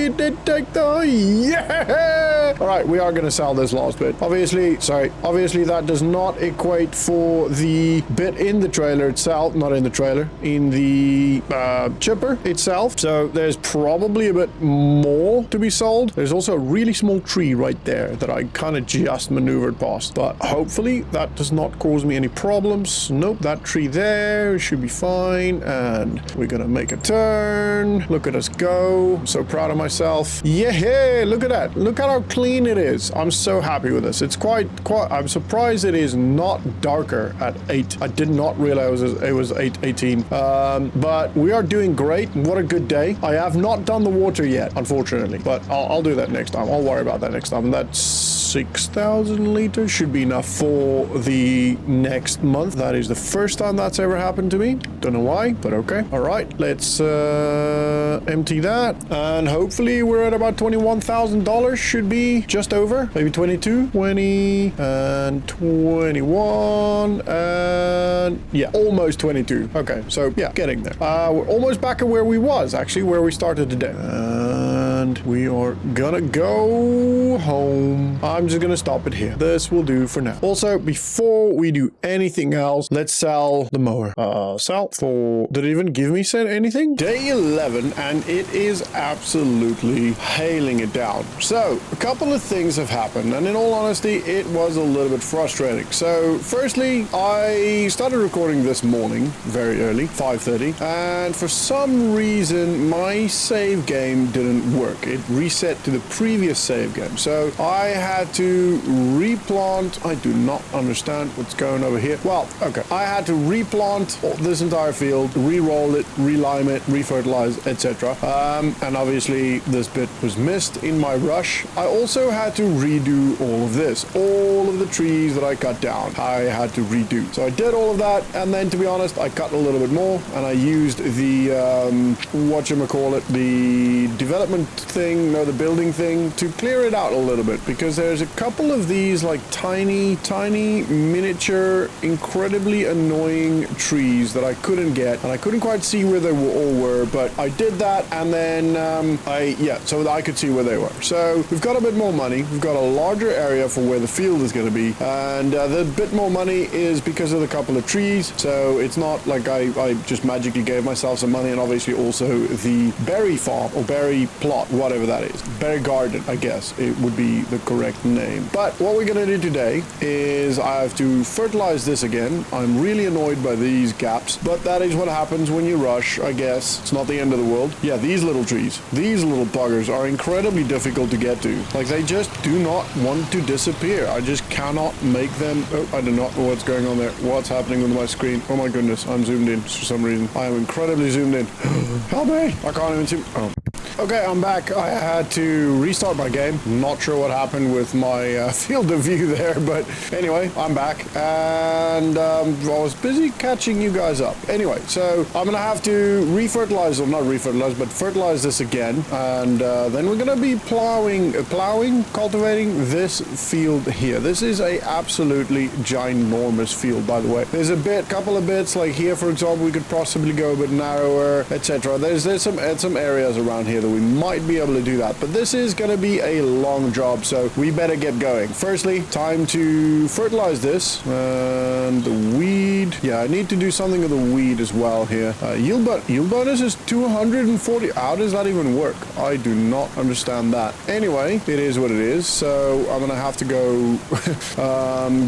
It did take yeah. All right, we are gonna sell this last bit. Obviously that does not equate for the bit in the trailer itself. Not in the trailer, in the chipper itself. So there's probably a bit more to be sold. There's also a really small tree right there that I kind of just maneuvered past, but hopefully that does not cause me any problems. Nope, that tree there should be fine. And we're gonna make a turn. Look at us go. I'm so proud of myself. Yeah, look at that. Look at how clean it is. I'm so happy with this. It's quite I'm surprised it is not darker at 8. I did not realize it was 8:18. But we are doing great. What a good day. I have not done the water yet, unfortunately, but I'll do that next time. I'll worry about that next time. That's 6,000 liters should be enough for the next month. That is the first time that's ever happened to me. Don't know why, but okay. All right, let's empty that, and hopefully we're at about $21,000. Should be just over, maybe 22, 20, and 21, and yeah, almost 22. Okay, so yeah, getting there. We're almost back at where we was, actually, where we started today. and we are gonna go home. I'm just gonna stop it here. This will do for now. Also, before we do anything else, let's sell the mower. Sell for... Did it even give me anything? Day 11, and it is absolutely hailing it down. So, a couple of things have happened, and in all honesty, it was a little bit frustrating. So, firstly, I started recording this morning, very early, 5:30, and for some reason, my save game didn't work. It reset to the previous save game. So, I had to replant. I do not understand what's going over here. Well, okay. I had to replant this entire field, re-roll it, relime it, refertilize, etc. And obviously this bit was missed in my rush. I also had to redo all of this. All of the trees that I cut down, I had to redo. So I did all of that, and then to be honest, I cut a little bit more, and I used the, whatchamacallit, the development thing, no, the building thing, to clear it out a little bit, because there's a couple of these like tiny miniature, incredibly annoying trees that I couldn't get, and I couldn't quite see where they all were, but I did that, and then so that I could see where they were. So we've got a bit more money, we've got a larger area for where the field is going to be, and the bit more money is because of the couple of trees. So it's not like I just magically gave myself some money, and obviously also the berry farm or berry plot, whatever that is, berry garden, I guess it would be the correct name. But what we're going to do today is I have to fertilize this again. I'm really annoyed by these gaps, but that is what happens when you rush, I guess. It's not the end of the world. Yeah, these little trees, these little buggers are incredibly difficult to get to. Like, they just do not want to disappear. I just cannot make them. Oh, I do not know what's going on there. What's happening with my screen? Oh my goodness, I'm zoomed in for some reason. I am incredibly zoomed in. Help me! I can't even see. Oh. Okay, I'm back. I had to restart my game. Not sure what happened with my field of view there, but anyway, I'm back, and I was busy catching you guys up. Anyway, so I'm gonna have to refertilize, or not refertilize, but fertilize this again, and then we're gonna be cultivating this field here. This is a absolutely ginormous field, by the way. There's a couple of bits, like here, for example, we could possibly go a bit narrower, etc. There's some areas around here that we might be able to do that, but this is going to be a long job, so we better get going. Firstly, time to fertilize this, and the weed. Yeah, I need to do something with the weed as well here. Yield bonus is 240. How does that even work? I do not understand that. Anyway, it is what it is, so I'm gonna have to go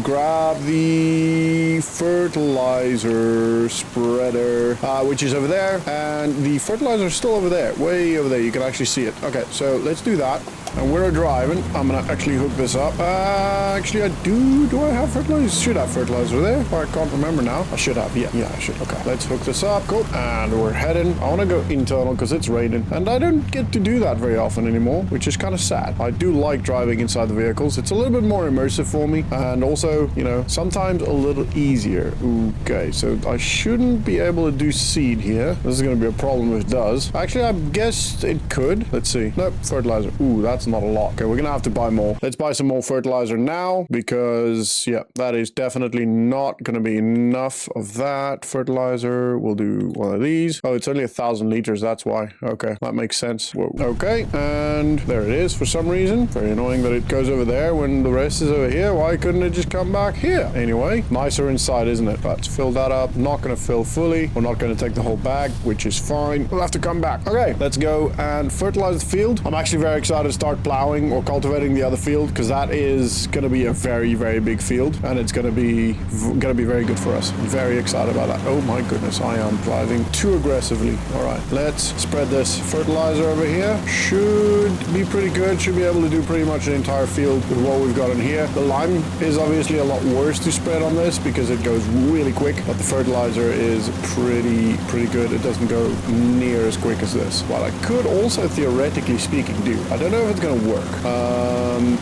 grab the fertilizer spreader, which is over there, and the fertilizer is still over there, way over there. You can actually see it. Okay, so let's do that. And we're driving. I'm gonna actually hook this up. Actually, I do. Do I have fertilizer? Should have fertilizer there. Oh, I can't remember now. I should have. Yeah, I should. Okay, let's hook this up. Cool. And we're heading. I want to go internal because it's raining, and I don't get to do that very often anymore, which is kind of sad. I do like driving inside the vehicles. It's a little bit more immersive for me, and also, you know, sometimes a little easier. Okay, so I shouldn't be able to do seed here. This is going to be a problem if it does. Actually, I guess it could. Let's see. Nope, fertilizer. Ooh, that's not a lot. Okay, we're gonna have to buy more. Let's buy some more fertilizer now, because yeah, that is definitely not gonna be enough of that fertilizer. We'll do one of these. Oh, it's only 1,000 liters, that's why. Okay, that makes sense. Whoa. Okay, and there it is for some reason. Very annoying that it goes over there when the rest is over here. Why couldn't it just come back here? Anyway, nicer inside, isn't it? Let's fill that up. Not gonna fill fully. We're not gonna take the whole bag, which is fine. We'll have to come back. Okay, let's go and fertilize the field. I'm actually very excited to start plowing or cultivating the other field, because that is going to be a very, very big field, and it's going to be very good for us. I'm very excited about that. Oh my goodness, I am driving too aggressively. All right, let's spread this fertilizer over here. Should be pretty good. Should be able to do pretty much an entire field with what we've got in here. The lime is obviously a lot worse to spread on this because it goes really quick, but the fertilizer is pretty good. It doesn't go near as quick as this. What I could also theoretically speaking do, I don't know if it's going to work.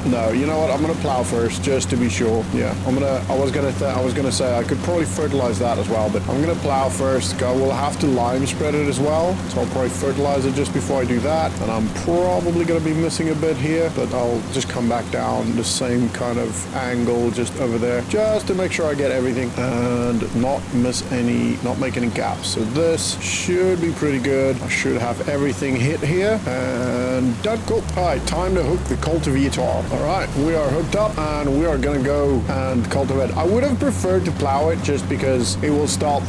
No, you know what? I'm gonna plow first, just to be sure. Yeah, I was gonna say I could probably fertilize that as well, but I'm gonna plow first. I will have to lime spread it as well, so I'll probably fertilize it just before I do that. And I'm probably gonna be missing a bit here, but I'll just come back down the same kind of angle just over there, just to make sure I get everything and not make any gaps. So this should be pretty good. I should have everything hit here, and done. Cool. All right, time to hook the cultivator. All right, we are hooked up, and we are gonna go and cultivate. I would have preferred to plow it just because it will stop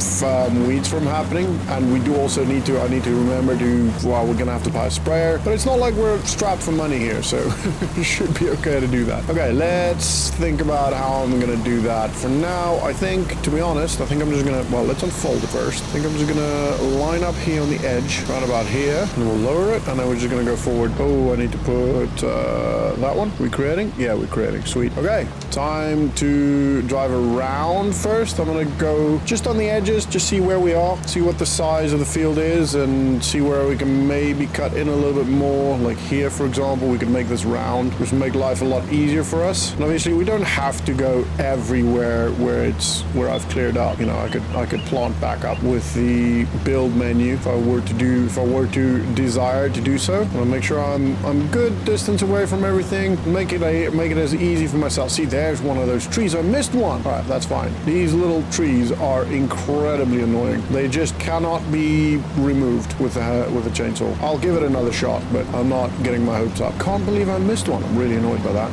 weeds from happening, and we do also need to. I need to remember to. Well, we're gonna have to buy a sprayer, but it's not like we're strapped for money here, so it should be okay to do that. Okay, let's think about how I'm gonna do that. For now, I think, to be honest, I think I'm just gonna. Well, let's unfold it first. I think I'm just gonna line up here on the edge, right about here, and we'll lower it, and then we're just gonna go forward. Oh, I need to put that one. We creating? Yeah, we're creating. Sweet. Okay, time to drive around first. I'm gonna go just on the edges, just see where we are, see what the size of the field is, and see where we can maybe cut in a little bit more. Like here, for example, we could make this round, which would make life a lot easier for us. And obviously, we don't have to go everywhere where I've cleared up. You know, I could plant back up with the build menu if I were to desire to do so. I'll make sure I'm good distance away from everything. Make it as easy for myself. See, there's one of those trees. I missed one. All right, that's fine. These little trees are incredibly annoying. They just cannot be removed with a chainsaw. I'll give it another shot, but I'm not getting my hopes up. Can't believe I missed one. I'm really annoyed by that.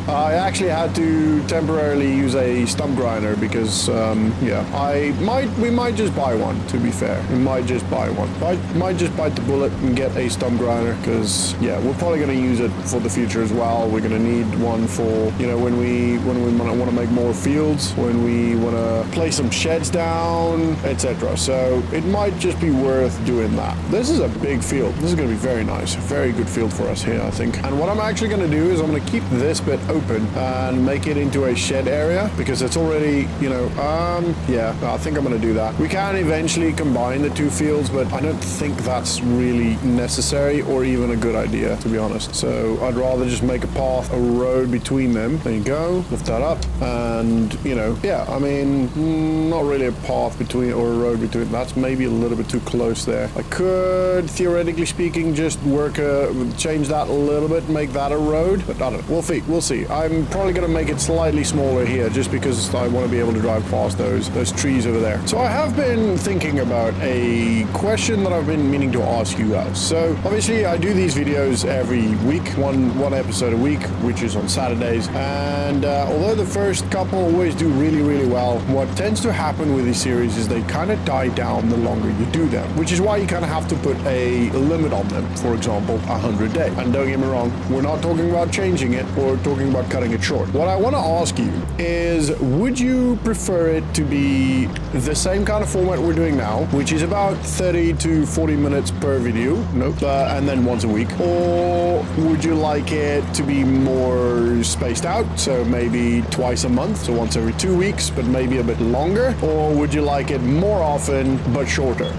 I actually had to temporarily use a stump grinder because, we might just buy one, to be fair. We might just buy one. I might just bite the bullet and get a stump grinder because, yeah, we're probably going to use it for the future as well. We're going to need one for, you know, when we want to make more fields, when we want to place some sheds down, etc. So it might just be worth doing that. This is a big field. This is going to be very nice. Very good field for us here, I think. And what I'm actually going to do is I'm going to keep this bit open and make it into a shed area because it's already, you know, I think I'm going to do that. We can eventually combine the two fields, but I don't think that's really necessary or even a good idea, to be honest. So I'd rather just make a path, a road between them. There you go. Lift that up. And, you know, yeah, I mean, not really a path between or a road between. That's maybe a little bit too close there. I could, theoretically speaking, just change that a little bit, make that a road, but I don't know. We'll see. I'm probably going to make it slightly smaller here just because I want to be able to drive past those trees over there. So I have been thinking about a question that I've been meaning to ask you guys. So obviously I do these videos every week, one episode a week, which is on Saturdays. And although the first couple always do really, really well, what tends to happen with these series is they kind of die down the longer you do them, which is why you kind of have to put a limit on them. For example, 100 days. And don't get me wrong, we're not talking about changing it or talking about cutting it short. What I want to ask you is, would you prefer it to be the same kind of format we're doing now, which is about 30 to 40 minutes per video, and then once a week, or would you like it to be more spaced out, so maybe twice a month, so once every 2 weeks, but maybe a bit longer, or would you like it more often but shorter?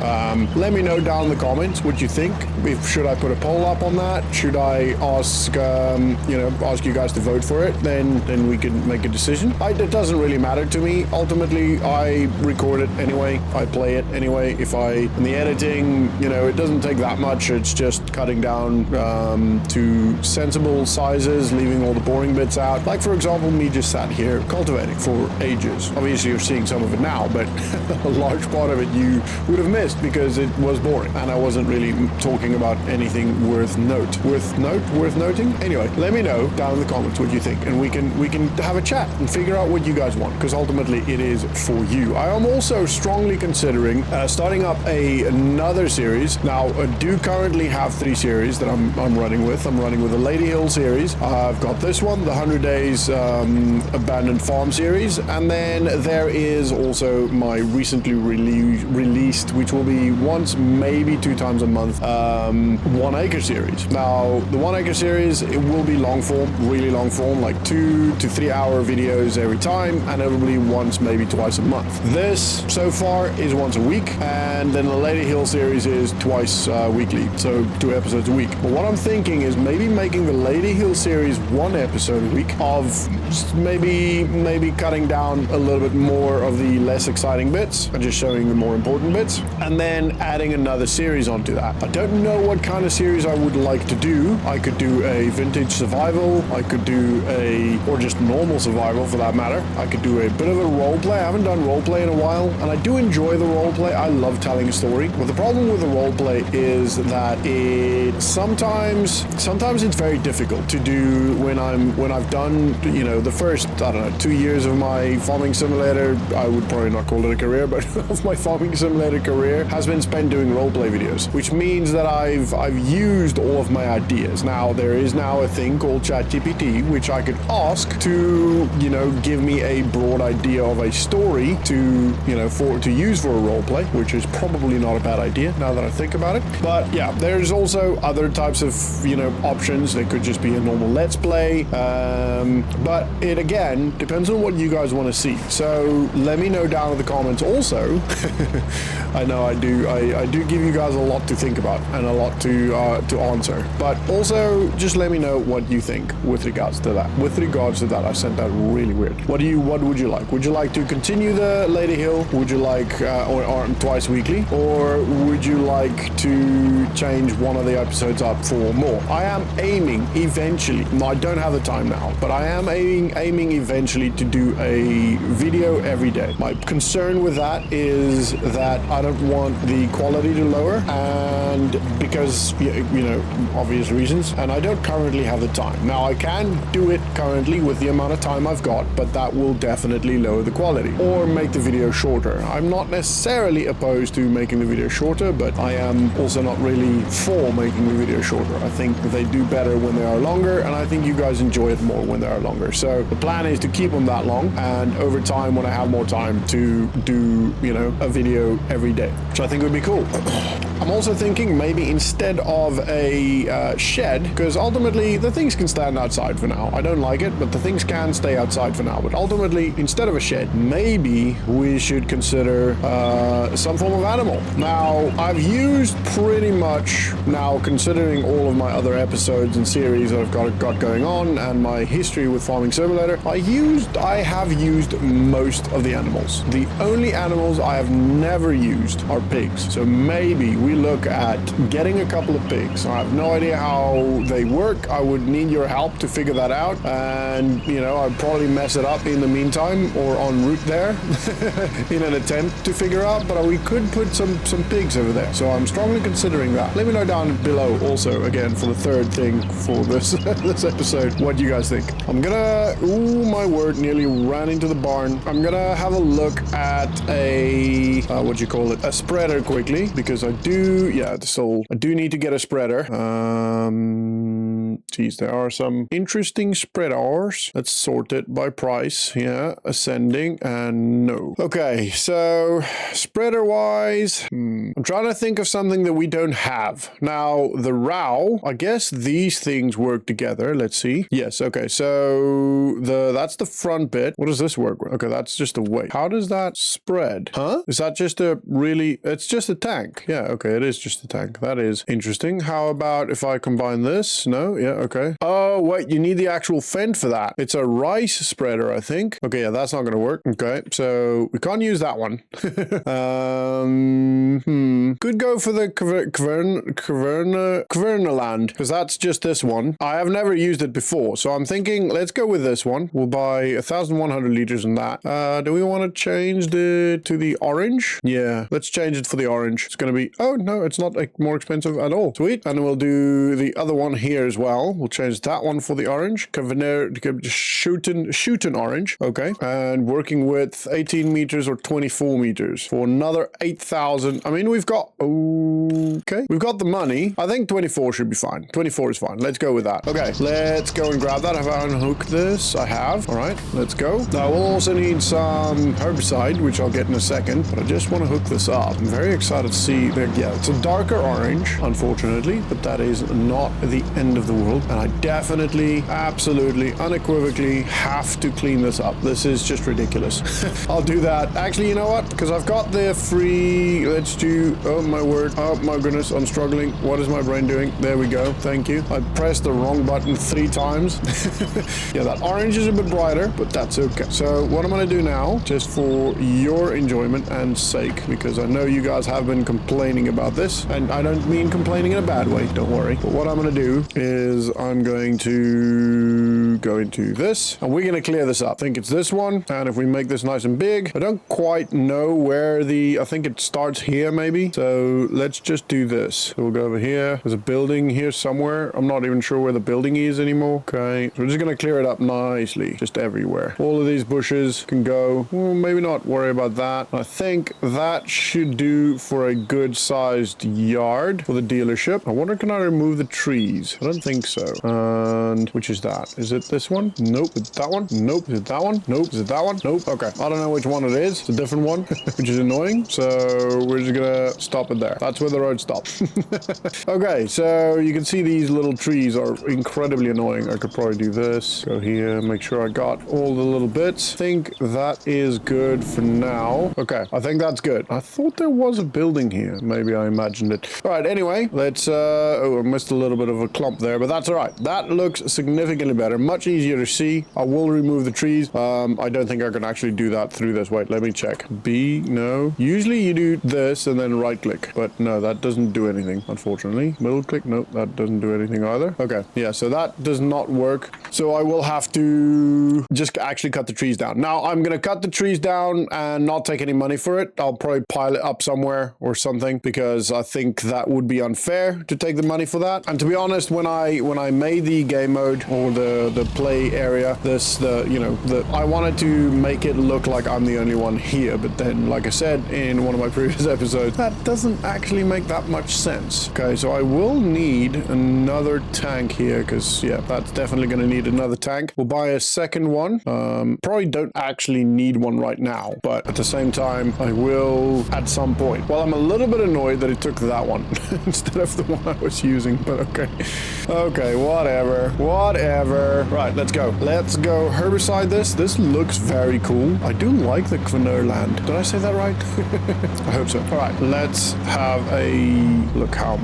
Let me know down in the comments what you think. Should I put a poll up on that? Should I ask you guys to vote for it? Then we can make a decision. It doesn't really matter to me. Ultimately, I record it anyway. I play it anyway. In the editing, it doesn't take that much. It's just cutting down to sensible sizes, leaving all the boring bits out. Like, for example, me just sat here cultivating for ages. Obviously, you're seeing some of it now, but a large part of it you would have missed because it was boring, and I wasn't really talking about anything worth noting. Anyway, let me know down in the comments what you think, and we can have a chat and figure out what you guys want, because ultimately it is for you. I am also strongly considering starting up another series. Now, I do currently have 3 series that I'm running with. I'm running with the Lady Hill series. I've got this one, the 100 Days Abandoned Farm series, and then there is also my recently released, which will be once, maybe 2 times a month, 1 Acre series. Now, the 1 Acre series, it will be long form, really long form, like 2 to 3 hour videos every time, and it will be once, maybe twice a month. This, so far, is once a week, and then the Lady Hill series is twice weekly, so 2 episodes a week. But what I'm thinking is maybe making the Lady Hill series 1 episode a week, of maybe cutting down a little bit more of the less exciting bits and just showing the more important bits, and then adding another series onto that. I don't know what kind of series I would like to do. I could do a vintage survival, I could do or just normal survival for that matter. I could do a bit of a role play. I haven't done role play in a while, and I do enjoy the role play. I love telling a story. But the problem with the role play is is that sometimes it's very difficult to do when I've done, you know, the first, I don't know, 2 years of my farming simulator. I would probably not call it a career, but of my farming simulator career has been spent doing roleplay videos, which means that I've used all of my ideas. Now there is now a thing called ChatGPT, which I could ask to, you know, give me a broad idea of a story to, you know, to use for a roleplay, which is probably not a bad idea now that I think about it. But yeah, there's also other types of, you know, options. They could just be a normal let's play, but it again depends on what you guys want to see. So let me know down in the comments also. I know I do give you guys a lot to think about and a lot to answer, but also just let me know what you think with regards to that. I sent that really weird. What would you like? Would you like to continue the Lady Hill? Would you like or twice weekly, or would you like to change one of the episodes up for more? I am aiming eventually. No, I don't have the time now, but I am aiming eventually to do a video every day. My concern with that is that I don't want the quality to lower, and because, you know, obvious reasons, and I don't currently have the time. Now I can do it currently with the amount of time I've got, but that will definitely lower the quality or make the video shorter. I'm not necessarily opposed to making the video shorter, but I am also not really for making the video shorter. I think they do better when they are longer, and I think you guys enjoy it more when they are longer. So the plan is to keep them that long, and over time, when I have more time, to do, you know, a video every day, which I think would be cool. I'm also thinking maybe instead of a shed, because ultimately the things can stand outside for now. I don't like it, but the things can stay outside for now. But ultimately, instead of a shed, maybe we should consider some form of animal. Now, I've used pretty much, now considering all of my other episodes and series that I've got going on and my history with Farming Simulator, I have used most of the animals. The only animals I have never used are pigs. So maybe we look at getting a couple of pigs. I have no idea how they work. I would need your help to figure that out, and, you know, I'd probably mess it up in the meantime or en route there in an attempt to figure out, but we could put some pigs over there. So I'm strongly considering that. Let me know down below also, again, for the third thing for this this episode, what you guys think. I'm gonna, ooh, my word, nearly ran into the barn. I'm gonna have a look at a a spreader quickly, because I do need to get a spreader. Geez, there are some interesting spreaders. Let's sort it by price. Yeah, ascending and no. Okay, so spreader wise, I'm trying to think of something that we don't have. Now, the row, I guess these things work together. Let's see. Yes, okay, so that's the front bit. What does this work with? Okay, that's just the weight. How does that spread? Huh? Is that just it's just a tank. Yeah, okay, it is just a tank. That is interesting. How about if I combine this? No? Yeah, okay. Oh, wait, you need the actual fend for that. It's a rice spreader, I think. Okay, yeah, that's not going to work. Okay, so we can't use that one. Could go for the Kvernaland, because that's just this one. I have never used it before, so I'm thinking let's go with this one. We'll buy 1,100 liters in that. Do we want to change to the orange? Yeah, let's change it for the orange. It's going to be, oh no, it's not like more expensive at all. Sweet. And we'll do the other one here as well. We'll change that one for the orange. Shooting orange. Okay. And working with 18 meters or 24 meters for another 8,000. I mean, we've got, okay, we've got the money. I think 24 should be fine. 24 is fine. Let's go with that. Okay, let's go and grab that. Have I unhooked this? I have. All right, let's go. Now we'll also need some herbicide, which I'll get in a second, but I just want to hook this up. I'm very excited to see that. Yeah, it's a darker orange, unfortunately, but that is not the end of the world. And I definitely, absolutely, unequivocally have to clean this up. This is just ridiculous. I'll do that. Actually, you know what? Because I've got the free, let's do, oh my word. Oh my goodness, I'm struggling. What is my brain doing? There we go. Thank you. I pressed the wrong button 3 times. Yeah, that orange is a bit brighter, but that's okay. So what I'm going to do now, just for your enjoyment and sake, because I know you guys have been complaining about this, and I don't mean complaining in a bad way, don't worry. But what I'm going to do is I'm going to go into this, and we're going to clear this up. I think it's this one, and if we make this nice and big, I don't quite know where I think it starts here maybe. So let's just do this. So we'll go over here. There's a building here somewhere. I'm not even sure where the building is anymore. Okay. So we're just going to clear it up nicely. Just everywhere. All of these bushes can go. Well, maybe not worry about that. I think that should do for a good sized yard for the dealership. I wonder, can I remove the trees? I don't think so. And which is that? Is it this one? Nope. Is it that one? Nope. Is it that one? Nope. Is it that one? Nope. Okay. I don't know which one it is. It's a different one, which is annoying. So we're just gonna stop it there. That's where the road stops. Okay. So you can see these little trees are incredibly annoying. I could probably do this. Go here. Make sure I got all the little bits. I think that is good for now. Okay. I think that's good. I thought there was a building here. Maybe I imagined it. All right. Anyway, let's, oh, I missed a little bit of a clump there, but that's all right. That looks significantly better. Much easier to see. I will remove the trees. I don't think I can actually do that through this. Wait, let me check. B, no. Usually you do this and then right click, but no, that doesn't do anything, unfortunately. Middle click, nope, that doesn't do anything either. Okay, yeah, so that does not work. So I will have to just actually cut the trees down. Now I'm going to cut the trees down and not take any money for it. I'll probably pile it up somewhere or something because I think that would be unfair to take the money for that. And to be honest, when I made the game mode or the play area, I wanted to make it look like I'm the only one here, but then like I said in one of my previous episodes, that doesn't actually make that much sense. Okay, so I will need another tank here because yeah, that's definitely going to need another tank. We'll buy a second one. Probably don't actually need one right now, but at the same time I will at some point. Well, I'm a little bit annoyed that it took that one instead of the one I was using, but okay. Okay, whatever. Right, let's go. Let's go herbicide this. This looks very cool. I do like the Quinoa land. Did I say that right? I hope so. All right, let's have a look how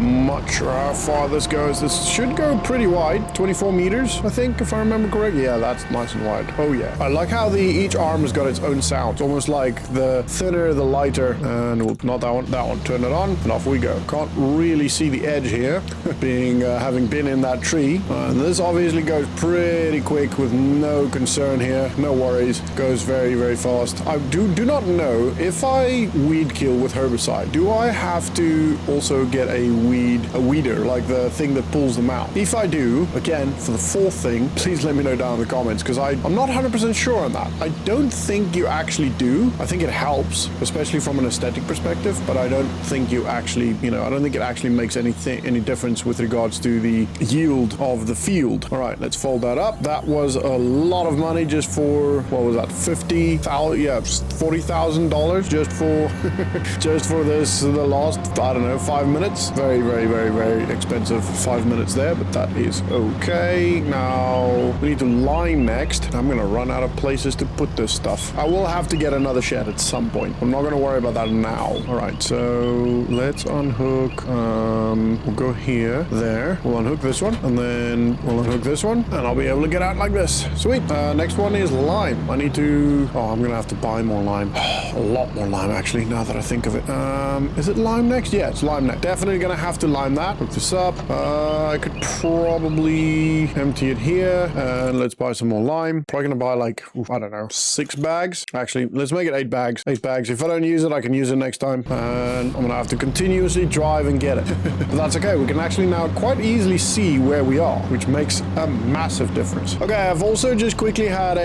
far this goes. This should go pretty wide. 24 meters, I think, if I remember correctly. Yeah, that's nice and wide. Oh, yeah. I like how each arm has got its own sound. It's almost like the thinner, the lighter. And well, not that one. That one. Turn it on, and off we go. Can't really see the edge here, having been in that tree. And this obviously goes pretty quick with no concern here. No worries. Goes very, very fast. I do not know if I weed kill with herbicide. Do I have to also get a weeder, like the thing that pulls them out? If I do, again, for the fourth thing, please let me know down in the comments because I'm not 100% sure on that. I don't think you actually do. I think it helps, especially from an aesthetic perspective, but I don't think you actually, I don't think it actually makes any difference with regards to the yield of the field. All right, let's fold that up. That was a lot of money just for, what was that, $50,000? Yeah, $40,000 just for just for this, the last, I don't know, 5 minutes. Very, very, very, very expensive 5 minutes there, but that is okay. Now we need to line next. I'm gonna run out of places to put this stuff. I will have to get another shed at some point. I'm not gonna worry about that now. All right, so let's unhook. We'll go here, there. We'll unhook this one, and then we'll unhook this one, and I'll be able to get out like this. Sweet. Next one is lime. I need to. Oh, I'm gonna have to buy more lime. A lot more lime, actually. Now that I think of it. Is it lime next? Yeah, it's lime next. Definitely gonna have to lime that. Hook this up. I could probably empty it here, and let's buy some more lime. Probably gonna buy like, I don't know, 6 bags. Actually, let's make it 8 bags. 8 bags. If I don't use it, I can use it next time, and I'm gonna have to continuously drive and get it. But that's okay. We can actually now quite easily see where we are, which makes a massive difference. Okay, I've also just quickly had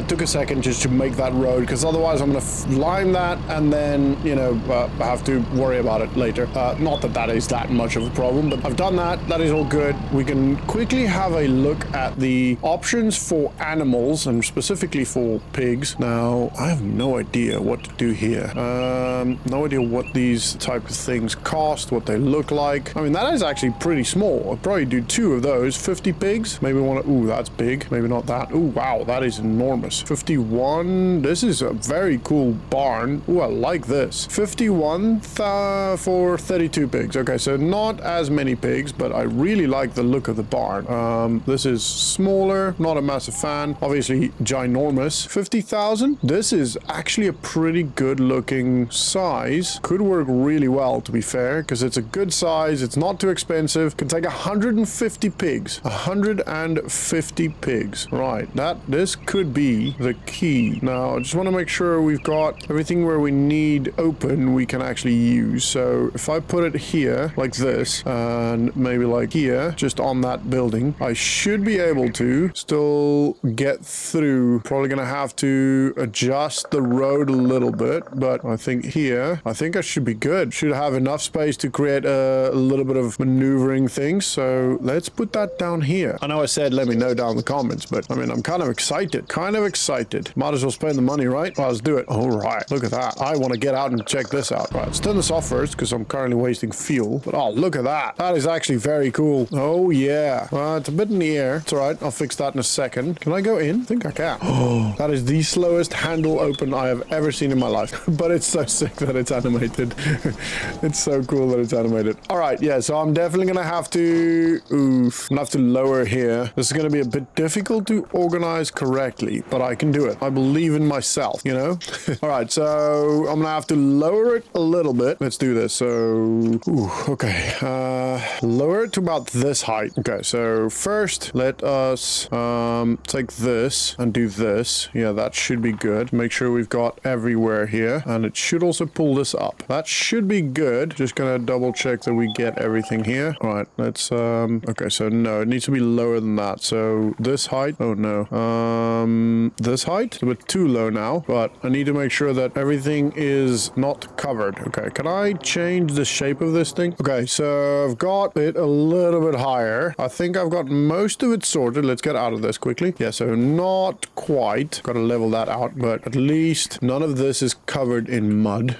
took a second just to make that road, because otherwise I'm gonna lime that and then, I have to worry about it later. Not that that is that much of a problem, but I've done that. That is all good. We can quickly have a look at the options for animals and specifically for pigs. Now, I have no idea what to do here. No idea what these type of things cost, what they look like. I mean, that is actually pretty small. I'll probably do 2 of those. 50 pigs. Maybe one. Ooh, that's big. Maybe not that. Ooh, wow, that is enormous. 51. This is a very cool barn. Ooh, I like this. 51 for 32 pigs. Okay, so not as many pigs, but I really like the look of the barn. This is smaller. Not a massive fan. Obviously, ginormous. 50,000. This is actually a pretty good looking size. Could work really well, to be fair, because it's a good size. It's not too expensive. Can take 150 pigs. 150 pigs. Right. This could be the key. Now, I just want to make sure we've got everything where we need open one we can actually use. So if I put it here like this and maybe like here, just on that building, I should be able to still get through. Probably gonna have to adjust the road a little bit, but I think here, I think I should be good. Should have enough space to create a little bit of maneuvering things. So let's put that down here. I know I said let me know down in the comments, but I mean, I'm kind of excited. Might as well spend the money, right? Well, let's do it. All right, look at that. I want to get out and check this out. Right, let's turn this off first because I'm currently wasting fuel. But oh, look at that. That is actually very cool. Oh yeah. Well, it's a bit in the air. It's all right. I'll fix that in a second. Can I go in? I think I can. Oh, that is the slowest handle open I have ever seen in my life. But it's so sick that it's animated. It's so cool that it's animated. All right, yeah. So I'm definitely gonna have to. Oof. I'm gonna have to lower here. This is gonna be a bit difficult to organize correctly, but I can do it. I believe in myself, you know? All right, so I'm gonna have to lower it a little bit. Let's do this. So, ooh, okay. Lower it to about this height. Okay, so first let us take this and do this. Yeah, that should be good. Make sure we've got everywhere here, and it should also pull this up. That should be good. Just gonna double check that we get everything here. All right, let's okay, so no, it needs to be lower than that. So this height, oh no, this height is a bit too low now, but I need to make sure that everything is not covered. Okay, can I change the shape of this thing? Okay, so I've got it a little bit higher. I think I've got most of it sorted. Let's get out of this quickly. Yeah, so not quite. Got to level that out, but at least none of this is covered in mud.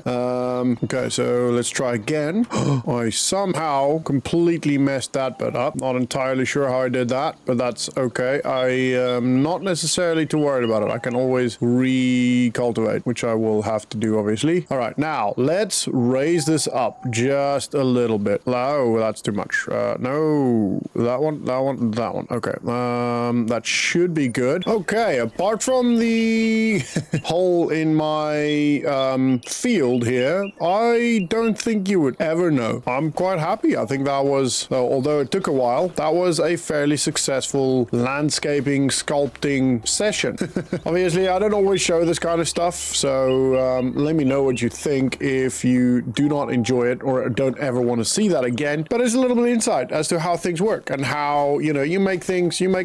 Okay, so let's try again. I somehow completely messed that bit up. Not entirely sure how I did that, but that's okay. I am not necessarily too worried about it. I can always recultivate, which I will have to do, obviously. All right, now let's raise this up just a little bit. Oh, that's too much. No, that one. Okay, that should be good. Okay, apart from the hole in my field here, I don't think you would ever know. I'm quite happy. I think that was, although it took a while, that was a fairly successful landscaping sculpting session. Obviously, I don't always show this kind of stuff, so let me know what you think if you do not enjoy it or don't ever want to see that again. But it's a little bit of insight as to how things work and how, you know, you make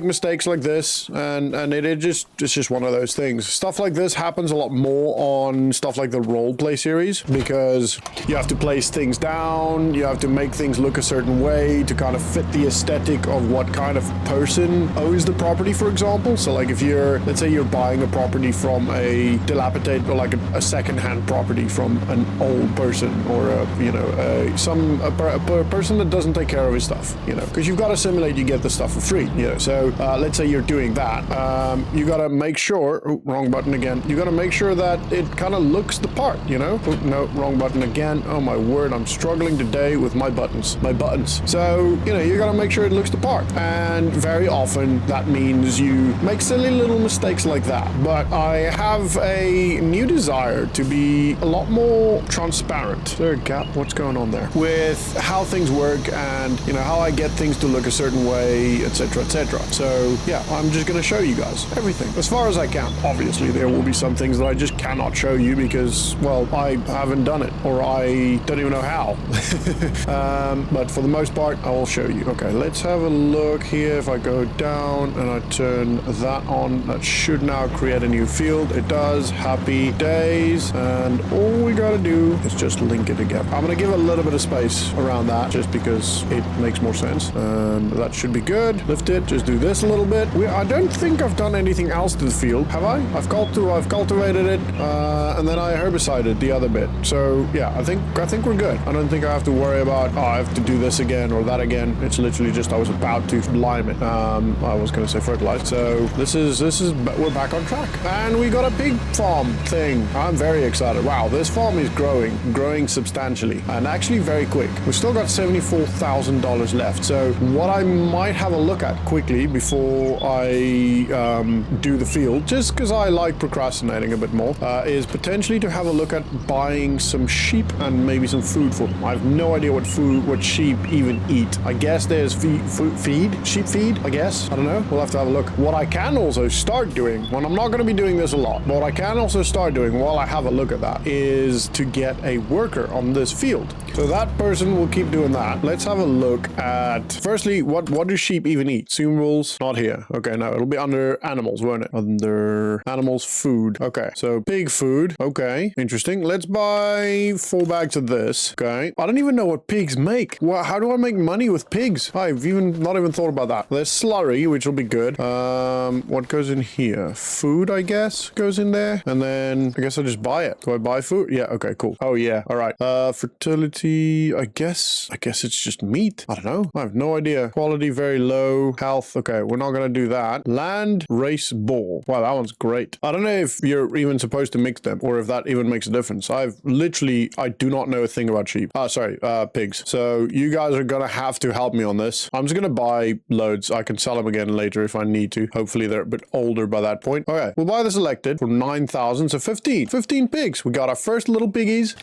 mistakes like this, and it's just one of those things. Stuff like this happens a lot more on stuff like the role play series, because you have to place things down, you have to make things look a certain way to kind of fit the aesthetic of what kind of person owns the property, for example. So like if let's say you're buying a property from a dilapidated, or like a second-hand property from an old person, or a person that doesn't take care of his stuff, you know, because you've got to simulate you get the stuff for free, you know. So let's say you're doing that, you got to make sure, wrong button again, you got to make sure that it kind of looks the part, you know. No, wrong button again. Oh my word, I'm struggling today with my buttons. So, you know, you got to make sure it looks the part, and very often that means you make silly little mistakes like that. But I have a new desire to be a lot more transparent. Is there a gap? What's going on there? With how things work, and, you know, how I get things to look a certain way, etc., etc. So yeah, I'm just going to show you guys everything as far as I can. Obviously, there will be some things that I just cannot show you because, well, I haven't done it, or I don't even know how. But for the most part, I will show you. Okay, let's have a look here. If I go down and I turn that on, that should now create a new field. It does. Happy days. And all we gotta do is just link it again. I'm gonna give a little bit of space around that just because it makes more sense. And that should be good. Lift it. Just do this a little bit. I don't think I've done anything else to the field, have I? I've cultivated it, and then I herbicided the other bit. So yeah, I think we're good. I don't think I have to worry about, I have to do this again or that again. It's literally just I was about to lime it. I was going to say fertilize. So this is we're back on track, and we got a pig farm thing. I'm very excited. Wow, this farm is growing substantially, and actually very quick. We've still got $74,000 left. So what I might have a look at quickly before I do the field, just because I like procrastinating a bit more, is potentially to have a look at buying some sheep and maybe some food for them. I have no idea what sheep even eat. I guess there's sheep feed, I guess. I don't know. We'll have to have a look. What I can also start doing, when I'm not going to be doing this a lot, but what I can also start doing while I have a look at that that is to get a worker on this field. So that person will keep doing that. Let's have a look at, firstly, what do sheep even eat? Consumables, not here. Okay, no, it'll be under animals, won't it? Under animals, food. Okay, so pig food. Okay, interesting. Let's buy 4 bags of this. Okay, I don't even know what pigs make. Well, how do I make money with pigs? I've not even thought about that. There's slurry, which will be good. What goes in here? Food, I guess, goes in there. And then I guess I just buy it. Do I buy food? Yeah, okay, cool. Oh yeah, all right. Fertility, I guess it's just meat. I don't know. I have no idea. Quality, very low. Health, okay, we're not gonna do that. Land, race, bull. Wow, that one's great. I don't know if you're even supposed to mix them or if that even makes a difference. I do not know a thing about sheep. Pigs. So you guys are gonna have to help me on this. I'm just gonna buy loads. I can sell them again later if I need to. Hopefully they're a bit older by that point. Okay, we'll buy the selected for 9,000. So 15 pigs. We got our first little piggies.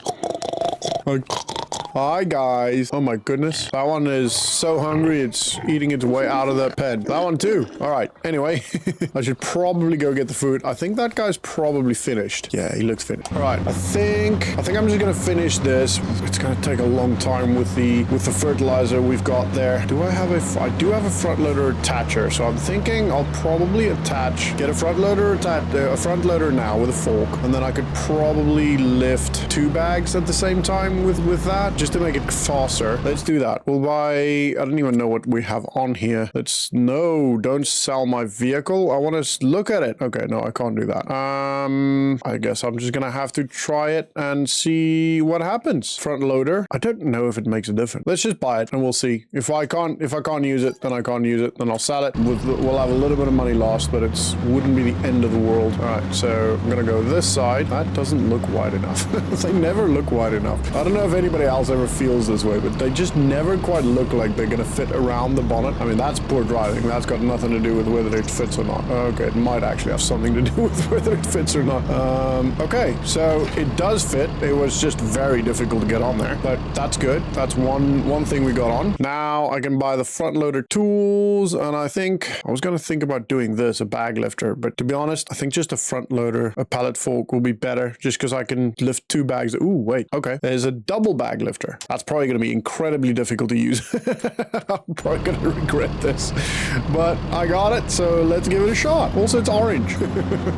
Hi guys. Oh my goodness. That one is so hungry it's eating its way out of the pen. That one too. All right. Anyway, I should probably go get the food. I think that guy's probably finished. Yeah, he looks finished. All right. I think I'm just gonna finish this. It's gonna take a long time with the fertilizer we've got there. I do have a front loader attacher, so I'm thinking I'll probably get a front loader now with a fork, and then I could probably lift 2 bags at the same time with that, just to make it faster. Let's do that. We'll buy, I don't even know what we have on here. Don't sell my vehicle. I want to look at it. Okay, no, I can't do that. I guess I'm just gonna have to try it and see what happens. Front loader. I don't know if it makes a difference. Let's just buy it and we'll see. If I can't use it, then I can't use it. Then I'll sell it. We'll have a little bit of money lost, but wouldn't be the end of the world. All right, so I'm gonna go this side. That doesn't look wide enough. They never look wide enough. I don't know if anybody else ever feels this way, but they just never quite look like they're gonna fit around the bonnet. I mean, that's poor driving. That's got nothing to do with whether it fits or not. Okay, it might actually have something to do with whether it fits or not. Okay, so it does fit. It was just very difficult to get on there, but that's good. That's one thing we got on. Now I can buy the front loader tools, and I think I was gonna think about doing this, a bag lifter, but to be honest, I think just a front loader, a pallet fork will be better, just because I can lift 2 bags. Ooh, wait, okay. There's a double bag lifter. That's probably going to be incredibly difficult to use. I'm probably going to regret this, but I got it, so let's give it a shot. Also, it's orange.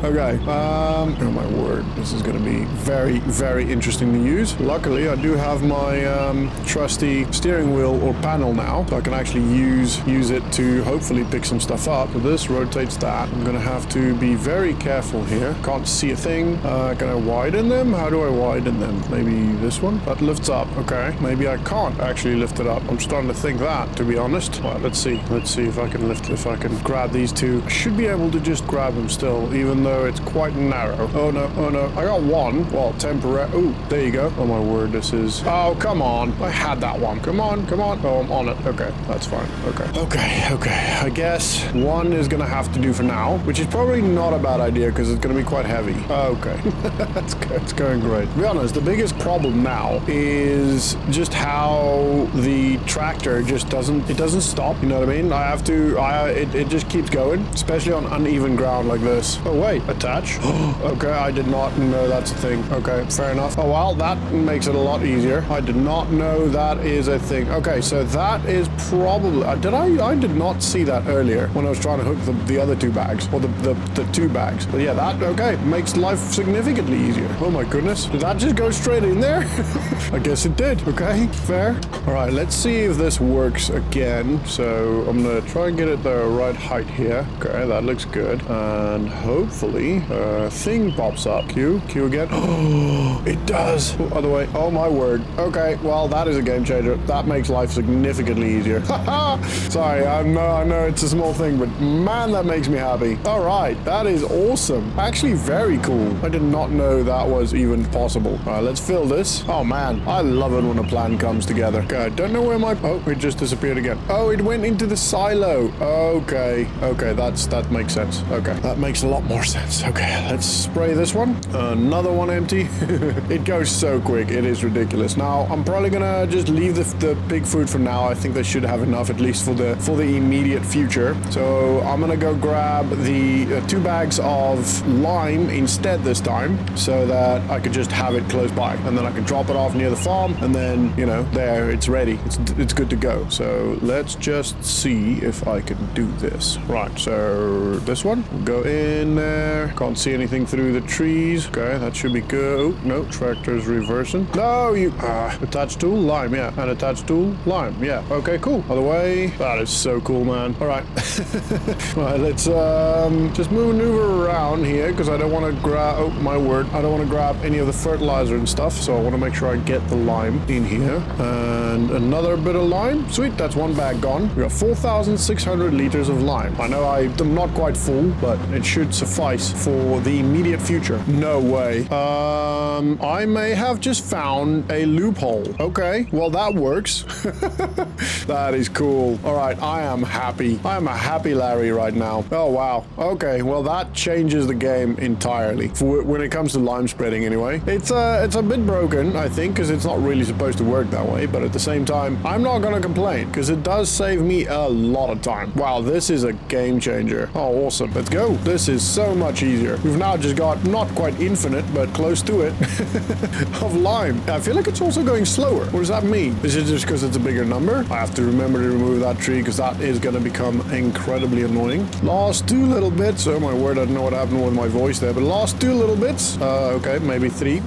Okay. Oh my word, this is going to be very, very interesting to use. Luckily, I do have my trusty steering wheel or panel now, so I can actually use it to hopefully pick some stuff up. So this rotates that. I'm going to have to be very careful here. Can't see a thing. Can I widen them? How do I widen them? Maybe this one? That lifts up. Okay. Maybe I can't actually lift it up. I'm starting to think that, to be honest. Well, let's see. Let's see if I can grab these 2. I should be able to just grab them still, even though it's quite narrow. Oh no. I got one. Well, temporary. Oh, there you go. Oh my word, this is... Oh, come on. I had that one. Come on. Oh, I'm on it. Okay, that's fine. Okay. I guess 1 is gonna have to do for now, which is probably not a bad idea because it's gonna be quite heavy. Okay. That's good. It's going great. To be honest, the biggest problem now is just how the tractor just doesn't stop. You know what I mean? It just keeps going, especially on uneven ground like this. Oh wait, attach. Okay, I did not know that's a thing. Okay, fair enough. Oh well, that makes it a lot easier. I did not know that is a thing. Okay, so that is probably... I did not see that earlier when I was trying to hook the other 2 bags, or the 2 bags. But yeah, that, okay, makes life significantly easier. Oh my goodness. Did that just go straight in there? I guess it did. Okay, fair. All right, let's see if this works again. So I'm gonna try and get it the right height here. Okay, that looks good. And hopefully a thing pops up. Q again. Oh, it does. Oh, other way. Oh my word. Okay, well, that is a game changer. That makes life significantly easier. Sorry, I know it's a small thing, but man, that makes me happy. All right, that is awesome. Actually, very cool. I did not know that was even possible. All right, let's fill this. Oh man, I love a it when a plan comes together. Okay, I don't know where my... Oh, it just disappeared again. Oh, it went into the silo. Okay. Okay, that makes sense. Okay, that makes a lot more sense. Okay, let's spray this one. Another one empty. It goes so quick. It is ridiculous. Now, I'm probably gonna just leave the pig food for now. I think they should have enough, at least for the immediate future. So I'm gonna go grab the 2 bags of lime instead this time, so that I could just have it close by, and then I can drop it off near the farm, and then, you know, there, it's ready. It's good to go. So let's just see if I can do this. Right, so this one, go in there. Can't see anything through the trees. Okay, that should be good. Oh, no, tractor's reversing. No, you... attach tool, lime, yeah. And attach tool, lime, yeah. Okay, cool. Other way. That is so cool, man. All right. Right, let's just maneuver around here, because I don't want to grab... Oh, my word. I don't want to grab any of the fertilizer and stuff, so I want to make sure I get the lime in here. And another bit of lime. Sweet, that's 1 bag gone. We got 4,600 liters of lime. I know I'm not quite full, but it should suffice for the immediate future. No way. I may have just found a loophole. Okay, well, that works. That is cool. All right, I am happy. I am a happy Larry right now. Oh, wow. Okay, well, that changes the game entirely for when it comes to lime spreading anyway. It's a bit broken, I think, because it's not really supposed to work that way, but at the same time, I'm not gonna complain, because it does save me a lot of time. Wow, this is a game changer. Oh, awesome. Let's go. This is so much easier. We've now just got not quite infinite, but close to it, of lime. I feel like it's also going slower. What does that mean? Is it just because it's a bigger number? I have to remember to remove that tree, because that is going to become incredibly annoying. Lost 2 little bits. Oh my word, I don't know what happened with my voice there, but lost 2 little bits. Okay, maybe 3.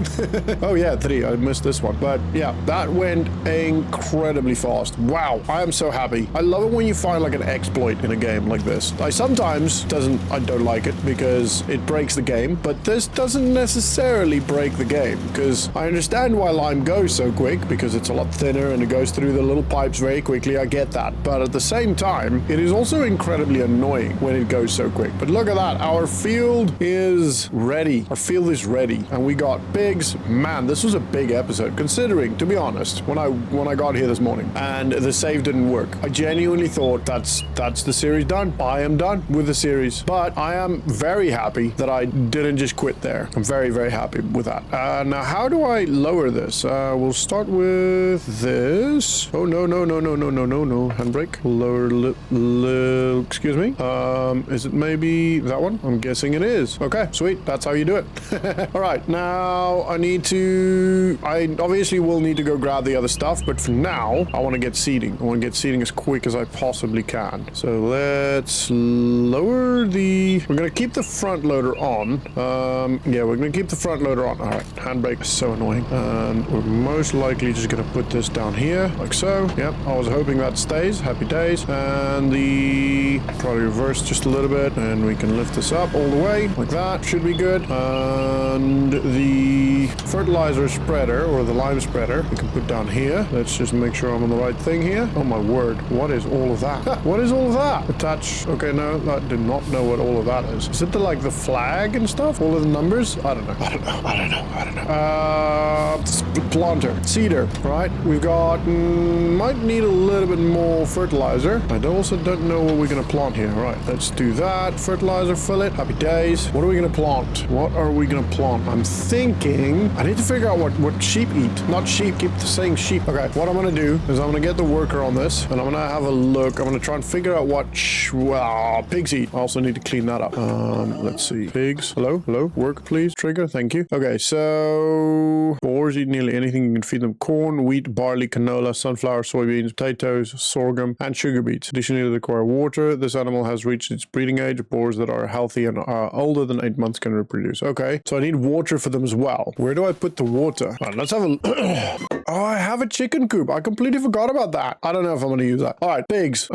Oh yeah, 3. I missed this one. But yeah, that went incredibly fast. Wow, I am so happy. I love it when you find like an exploit in a game like this. I don't like it because it breaks the game, but this doesn't necessarily break the game, because I understand why lime goes so quick, because it's a lot thinner and it goes through the little pipes very quickly. I get that. But at the same time, it is also incredibly annoying when it goes so quick. But look at that. Our field is ready. Our field is ready. And we got pigs. Man, this was a big episode, considering, to be honest, when I got here this morning and the save didn't work. I genuinely thought that's the series done. I am done with the series. But I am very happy that I didn't just quit there. I'm very, very happy with that. Now, how do I lower this? We'll start with this. Oh, no. Handbrake. Lower, excuse me. Is it maybe that one? I'm guessing it is. Okay, sweet. That's how you do it. All right, now I obviously will need to go grab the other stuff, but for now, I want to get seeding. I want to get seeding as quick as I possibly can. So let's lower we're going to keep the front loader on. Yeah, we're going to keep the front loader on. All right, handbrake is so annoying. And we're most likely just going to put this down here, like so. Yep, I was hoping that stays. Happy days. And probably reverse just a little bit, and we can lift this up all the way, like that. Should be good. And the fertilizer spreader, or the lime spreader, we can put down here. Let's just make sure I'm on the right thing here. Oh my word, what is all of that? What is all of that? Attach. Okay, no, I did not know what all of that is. Is it like the flag and stuff? All of the numbers? I don't know. Planter. Seeder, right? We've got... might need a little bit more fertilizer. I also don't know what we're going to plant here. Right, let's do that. Fertilizer, fill it. Happy days. What are we going to plant? What are we going to plant? I'm thinking... I need to figure out what sheep eat. Not sheep. Keep saying sheep. Okay, what I'm going to do is I'm going to get the worker on this, and I'm going to have a look. I'm going to try and figure out what pigs eat. I also need to clean that up. Let's see. Pigs. Hello? Work, please. Trigger. Thank you. Okay, so... boars eat nearly anything. You can feed them corn, wheat, barley, canola, sunflower, soybeans, potatoes, sorghum, and sugar beets. Additionally, they require water. This animal has reached its breeding age. Boars that are healthy and are older than 8 months can reproduce. Okay, so I need water for them as well. Where do I put the water? All right, let's have a... Oh, I have a chicken coop. I completely forgot about that. I don't know if I'm going to use that. All right, pigs.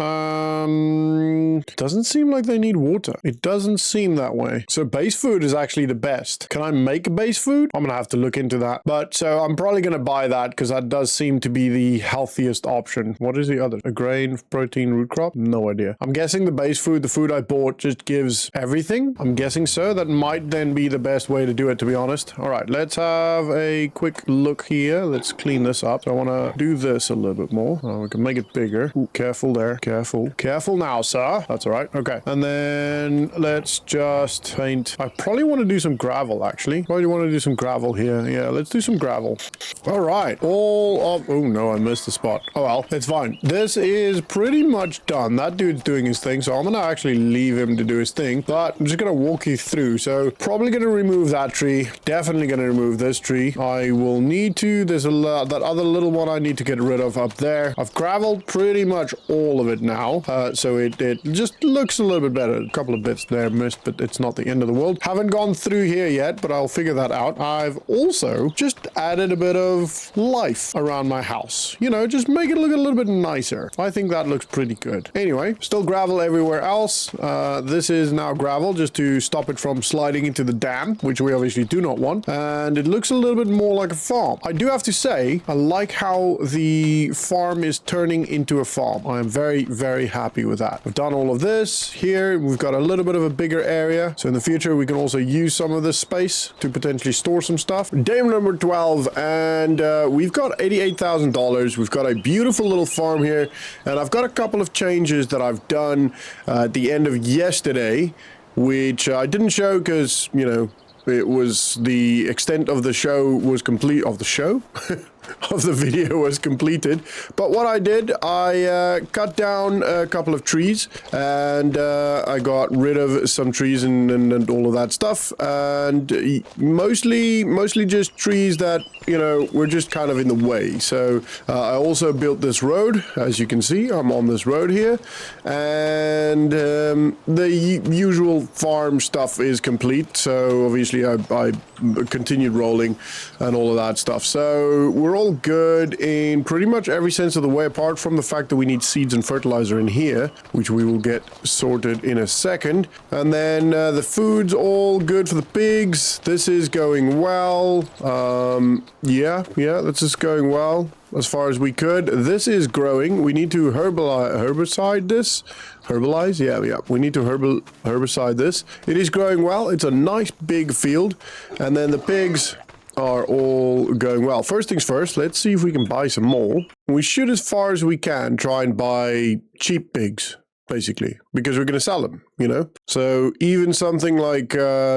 Doesn't seem like they need water. It doesn't seem that way. So base food is actually the best. Can I make base food? I'm going to have to look into that. But so I'm probably going to buy that, because that does seem to be the healthiest option. What is the other? A grain, protein, root crop? No idea. I'm guessing the base food, the food I bought, just gives everything. I'm guessing so. That might then be the best way to do it, to be honest. All right, let's have a quick look here. Let's let's clean this up. So I want to do this a little bit more. We can make it bigger. Ooh, careful there. Careful. Careful now, sir. That's all right. Okay. And then let's just paint. I probably want to do some gravel, actually. Probably want to do some gravel here. Yeah, let's do some gravel. All right. Oh, no, I missed the spot. Oh, well, it's fine. This is pretty much done. That dude's doing his thing, so I'm going to actually leave him to do his thing. But I'm just going to walk you through. So probably going to remove that tree. Definitely going to remove this tree. I will need to. There's that other little one I need to get rid of up there. I've graveled pretty much all of it now. So it just looks a little bit better. A couple of bits there missed, but it's not the end of the world. Haven't gone through here yet, but I'll figure that out. I've also just added a bit of life around my house. You know, just make it look a little bit nicer. I think that looks pretty good. Anyway, still gravel everywhere else. This is now gravel just to stop it from sliding into the dam, which we obviously do not want. And it looks a little bit more like a farm. I do have to say, I like how the farm is turning into a farm. I am very, very happy with that. I've done all of this here. We've got a little bit of a bigger area. So in the future, we can also use some of this space to potentially store some stuff. Day number 12, and we've got $88,000. We've got a beautiful little farm here, and I've got a couple of changes that I've done at the end of yesterday, which I didn't show because, you know, it was the extent of the show was complete of the show of the video was completed. But what I did, I cut down a couple of trees, and I got rid of some trees and all of that stuff, and mostly just trees that, you know, were just kind of in the way. So I also built this road. As you can see, I'm on this road here, and the usual farm stuff is complete. So obviously I continued rolling and all of that stuff. So we're all good in pretty much every sense of the way, apart from the fact that we need seeds and fertilizer in here, which we will get sorted in a second. And then the food's all good for the pigs. This is going well. Yeah, this is going well as far as we could. This is growing. We need to herbicide this. Herbalize? Yeah. We need to herbicide this. It is growing well. It's a nice big field. And then the pigs are all going well. First things first, let's see if we can buy some more. We should, as far as we can, try and buy cheap pigs, basically, because we're going to sell them, you know? So even something like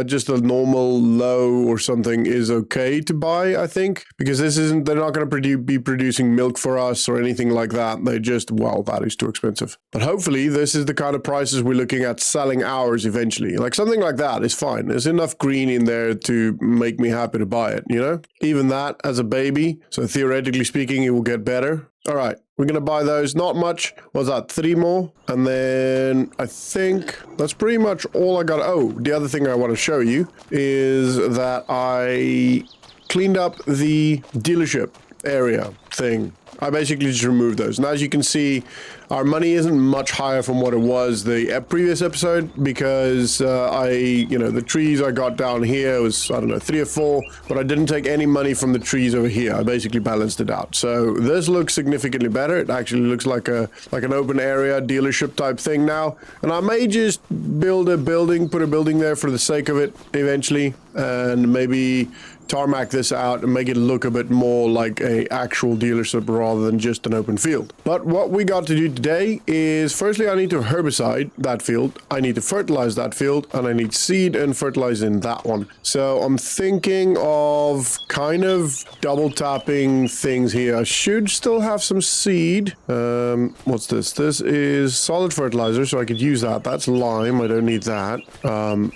just a normal low or something is okay to buy, I think, because they're not going to be producing milk for us or anything like that. They just, well, that is too expensive. But hopefully this is the kind of prices we're looking at selling ours eventually. Like something like that is fine. There's enough green in there to make me happy to buy it, you know? Even that as a baby. So theoretically speaking, it will get better. All right, we're going to buy those. Not much. What's that? 3 more. And then I think that's pretty much all I got. Oh, the other thing I want to show you is that I cleaned up the dealership area thing. I basically just removed those. And as you can see, our money isn't much higher from what it was the previous episode, because the trees I got down here was, I don't know, 3 or 4, but I didn't take any money from the trees over here. I basically balanced it out. So this looks significantly better. It actually looks like an open area dealership type thing now. And I may just build a building, put a building there for the sake of it eventually, and maybe tarmac this out and make it look a bit more like a actual dealership rather than just an open field. But what we got to do today is, firstly, I need to herbicide that field, I need to fertilize that field, and I need seed and fertilize in that one. So I'm thinking of kind of double tapping things here. I should still have some seed. What's this? This is solid fertilizer, so I could use that. That's lime. I don't need that.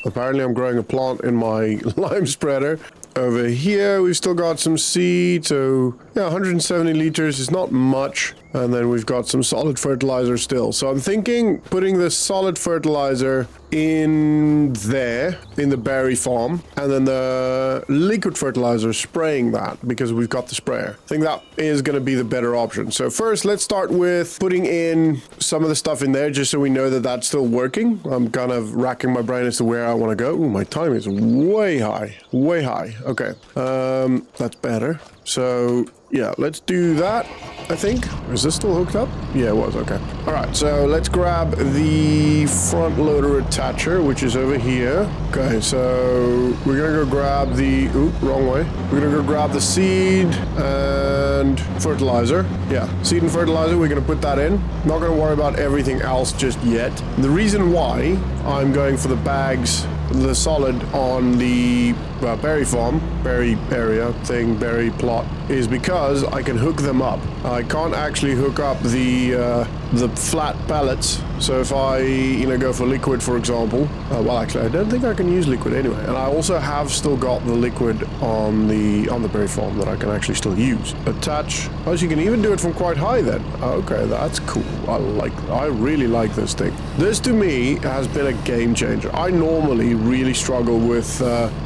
Apparently I'm growing a plant in my lime spreader. Over here, we've still got some seed, so yeah, 170 liters is not much. And then we've got some solid fertilizer still. So I'm thinking putting the solid fertilizer in there, in the berry farm, and then the liquid fertilizer spraying that, because we've got the sprayer. I think that is going to be the better option. So first, let's start with putting in some of the stuff in there, just so we know that that's still working. I'm kind of racking my brain as to where I want to go. Ooh, my time is way high, way high. Okay, that's better. So Yeah, let's do that, I think. Is this still hooked up? Yeah, it was. Okay. All right, so let's grab the front loader attacher, which is over here. Okay, so we're gonna go grab the... Oop, wrong way. We're gonna go grab the seed and fertilizer. Yeah, seed and fertilizer, we're gonna put that in. Not gonna worry about everything else just yet. The reason why I'm going for the bags, the solid on the berry farm, berry area thing, berry plot, is because I can hook them up. I can't actually hook up the flat pellets. So if I, go for liquid, for example, well, actually, I don't think I can use liquid anyway. And I also have still got the liquid on the berry farm that I can actually still use. Attach. Oh, so you can even do it from quite high then. Okay, that's cool. I really like this thing. This to me has been a game changer. I normally really struggle with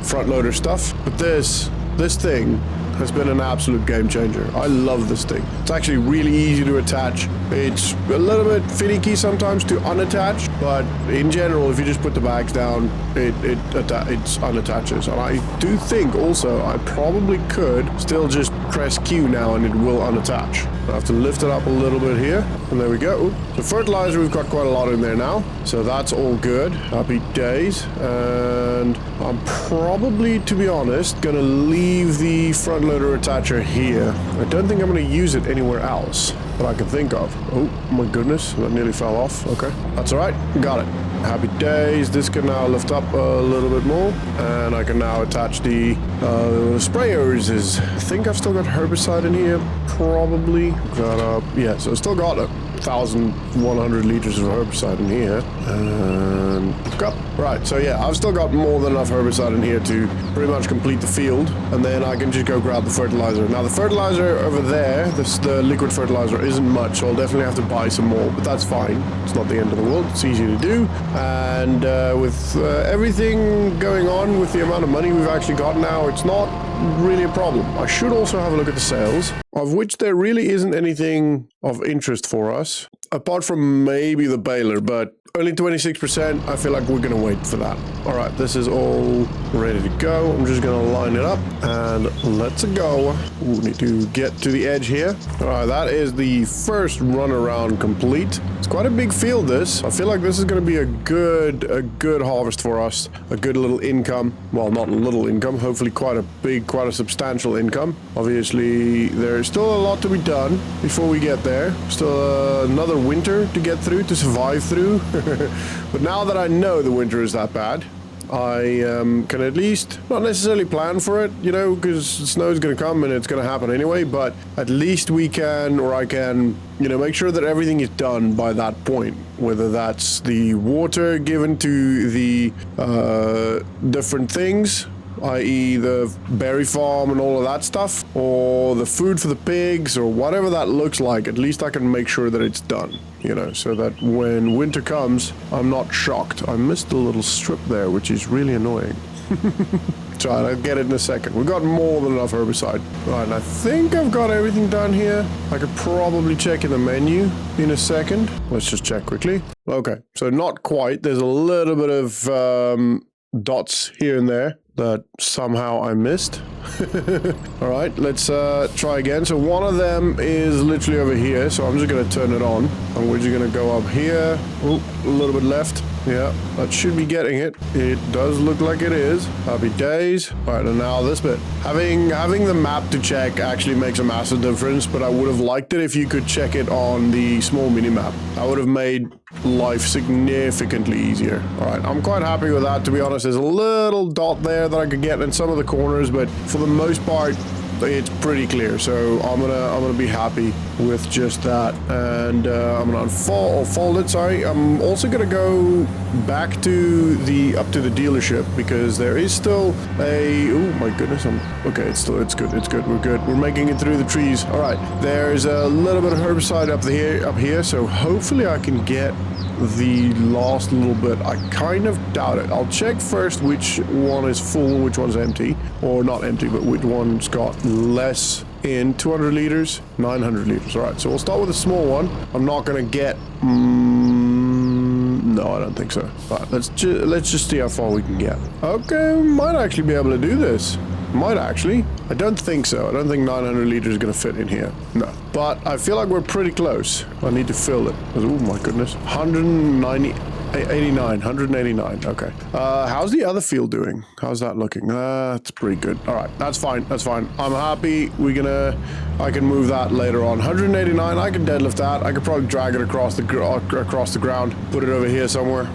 front loader stuff, but this thing has been an absolute game changer. I love this thing. It's actually really easy to attach. It's a little bit finicky sometimes to unattach, but in general, if you just put the bags down, it unattaches. And I do think also I probably could still just press Q now and it will unattach. I have to lift it up a little bit here, and there we go. Ooh. So fertilizer, we've got quite a lot in there now, so that's all good. Happy days. And I'm probably, to be honest, gonna leave the front loader attacher here. I don't think I'm gonna use it anywhere else that I can think of. Oh my goodness, that nearly fell off. Okay, that's all right, got it. Happy days. This can now lift up a little bit more, and I can now attach the sprayers. I think I've still got herbicide in here, probably. Yeah, so I still got 1,100 liters of herbicide in here, and hook up. Right, so yeah, I've still got more than enough herbicide in here to pretty much complete the field, and then I can just go grab the fertilizer. Now the fertilizer over there, the liquid fertilizer, isn't much, so I'll definitely have to buy some more, but that's fine. It's not the end of the world. It's easy to do, and with everything going on, with the amount of money we've actually got now, it's not really a problem. I should also have a look at the sales, of which there really isn't anything of interest for us, apart from maybe the baler, but only 26%. I feel like we're gonna wait for that. All right, this is all ready to go. I'm just gonna line it up and let's go. We need to get to the edge here. All right, that is the first run around complete. It's quite a big field, this. I feel like this is gonna be a good harvest for us. A good little income. Well, not a little income, hopefully quite a substantial income. Obviously, there's still a lot to be done before we get there. Still another winter to get through, to survive through. But now that I know the winter is that bad, I can at least not necessarily plan for it, because snow is going to come and it's going to happen anyway, but at least we can, or I can, make sure that everything is done by that point, whether that's the water given to the different things, i.e. the berry farm and all of that stuff, or the food for the pigs, or whatever that looks like. At least I can make sure that it's done, so that when winter comes, I'm not shocked. I missed a little strip there, which is really annoying. It's all right, I'll get it in a second. We've got more than enough herbicide. Right, and I think I've got everything done here. I could probably check in the menu in a second. Let's just check quickly. Okay, so not quite. There's a little bit of dots here and there that somehow I missed. All right, let's try again. So one of them is literally over here, so I'm just going to turn it on, and we're just going to go up here. Oh, a little bit left. Yeah, that should be getting it. It does look like it is. Happy days. All right, and now this bit. Having the map to check actually makes a massive difference, but I would have liked it if you could check it on the small mini-map. That would have made life significantly easier. All right, I'm quite happy with that, to be honest. There's a little dot there that I could get in some of the corners, but for the most part, it's pretty clear, so I'm gonna be happy with just that, and I'm gonna fold it. Sorry, I'm also gonna go back up to the dealership, because there is still a. Oh my goodness! Okay. It's good. We're good. We're making it through the trees. All right. There's a little bit of herbicide up here, so hopefully I can get the last little bit. I kind of doubt it. I'll check first which one is full, which one's empty, or not empty, but which one's got less in. 200 liters, 900 liters. All right, so we'll start with a small one. I'm not gonna get. No, I don't think so. All right, let's just see how far we can get. Okay, we might actually be able to do this. Might actually. I don't think so. I don't think 900 liters is going to fit in here. No. But I feel like we're pretty close. I need to fill it. Oh my goodness. 189. Okay. How's the other field doing? How's that looking? That's pretty good. All right. That's fine. That's fine. I'm happy. I can move that later on. 189. I can deadlift that. I could probably drag it across the ground. Put it over here somewhere.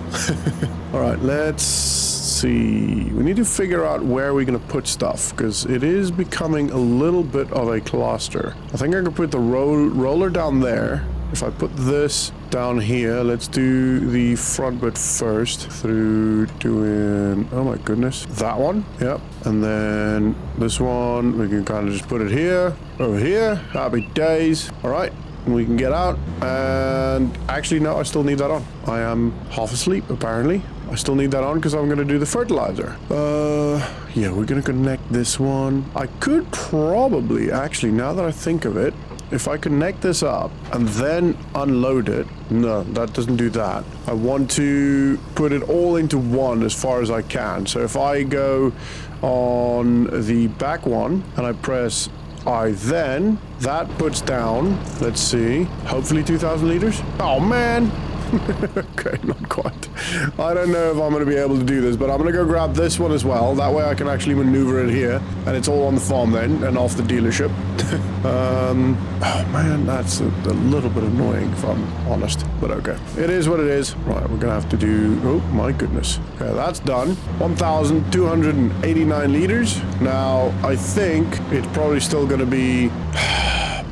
All right. Let's see. We need to figure out where we're going to put stuff because it is becoming a little bit of a cluster. I think I can put the roller down there. If I put this down here, let's do the front bit first through doing, oh my goodness, that one. Yep. And then this one, we can kind of just put it here, over here. Happy days. All right. We can get out. And actually, no, I still need that on. I am half asleep, apparently. I still need that on because I'm going to do the fertilizer. Yeah, we're going to connect this one. I could probably, actually, now that I think of it, if I connect this up and then unload it, no, that doesn't do that. I want to put it all into one as far as I can. So if I go on the back one and I press I, then that puts down, let's see, hopefully 2,000 liters. Oh man. Okay, not quite. I don't know if I'm going to be able to do this, but I'm going to go grab this one as well. That way I can actually maneuver it here, and it's all on the farm then, and off the dealership. Oh man, that's a little bit annoying if I'm honest, but okay. It is what it is. Right, we're going to have to do, oh my goodness. Okay, that's done. 1,289 liters. Now, I think it's probably still going to be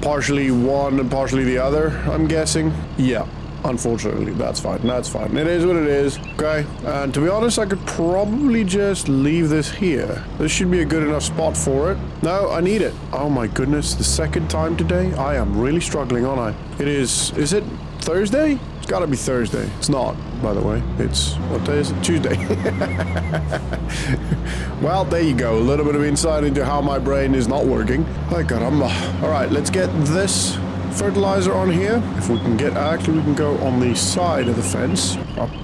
partially one and partially the other, I'm guessing. Yeah. Unfortunately, that's fine. That's fine. It is what it is. Okay. And to be honest, I could probably just leave this here. This should be a good enough spot for it. No, I need it. Oh my goodness. The second time today. I am really struggling, aren't I? It is it Thursday? It's gotta be Thursday. It's not, by the way. It's, what day is it? Tuesday. Well, there you go. A little bit of insight into how my brain is not working. Ay caramba. All right, let's get this fertilizer on here. If we can get, actually we can go on the side of the fence.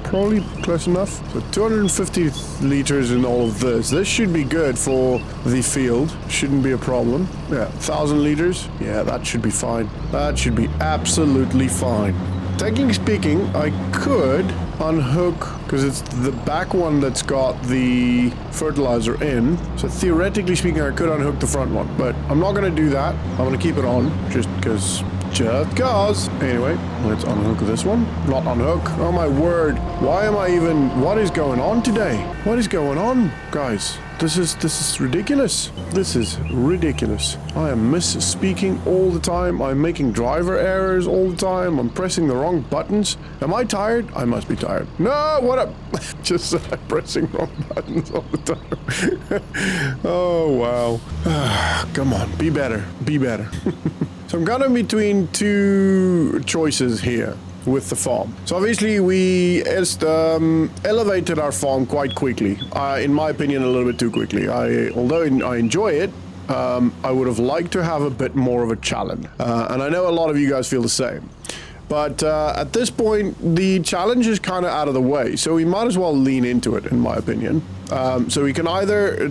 Probably close enough. So 250 liters in all of this. This should be good for the field. Shouldn't be a problem. Yeah, 1,000 liters. Yeah, that should be fine. That should be absolutely fine. Technically speaking, I could unhook, because it's the back one that's got the fertilizer in. So theoretically speaking, I could unhook the front one, but I'm not going to do that. I'm going to keep it on just because. Anyway, let's unhook this one. Not unhook. Oh my word. Why am I even... What is going on today? What is going on, guys? This is ridiculous. This is ridiculous. I am misspeaking all the time. I'm making driver errors all the time. I'm pressing the wrong buttons. Am I tired? I must be tired. No, what up? Just I'm pressing wrong buttons all the time. Oh, wow. Come on, be better. Be better. So I'm kind of between two choices here with the farm. So obviously we elevated our farm quite quickly. In my opinion, a little bit too quickly. Although I enjoy it, I would have liked to have a bit more of a challenge. And I know a lot of you guys feel the same. But at this point, the challenge is kind of out of the way. So we might as well lean into it, in my opinion. So we can either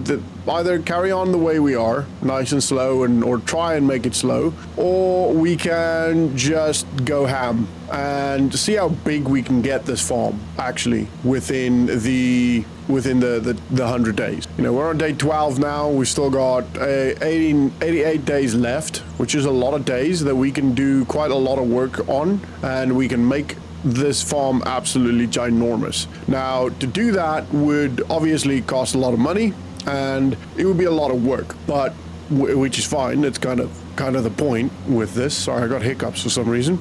carry on the way we are, nice and slow, or try and make it slow, or we can just go ham and see how big we can get this farm actually within the 100 days. You know, we're on day 12 now. We've still got 88 days left, which is a lot of days that we can do quite a lot of work on, and we can make this farm absolutely ginormous. Now, to do that would obviously cost a lot of money, and it would be a lot of work, but which is fine. It's kind of the point with this. Sorry, I got hiccups for some reason.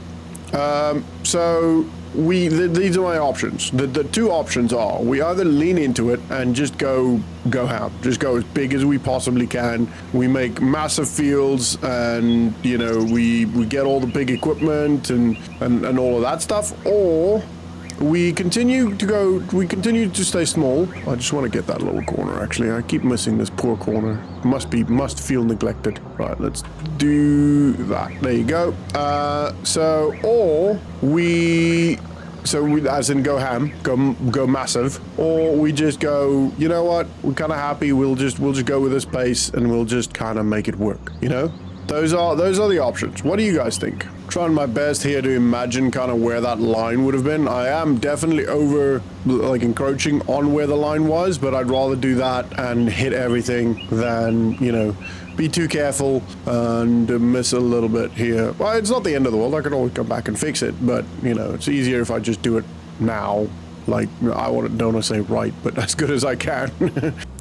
So these are my options. The two options are we either lean into it and just go ham, just go as big as we possibly can. We make massive fields, and you know we get all the big equipment and all of that stuff, or we continue to stay small. I just want to get that little corner. Actually, I keep missing this poor corner. Must feel neglected. Right, let's do that. There you go. Or we So we, as in go ham, go massive, or we just go, you know what, we're kind of happy, we'll just go with this pace and we'll just kind of make it work, you know? Those are the options. What do you guys think? Trying my best here to imagine kind of where that line would have been. I am definitely encroaching on where the line was, but I'd rather do that and hit everything than, you know, be too careful and miss a little bit here. Well, it's not the end of the world. I can always come back and fix it, but, you know, it's easier if I just do it now. Like, don't want to say right, but as good as I can.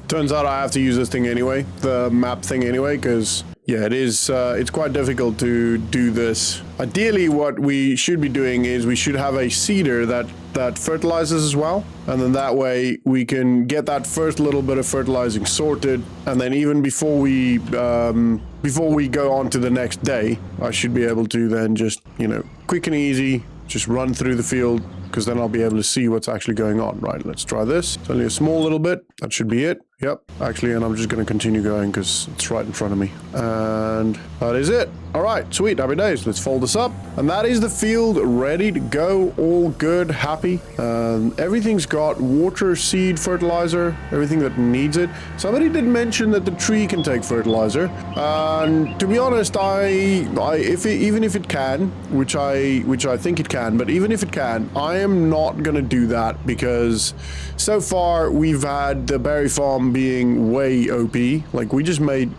Turns out I have to use this thing anyway, the map thing anyway, because yeah, it is, it's quite difficult to do this. Ideally, what we should be doing is we should have a seeder that fertilizes as well. And then that way we can get that first little bit of fertilizing sorted. And then even before we go on to the next day, I should be able to then just, you know, quick and easy, just run through the field, because then I'll be able to see what's actually going on. Right, let's try this. It's only a small little bit. That should be it. Yep, actually, and I'm just going to continue going because it's right in front of me. And that is it. All right, sweet, happy days. Let's fold this up. And that is the field ready to go. All good, happy. Everything's got water, seed, fertilizer, everything that needs it. Somebody did mention that the tree can take fertilizer. And to be honest, even if it can, which I think it can, but even if it can, I am not going to do that because so far we've had the berry farm being way OP. Like we made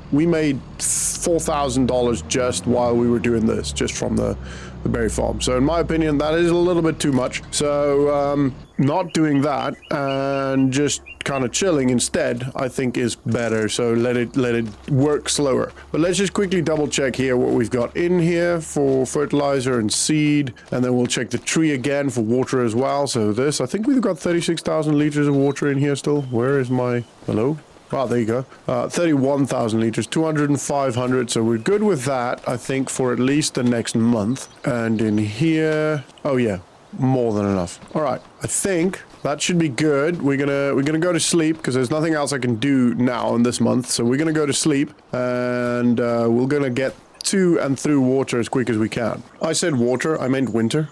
$4,000 just while we were doing this, just from the berry farm. So in my opinion, that is a little bit too much. So not doing that and just kind of chilling instead, I think is better. So let it work slower. But let's just quickly double check here what we've got in here for fertilizer and seed, and then we'll check the tree again for water as well. So this, I think we've got 36,000 liters of water in here still. Where is my, hello? Oh, there you go. 31,000 liters, 500. So we're good with that, I think, for at least the next month. And in here, oh yeah, more than enough. All right, I think that should be good. We're gonna go to sleep because there's nothing else I can do now in this month. So we're gonna go to sleep, and we're gonna get to and through water as quick as we can. I said water, I meant winter.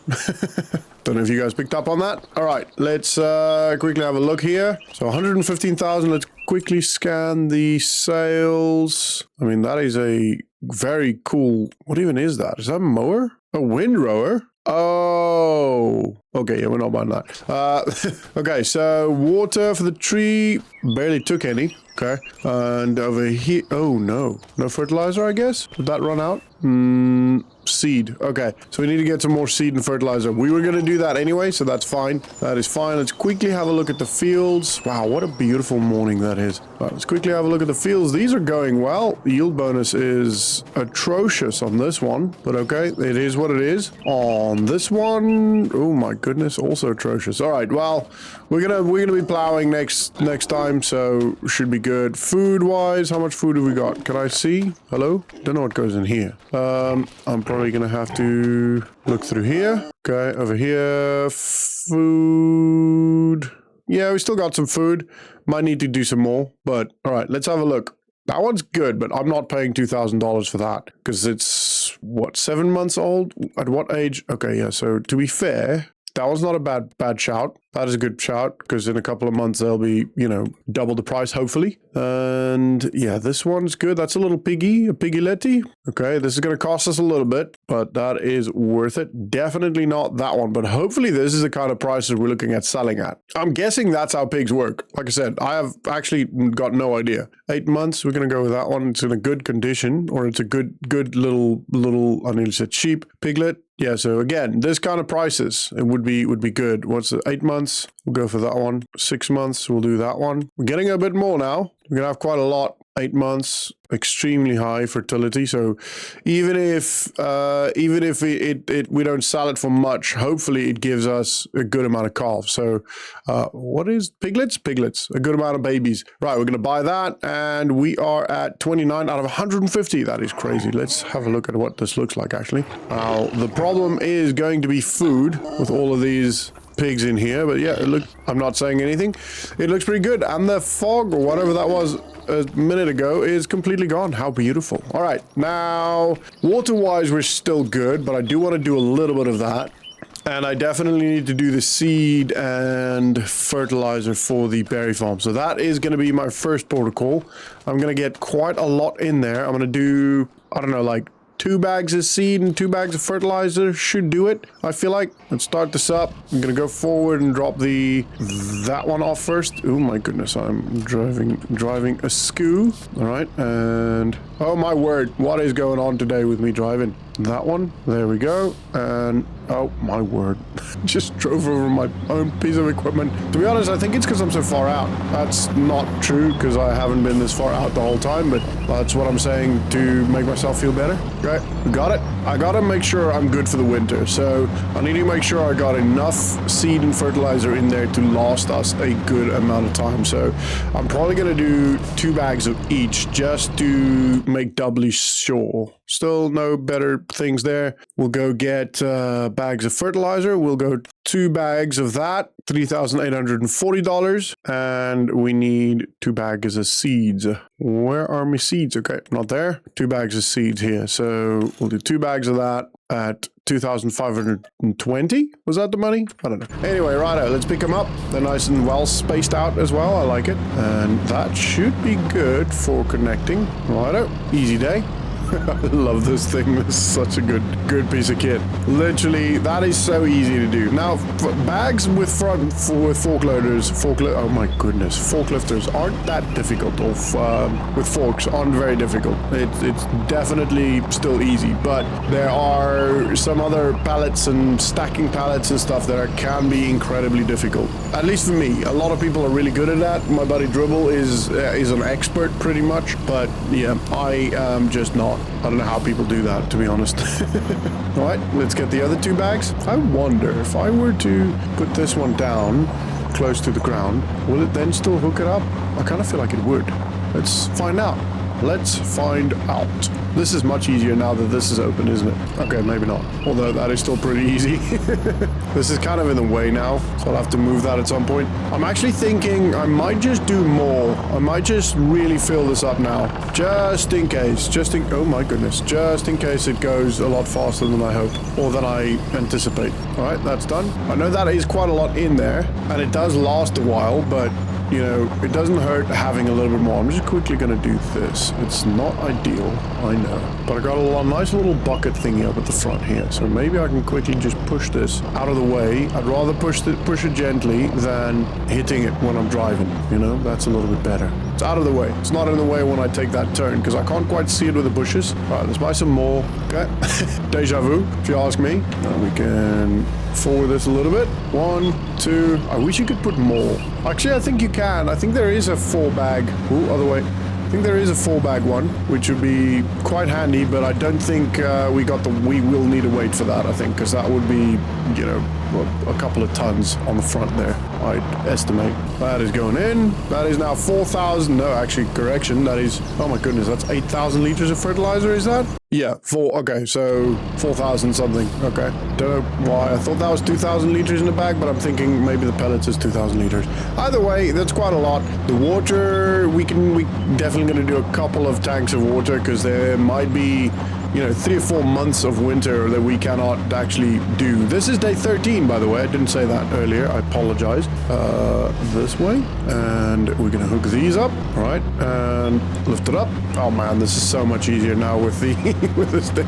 Don't know if you guys picked up on that. All right, let's quickly have a look here. So 115,000, let's quickly scan the sales. I mean, that is a very cool, what even is that? Is that a mower? A windrower? Oh, okay, yeah, we're not buying that. Okay, so water for the tree, barely took any. Okay, and over here, oh no fertilizer, I guess. Did that run out? Seed. Okay, so we need to get some more seed and fertilizer. We were going to do that anyway, so that's fine. That is fine. Let's quickly have a look at the fields. Wow, what a beautiful morning that is. Right, let's quickly have a look at the fields. These are going well. The yield bonus is atrocious on this one, but okay, it is what it is. On this one, oh my goodness, also atrocious. All right, well, we're gonna be plowing next time, so should be good. Food wise, how much food have we got? Can I see? Hello? Don't know what goes in here. I'm probably gonna have to look through here. Okay, over here, food. Yeah, we still got some food. Might need to do some more, but all right, let's have a look. That one's good, but I'm not paying $2,000 for that because it's, what, 7 months old? At what age? Okay, yeah, so to be fair, that was not a bad shout. That is a good shout because in a couple of months they'll be, you know, double the price, hopefully. And yeah, this one's good. That's a little piggy, a piggy-letty. Okay, this is going to cost us a little bit, but that is worth it. Definitely not that one, but hopefully this is the kind of prices we're looking at selling at. I'm guessing that's how pigs work. Like I said, I have actually got no idea. 8 months, we're going to go with that one. It's in a good condition, or it's a good little, I nearly said sheep, piglet. Yeah, so again, this kind of prices, it would be good. What's it, 8 months? We'll go for that one. 6 months, we'll do that one. We're getting a bit more now. We're gonna have quite a lot. 8 months, extremely high fertility. So even if we don't sell it for much, hopefully it gives us a good amount of calves. So what is piglets? Piglets, a good amount of babies. Right, we're gonna buy that, and we are at 29 out of 150. That is crazy. Let's have a look at what this looks like actually. Now the problem is going to be food with all of these pigs in here, but yeah, look, I'm not saying anything. It looks pretty good, and the fog or whatever that was a minute ago is completely gone. How beautiful. All right, now water wise we're still good, but I do want to do a little bit of that. And I definitely need to do the seed and fertilizer for the berry farm. So that is going to be my first protocol. I'm going to get quite a lot in there. I'm going to do, I don't know, like 2 bags of seed and 2 bags of fertilizer should do it, I feel like. Let's start this up. I'm gonna go forward and drop that one off first. Oh my goodness, I'm driving askew. All right, and oh my word, what is going on today with me driving? That one, there we go. And oh my word, just drove over my own piece of equipment. To be honest, I think it's because I'm so far out. That's not true because I haven't been this far out the whole time, but that's what I'm saying to make myself feel better. Okay, we got it. I gotta make sure I'm good for the winter, so I need to make sure I got enough seed and fertilizer in there to last us a good amount of time. So I'm probably gonna do 2 bags of each just to make doubly sure. Still no better things there. We'll go get bags of fertilizer. We'll go 2 bags of that, $3,840, and we need 2 bags of seeds. Where are my seeds? Okay, not there. 2 bags of seeds here. So we'll do 2 bags of that at 2,520. Was that the money? I don't know. Anyway, righto, let's pick them up. They're nice and well spaced out as well. I like it. And that should be good for connecting. Righto, easy day. I love this thing. This is such a good piece of kit. Literally, that is so easy to do. Now, bags with fork loaders, oh my goodness, forklifters aren't that difficult. Or with forks aren't very difficult. It's definitely still easy, but there are some other pallets and stacking pallets and stuff that can be incredibly difficult. At least for me. A lot of people are really good at that. My buddy Dribble is an expert pretty much, but yeah, I am just not. I don't know how people do that, to be honest. All right, let's get the other 2 bags. I wonder if I were to put this one down close to the ground, will it then still hook it up? I kind of feel like it would. Let's find out. Let's find out. This is much easier now that this is open, isn't it? Okay, maybe not. Although that is still pretty easy. This is kind of in the way now, so I'll have to move that at some point. I'm actually thinking I might just do more. I might just really fill this up now. Just in case. Oh my goodness. Just in case it goes a lot faster than I hope. Or than I anticipate. Alright, that's done. I know that is quite a lot in there. And it does last a while, but you know, it doesn't hurt having a little bit more. I'm just quickly going to do this. It's not ideal, I know. But I got a nice little bucket thingy up at the front here. So maybe I can quickly just push this out of the way. I'd rather push it gently than hitting it when I'm driving. You know, that's a little bit better. It's out of the way. It's not in the way when I take that turn because I can't quite see it with the bushes. All right, let's buy some more. Okay. Deja vu, if you ask me. Now we can forward this a little bit. 1, 2. I wish you could put more. Actually, I think you can. I think there is a 4 bag. Ooh, other way. I think there is a 4 bag one, which would be quite handy, but I don't think we will need to wait for that, I think, because that would be, you know, a couple of tons on the front there, I'd estimate. That is going in. That is now 4,000. No, actually, correction. That is, oh my goodness, that's 8,000 liters of fertilizer, is that? Yeah, okay, so 4,000 something. Okay, don't know why. I thought that was 2,000 liters in the bag, but I'm thinking maybe the pellets is 2,000 liters. Either way, that's quite a lot. The water, we definitely going to do a couple of tanks of water because there might be, you know, 3 or 4 months of winter that we cannot actually do. This is day 13, by the way. I didn't say that earlier. I apologize. This way. And we're going to hook these up. All right. And lift it up. Oh, man, this is so much easier now with the with this thing.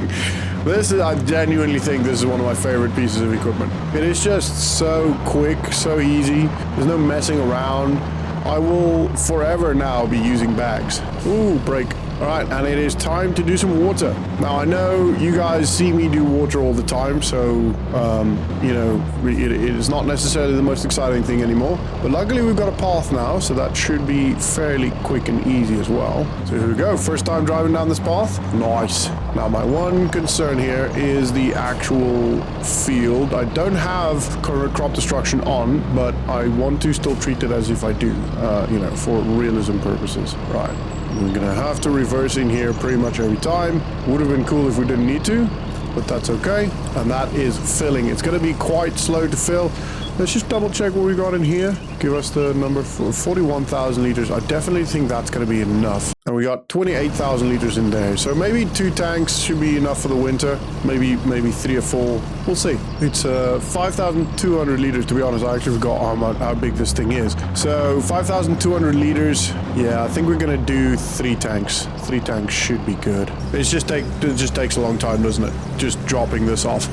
I genuinely think this is one of my favorite pieces of equipment. It is just so quick, so easy. There's no messing around. I will forever now be using bags. Ooh, brake. All right, and it is time to do some water. Now, I know you guys see me do water all the time, so, you know, it is not necessarily the most exciting thing anymore. But luckily, we've got a path now, so that should be fairly quick and easy as well. So here we go. First time driving down this path. Nice. Now, my one concern here is the actual field. I don't have crop destruction on, but I want to still treat it as if I do, you know, for realism purposes. Right. We're gonna have to reverse in here pretty much every time. Would have been cool if we didn't need to, but that's okay. And that is filling. It's gonna be quite slow to fill. Let's just double check what we got in here. Give us the number for 41,000 liters. I definitely think that's gonna be enough. And we got 28,000 liters in there. So maybe 2 tanks should be enough for the winter. Maybe 3 or 4. We'll see. It's 5,200 liters, to be honest. I actually forgot how big this thing is. So 5,200 liters. Yeah, I think we're going to do 3 tanks. 3 tanks should be good. It just takes a long time, doesn't it? Just dropping this off.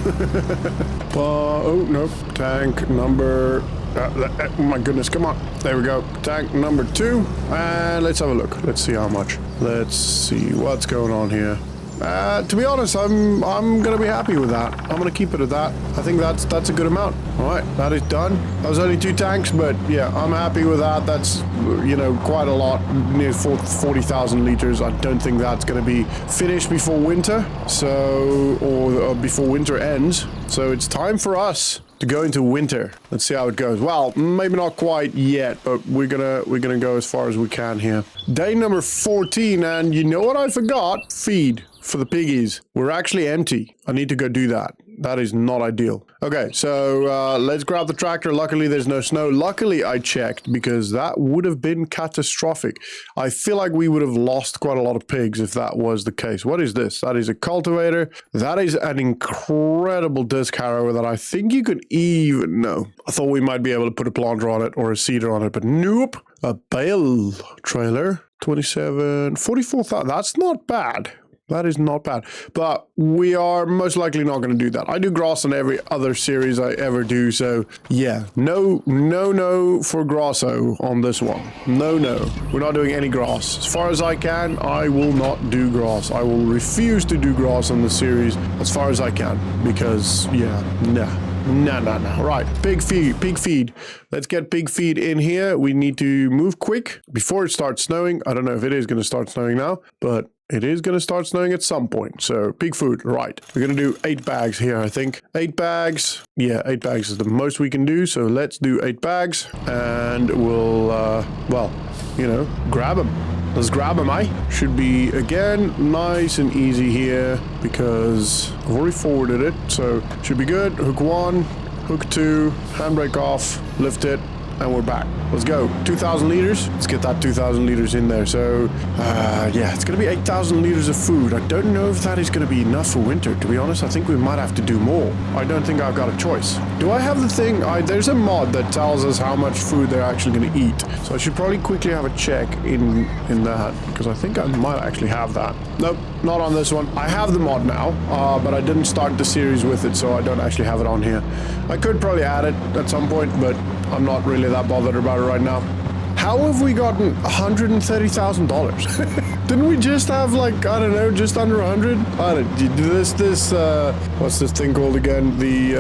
Oh, no. Tank number... oh my goodness, come on. There we go. Tank number 2. And let's have a look. Let's see how much. Let's see what's going on here. To be honest, I'm gonna be happy with that. I'm gonna keep it at that. I think that's a good amount. All right, that is done. That was only 2 tanks, but yeah, I'm happy with that. That's, you know, quite a lot, near 40,000 liters. I don't think that's gonna be finished before winter, so or before winter ends. So it's time for us to go into winter. Let's see how it goes. Well, maybe not quite yet, but we're gonna go as far as we can here. Day number 14, and you know what I forgot? Feed for the piggies. We're actually empty. I need to go do that. That is not ideal. Okay, so let's grab the tractor. Luckily, there's no snow. Luckily, I checked because that would have been catastrophic. I feel like we would have lost quite a lot of pigs if that was the case. What is this? That is a cultivator. That is an incredible disc harrower that I think you could even... No. I thought we might be able to put a planter on it or a seeder on it, but nope. A bale trailer. 44,000. That's not bad. That is not bad, but we are most likely not going to do that. I do grass on every other series I ever do, so yeah, no for grasso on this one. No, we're not doing any grass. As far as I can, I will not do grass. I will refuse to do grass on the series as far as I can, because yeah, No. Right, pig feed. Let's get pig feed in here. We need to move quick before it starts snowing. I don't know if it is going to start snowing now, but it is going to start snowing at some point. So pig food, right. We're going to do 8 bags here, I think. 8 bags. Yeah, 8 bags is the most we can do. So let's do 8 bags and we'll, well, you know, grab them. Let's grab them, eh? Should be, again, nice and easy here because I've already forwarded it. So should be good. Hook 1, hook 2, handbrake off, lift it, and we're back. Let's go. 2,000 liters. Let's get that 2,000 liters in there. So, yeah, it's going to be 8,000 liters of food. I don't know if that is going to be enough for winter, to be honest. I think we might have to do more. I don't think I've got a choice. Do I have the thing? There's a mod that tells us how much food they're actually going to eat. So I should probably quickly have a check in that, because I think I might actually have that. Nope, not on this one. I have the mod now, but I didn't start the series with it, so I don't actually have it on here. I could probably add it at some point, but I'm not really that bothered about it right now. How have we gotten $130,000? Didn't we just have, like, I don't know, just under 100? I don't, what's this thing called again? The,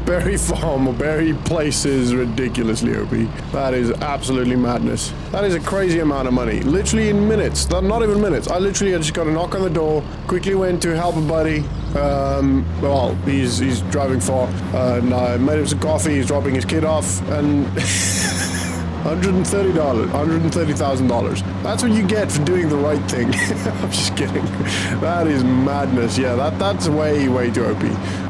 berry farm or berry place is ridiculously OP. That is absolutely madness. That is a crazy amount of money. Literally in minutes, not even minutes. I just got a knock on the door, quickly went to help a buddy. Well, he's driving far, and I made him some coffee, he's dropping his kid off, and $130,000. That's what you get for doing the right thing. I'm just kidding. That is madness. Yeah, that's way too OP.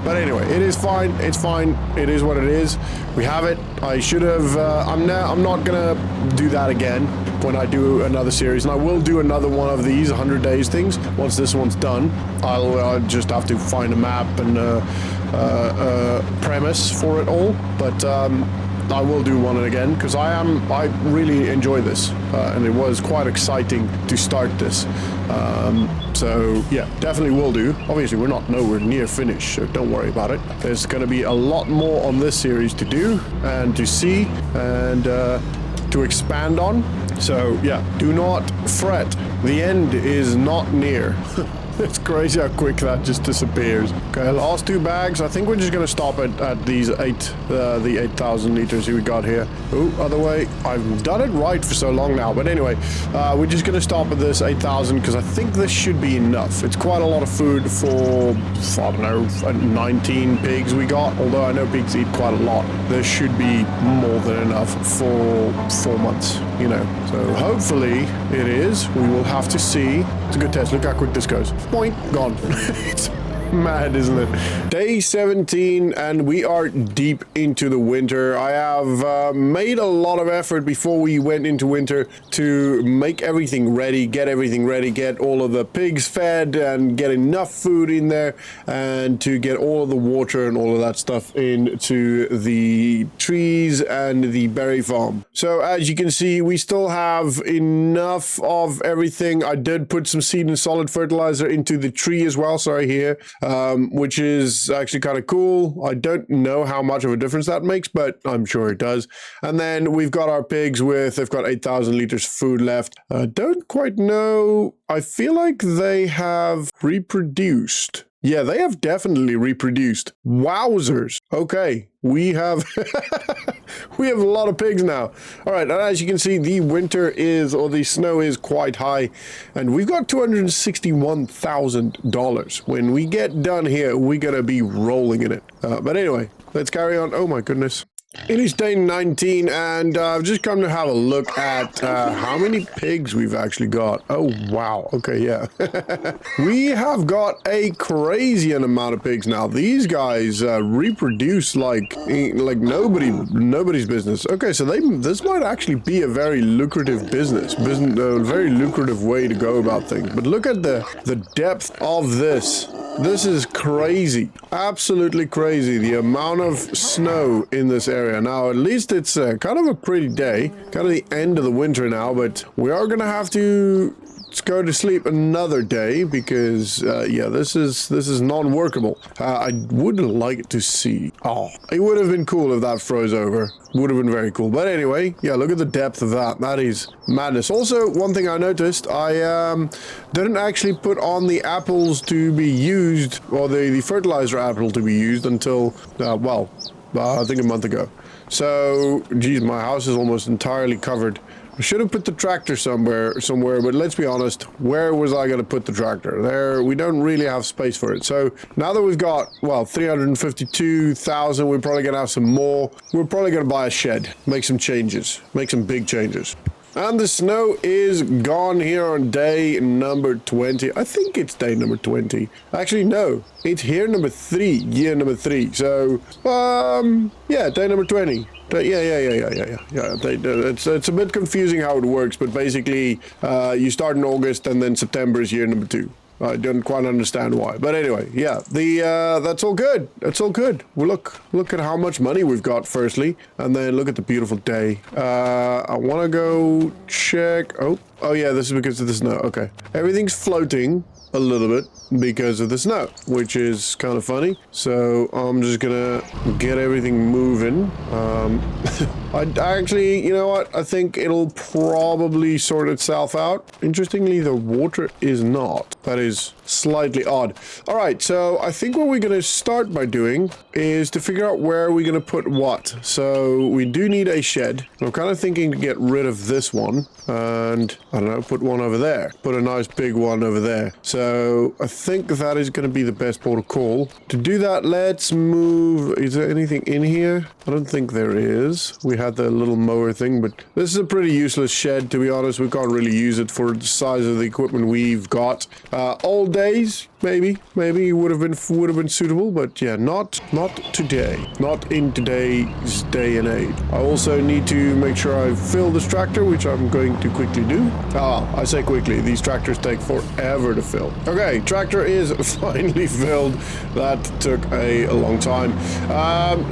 But anyway, it is fine. It's fine. It is what it is. We have it. I should have. I'm not gonna do that again when I do another series, and I will do another one of these 100 days things once this one's done. I'll just have to find a map and premise for it all, but. I will do one again because I really enjoy this, and it was quite exciting to start this. So yeah, definitely will do. Obviously, we're not nowhere near finished, so don't worry about it. There's going to be a lot more on this series to do and to see and to expand on. So yeah, do not fret. The end is not near. It's crazy how quick that just disappears. Okay, last 2 bags. I think we're just going to stop at these the 8,000 liters we got here. Oh, other way. I've done it right for so long now. But anyway, we're just going to stop at this 8,000 because I think this should be enough. It's quite a lot of food for, I don't know, 19 pigs we got. Although I know pigs eat quite a lot. This should be more than enough for 4 months, you know. So hopefully it is. We will have to see. It's a good test. Look how quick this goes. Point, gone. Mad, isn't it? Day 17, and we are deep into the winter. I have made a lot of effort before we went into winter to make everything ready, get all of the pigs fed and get enough food in there, and to get all of the water and all of that stuff into the trees and the berry farm. So as you can see, we still have enough of everything. I did put some seed and solid fertilizer into the tree as well, sorry, here, which is actually kind of cool. I don't know how much of a difference that makes, but I'm sure it does. And then we've got our pigs they've got 8,000 liters of food left. Don't quite know. I feel like they have reproduced. Yeah, they have definitely reproduced. Wowzers. Okay, we have we have a lot of pigs now. All right, and as you can see, the the snow is quite high, and we've got $261,000. When we get done here, we're gonna be rolling in it. But anyway, let's carry on. Oh my goodness. It is day 19, and I've just come to have a look at how many pigs we've actually got. Oh, wow. Okay, yeah. We have got a crazy amount of pigs now. These guys reproduce like nobody's business. Okay, so this might actually be a very lucrative business, a very lucrative way to go about things. But look at the depth of this. This is crazy. Absolutely crazy. The amount of snow in this area. Now, at least it's kind of a pretty day. Kind of the end of the winter now, but we are going to have to go to sleep another day because, yeah, this is non-workable. I would like to see. Oh, it would have been cool if that froze over. Would have been very cool. But anyway, yeah, look at the depth of that. That is madness. Also, one thing I noticed, I didn't actually put on the apples to be used, or the fertilizer apple to be used until, I think a month ago. So, geez, my house is almost entirely covered. I should have put the tractor somewhere, but let's be honest, where was I going to put the tractor? There, we don't really have space for it. So now that we've got, 352,000, we're probably going to have some more. We're probably going to buy a shed, make some changes, make some big changes. And the snow is gone here on day number 20. I think it's day number 20. Actually, no, it's here year number 3. So, yeah, day number 20. Yeah. It's a bit confusing how it works, but basically, you start in August and then September is year number 2. I don't quite understand why, but anyway, yeah, that's all good. It's all good. Well, look at how much money we've got, firstly, and then look at the beautiful day. I want to go check. Oh yeah, this is because of the snow. Okay, everything's floating a little bit because of the snow, which is kind of funny. So I'm just gonna get everything moving. I actually, you know what? I think it'll probably sort itself out. Interestingly, the water is not. That is slightly odd. All right, so I think what we're gonna start by doing is to figure out where we're gonna put what. So we do need a shed. I'm kind of thinking to get rid of this one and, I don't know, put one over there. Put a nice big one over there. So I think that is going to be the best port of call. To do that, let's move. Is there anything in here? I don't think there is. We had the little mower thing, but this is a pretty useless shed, to be honest. We can't really use it for the size of the equipment we've got. Old days, maybe it would have been suitable, but yeah, not today. Not in today's day and age. I also need to make sure I fill this tractor, which I'm going to quickly do. I say quickly. These tractors take forever to fill. Okay, tractor is finally filled. That took a long time.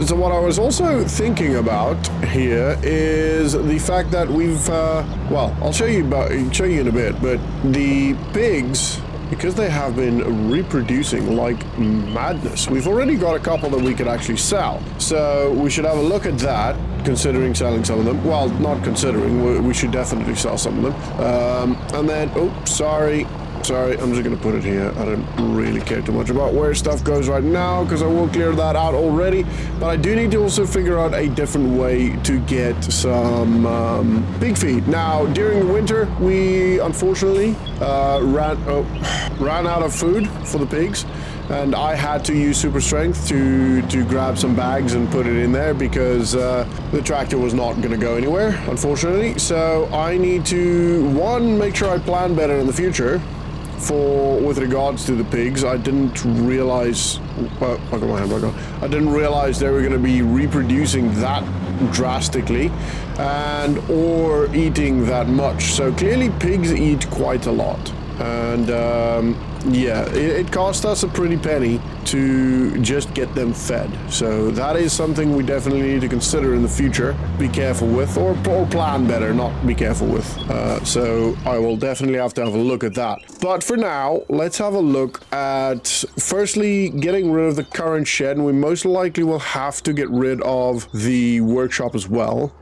So what I was also thinking about here is the fact that we've, I'll show you in a bit, but the pigs, because they have been reproducing like madness, we've already got a couple that we could actually sell. So we should have a look at that, considering selling some of them. Well, not considering, we should definitely sell some of them. And then, sorry, I'm just going to put it here. I don't really care too much about where stuff goes right now because I will clear that out already. But I do need to also figure out a different way to get some pig feed. Now, during the winter, we unfortunately ran out of food for the pigs. And I had to use super strength to grab some bags and put it in there because the tractor was not going to go anywhere, unfortunately. So I need to, one, make sure I plan better in the future. with regards to the pigs. I didn't realize, well, I got my hand back on. I didn't realize they were going to be reproducing that drastically and or eating that much. So clearly pigs eat quite a lot. And yeah, it cost us a pretty penny to just get them fed. So that is something we definitely need to consider in the future. Be careful with, or plan better, not be careful with. So I will definitely have to have a look at that. But for now, let's have a look at, firstly, getting rid of the current shed. And we most likely will have to get rid of the workshop as well.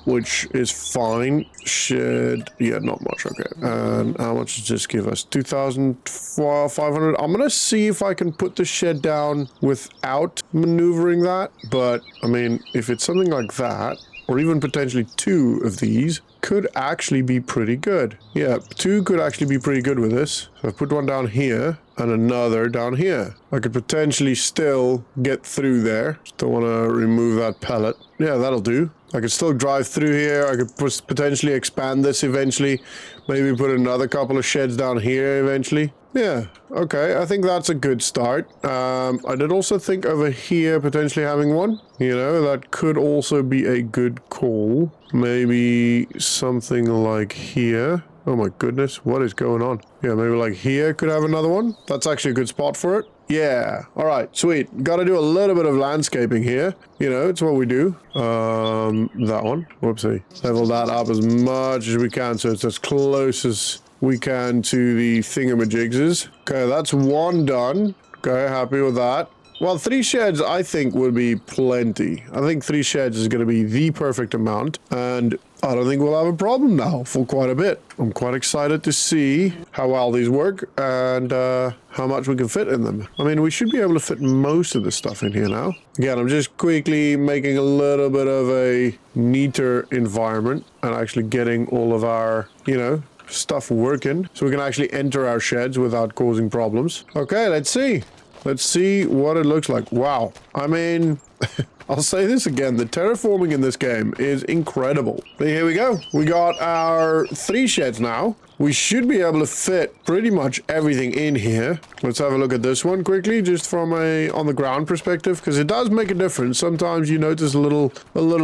Which is fine. Shed, yeah, not much. Okay. And how much does this give us? 2,500. I'm gonna see if I can put the shed down without maneuvering that. But I mean, if it's something like that, or even potentially 2 of these, could actually be pretty good. Yeah, 2 could actually be pretty good with this. So I put one down here and another down here. I could potentially still get through there. Still want to remove that pallet. Yeah, that'll do. I could still drive through here. I could potentially expand this eventually. Maybe put another couple of sheds down here eventually. Yeah, okay, I think that's a good start. I did also think over here potentially having one. You know, that could also be a good call. Maybe something like here. Oh my goodness, what is going on? Yeah, maybe like here could have another one. That's actually a good spot for it. Yeah, all right, sweet. Got to do a little bit of landscaping here. You know, it's what we do. That one. Whoopsie. Level that up as much as we can so it's as close as we can to the thingamajigs. Okay, that's one done. Okay, happy with that. Well, 3 sheds I think would be plenty. I think 3 sheds is going to be the perfect amount, and I don't think we'll have a problem now for quite a bit. I'm quite excited to see how well these work and how much we can fit in them. I mean, we should be able to fit most of the stuff in here now. Again, I'm just quickly making a little bit of a neater environment and actually getting all of our, you know, stuff working so we can actually enter our sheds without causing problems. Okay, let's see. Let's see what it looks like. Wow. I mean, I'll say this again. The terraforming in this game is incredible. But here we go. We got our 3 sheds now. We should be able to fit pretty much everything in here. Let's have a look at this one quickly, just from a on the ground perspective, because it does make a difference. Sometimes you notice a little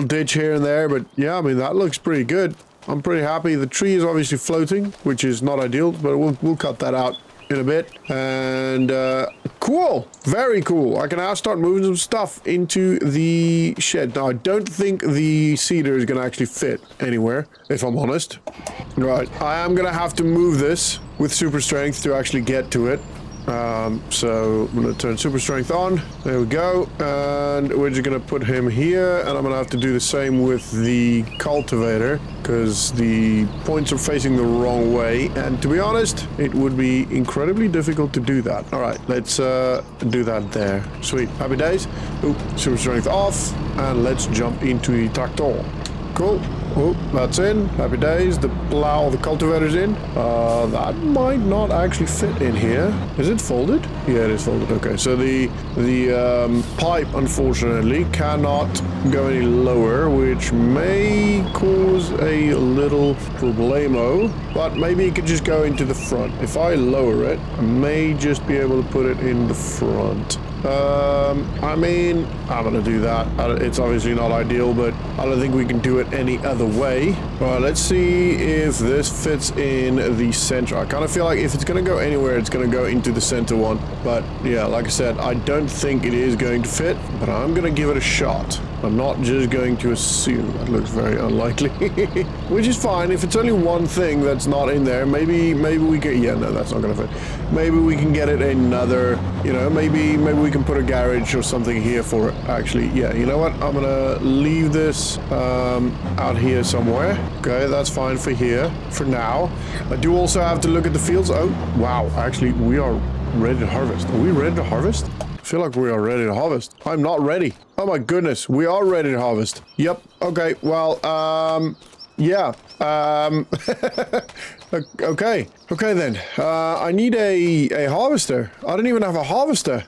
ditch here and there, but yeah, I mean, that looks pretty good. I'm pretty happy. The tree is obviously floating, which is not ideal, but we'll cut that out in a bit. And cool, very cool. I can now start moving some stuff into the shed. Now I don't think the cedar is going to actually fit anywhere, if I'm honest. Right, I am going to have to move this with super strength to actually get to it. So I'm going to turn super strength on. There we go. And we're just going to put him here, and I'm going to have to do the same with the cultivator because the points are facing the wrong way, and to be honest, it would be incredibly difficult to do that. All right, let's do that there. Sweet, happy days. Oop, super strength off, and let's jump into the tractor. Cool. Oh, that's in. Happy days. The plow, the cultivator's in. That might not actually fit in here. Is it folded? Yeah, it is folded. Okay, so the pipe, unfortunately, cannot go any lower, which may cause a little problemo, but maybe it could just go into the front. If I lower it, I may just be able to put it in the front. I mean, I'm gonna do that. It's obviously not ideal, but I don't think we can do it any other way. All right, let's see if this fits in the center. I kind of feel like if it's gonna go anywhere, it's gonna go into the center one. But yeah, like I said, I don't think it is going to fit, but I'm gonna give it a shot. I'm not just going to assume. That looks very unlikely. Which is fine. If it's only one thing that's not in there, maybe we can... Yeah, no, that's not going to fit. Maybe we can get it another... You know, maybe we can put a garage or something here for it. Actually, yeah, you know what? I'm going to leave this out here somewhere. Okay, that's fine for here, for now. I do also have to look at the fields. Oh, wow. Actually, we are ready to harvest. Are we ready to harvest? I feel like we are ready to harvest. I'm not ready. Oh my goodness, we are ready to harvest. Yep. Okay. Well, yeah. Okay. Okay then. I need a harvester. I don't even have a harvester.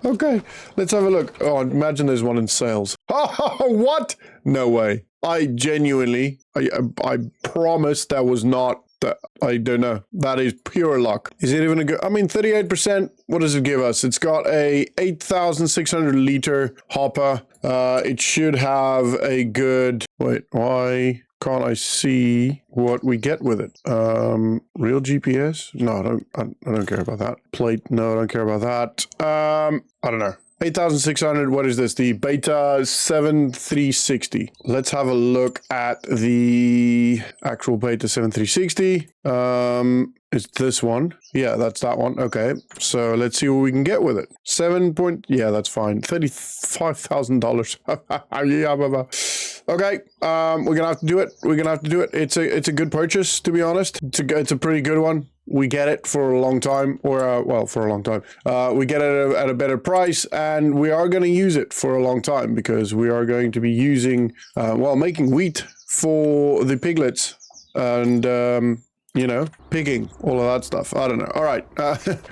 Okay. Let's have a look. Oh, imagine there's one in sales. What? No way. I genuinely, I promise that was not I don't know. That is pure luck. Is it even a good? I mean, 38%. What does it give us? It's got a 8,600 liter hopper. It should have a good. Wait, why can't I see what we get with it? Real GPS? No, I don't care about that. Plate? No, I don't care about that. I don't know. 8,600, what is this? The Beta 7360. Let's have a look at the actual Beta 7360. It's this one. Yeah, that's that one. Okay, so let's see what we can get with it. Yeah, that's fine. $35,000. Yeah, okay, we're gonna have to do it. We're gonna have to do it. It's a good purchase, to be honest. It's a pretty good one. We get it for a long time, or well, for a long time. We get it at a better price, and we are going to use it for a long time because we are going to be using, making wheat for the piglets and, you know, pigging, all of that stuff. I don't know. All right,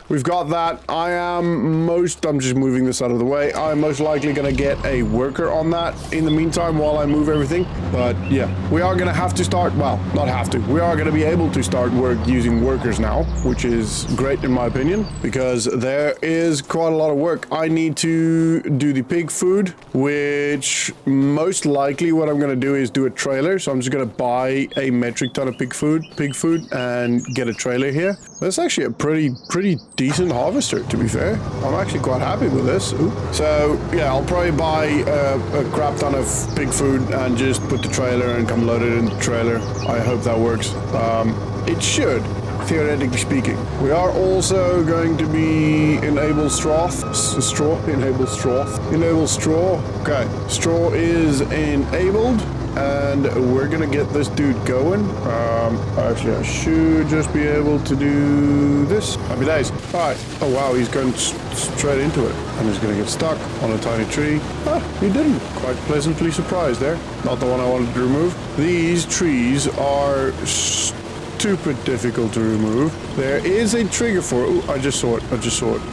we've got that. I'm just moving this out of the way. I'm most likely going to get a worker on that in the meantime while I move everything. But yeah, we are going to have to start, well, not have to. We are going to be able to start using workers now, which is great in my opinion, because there is quite a lot of work. I need to do the pig food, which most likely what I'm going to do is do a trailer. So I'm just going to buy a metric ton of pig food, and get a trailer here. That's actually a pretty decent harvester, to be fair. I'm actually quite happy with this. Ooh. So yeah, I'll probably buy a crap ton of pig food and just put the trailer and come load it in the trailer. I hope that works. It should, theoretically speaking. We are also going to be enable straw. Okay, straw is enabled. And we're gonna get this dude going. Actually, I should just be able to do this. Happy days. All right. Oh wow, he's going straight into it, and he's gonna get stuck on a tiny tree. Ah, he didn't. Quite pleasantly surprised there. Not the one I wanted to remove. These trees are stupid difficult to remove. There is a trigger for it. Ooh, I just saw it.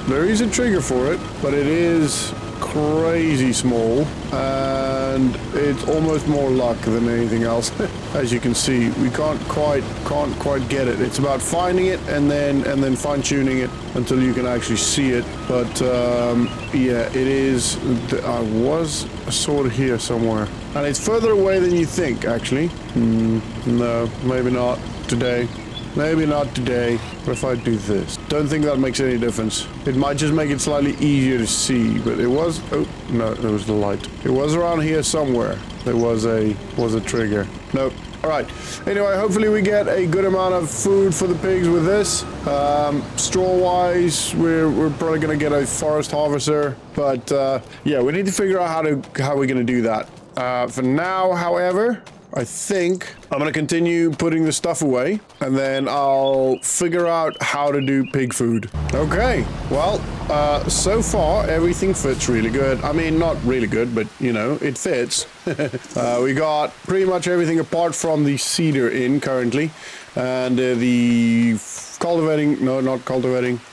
There is a trigger for it, but it is crazy small, and it's almost more luck than anything else. As you can see, we can't quite get it. It's about finding it and then fine-tuning it until you can actually see it. But yeah, it is. I saw it here somewhere, and it's further away than you think, actually. No, maybe not today. Maybe not today. What if I do this? Don't think that makes any difference. It might just make it slightly easier to see, but it was... Oh, no, there was the light. It was around here somewhere. There was a trigger. Nope. All right. Anyway, hopefully we get a good amount of food for the pigs with this. Straw-wise, we're probably going to get a forest harvester. But, yeah, we need to figure out how we're going to do that. For now, however... I think I'm going to continue putting the stuff away, and then I'll figure out how to do pig food. Okay, well, so far everything fits really good. I mean, not really good, but, you know, it fits. We got pretty much everything apart from the cedar in currently, and the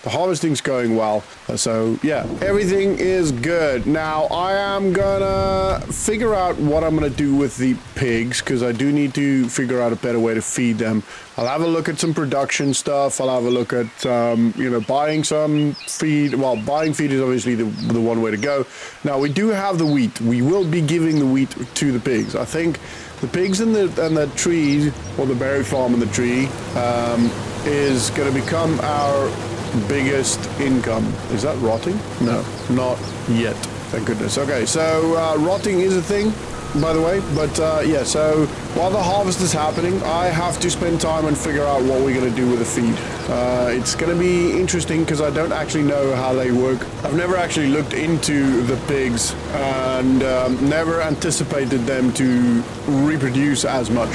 harvesting's going well. So yeah, everything is good. Now I am gonna figure out what I'm gonna do with the pigs, because I do need to figure out a better way to feed them. I'll have a look at some production stuff. I'll have a look at, you know, buying some feed. Well, buying feed is obviously the one way to go. Now we do have the wheat. We will be giving the wheat to the pigs. I think the pigs and the trees, or the berry farm and the tree, is going to become our biggest income. Is that rotting? No, not yet. Thank goodness. Okay, so rotting is a thing, by the way. But yeah, so while the harvest is happening, I have to spend time and figure out what we're going to do with the feed. It's going to be interesting because I don't actually know how they work. I've never actually looked into the pigs and never anticipated them to reproduce as much.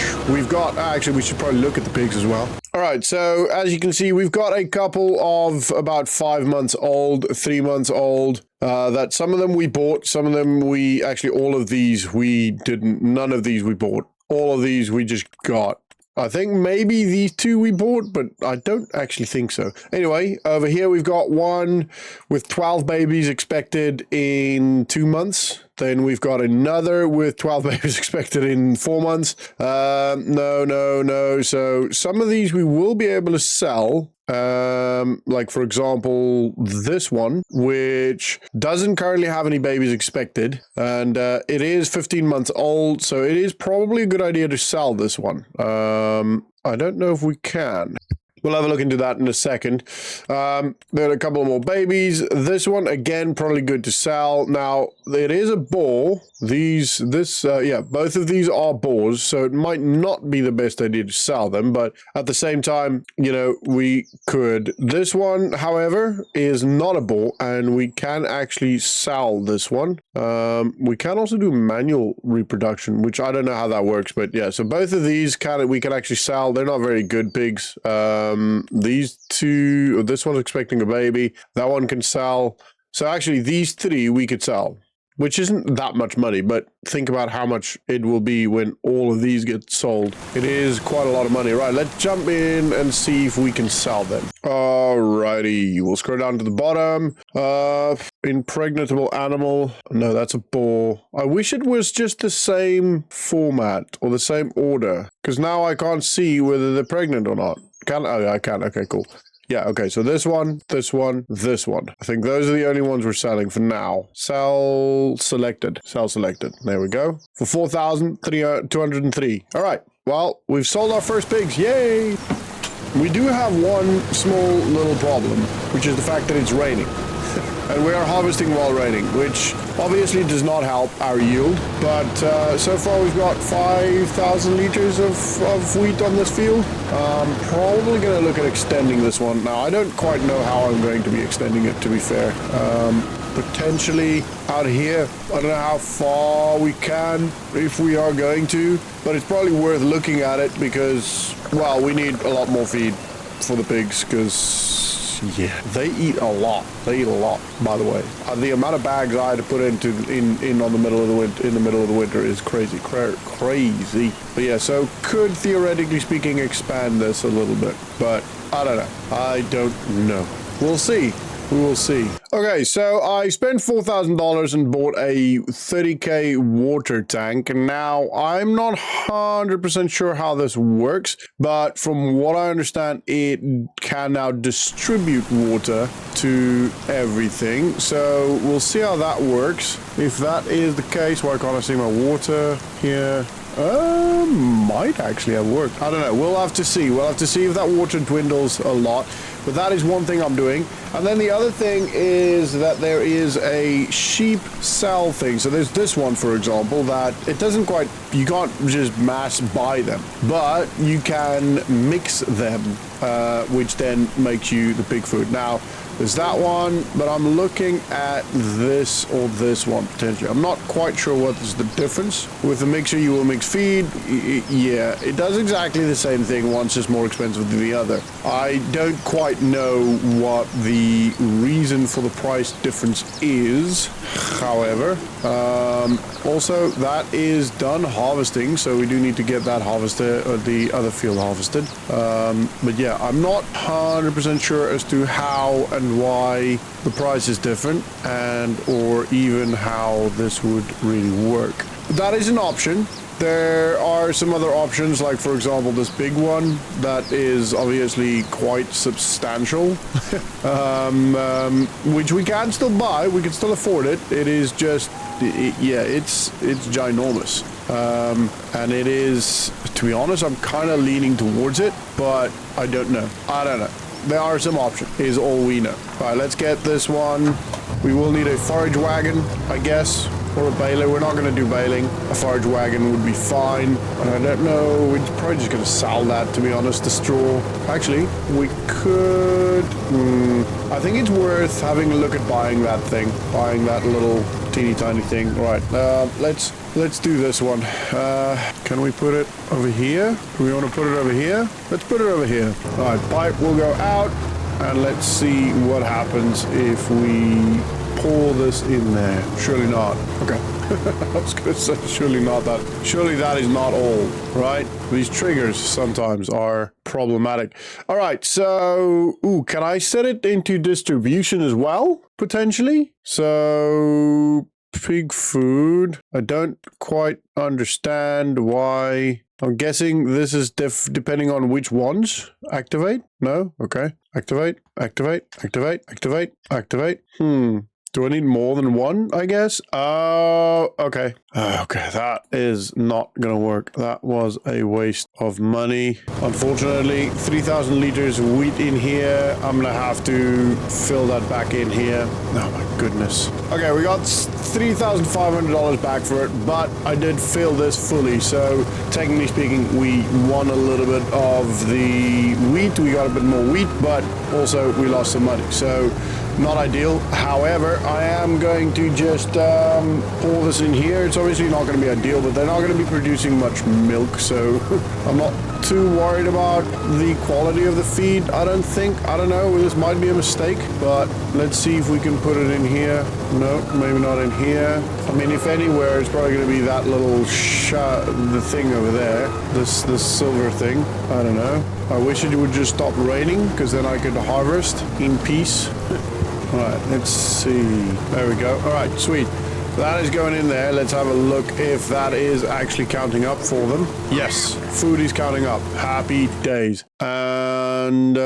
Actually, we should probably look at the pigs as well. All right, so as you can see, we've got a couple of about 5 months old, 3 months old, that some of them we bought, some of them all of these we didn't, none of these we bought. All of these we just got. I think maybe these two we bought, but I don't actually think so. Anyway, over here we've got one with 12 babies expected in 2 months. Then we've got another with 12 babies expected in 4 months. No. So some of these we will be able to sell. Like for example, this one, which doesn't currently have any babies expected, and it is 15 months old, so it is probably a good idea to sell this one. I don't know if we can. We'll have a look into that in a second. There are a couple more babies. This one, again, probably good to sell. Now, it is a boar. Both of these are boars, so it might not be the best idea to sell them, but at the same time, you know, we could. This one, however, is not a boar, and we can actually sell this one. We can also do manual reproduction, which I don't know how that works, but yeah, so both of these we can actually sell. They're not very good pigs. These two, this one's expecting a baby. That one can sell. So actually, these three we could sell, which isn't that much money, but think about how much it will be when all of these get sold. It is quite a lot of money. Right, let's jump in and see if we can sell them. Alrighty, we'll scroll down to the bottom. Impregnable animal. No, that's a boar. I wish it was just the same format or the same order, because now I can't see whether they're pregnant or not. Can I? Oh, I can. Okay, cool. Yeah, okay, so this one, this one, this one. I think those are the only ones we're selling for now. Sell selected. Sell selected. There we go. For 4,203. All right, well, we've sold our first pigs. Yay! We do have one small little problem, which is the fact that it's raining. And we are harvesting while raining, which obviously does not help our yield. But so far we've got 5,000 liters of wheat on this field. Probably going to look at extending this one. Now, I don't quite know how I'm going to be extending it, to be fair. Potentially out here. I don't know how far we can, if we are going to. But it's probably worth looking at it because, well, we need a lot more feed for the pigs because... yeah, they eat a lot. They eat a lot, by the way. The amount of bags I had to put in the middle of the winter is crazy. Crazy. But yeah, so could theoretically speaking expand this a little bit, but I don't know. I don't know. We'll see. We will see. Okay, so I spent $4,000 and bought a 30k water tank. And now I'm not 100% sure how this works, but from what I understand, it can now distribute water to everything. So we'll see how that works. If that is the case, why can't I see my water here? Might actually have worked. I don't know. We'll have to see. We'll have to see if that water dwindles a lot. But that is one thing I'm doing. And then the other thing is that there is a sheep sell thing. So there's this one, for example, that it doesn't quite, you can't just mass buy them, but you can mix them, which then makes you the pig food. Now, there's that one, but I'm looking at this or this one potentially. I'm not quite sure what is the difference. With the mixer, you will mix feed. Yeah, it does exactly the same thing. One's just more expensive than the other. I don't quite know what the reason for the price difference is. However, also that is done harvesting, so we do need to get that harvested or the other field harvested. But yeah, I'm not 100% sure as to how and why the price is different, and or even how this would really work. That is an option. There are some other options, like for example this big one that is obviously quite substantial, which we can still buy. We can still afford it. It is just, yeah, it's ginormous. And it is, to be honest, I'm kind of leaning towards it, but I don't know. There are some options, is all we know. All right, let's get this one. We will need a forage wagon, I guess, or a baler. We're not going to do baling. A forage wagon would be fine. I don't know. We're probably just going to sell that, to be honest, the straw. Actually, we could... I think it's worth having a look at buying that thing. Buying that little teeny tiny thing. Right, let's do this one. Can we put it over here? Do we want to put it over here? Let's put it over here. All right, pipe will go out, and let's see what happens if we pour this in there. Surely not. Okay. I was going to say surely not that. Surely that is not all, right? These triggers sometimes are problematic. All right, so, can I set it into distribution as well, potentially? So, pig food. I don't quite understand why. I'm guessing this is depending on which ones. Activate? No? Okay. Activate, activate, activate, activate, activate. Do I need more than one, I guess? Oh, okay. Okay, that is not gonna work. That was a waste of money. Unfortunately, 3,000 liters wheat in here. I'm gonna have to fill that back in here. Oh my goodness. Okay, we got $3,500 back for it, but I did fill this fully. So technically speaking, we won a little bit of the wheat. We got a bit more wheat, but also we lost some money. So not ideal. However, I am going to just pour this in here. It's obviously not going to be ideal, but they're not going to be producing much milk, so I'm not too worried about the quality of the feed. I don't think. I don't know. This might be a mistake, but let's see if we can put it in here. No, maybe not in here. I mean, if anywhere, it's probably going to be that little the thing over there. This silver thing. I don't know. I wish it would just stop raining, because then I could harvest in peace. All right, let's see. There we go. All right, sweet. That is going in there. Let's have a look if that is actually counting up for them. Yes, food is counting up. Happy days. And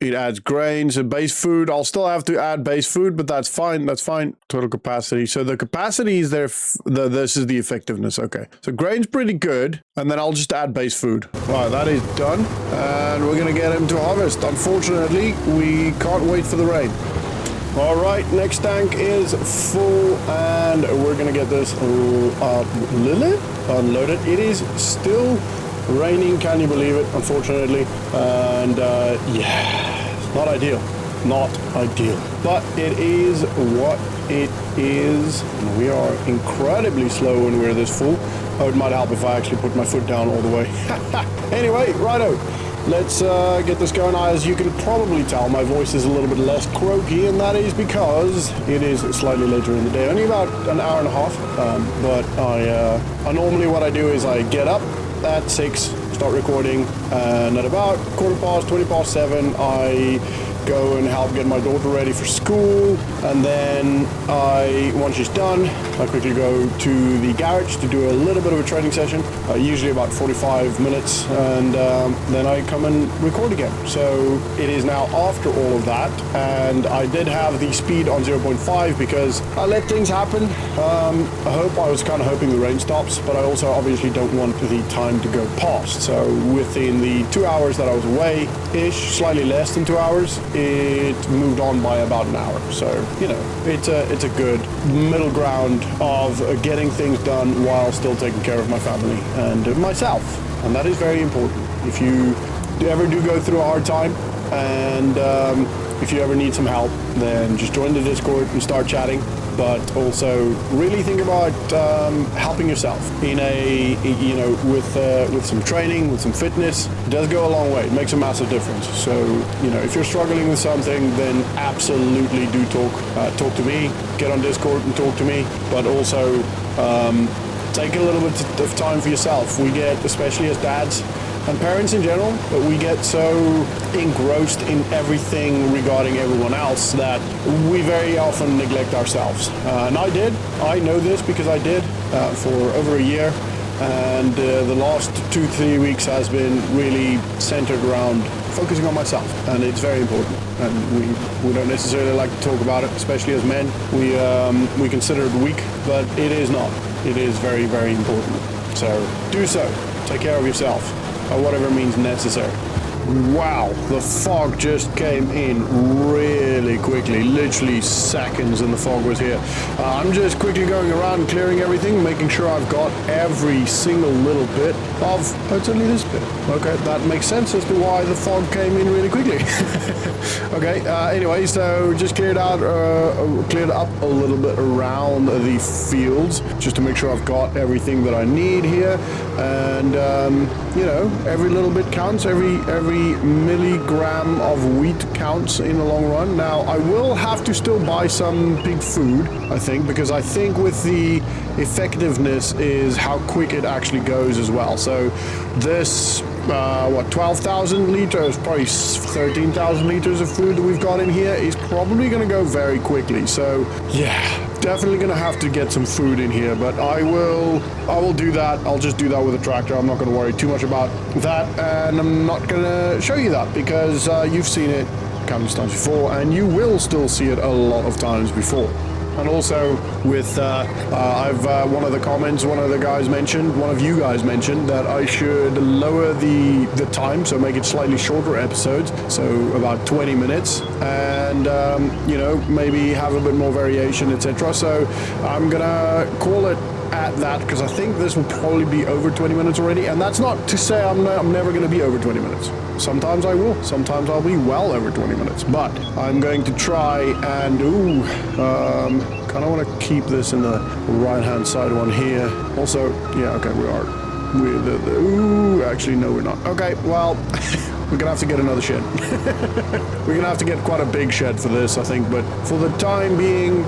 it adds grains and base food. I'll still have to add base food, but that's fine. That's fine. Total capacity. So the capacity is there. This is the effectiveness. Okay. So grain's pretty good. And then I'll just add base food. All right, that is done. And we're going to get him to harvest. Unfortunately, we can't wait for the rain. All right, next tank is full, and we're gonna get this unloaded. It is still raining, can you believe it? Unfortunately, and yeah, not ideal, but it is what it is. And we are incredibly slow when we're this full. Oh, it might help if I actually put my foot down all the way. Anyway, righto. Let's get this going. As you can probably tell, my voice is a little bit less croaky, and that is because it is slightly later in the day, only about an hour and a half. But I normally what I do is I get up at 6, start recording, and at about 7:15, I go and help get my daughter ready for school, and then once she's done, I quickly go to the garage to do a little bit of a training session, usually about 45 minutes, and then I come and record again. So it is now after all of that, and I did have the speed on 0.5 because I let things happen. I was kind of hoping the rain stops, but I also obviously don't want the time to go past. So within the 2 hours that I was away-ish, slightly less than 2 hours, it moved on by about an hour. So, you know, it's a good middle ground of getting things done while still taking care of my family and myself. And that is very important. If you ever do go through a hard time, and if you ever need some help, then just join the Discord and start chatting. But also really think about helping yourself in with some training, with some fitness. It does go a long way. It makes a massive difference. So, you know, if you're struggling with something, then absolutely do talk to me. Get on Discord and talk to me. But also take a little bit of time for yourself. We get, especially as dads and parents in general, but we get so engrossed in everything regarding everyone else that we very often neglect ourselves. And I know this because I did for over a year, and the last 2-3 weeks has been really centered around focusing on myself, and it's very important. And we don't necessarily like to talk about it, especially as men. We consider it weak, but it is not. It is very, very important. So do so. Take care of yourself. Or whatever means necessary. Wow, the fog just came in really quickly, literally seconds, and the fog was here. I'm just quickly going around clearing everything, making sure I've got every single little bit of, it's only this bit. Okay, that makes sense as to why the fog came in really quickly. Okay, anyway, so just cleared up a little bit around the fields, just to make sure I've got everything that I need here. And, you know, every little bit counts, every milligram of wheat counts in the long run. Now, I will have to still buy some pig food, I think, because I think with the effectiveness is how quick it actually goes as well. So this, 12,000 liters, probably 13,000 liters of food that we've got in here is probably going to go very quickly. So, yeah, definitely gonna have to get some food in here, but I will do that. I'll just do that with a tractor. I'm not gonna worry too much about that, and I'm not gonna show you that because you've seen it countless times before, and you will still see it a lot of times before. And also with, one of the comments, one of you guys mentioned that I should lower the time, so make it slightly shorter episodes, so about 20 minutes, and, you know, maybe have a bit more variation, etc. So I'm gonna call it at that, because I think this will probably be over 20 minutes already, and that's not to say I'm never going to be over 20 minutes. Sometimes I will, sometimes I'll be well over 20 minutes, but I'm going to try and, kind of want to keep this in the right-hand side one here. Also, yeah, okay, actually, no, we're not. Okay, well, we're gonna have to get another shed. We're gonna have to get quite a big shed for this, I think, but for the time being,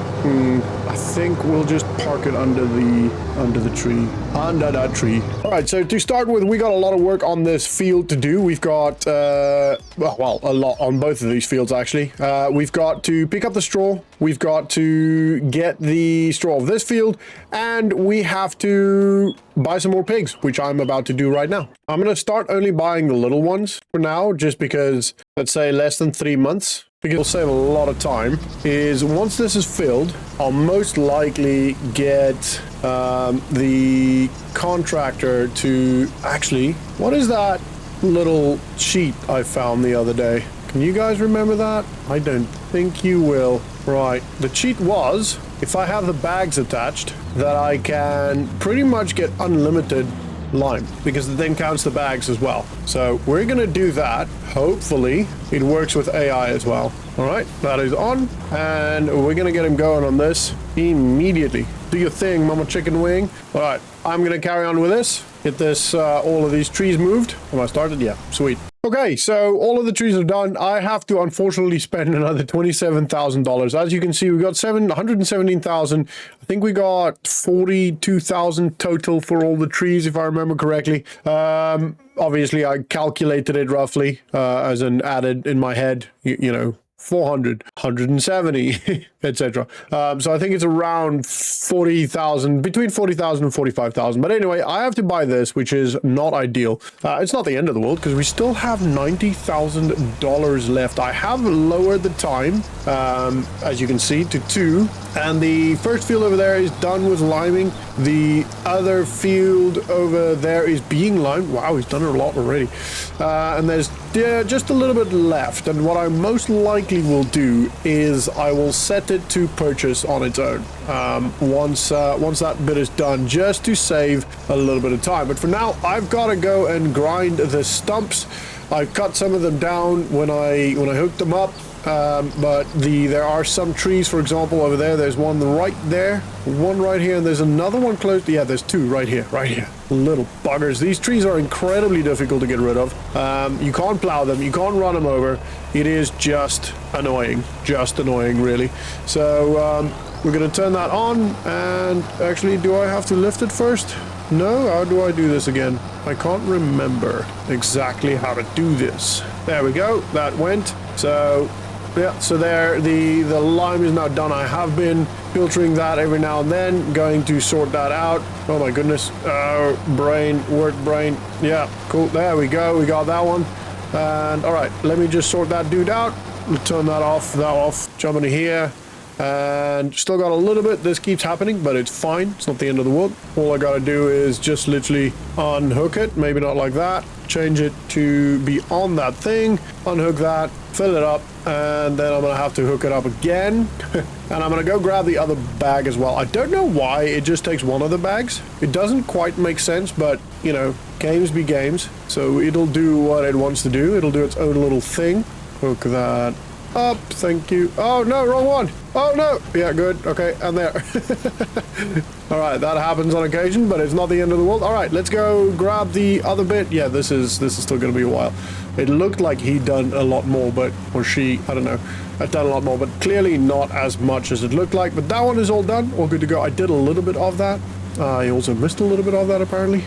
I think we'll just park it under the tree. Under that tree. All right, so to start with, we got a lot of work on this field to do. We've got, well, a lot on both of these fields, actually. We've got to pick up the straw. We've got to get the straw of this field, and we have to buy some more pigs, which I'm about to do right now. I'm going to start only buying the little ones for now, just because, let's say, less than 3 months, because it'll save a lot of time, is once this is filled, I'll most likely get the contractor to... Actually, what is that little cheat I found the other day? Can you guys remember that? I don't think you will. Right, the cheat was, if I have the bags attached, that I can pretty much get unlimited lime, because it then counts the bags as well. So we're gonna do that. Hopefully it works with AI as well. All right, that is on, and we're gonna get him going on this immediately. Do your thing, mama chicken wing. All right, I'm gonna carry on with this, get this all of these trees moved. Am I started? Yeah, sweet. Okay, so all of the trees are done. I have to unfortunately spend another $27,000. As you can see, we got 117,000. I think we got 42,000 total for all the trees, if I remember correctly. Obviously, I calculated it roughly as an added in my head, you know, 400, 170, etc. So I think it's around 40,000, between 40,000 and 45,000. But anyway, I have to buy this, which is not ideal. It's not the end of the world, because we still have $90,000 left. I have lowered the time, as you can see, to 2. And the first field over there is done with liming. The other field over there is being limed. Wow, he's done it a lot already. And there's just a little bit left. And what I most likely will do is I will set it to purchase on its own once that bit is done, just to save a little bit of time. But for now, I've got to go and grind the stumps. I cut some of them down when I hooked them up. But there are some trees, for example, over there. There's one right there, one right here, and there's another one close. Yeah, there's 2 right here. Little buggers. These trees are incredibly difficult to get rid of. You can't plow them. You can't run them over. It is just annoying. Really. So we're going to turn that on. And actually, do I have to lift it first? No? How do I do this again? I can't remember exactly how to do this. There we go. That went. So... yeah, so there, the lime is now done. I have been filtering that every now and then, going to sort that out. Oh my goodness. Work brain. Yeah, cool. There we go. We got that one. And all right, let me just sort that dude out. Turn that off, jump into here. And still got a little bit. This keeps happening, but it's fine. It's not the end of the world. All I gotta do is just literally unhook it. Maybe not like that. Change it to be on that thing. Unhook that. Fill it up. And then I'm gonna have to hook it up again. And I'm gonna go grab the other bag as well. I don't know why it just takes one of the bags. It doesn't quite make sense, but you know, games be games. So it'll do what it wants to do. It'll do its own little thing. Hook that up. Thank you. Oh no, wrong one. Oh no. Yeah, good. Okay, and there. All right, that happens on occasion, but it's not the end of the world. All right, let's go grab the other bit. Yeah, this is still gonna be a while. It looked like he'd done a lot more, but, or she, I don't know, had done a lot more, but clearly not as much as it looked like. But that one is all done, all good to go. I did a little bit of that. I also missed a little bit of that apparently.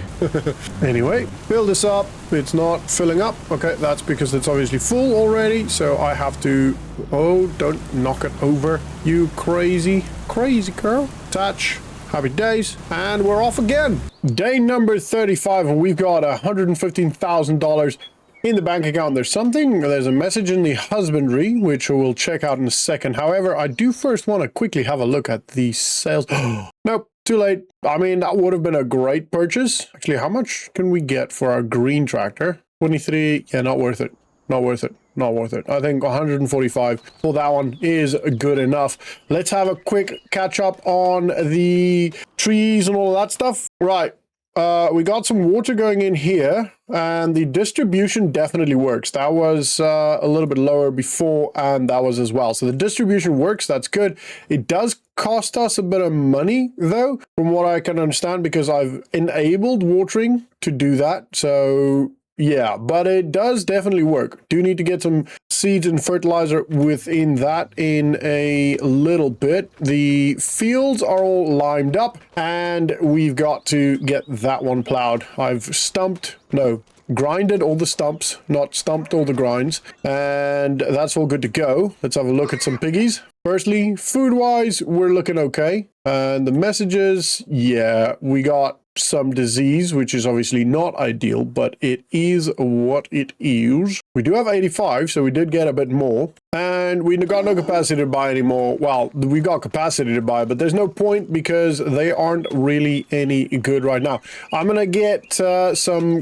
Anyway, fill this up. It's not filling up. Okay, that's because it's obviously full already. So I have to... Oh, don't knock it over, you crazy girl. Attach. Happy days. And we're off again. Day number 35, and we've got $115,000 in the bank account. There's a message in the husbandry, which we'll check out in a second. However, I do first want to quickly have a look at the sales. Nope, too late. I mean, that would have been a great purchase. Actually, how much can we get for our green tractor? 23. Yeah, not worth it. Not worth it. Not worth it. I think 145 for that one is good enough. Let's have a quick catch up on the trees and all that stuff. Right. We got some water going in here, and the distribution definitely works. That was a little bit lower before, and that was as well. So the distribution works. That's good. It does cost us a bit of money, though, from what I can understand, because I've enabled watering to do that. So yeah, but it does definitely work. Do need to get some seeds and fertilizer within that in a little bit. The fields are all limed up, and we've got to get that one plowed. I've grinded all the stumps, not stumped all the grinds, and that's all good to go. Let's have a look at some piggies. Firstly, food-wise, we're looking okay. And the messages, yeah, we got some disease, which is obviously not ideal, but it is what it is. We do have 85, so we did get a bit more, and we got no capacity to buy anymore. Well, we got capacity to buy, but there's no point because they aren't really any good right now. I'm gonna get some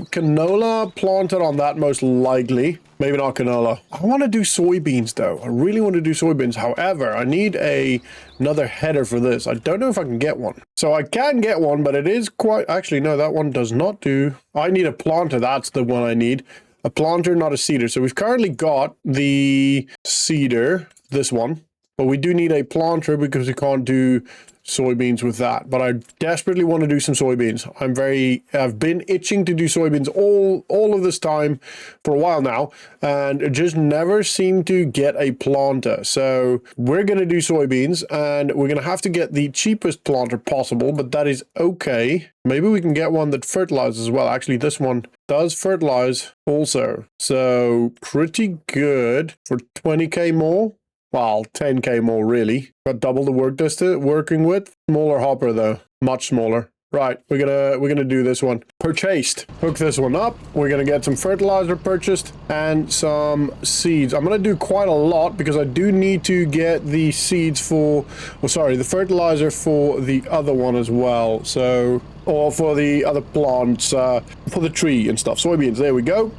canola planted on that most likely. Maybe not canola. I want to do soybeans though. I really want to do soybeans. However, I need another header for this. I don't know if I can get one. So I can get one, but it is quite... Actually, no, that one does not do... I need a planter. That's the one I need. A planter, not a seeder. So we've currently got the seeder, this one. But we do need a planter because we can't do soybeans with that. But I desperately want to do some soybeans. I've been itching to do soybeans all of this time for a while now, and just never seem to get a planter. So we're going to do soybeans, and we're going to have to get the cheapest planter possible, but that is okay. Maybe we can get one that fertilizes as well. Actually, this one does fertilize also. So pretty good for 20k more. Well, 10k more really. Got double the work distance working with. Smaller hopper though, much smaller. Right, we're gonna do this one. Purchased. Hook this one up. We're gonna get some fertilizer purchased and some seeds. I'm gonna do quite a lot because I do need to get the seeds for, the fertilizer for the other one as well. So, or for the other plants, for the tree and stuff. Soybeans, there we go.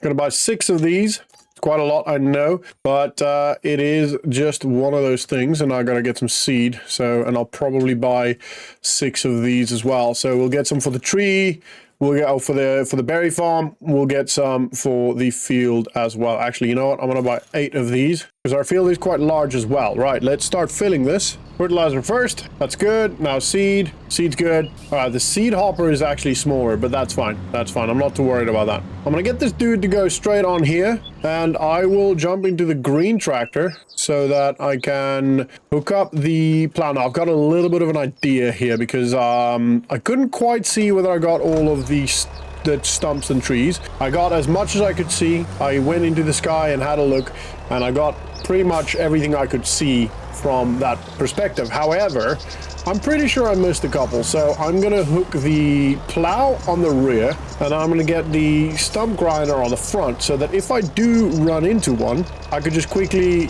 Gonna buy 6 of these. Quite a lot, I know, but it is just one of those things, and I gotta get some seed. So, and I'll probably buy 6 of these as well. So we'll get some for the tree. We'll get for the berry farm. We'll get some for the field as well. Actually, you know what? I'm gonna buy 8 of these because our field is quite large as well. Right, let's start filling this. Fertilizer first. That's good. Now seed. Seed's good. All right, the seed hopper is actually smaller, but that's fine. That's fine. I'm not too worried about that. I'm gonna get this dude to go straight on here, and I will jump into the green tractor so that I can hook up the plow. Now, I've got a little bit of an idea here because I couldn't quite see whether I got all of the stumps and trees. I got as much as I could see. I went into the sky and had a look, and I got pretty much everything I could see from that perspective. However, I'm pretty sure I missed a couple, so I'm gonna hook the plow on the rear, and I'm gonna get the stump grinder on the front, so that if I do run into one, I could just quickly,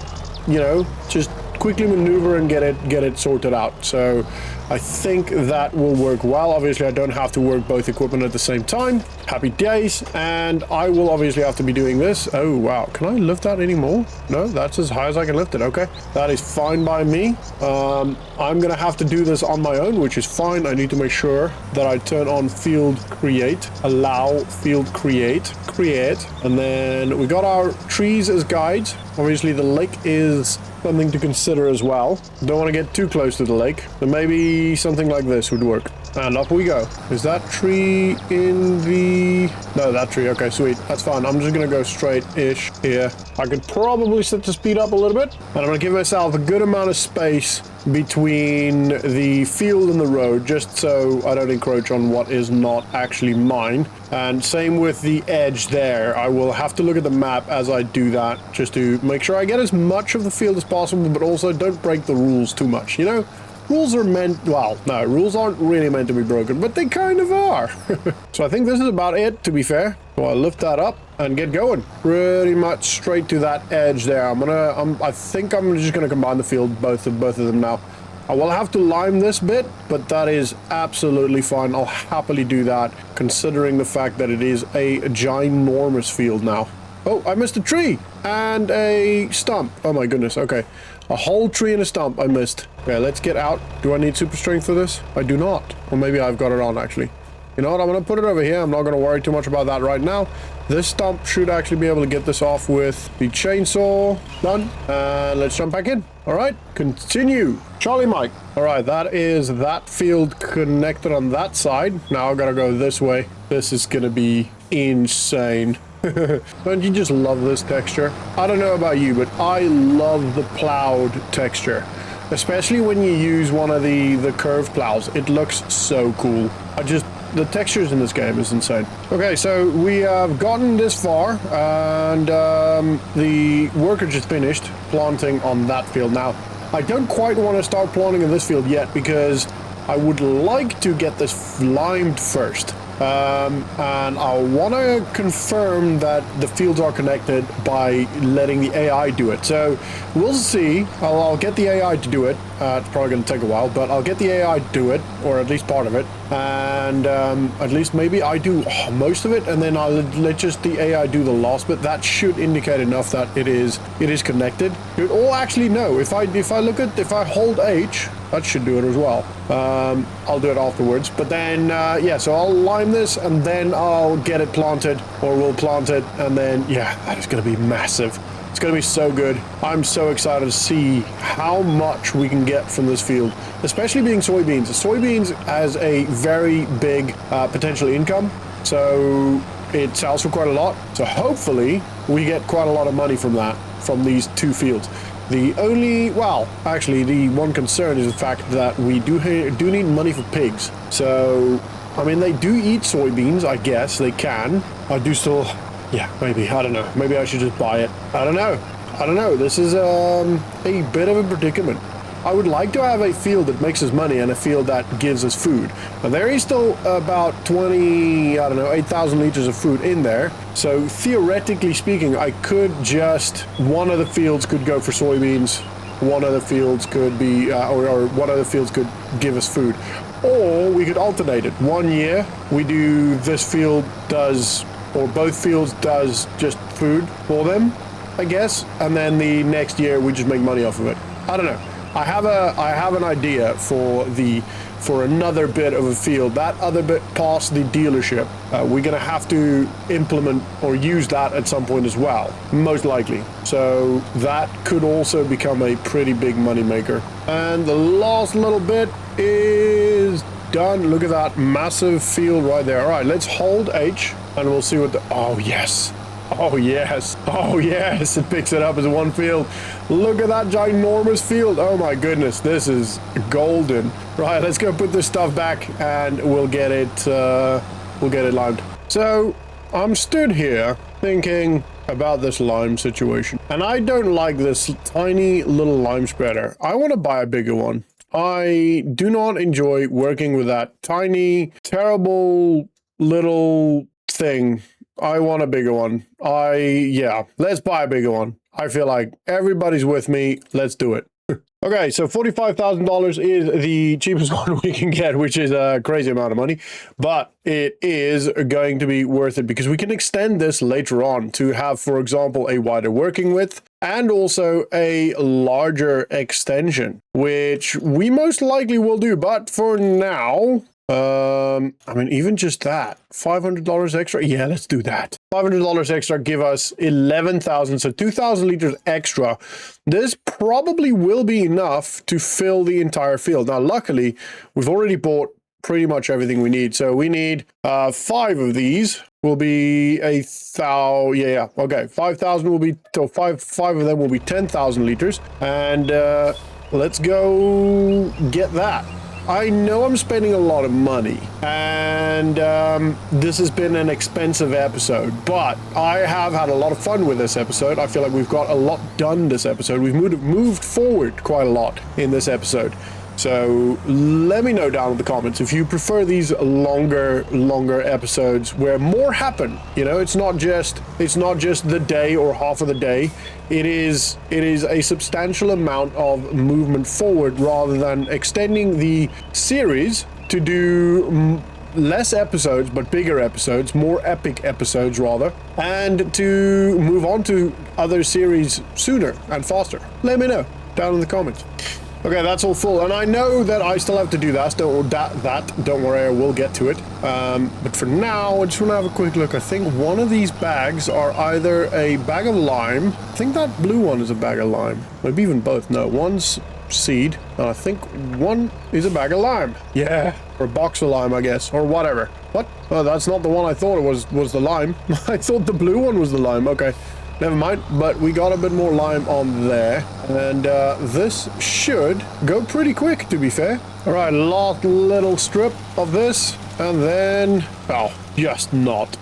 you know, just quickly maneuver and get it sorted out. So I think that will work well. Obviously, I don't have to work both equipment at the same time. Happy days. And I will obviously have to be doing this. Oh, wow. Can I lift that anymore? No, that's as high as I can lift it. Okay. That is fine by me. I'm going to have to do this on my own, which is fine. I need to make sure that I turn on field create, allow field create. And then we got our trees as guides. Obviously, the lake is something to consider as well. Don't want to get too close to the lake. So maybe something like this would work. And up we go. Is that tree in the... No, that tree. Okay, sweet. That's fine. I'm just going to go straight-ish here. I could probably set the speed up a little bit. And I'm going to give myself a good amount of space between the field and the road, just so I don't encroach on what is not actually mine. And same with the edge there. I will have to look at the map as I do that, just to make sure I get as much of the field as possible, but also don't break the rules too much, you know? Rules are meant, well, no, rules aren't really meant to be broken, but they kind of are. So I think this is about it, to be fair. So I'll lift that up and get going. Pretty much straight to that edge there. I think I'm just gonna combine the field, both of them now. I will have to lime this bit, but that is absolutely fine. I'll happily do that, considering the fact that it is a ginormous field now. Oh, I missed a tree and a stump. Oh my goodness, okay. A whole tree and a stump I missed. Okay, let's get out. Do I need super strength for this? I do not. Or maybe I've got it on, actually. You know what? I'm going to put it over here. I'm not going to worry too much about that right now. This stump should actually be able to get this off with the chainsaw. Done. And let's jump back in. All right, continue. Charlie Mike. All right, that is that field connected on that side. Now I've got to go this way. This is going to be insane. Don't you just love this texture? I don't know about you, but I love the plowed texture, especially when you use one of the curved plows. It looks so cool. The textures in this game is insane. Okay, so we have gotten this far, and the worker just finished planting on that field. Now, I don't quite want to start planting in this field yet, because I would like to get this limed first. And I want to confirm that the fields are connected by letting the AI do it. So we'll see. I'll get the AI to do it. It's probably going to take a while, but I'll get the AI to do it, or at least part of it. And at least maybe I do most of it, and then I'll let just the AI do the last bit. That should indicate enough that it is connected. Or actually, no. If I hold H, that should do it as well. I'll do it afterwards. But then, yeah, so I'll lime this, and then I'll get it planted, or we'll plant it, and then, yeah, that is going to be massive. It's going to be so good. I'm so excited to see how much we can get from this field, especially being soybeans. Soybeans has a very big potential income, so it sells for quite a lot. So hopefully we get quite a lot of money from that, from these two fields. The only, well, actually, the one concern is the fact that we do need money for pigs. So, I mean, they do eat soybeans, I guess. They can. I do still, yeah, maybe. I don't know. Maybe I should just buy it. I don't know. This is a bit of a predicament. I would like to have a field that makes us money and a field that gives us food. But there is still about 8,000 liters of food in there. So theoretically speaking, I could just, one of the fields could go for soybeans, one of the fields could be, or one of the fields could give us food. Or we could alternate it. 1 year we do this field does, or both fields does just food for them, I guess. And then the next year we just make money off of it. I don't know. I have an idea for another bit of a field. That other bit past the dealership, we're gonna have to implement or use that at some point as well, most likely. So that could also become a pretty big money maker. And the last little bit is done. Look at that massive field right there. All right, let's hold H and we'll see what the, oh yes. Oh yes, oh yes, it picks it up as one field. Look at that ginormous field. Oh my goodness, this is golden. Right, let's go put this stuff back and we'll get it limed. So I'm stood here thinking about this lime situation, and I don't like this tiny little lime spreader. I want to buy a bigger one. I do not enjoy working with that tiny, terrible little thing. I want a bigger one. Yeah, let's buy a bigger one. I feel like everybody's with me. Let's do it. Okay, so $45,000 is the cheapest one we can get, which is a crazy amount of money, but it is going to be worth it because we can extend this later on to have, for example, a wider working width and also a larger extension, which we most likely will do. But for now, I mean, even just that, $500 extra. Yeah, let's do that. $500 extra give us 11,000, so 2,000 liters extra. This probably will be enough to fill the entire field. Now, luckily, we've already bought pretty much everything we need. So we need 5 of these. Will be okay, 5,000 will be, so five of them will be 10,000 liters, and let's go get that. I know I'm spending a lot of money, and this has been an expensive episode, but I have had a lot of fun with this episode. I feel like we've got a lot done this episode. We've moved forward quite a lot in this episode. So let me know down in the comments if you prefer these longer episodes where more happen. You know, it's not just the day or half of the day. It is a substantial amount of movement forward rather than extending the series to do less episodes but bigger episodes, more epic episodes rather, and to move on to other series sooner and faster. Let me know down in the comments. Okay, that's all full, and I know that I still have to do that. Don't worry, I will get to it. But for now, I just want to have a quick look. I think one of these bags are either a bag of lime. I think that blue one is a bag of lime. Maybe even both. No, one's seed, and I think one is a bag of lime. Yeah, or a box of lime, I guess, or whatever. What? Oh, that's not the one I thought it was the lime. I thought the blue one was the lime. Okay. Never mind, but we got a bit more lime on there, and this should go pretty quick, to be fair. All right, last little strip of this, and then, oh, just not.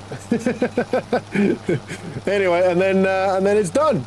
Anyway, and then it's done.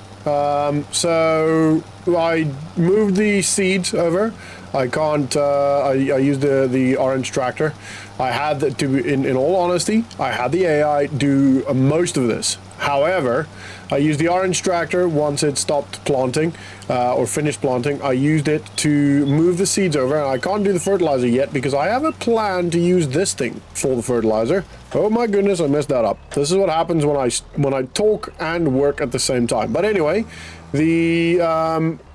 So I moved the seeds over. I can't, I used the orange tractor. I had to, in all honesty, I had the AI do most of this. However, I used the orange tractor once it stopped planting, or finished planting. I used it to move the seeds over, and I can't do the fertilizer yet because I have a plan to use this thing for the fertilizer. Oh my goodness, I messed that up. This is what happens when I talk and work at the same time. But anyway, the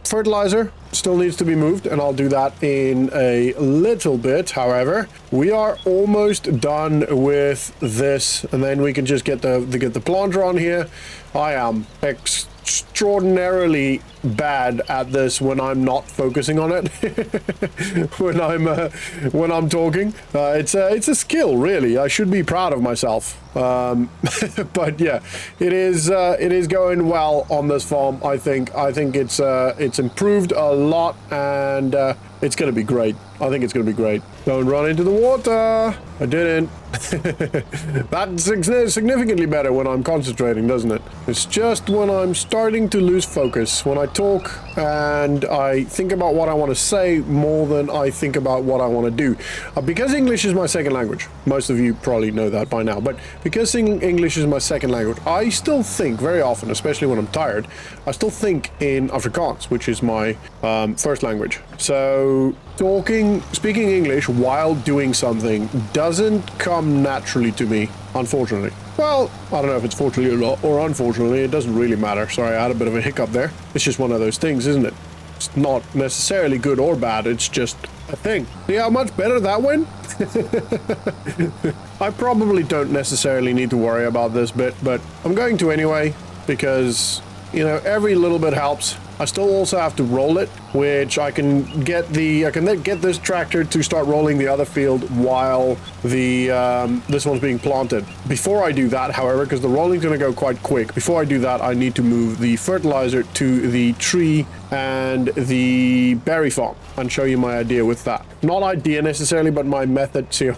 fertilizer still needs to be moved, and I'll do that in a little bit. However, we are almost done with this, and then we can just get the planter on here. I am extraordinarily bad at this when I'm not focusing on it. when I'm talking, it's a skill, really. I should be proud of myself. But yeah, it is going well on this farm. I think it's improved a lot, and it's gonna be great. I think it's gonna be great. Don't run into the water. I didn't. That's significantly better when I'm concentrating, doesn't it? It's just when I'm starting to lose focus, when I talk and I think about what I want to say more than I think about what I want to do. Because English is my second language, most of you probably know that by now, but because English is my second language, I still think very often, especially when I'm tired, I still think in Afrikaans, which is my first language. So speaking English while doing something doesn't come naturally to me, unfortunately. Well, I don't know if it's fortunately or unfortunately, it doesn't really matter. Sorry, I had a bit of a hiccup there. It's just one of those things, isn't it? It's not necessarily good or bad, it's just a thing. See how much better that went? I probably don't necessarily need to worry about this bit, but I'm going to anyway, because, you know, every little bit helps. I still also have to roll it, which I can get this tractor to start rolling the other field while the this one's being planted. Before I do that, however, because the rolling's going to go quite quick, before I do that, I need to move the fertilizer to the tree and the berry farm and show you my idea with that. Not idea necessarily, but my method to,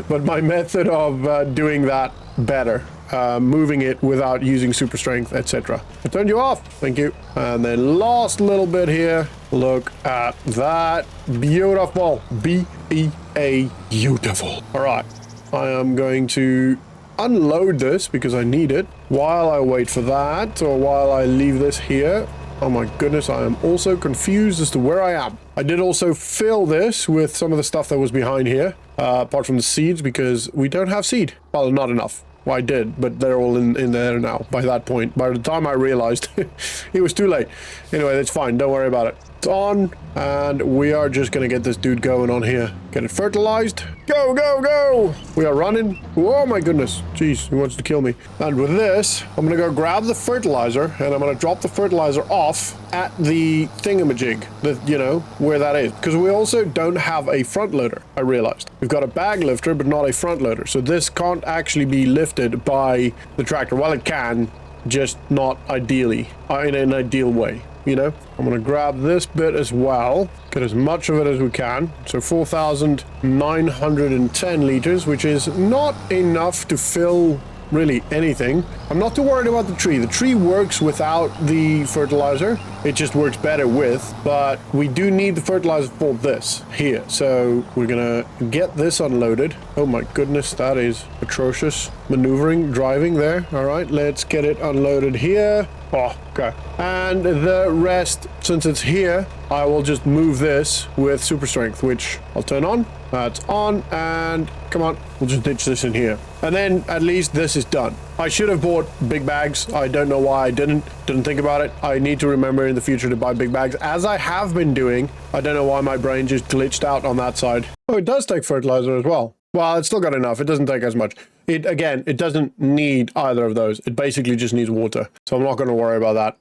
but my method of doing that better. Moving it without using super strength, etc. I turned you off. Thank you. And then last little bit here. Look at that. Beautiful. B-E-A beautiful. All right. I am going to unload this because I need it while I wait for that, or while I leave this here. Oh my goodness, I am also confused as to where I am. I did also fill this with some of the stuff that was behind here, apart from the seeds, because we don't have seed. Well, not enough. Well, I did, but they're all in there now by that point. By the time I realized, it was too late. Anyway, that's fine. Don't worry about it. It's on, and we are just going to get this dude going on here. Get it fertilized. Go, go, go! We are running. Oh my goodness. Jeez, he wants to kill me. And with this, I'm going to go grab the fertilizer, and I'm going to drop the fertilizer off at the thingamajig, you know, where that is. Because we also don't have a front loader, I realized. We've got a bag lifter, but not a front loader. So this can't actually be lifted by the tractor. Well, it can, just not ideally, in an ideal way. you know, I'm going to grab this bit as well. Get as much of it as we can. So 4,910 liters, which is not enough to fill really anything. I'm not too worried about the tree. The tree works without the fertilizer. It just works better with, but we do need the fertilizer for this here. So we're gonna get this unloaded. Oh my goodness, that is atrocious. Maneuvering, driving there. All right, let's get it unloaded here. Oh, okay. And the rest, since it's here, I will just move this with super strength, which I'll turn on. That's on, and come on, we'll just ditch this in here. And then at least this is done. I should have bought big bags. I don't know why I didn't think about it. I need to remember in the future to buy big bags, as I have been doing. I don't know why my brain just glitched out on that side. Oh, it does take fertilizer as well. Well, it's still got enough. It doesn't take as much. Again, it doesn't need either of those. It basically just needs water. So I'm not going to worry about that.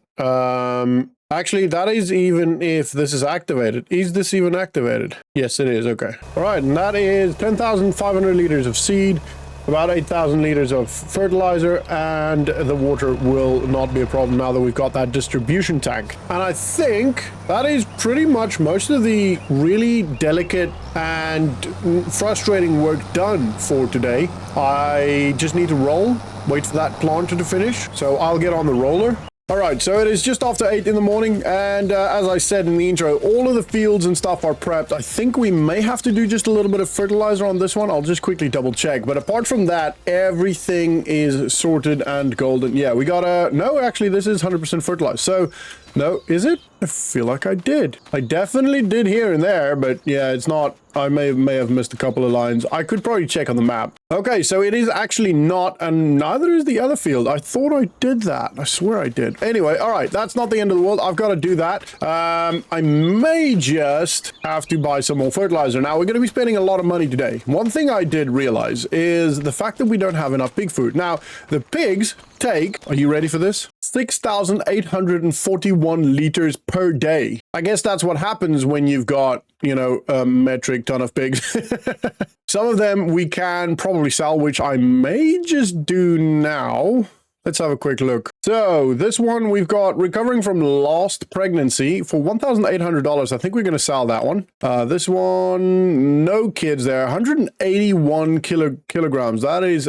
Actually, that is even if this is activated. Is this even activated? Yes, it is. Okay. All right. And that is 10,500 liters of seed, about 8,000 liters of fertilizer, and the water will not be a problem now that we've got that distribution tank. And I think that is pretty much most of the really delicate and frustrating work done for today. I just need to roll, wait for that planter to finish. So I'll get on the roller. All right, so it is just after 8 in the morning, and as I said in the intro, all of the fields and stuff are prepped. I think we may have to do just a little bit of fertilizer on this one. I'll just quickly double check. But apart from that, everything is sorted and golden. Yeah, we got a... No, actually, this is 100% fertilized. So, no, is it? I feel like I did. I definitely did here and there, but yeah, it's not... I may have missed a couple of lines. I could probably check on the map. Okay, so it is actually not, and neither is the other field. I thought I did that. I swear I did. Anyway, all right, that's not the end of the world. I've got to do that. I may just have to buy some more fertilizer. Now, we're going to be spending a lot of money today. One thing I did realize is the fact that we don't have enough pig food. Now, the pigs take, are you ready for this? 6,841 liters per day. I guess that's what happens when you've got, you know, a metric ton of pigs. Some of them we can probably sell, which I may just do now. Let's have a quick look. So this one we've got recovering from lost pregnancy for $1,800. I think we're going to sell that one. This one, no kids there. 181 kilograms. That is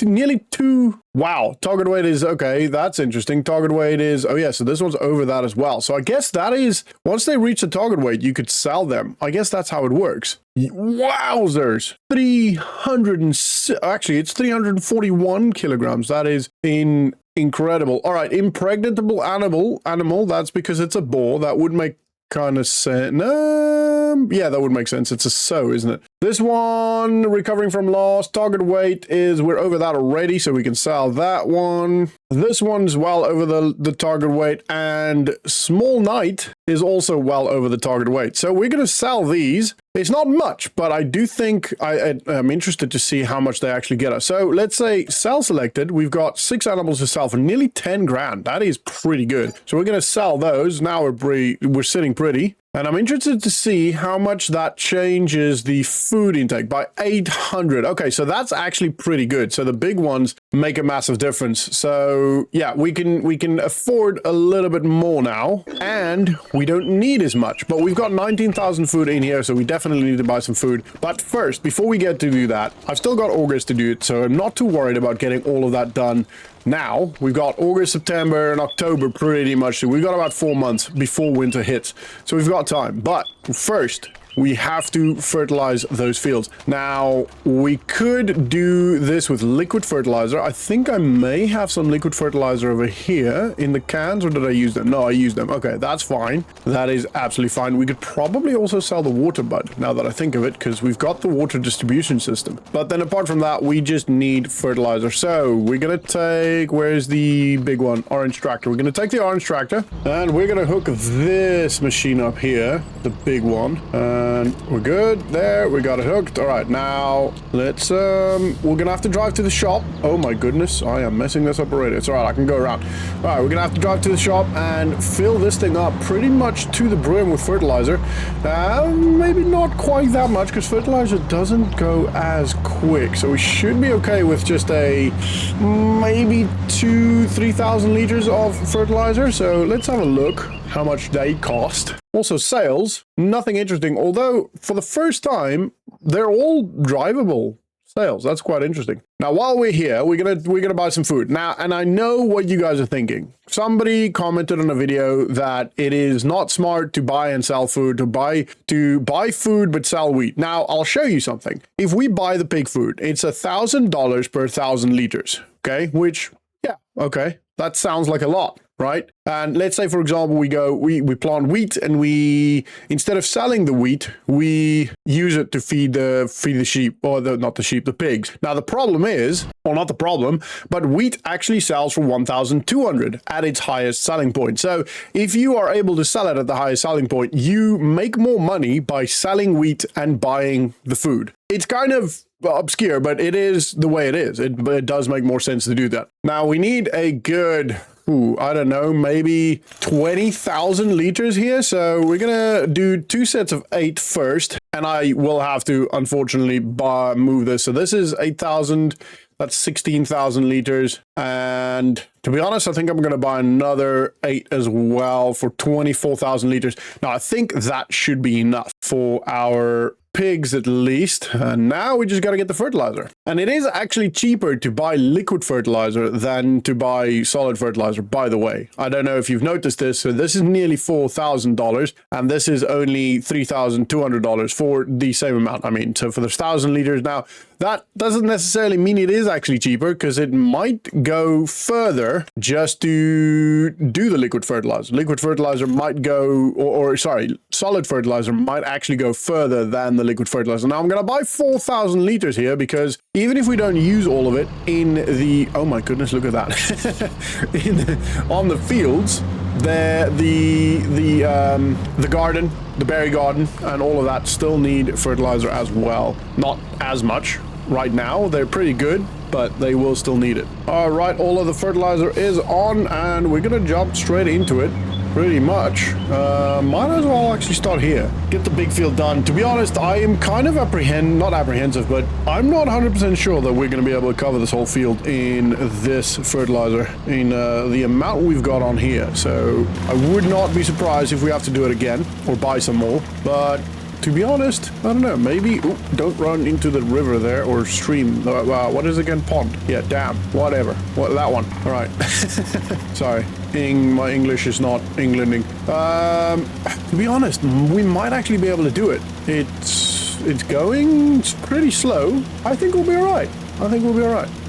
nearly 2. Wow. Target weight is okay. That's interesting. Target weight is, oh yeah, so this one's over that as well. So I guess that is, once they reach the target weight, you could sell them. I guess that's how it works. Wowzers. Actually, it's 341 kilograms. That is incredible. All right. Impregnable animal. That's because it's a boar. That would make kind of sense. No, yeah, that would make sense. It's a sow, isn't it? This one, recovering from loss. Target weight is, we're over that already, so we can sell that one. This one's well over the target weight, and Small Knight is also well over the target weight. So we're going to sell these. It's not much, but I do think I'm interested to see how much they actually get us. So let's say sell selected. We've got 6 animals to sell for nearly 10 grand. That is pretty good. So we're going to sell those. Now we're sitting pretty. And I'm interested to see how much that changes the food intake by 800. Okay, so that's actually pretty good. So the big ones make a massive difference. So yeah, we can afford a little bit more now, and we don't need as much. But we've got 19,000 food in here, so we definitely need to buy some food. But first, before we get to do that, I've still got August to do it, so I'm not too worried about getting all of that done. Now, we've got August, September, and October pretty much. We've got about 4 months before winter hits. So we've got time. But first, we have to fertilize those fields. Now, we could do this with liquid fertilizer. I think I may have some liquid fertilizer over here in the cans, or did I use them? No, I used them. Okay, that's fine. That is absolutely fine. We could probably also sell the water bud, now that I think of it, because we've got the water distribution system. But then apart from that, we just need fertilizer. So we're going to take, where's the big one? Orange tractor. We're going to take the orange tractor, and we're going to hook this machine up here, the big one. And we're good there. We got it hooked. All right, now let's we're gonna have to drive to the shop. Oh my goodness, I am messing this up already. It's all right, I can go around. All right, we're gonna have to drive to the shop and fill this thing up pretty much to the brim with fertilizer. Maybe not quite that much because fertilizer doesn't go as quick, so we should be okay with just a maybe 2,000-3,000 liters of fertilizer. So let's have a look how much they cost. Also sales, nothing interesting, although for the first time they're all drivable sales. That's quite interesting. Now while we're here, we're gonna buy some food now, and I know what you guys are thinking. Somebody commented on a video that it is not smart to buy and sell food, to buy food but sell wheat. Now I'll show you something. If we buy the pig food, it's $1,000 per 1,000 liters. Okay, which, yeah, okay, that sounds like a lot, right? And let's say, for example, we plant wheat, and instead of selling the wheat, we use it to feed the sheep, or not the sheep, the pigs. Now the problem is, or not the problem, but wheat actually sells for 1,200 at its highest selling point. So if you are able to sell it at the highest selling point, you make more money by selling wheat and buying the food. It's kind of obscure, but it is the way it is. It does make more sense to do that. Now we need a good, I don't know, maybe 20,000 liters here. So we're gonna do 2 sets of 8 first, and I will have to unfortunately move this. So this is 8,000. That's 16,000 liters. And to be honest, I think I'm going to buy another 8 as well for 24,000 liters. Now, I think that should be enough for our pigs at least. And now we just got to get the fertilizer. And it is actually cheaper to buy liquid fertilizer than to buy solid fertilizer, by the way. I don't know if you've noticed this. So this is nearly $4,000, and this is only $3,200 for the same amount. I mean, so for the 1,000 liters. Now, that doesn't necessarily mean it is actually cheaper, because it might go further just to do the liquid fertilizer. Liquid fertilizer might go, or sorry, solid fertilizer might actually go further than the liquid fertilizer. Now I'm going to buy 4,000 liters here, because even if we don't use all of it in the, oh my goodness, look at that, on the fields, the garden, the berry garden, and all of that still need fertilizer as well. Not as much right now. They're pretty good, but they will still need it. All right, all of the fertilizer is on, and we're gonna jump straight into it. Pretty much. Might as well actually start here. Get the big field done. To be honest, I am kind of not apprehensive, but I'm not 100% sure that we're going to be able to cover this whole field in this fertilizer, in the amount we've got on here. So I would not be surprised if we have to do it again or buy some more. But to be honest, I don't know. Maybe, don't run into the river there, or stream. What is it again? Pond. Yeah, dam. Whatever. That one. All right. Sorry. My English is not Englanding. To be honest, we might actually be able to do it. It's going pretty slow. I think we'll be all right.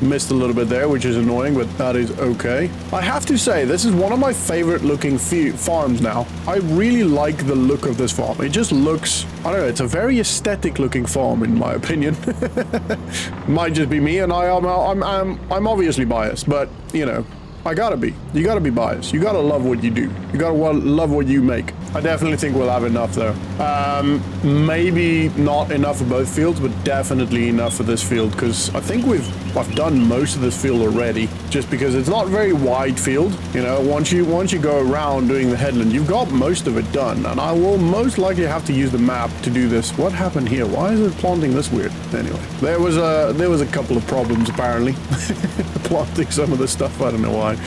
Missed a little bit there, which is annoying, but that is okay. I have to say, this is one of my favorite looking farms now. I really like the look of this farm. It just looks, I don't know, it's a very aesthetic looking farm in my opinion. Might just be me, and I'm obviously biased, but you know, you gotta be biased. You gotta love what you do. You gotta love what you make. I definitely think we'll have enough though. Maybe not enough for both fields, but definitely enough for this field, because I think I've done most of this field already, just because it's not a very wide field. You know, once you go around doing the headland, you've got most of it done, and I will most likely have to use the map to do this. What happened here? Why is it planting this weird? Anyway, there was a couple of problems apparently. Planting some of the stuff, I don't know why.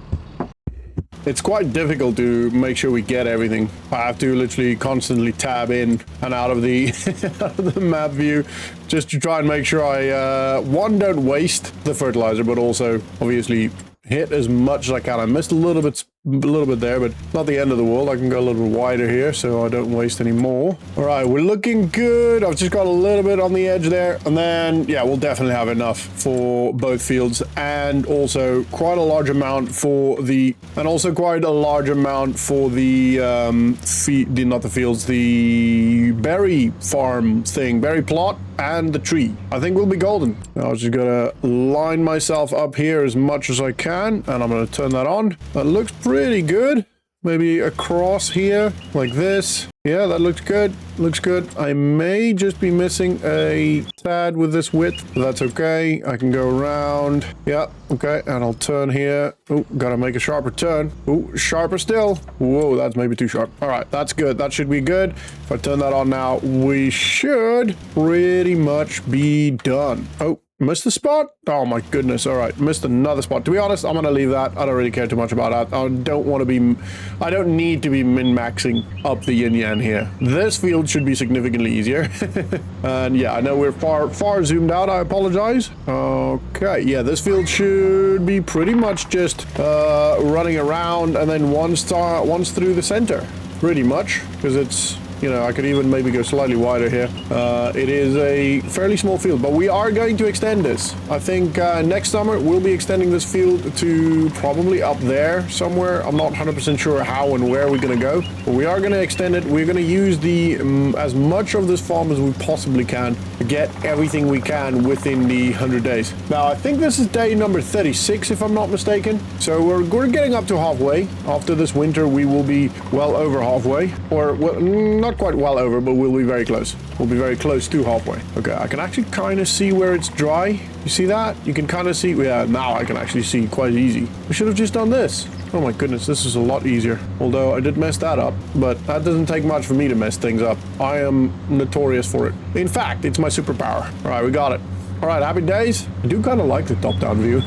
It's quite difficult to make sure we get everything. I have to literally constantly tab in and out of the out of the map view, just to try and make sure I one, don't waste the fertilizer, but also obviously hit as much as I can. I missed a little bit there, but not the end of the world. I can go a little bit wider here so I don't waste any more. All right, we're looking good. I've just got a little bit on the edge there, and then yeah, we'll definitely have enough for both fields, and also quite a large amount for the the berry farm thing, berry plot, and the tree. I think we'll be golden. I was just gonna line myself up here as much as I can, and I'm gonna turn that on. That looks pretty good. maybe across here like this. Yeah, that looks good. Looks good. I may just be missing a tad with this width, but that's okay. I can go around. Yeah, okay. And I'll turn here. Oh, gotta make a sharper turn. Oh, sharper still. Whoa, that's maybe too sharp. All right, that's good. That should be good. If I turn that on now, we should pretty much be done. Oh. Missed the spot? Oh my goodness. All right. Missed another spot. To be honest, I'm going to leave that. I don't really care too much about that. I don't need to be min-maxing up the yin-yang here. This field should be significantly easier. And yeah, I know we're far zoomed out. I apologize. Okay. Yeah, this field should be pretty much just running around and then once through the center. Pretty much. Because it's... You know, I could even maybe go slightly wider here. It is a fairly small field, but we are going to extend this. I think next summer we'll be extending this field to probably up there somewhere. I'm not 100% sure how and where we're going to go, but we are going to extend it. We're going to use the as much of this farm as we possibly can to get everything we can within the 100 days. Now, I think this is day number 36, if I'm not mistaken. So we're getting up to halfway. After this winter, we will be well over halfway, or well, not quite well over, but we'll be very close. We'll be very close to halfway. Okay, I can actually kind of see where it's dry. You see that? You can kind of see. Yeah, now I can actually see quite easy. We should have just done this. Oh my goodness, this is a lot easier. Although I did mess that up, but that doesn't take much for me to mess things up. I am notorious for it. In fact, it's my superpower. All right, we got it. All right, happy days. I do kind of like the top-down view.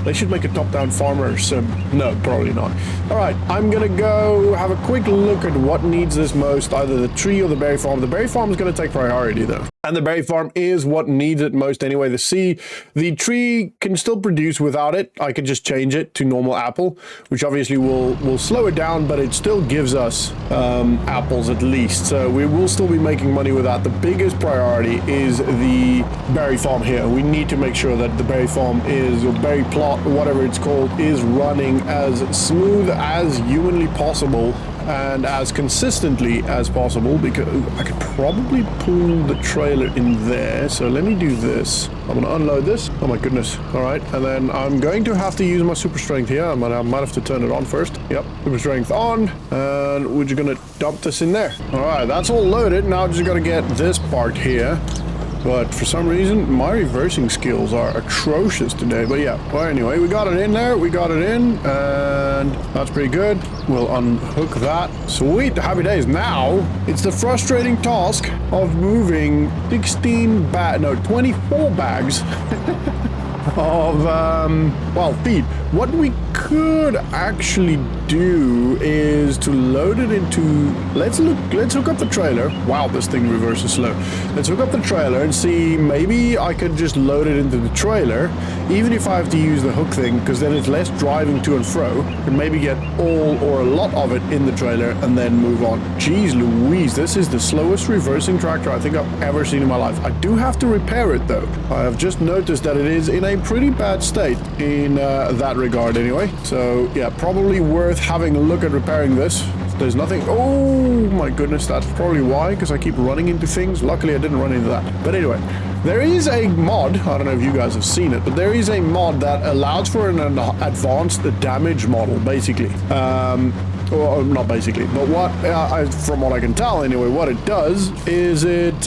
They should make a top-down farmer sim. No, probably not. All right, I'm going to go have a quick look at what needs this most, either the tree or the berry farm. The berry farm is going to take priority, though. And the berry farm is what needs it most anyway. The tree can still produce without it. I could just change it to normal apple, which obviously will slow it down, but it still gives us apples at least. So we will still be making money with that. The biggest priority is the berry farm here. We need to make sure that the berry farm is, or berry plot, whatever it's called, is running as smooth as humanly possible and as consistently as possible, because I could probably pull the trailer in there. So let me do this. I'm going to unload this. Oh my goodness. All right. And then I'm going to have to use my super strength here. I might have to turn it on first. Yep. Super strength on. And we're just going to dump this in there. All right. That's all loaded. Now I just got to get this part here. But for some reason, my reversing skills are atrocious today. But yeah, well, anyway, we got it in there. We got it in, and that's pretty good. We'll unhook that. Sweet, happy days. Now, it's the frustrating task of moving 24 bags of, feed. What we could actually do is to load it into, let's hook up the trailer. Wow, this thing reverses slow. Let's hook up the trailer and see, maybe I could just load it into the trailer, even if I have to use the hook thing, because then it's less driving to and fro, and maybe get all or a lot of it in the trailer and then move on. Jeez Louise, this is the slowest reversing tractor I think I've ever seen in my life. I do have to repair it though. I have just noticed that it is in a pretty bad state in that regard anyway. So yeah, probably worth having a look at repairing this. There's nothing. Oh my goodness, that's probably why, because I keep running into things. Luckily I didn't run into that. But anyway, there is a mod, I don't know if you guys have seen it, but there is a mod that allows for an advanced damage model, basically. Well, not basically, but what, from what I can tell anyway, what it does is it,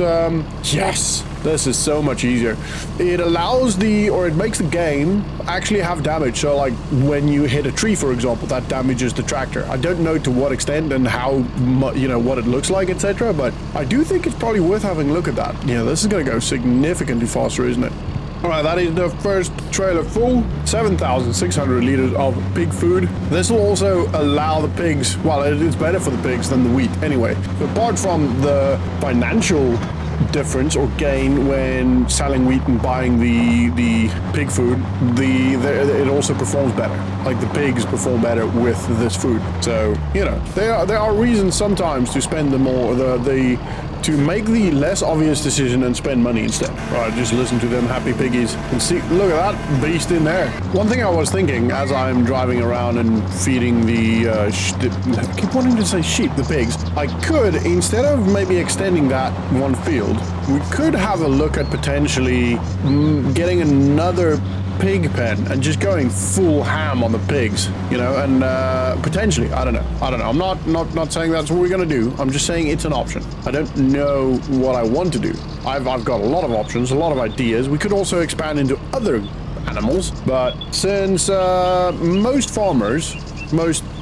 yes, this is so much easier. It allows it makes the game actually have damage. So like when you hit a tree, for example, that damages the tractor. I don't know to what extent and how, what it looks like, etc. But I do think it's probably worth having a look at that. Yeah, this is going to go significantly faster, isn't it? All right, that is the first trailer full, 7,600 liters of pig food. This will also allow the pigs, well, it's better for the pigs than the wheat anyway. Apart from the financial difference or gain when selling wheat and buying the pig food, it also performs better. Like the pigs perform better with this food. So, there are reasons sometimes to spend to make the less obvious decision and spend money instead. Right, just listen to them happy piggies and see, look at that beast in there. One thing I was thinking as I'm driving around and feeding I keep wanting to say sheep, the pigs, I could, instead of maybe extending that one field, we could have a look at potentially getting another pig pen and just going full ham on the pigs, you know, and potentially, I don't know. I'm not saying that's what we're gonna do. I'm just saying it's an option. I don't know what I want to do. I've got a lot of options, a lot of ideas. We could also expand into other animals, but since most farmers,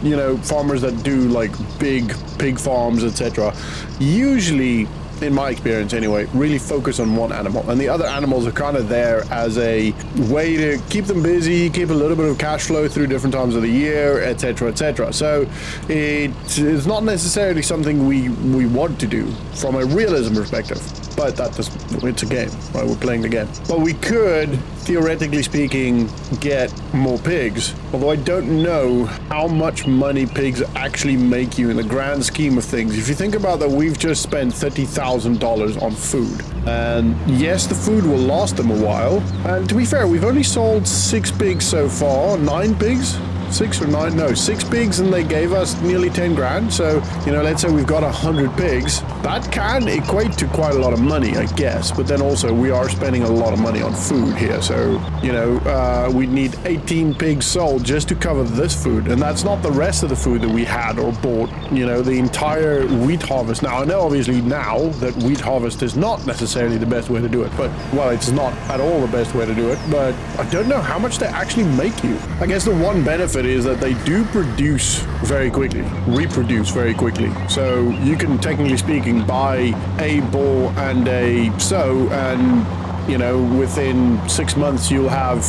you know, farmers that do like big pig farms, etc., usually, in my experience anyway, really focus on one animal, and the other animals are kind of there as a way to keep them busy, keep a little bit of cash flow through different times of the year, etc., etc. So it is not necessarily something we want to do from a realism perspective, but it's a game, right? We're playing the game. But we could, theoretically speaking, get more pigs, although I don't know how much money pigs actually make you in the grand scheme of things. If you think about that, we've just spent $30,000 on food, and yes, the food will last them a while, and to be fair, we've only sold 6 pigs so far. 9 pigs? 6 or 9? No, 6 pigs, and they gave us nearly 10 grand. So, you know, let's say we've got 100 pigs. That can equate to quite a lot of money, I guess. But then also we are spending a lot of money on food here. So, you know, we need 18 pigs sold just to cover this food. And that's not the rest of the food that we had or bought, you know, the entire wheat harvest. Now, I know obviously now that wheat harvest is not necessarily the best way to do it. But, well, it's not at all the best way to do it. But I don't know how much they actually make you. I guess the one benefit is that they do reproduce very quickly. So you can, technically speaking, buy a bull and a sow, and you know, within 6 months you'll have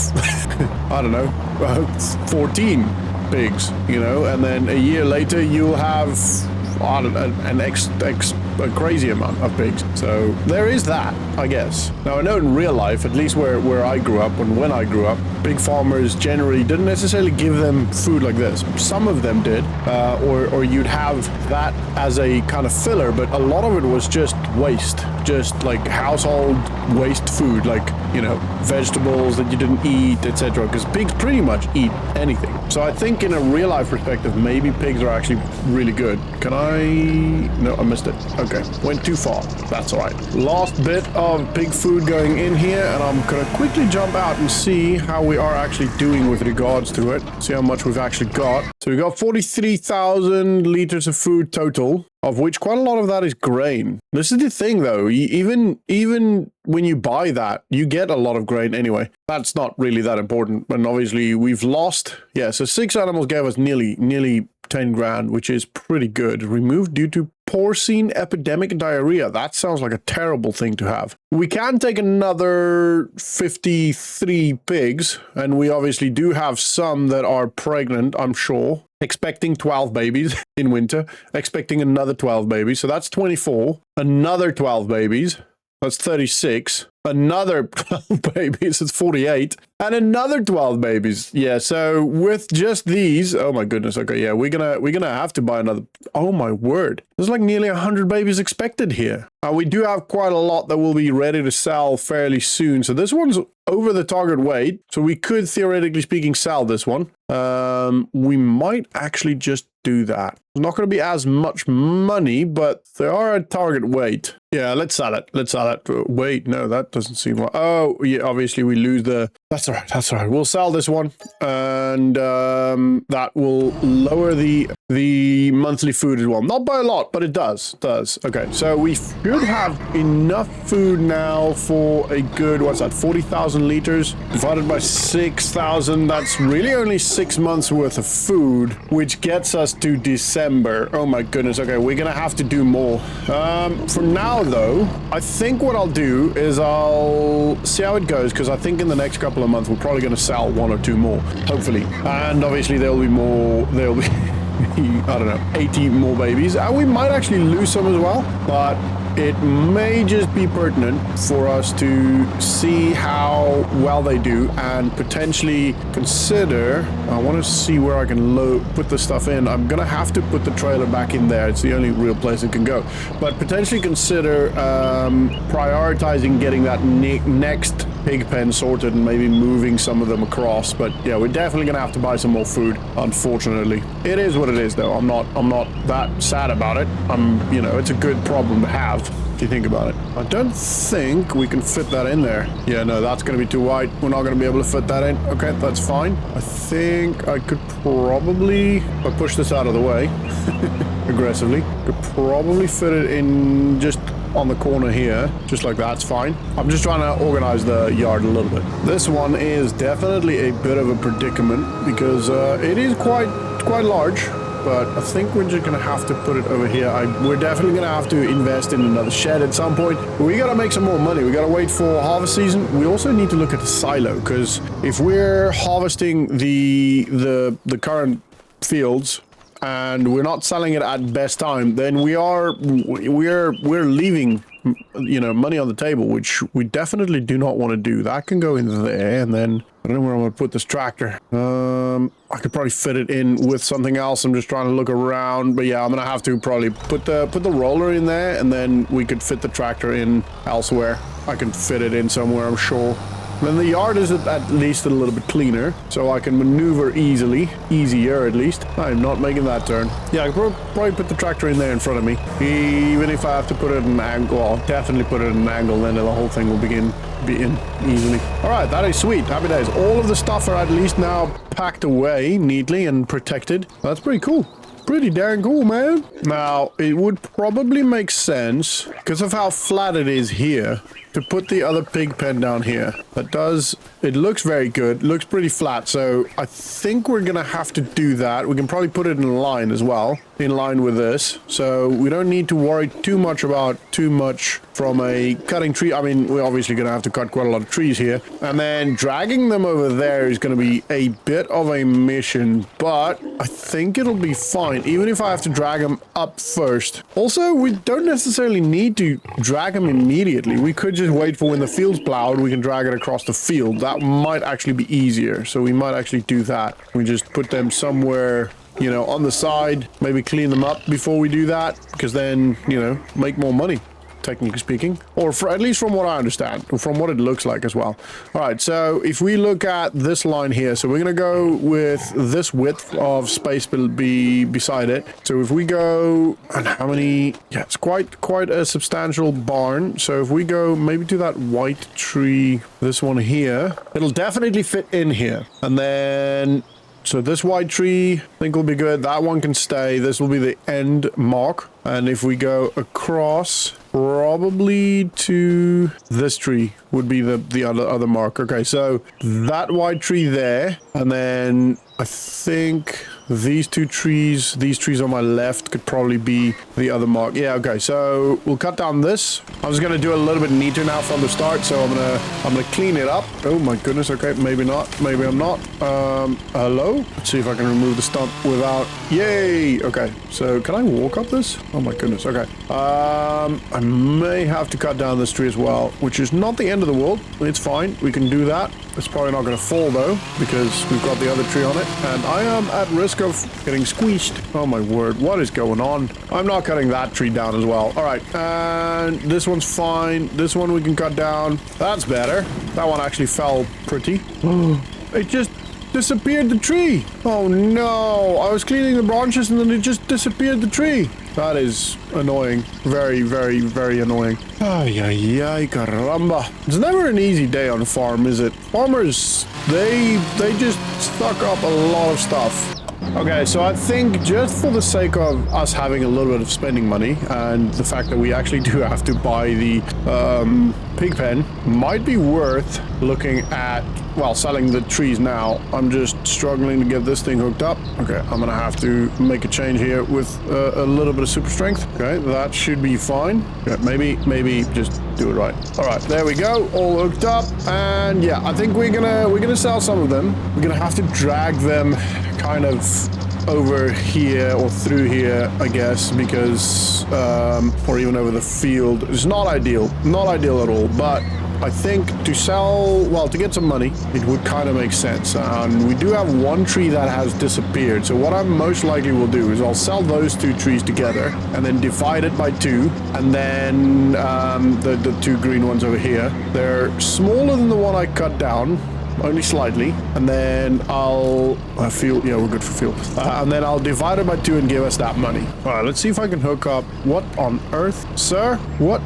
I don't know, 14 pigs, you know, and then a year later you'll have a crazy amount of pigs. So there is that, I guess. Now I know in real life, at least where I grew up and when I grew up, pig farmers generally didn't necessarily give them food like this. Some of them did, or you'd have that as a kind of filler, but a lot of it was just waste, just like household waste food, like, you know, vegetables that you didn't eat, etc. Because pigs pretty much eat anything. So I think in a real life perspective, maybe pigs are actually really good. Can I? No, I missed it. Okay, went too far. That's all right. Last bit of pig food going in here, and I'm gonna quickly jump out and see how we are actually doing with regards to it. See how much we've actually got. So we got 43,000 liters of food total, of which quite a lot of that is grain. This is the thing though, even when you buy that, you get a lot of grain anyway. That's not really that important. And obviously we've lost, yeah, so 6 animals gave us nearly 10 grand, which is pretty good. Removed due to porcine epidemic diarrhea. That sounds like a terrible thing to have. We can take another 53 pigs, and we obviously do have some that are pregnant, I'm sure. Expecting 12 babies in winter. Expecting another 12 babies. So that's 24. Another 12 babies. That's 36. Another 12 babies. It's 48. And another 12 babies. Yeah, so with just these, oh my goodness. Okay, yeah, we're gonna have to buy another. Oh my word. There's like nearly 100 babies expected here. We do have quite a lot that will be ready to sell fairly soon. So this one's over the target weight. So we could, theoretically speaking, sell this one. We might actually just do that. It's not going to be as much money, but they are at target weight. Yeah, let's sell it. Let's sell it. Wait, no, that doesn't seem like... Oh, yeah, obviously we lose the... That's all right. That's all right. We'll sell this one. And that will lower the monthly food as well. Not by a lot, but it does. Okay, so we should have enough food now for a good, what's that, 40,000 liters? Divided by 6,000, that's really only 6 months worth of food, which gets us to December. Oh my goodness. Okay, we're gonna have to do more. For now, though, I think what I'll do is I'll see how it goes, because I think in the next couple of months we're probably going to sell 1 or 2 more, hopefully. And obviously there'll be I don't know, 80 more babies. And we might actually lose some as well, but it may just be pertinent for us to see how well they do and potentially consider... I want to see where I can put the stuff in. I'm going to have to put the trailer back in there. It's the only real place it can go. But potentially consider prioritizing getting that next pig pen sorted and maybe moving some of them across. But yeah, we're definitely going to have to buy some more food, unfortunately. It is what it is, though. I'm not that sad about it. You know, it's a good problem to have. if you think about it. I don't think we can fit that in there. Yeah, no, that's going to be too wide. We're not going to be able to fit that in. Okay, that's fine. I think I could probably, if I push this out of the way aggressively, could probably fit it in just on the corner here, just like that's fine. I'm just trying to organize the yard a little bit. This one is definitely a bit of a predicament because it is quite large, but I think we're just gonna have to put it over here. We're definitely gonna have to invest in another shed at some point. We gotta make some more money. We gotta wait for harvest season. We also need to look at the silo, because if we're harvesting the current fields and we're not selling it at best time, then we're leaving, you know, money on the table, which we definitely do not want to do. That can go in there, and then I don't know where I'm gonna put this tractor. I could probably fit it in with something else. I'm just trying to look around, but yeah, I'm gonna have to probably put the roller in there, and then we could fit the tractor in elsewhere. I can fit it in somewhere, I'm sure. Then the yard is at least a little bit cleaner, so I can maneuver easier at least. I'm not making that turn. Yeah, I could probably put the tractor in there in front of me. Even if I have to put it at an angle, I'll definitely put it at an angle, then the whole thing will be in easily. All right, that is sweet. Happy days. All of the stuff are at least now packed away neatly and protected. That's pretty cool. Pretty darn cool, man. Now, it would probably make sense, because of how flat it is here, to put the other pig pen down here. It looks very good, looks pretty flat, so I think we're gonna have to do that. We can probably put it in line as well, in line with this, so we don't need to worry too much about from a cutting tree. I mean, we're obviously gonna have to cut quite a lot of trees here, and then dragging them over there is gonna be a bit of a mission, but I think it'll be fine, even if I have to drag them up first. Also, we don't necessarily need to drag them immediately. We could just wait for when the field's plowed, we can drag it across the field. That might actually be easier, so we might actually do that. We just put them somewhere, you know, on the side, maybe clean them up before we do that, because then, you know, make more money, technically speaking, or at least from what I understand, or from what it looks like as well. All right, so if we look at this line here, so we're gonna go with this width of space beside it. So if we go, and how many? Yeah, it's quite a substantial barn. So if we go maybe to that white tree, this one here, it'll definitely fit in here, and then. So this white tree, I think will be good. That one can stay. This will be the end mark. And if we go across, probably to this tree would be the other mark. Okay, so that white tree there, and then I think these trees on my left could probably be the other mark. Yeah, okay, so we'll cut down this. I'm just gonna do a little bit neater now from the start, so I'm gonna clean it up. Oh my goodness, okay, maybe not, maybe I'm not. Hello? Let's see if I can remove the stump without, yay! Okay, so can I walk up this? Oh my goodness, okay. I may have to cut down this tree as well, which is not the end of the world. It's fine, we can do that. It's probably not gonna fall though, because we've got the other tree on it, and I am at risk of getting squeezed. Oh my word, what is going on? I'm not cutting that tree down as well. All right, and this one's fine. This one we can cut down. That's better. That one actually fell pretty. It just disappeared the tree. Oh no, I was cleaning the branches and then it just disappeared the tree. That is annoying. Very, very, very annoying. Ay, ay, ay, caramba. It's never an easy day on a farm, is it? Farmers, they just stock up a lot of stuff. Okay, so I think just for the sake of us having a little bit of spending money and the fact that we actually do have to buy the pig pen, might be worth looking at, well, selling the trees now. I'm just struggling to get this thing hooked up. Okay, I'm gonna have to make a change here with a little bit of super strength. Okay, that should be fine. Okay, maybe just do it right. All right, there we go, all hooked up. And yeah, I think we're gonna sell some of them. We're gonna have to drag them kind of over here or through here, I guess, because or even over the field. It's not ideal at all, but I think to sell, well, to get some money, it would kind of make sense. And we do have one tree that has disappeared, so what I most likely will do is I'll sell those two trees together and then divide it by two, and then the two green ones over here, they're smaller than the one I cut down, only slightly, and then I'll fuel. Yeah, we're good for fuel. And then I'll divide it by 2 and give us that money. All right, let's see if I can hook up. What on earth, sir? What?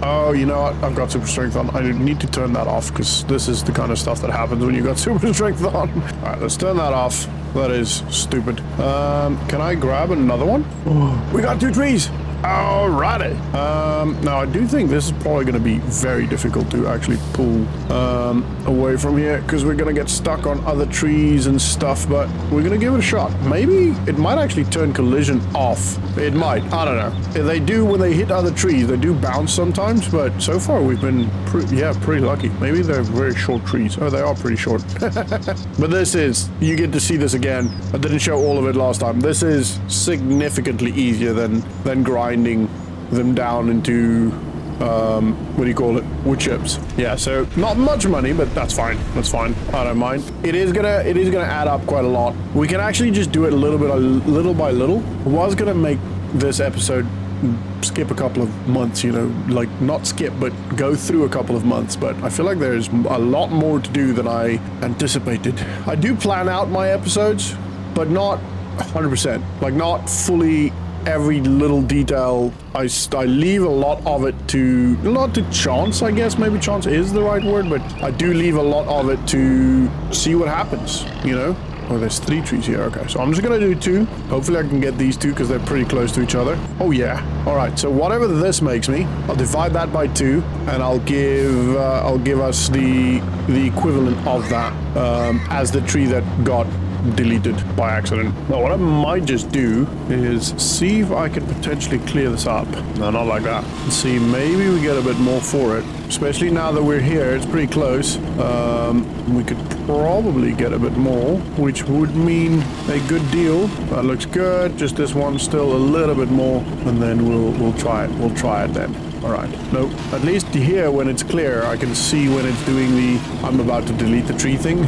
Oh, you know what? I've got super strength on. I need to turn that off because this is the kind of stuff that happens when you got super strength on. All right, let's turn that off. That is stupid. Can I grab another one? Oh, we got 2 trees. Alrighty. Now I do think this is probably going to be very difficult to actually pull away from here because we're going to get stuck on other trees and stuff, but we're going to give it a shot. Maybe it might actually turn collision off. It might. I don't know. They do, when they hit other trees, they do bounce sometimes, but so far we've been pretty lucky. Maybe they're very short trees. Oh, they are pretty short. But this is, you get to see this again. I didn't show all of it last time. This is significantly easier than grinding them down into what do you call it, wood chips. Yeah, so not much money, but that's fine. I don't mind. It is gonna add up quite a lot. We can actually just do it little by little. I was gonna make this episode skip a couple of months, you know, like not skip, but go through a couple of months, but I feel like there's a lot more to do than I anticipated. I do plan out my episodes, but not 100%, like not fully every little detail. I leave a lot of it to, not to chance, I guess. Maybe chance is the right word, but I do leave a lot of it to see what happens, you know? Oh, there's 3 trees here. Okay, so I'm just gonna do 2. Hopefully I can get these 2 because they're pretty close to each other. Oh yeah. All right, so whatever this makes me, I'll divide that by 2 and I'll give us the equivalent of that as the tree that got deleted by accident. Now what I might just do is see if I can potentially clear this up. No, not like that. Let's see, maybe we get a bit more for it, especially now that we're here. It's pretty close. We could probably get a bit more, which would mean a good deal. That looks good. Just this one still a little bit more, and then we'll try it then. All right. Nope. At least here, when it's clear, I can see when it's doing the I'm about to delete the tree thing. All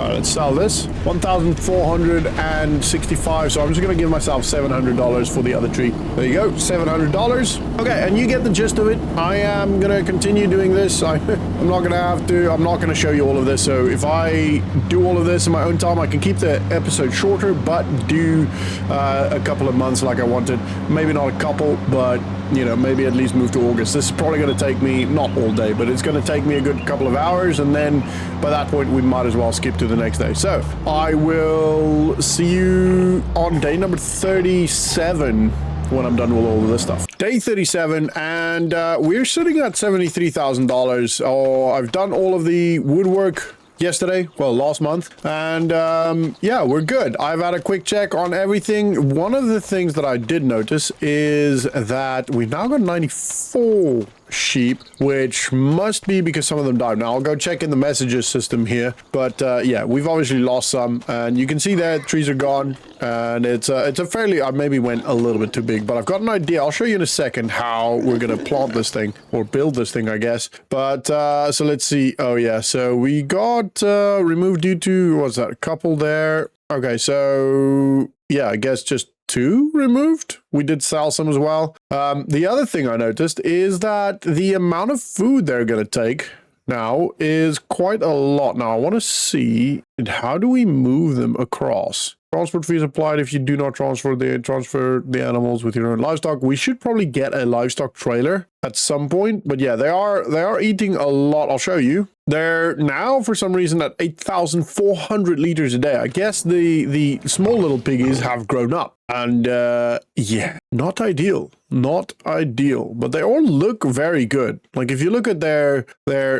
right, let's sell this. 1,465. So I'm just going to give myself $700 for the other tree. There you go. $700. Okay, and you get the gist of it. I am going to continue doing this. I'm not going to show you all of this. So if I do all of this in my own time, I can keep the episode shorter, but do a couple of months like I wanted. Maybe not a couple, but you know, maybe at least move to August. This is probably going to take me, not all day, but it's going to take me a good couple of hours, and then by that point we might as well skip to the next day. So I will see you on day number 37 when I'm done with all of this stuff. Day 37, and we're sitting at $73,000. Oh, I've done all of the woodwork yesterday, well, last month, and yeah, we're good. I've had a quick check on everything. One of the things that I did notice is that we've now got 94 sheep, which must be because some of them died. Now I'll go check in the messages system here, but yeah, we've obviously lost some, and you can see there trees are gone, and it's a fairly, I maybe went a little bit too big, but I've got an idea. I'll show you in a second how we're gonna plant this thing, or build this thing, I guess. But so let's see. Oh yeah, so we got removed due to, what's that, a couple there. Okay, so yeah, I guess just 2 removed. We did sell some as well. The other thing I noticed is that the amount of food they're going to take now is quite a lot. Now I want to see, how do we move them across? Transport fees applied if you do not transfer the animals with your own livestock. We should probably get a livestock trailer at some point, but yeah, they are eating a lot. I'll show you. They're now, for some reason, at 8,400 liters a day. I guess the small little piggies have grown up, and yeah, not ideal. Not ideal, but they all look very good. Like if you look at their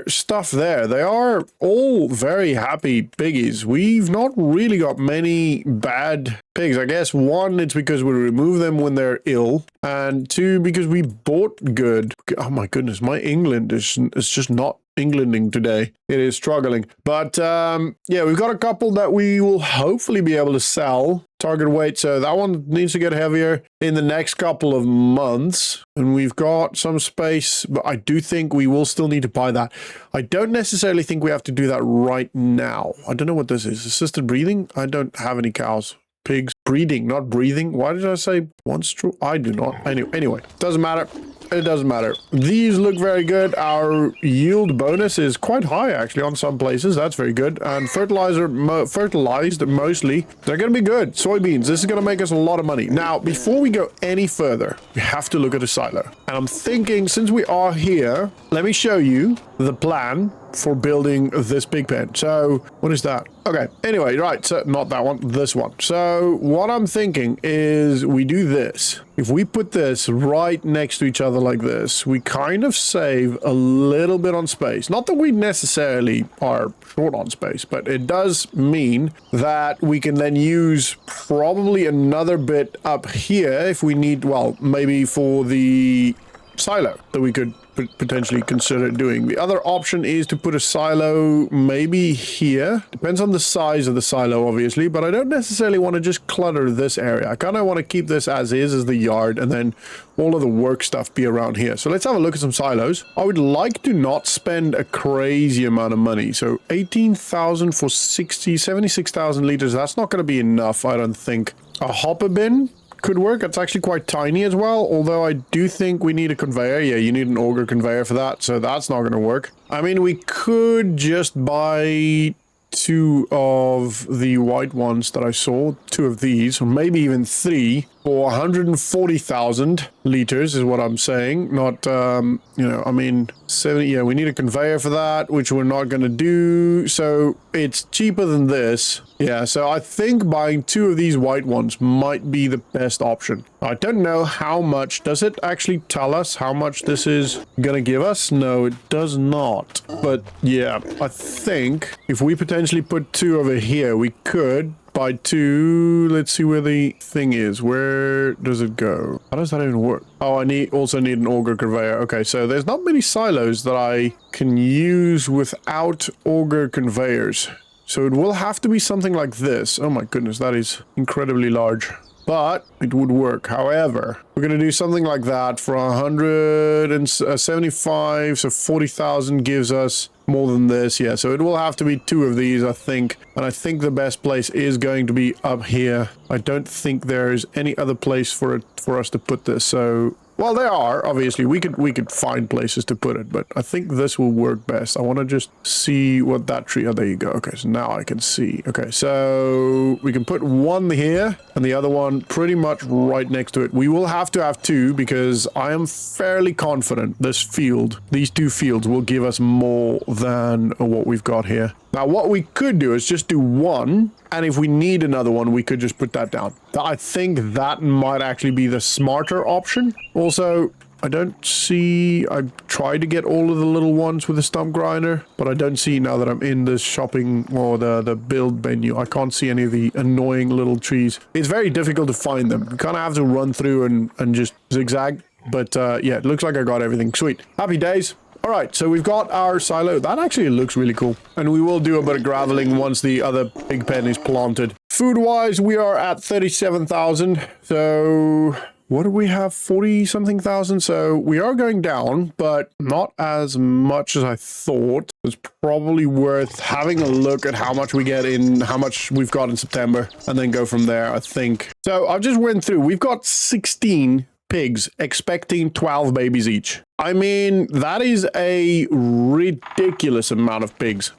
stuff there, they are all very happy piggies. We've not really got many bad pigs. I guess 1, it's because we remove them when they're ill, and 2, because we bought good. Oh my goodness, my England is just not Englanding today. It is struggling. But yeah, we've got a couple that we will hopefully be able to sell. Target weight, so that one needs to get heavier in the next couple of months, and we've got some space, but I do think we will still need to buy that. I don't necessarily think we have to do that right now. I don't know what this is. Assisted breathing? I don't have any cows. Pigs breeding, not breathing. Why did I say one straw? I do not. Anyway, doesn't matter. it doesn't matter. These look very good. Our yield bonus is quite high, actually, on some places. That's very good. And fertilized mostly. They're going to be good. Soybeans, this is going to make us a lot of money. Now, before we go any further, we have to look at a silo. And I'm thinking, since we are here, let me show you the plan for building this pig pen. So what is that? Okay, anyway, right, so not that one, this one. So what I'm thinking is we do this. If we put this right next to each other like this, we kind of save a little bit on space. Not that we necessarily are short on space, but it does mean that we can then use probably another bit up here if we need, well, maybe for the silo that we could potentially consider doing. The other option is to put a silo maybe here. Depends on the size of the silo, obviously, but I don't necessarily want to just clutter this area. I kind of want to keep this as is, as the yard, and then all of the work stuff be around here. So let's have a look at some silos. I would like to not spend a crazy amount of money. So 18,000 for 76,000 liters. That's not going to be enough, I don't think. A hopper bin could work. It's actually quite tiny as well, although I do think we need a conveyor. Yeah, you need an auger conveyor for that, so that's not going to work. I mean, we could just buy 2 of the white ones that I saw, 2 of these, or maybe even 3 for 140,000 liters is what I'm saying. Not, you know, I mean, 70, yeah, we need a conveyor for that, which we're not going to do. So it's cheaper than this. Yeah, so I think buying 2 of these white ones might be the best option. I don't know how much. Does it actually tell us how much this is going to give us? No, it does not. But yeah, I think if we potentially put 2 over here, we could buy 2. Let's see where the thing is. Where does it go? How does that even work? Oh, I also need an auger conveyor. Okay, so there's not many silos that I can use without auger conveyors. So it will have to be something like this. Oh my goodness, that is incredibly large. But it would work. However, we're going to do something like that for 175. So 40,000 gives us more than this. Yeah, so it will have to be 2 of these, I think. And I think the best place is going to be up here. I don't think there's any other place for us to put this. So, well, there are, obviously. We could find places to put it, but I think this will work best. I want to just see what that tree... Oh, there you go. Okay, so now I can see. Okay, so we can put 1 here and the other one pretty much right next to it. We will have to have 2 because I am fairly confident this field, these 2 fields will give us more than what we've got here. Now, what we could do is just do 1, and if we need another one, we could just put that down. I think that might actually be the smarter option. Also, I don't see... I tried to get all of the little ones with the stump grinder, but I don't see now that I'm in the shopping or the build menu. I can't see any of the annoying little trees. It's very difficult to find them. You kind of have to run through and just zigzag. But yeah, it looks like I got everything. Sweet. Happy days. All right, so we've got our silo. That actually looks really cool. And we will do a bit of graveling once the other pig pen is planted. Food-wise, we are at 37,000. So what do we have? 40-something thousand. So we are going down, but not as much as I thought. It's probably worth having a look at how much we get in, how much we've got in September, and then go from there, I think. So I've just went through. We've got 16 pigs expecting 12 babies each. I mean, that is a ridiculous amount of pigs.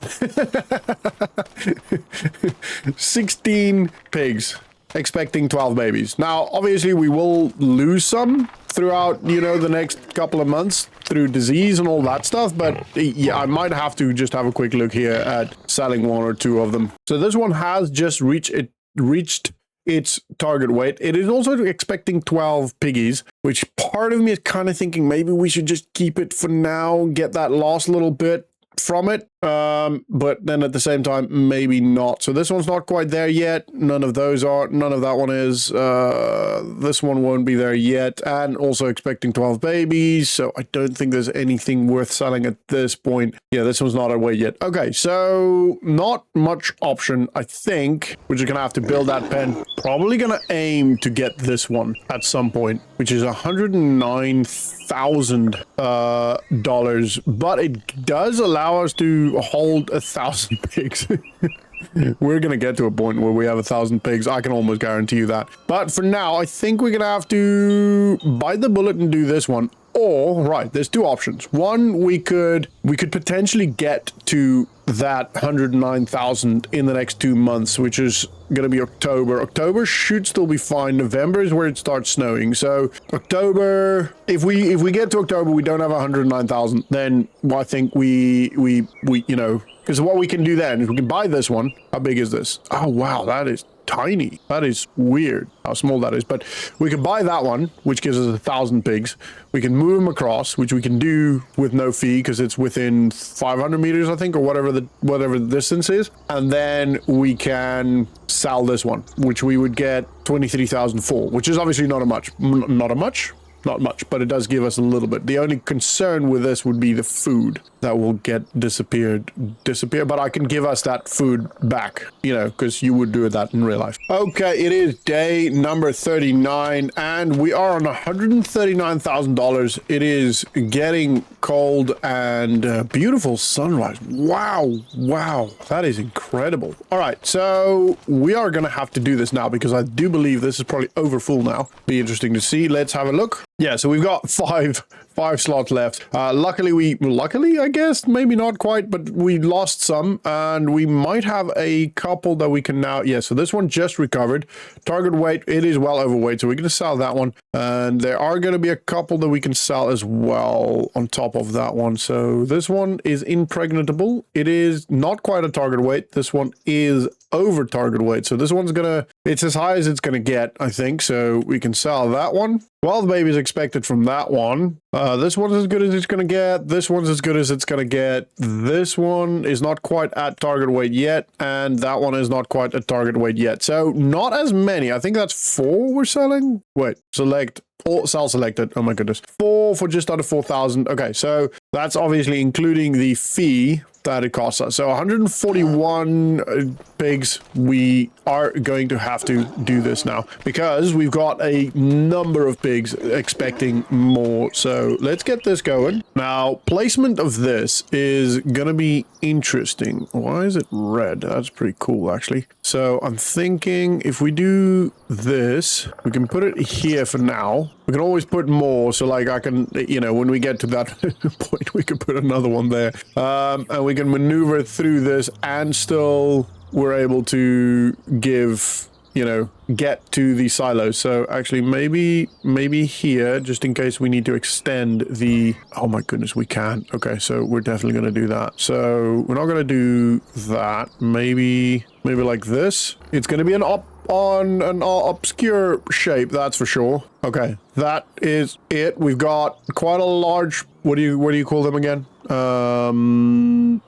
16 pigs expecting 12 babies. Now, obviously, we will lose some throughout, you know, the next couple of months through disease and all that stuff. But yeah, I might have to just have a quick look here at selling 1 or 2 of them. So this one has just reached its target weight. It is also expecting 12 piggies, which part of me is kind of thinking maybe we should just keep it for now, get that last little bit from it. But then at the same time, maybe not. So this one's not quite there yet. None of those are. None of that one is. This one won't be there yet. And also expecting 12 babies. So I don't think there's anything worth selling at this point. Yeah, this one's not away yet. Okay, so not much option, I think. We're just going to have to build that pen. Probably going to aim to get this one at some point, which is $109,000. But it does allow us to hold 1,000 pigs. We're gonna get to a point where we have 1,000 pigs. I can almost guarantee you that. But for now, I think we're gonna have to bite the bullet and do this one. Or, right, there's two options. One, we could potentially get to that 109,000 in the next 2 months, which is going to be October. October should still be fine. November is where it starts snowing. So October, if we get to October, we don't have 109,000, then I think we you know, because what we can do then is we can buy this one. How big is this? Oh, wow, that is tiny. That is weird how small that is. But we can buy that one, which gives us 1,000 pigs. We can move them across, which we can do with no fee because it's within 500 meters, I think, or whatever the distance is. And then we can sell this one, which we would get 23,000 for, which is obviously not much, but it does give us a little bit. The only concern with this would be the food that will get disappear, but I can give us that food back, you know, because you would do that in real life. Okay, it is day number 39, and we are on $139,000. It is getting cold and beautiful sunrise. Wow, that is incredible. All right, so we are going to have to do this now because I do believe this is probably over full now. Be interesting to see. Let's have a look. Yeah, so we've got five slots left. Luckily, I guess, maybe not quite, but we lost some, and we might have a couple that we can now. Yeah, so this one just recovered. Target weight, it is well overweight, so we're going to sell that one. And there are going to be a couple that we can sell as well on top of that one. So this one is impregnable. It is not quite a target weight. This one is over target weight. So this one's it's as high as it's gonna get, I think. So we can sell that one. 12 babies expected from that one. This one's as good as it's gonna get. This one's as good as it's gonna get. This one is not quite at target weight yet, and that one is not quite at target weight yet. So not as many. I think that's 4 we're selling. Wait, select. All sell selected. Oh my goodness. 4 for just under 4,000. Okay, so that's obviously including the fee that it costs us. So 141 pigs. We are going to have to do this now because we've got a number of pigs expecting more. So let's get this going. Now, placement of this is going to be interesting. Why is it red? That's pretty cool, actually. So I'm thinking if we do this, we can put it here for now. We can always put more. So like I can, you know, when we get to that point, we can put another one there. And we can maneuver through this and still we're able to give, you know, get to the silos. So actually maybe here, just in case we need to extend the, oh my goodness, we can. Okay, so we're definitely going to do that. So we're not going to do that. Maybe like this. It's going to be an obscure shape, that's for sure. Okay, that is it. We've got quite a large, what do you call them again?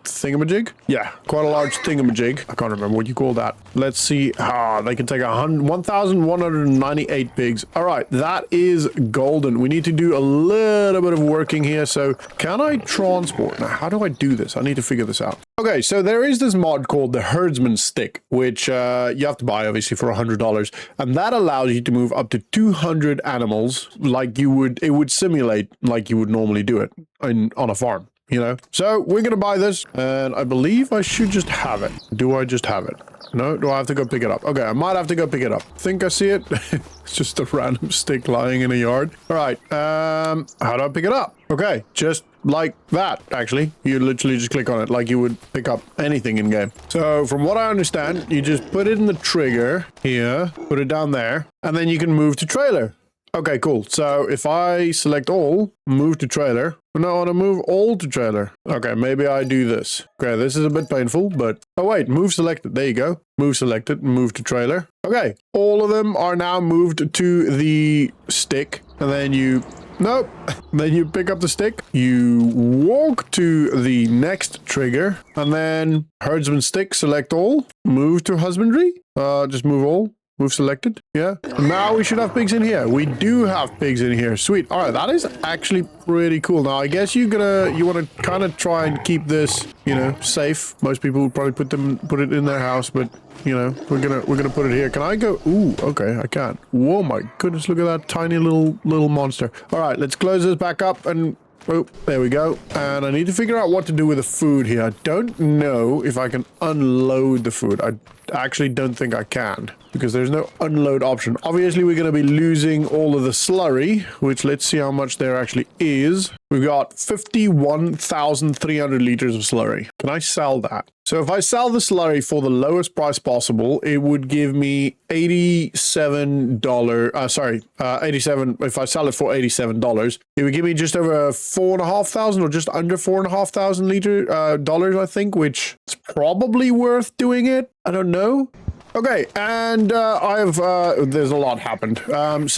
Thingamajig? Yeah, quite a large thingamajig. I can't remember what you call that. Let's see. They can take 1,198 pigs. All right, that is golden. We need to do a little bit of working here. So can I transport? Now, how do I do this? I need to figure this out. Okay, so there is this mod called the Herdsman Stick, which you have to buy, obviously, for $100. And that allows you to move up to 200 animals like you would, it would simulate like you would normally do it on a farm. You know, so we're gonna buy this, and I believe I should just have it. Do I just have it? No, do I have to go pick it up? Okay, I might have to go pick it up. Think I see it. It's just a random stick lying in a yard. All right, how do I pick it up? Okay, just like that, actually. You literally just click on it like you would pick up anything in game. So from what I understand, you just put it in the trigger here, put it down there, and then you can move to trailer. Okay, cool. So if I select all, move to trailer. No, I want to move all to trailer. Okay, maybe I do this. Okay, this is a bit painful, but... Oh, wait, move selected. There you go. Move selected, move to trailer. Okay, all of them are now moved to the stick. And then you... Nope. Then you pick up the stick. You walk to the next trigger. And then herdsman stick, select all. Move to husbandry. Just move all. Move selected. Yeah. Now we should have pigs in here. We do have pigs in here. Sweet. All right. That is actually pretty cool. Now, I guess you want to kind of try and keep this, you know, safe. Most people would probably put it in their house, but you know, we're gonna put it here. Can I go? Ooh, okay, I can't. Whoa, my goodness, look at that tiny little monster. All right, let's close this back up and Oh, there we go. And I need to figure out what to do with the food here. I don't know if I can unload the food. I actually don't think I can, because there's no unload option. Obviously, we're going to be losing all of the slurry, which let's see how much there actually is. We've got 51,300 liters of slurry. Can I sell that? So if I sell the slurry for the lowest price possible, it would give me $87. If I sell it for $87, it would give me just over 4,500 or just under 4,500 dollars, I think, which is probably worth doing it. I don't know. Okay, and there's a lot happened. I've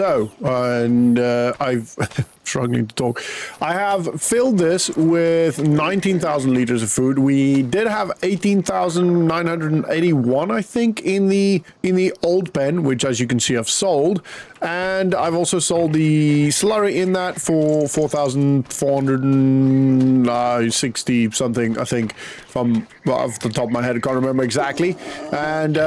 struggling to talk. I have filled this with 19,000 liters of food. We did have 18,981, I think, in the old pen, which, as you can see, I've sold. And I've also sold the slurry in that for 4,460 something, I think, from off the top of my head. I can't remember exactly. And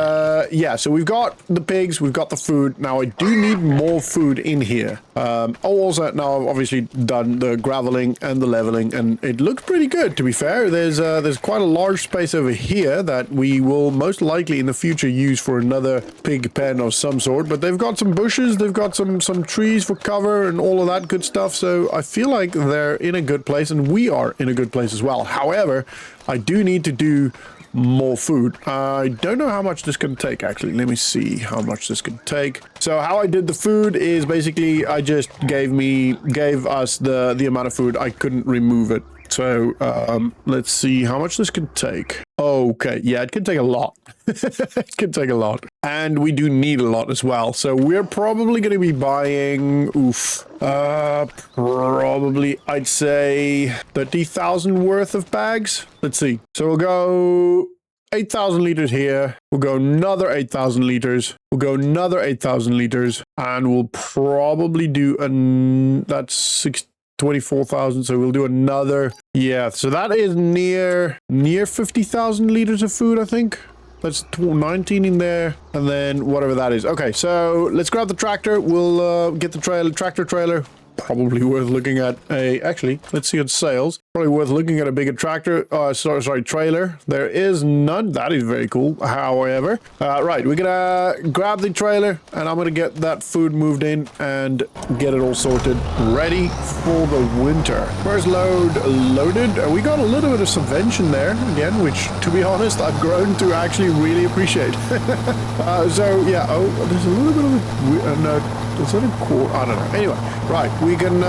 yeah, so we've got the pigs, we've got the food. Now I do need more food in here. Also, now I've obviously done the graveling and the leveling, and it looks pretty good, to be fair. There's quite a large space over here that we will most likely in the future use for another pig pen of some sort. But they've got some bushes, they've got some trees for cover and all of that good stuff. So I feel like they're in a good place, and we are in a good place as well. However, I do need to do more food. I don't know how much this can take, actually. Let me see how much this can take. So how I did the food is basically I just gave us the amount of food. I couldn't remove it. So let's see how much this can take. Okay, yeah, it can take a lot. It can take a lot. And we do need a lot as well. So we're probably going to be buying, probably, I'd say 30,000 worth of bags. Let's see. So we'll go 8,000 liters here. We'll go another 8,000 liters. We'll go another 8,000 liters. And we'll probably do, that's 24,000, so we'll do another, yeah, so that is near 50,000 liters of food, I think. That's 19 in there, and then whatever that is. Okay, so let's grab the tractor. We'll get the tractor trailer. Probably worth looking at actually, let's see on sales. Probably worth looking at a bigger tractor, sorry, trailer. There is none. That is very cool. However, right, we're gonna grab the trailer, and I'm gonna get that food moved in and get it all sorted, ready for the winter. First load loaded. We got a little bit of subvention there again, which, to be honest, I've grown to actually really appreciate. So yeah, there's a little bit of no. Is that a quarter? I don't know. Anyway, right, we can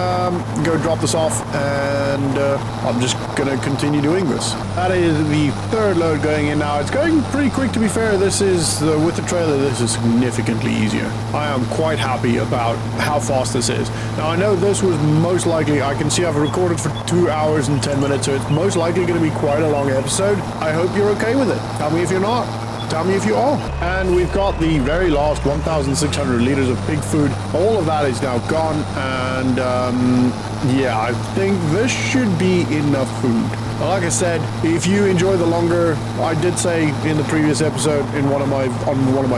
go drop this off, and I'm just going to continue doing this. That is the third load going in now. It's going pretty quick, to be fair. This is, with the trailer, this is significantly easier. I am quite happy about how fast this is. Now, I know this was most likely, I can see I've recorded for 2 hours and 10 minutes, so it's most likely going to be quite a long episode. I hope you're okay with it. Tell me if you're not. Tell me if you are. And we've got the very last 1,600 liters of pig food. All of that is now gone. And yeah, I think this should be enough food. Like I said, if you enjoy the longer, I did say in the previous episode on one of my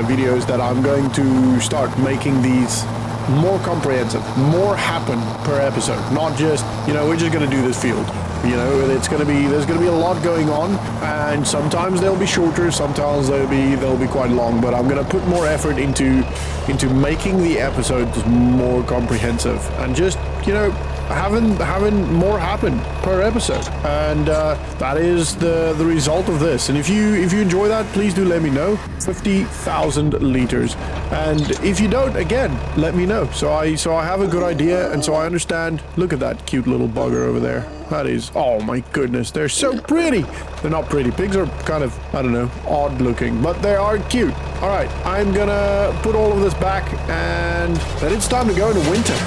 videos that I'm going to start making these more comprehensive, more happen per episode, not just, we're just going to do this field. There's going to be a lot going on, and sometimes they'll be shorter, sometimes they'll be quite long, but I'm going to put more effort into making the episodes more comprehensive and just, having more happen per episode. And that is the result of this. And if you enjoy that, please do let me know. 50,000 liters. And if you don't, again, let me know. So I have a good idea, and so I understand. Look at that cute little bugger over there. That is, oh my goodness, they're so pretty. They're not pretty. Pigs are kind of, I don't know, odd looking, but they are cute. All right, I'm gonna put all of this back, and then it's time to go into winter.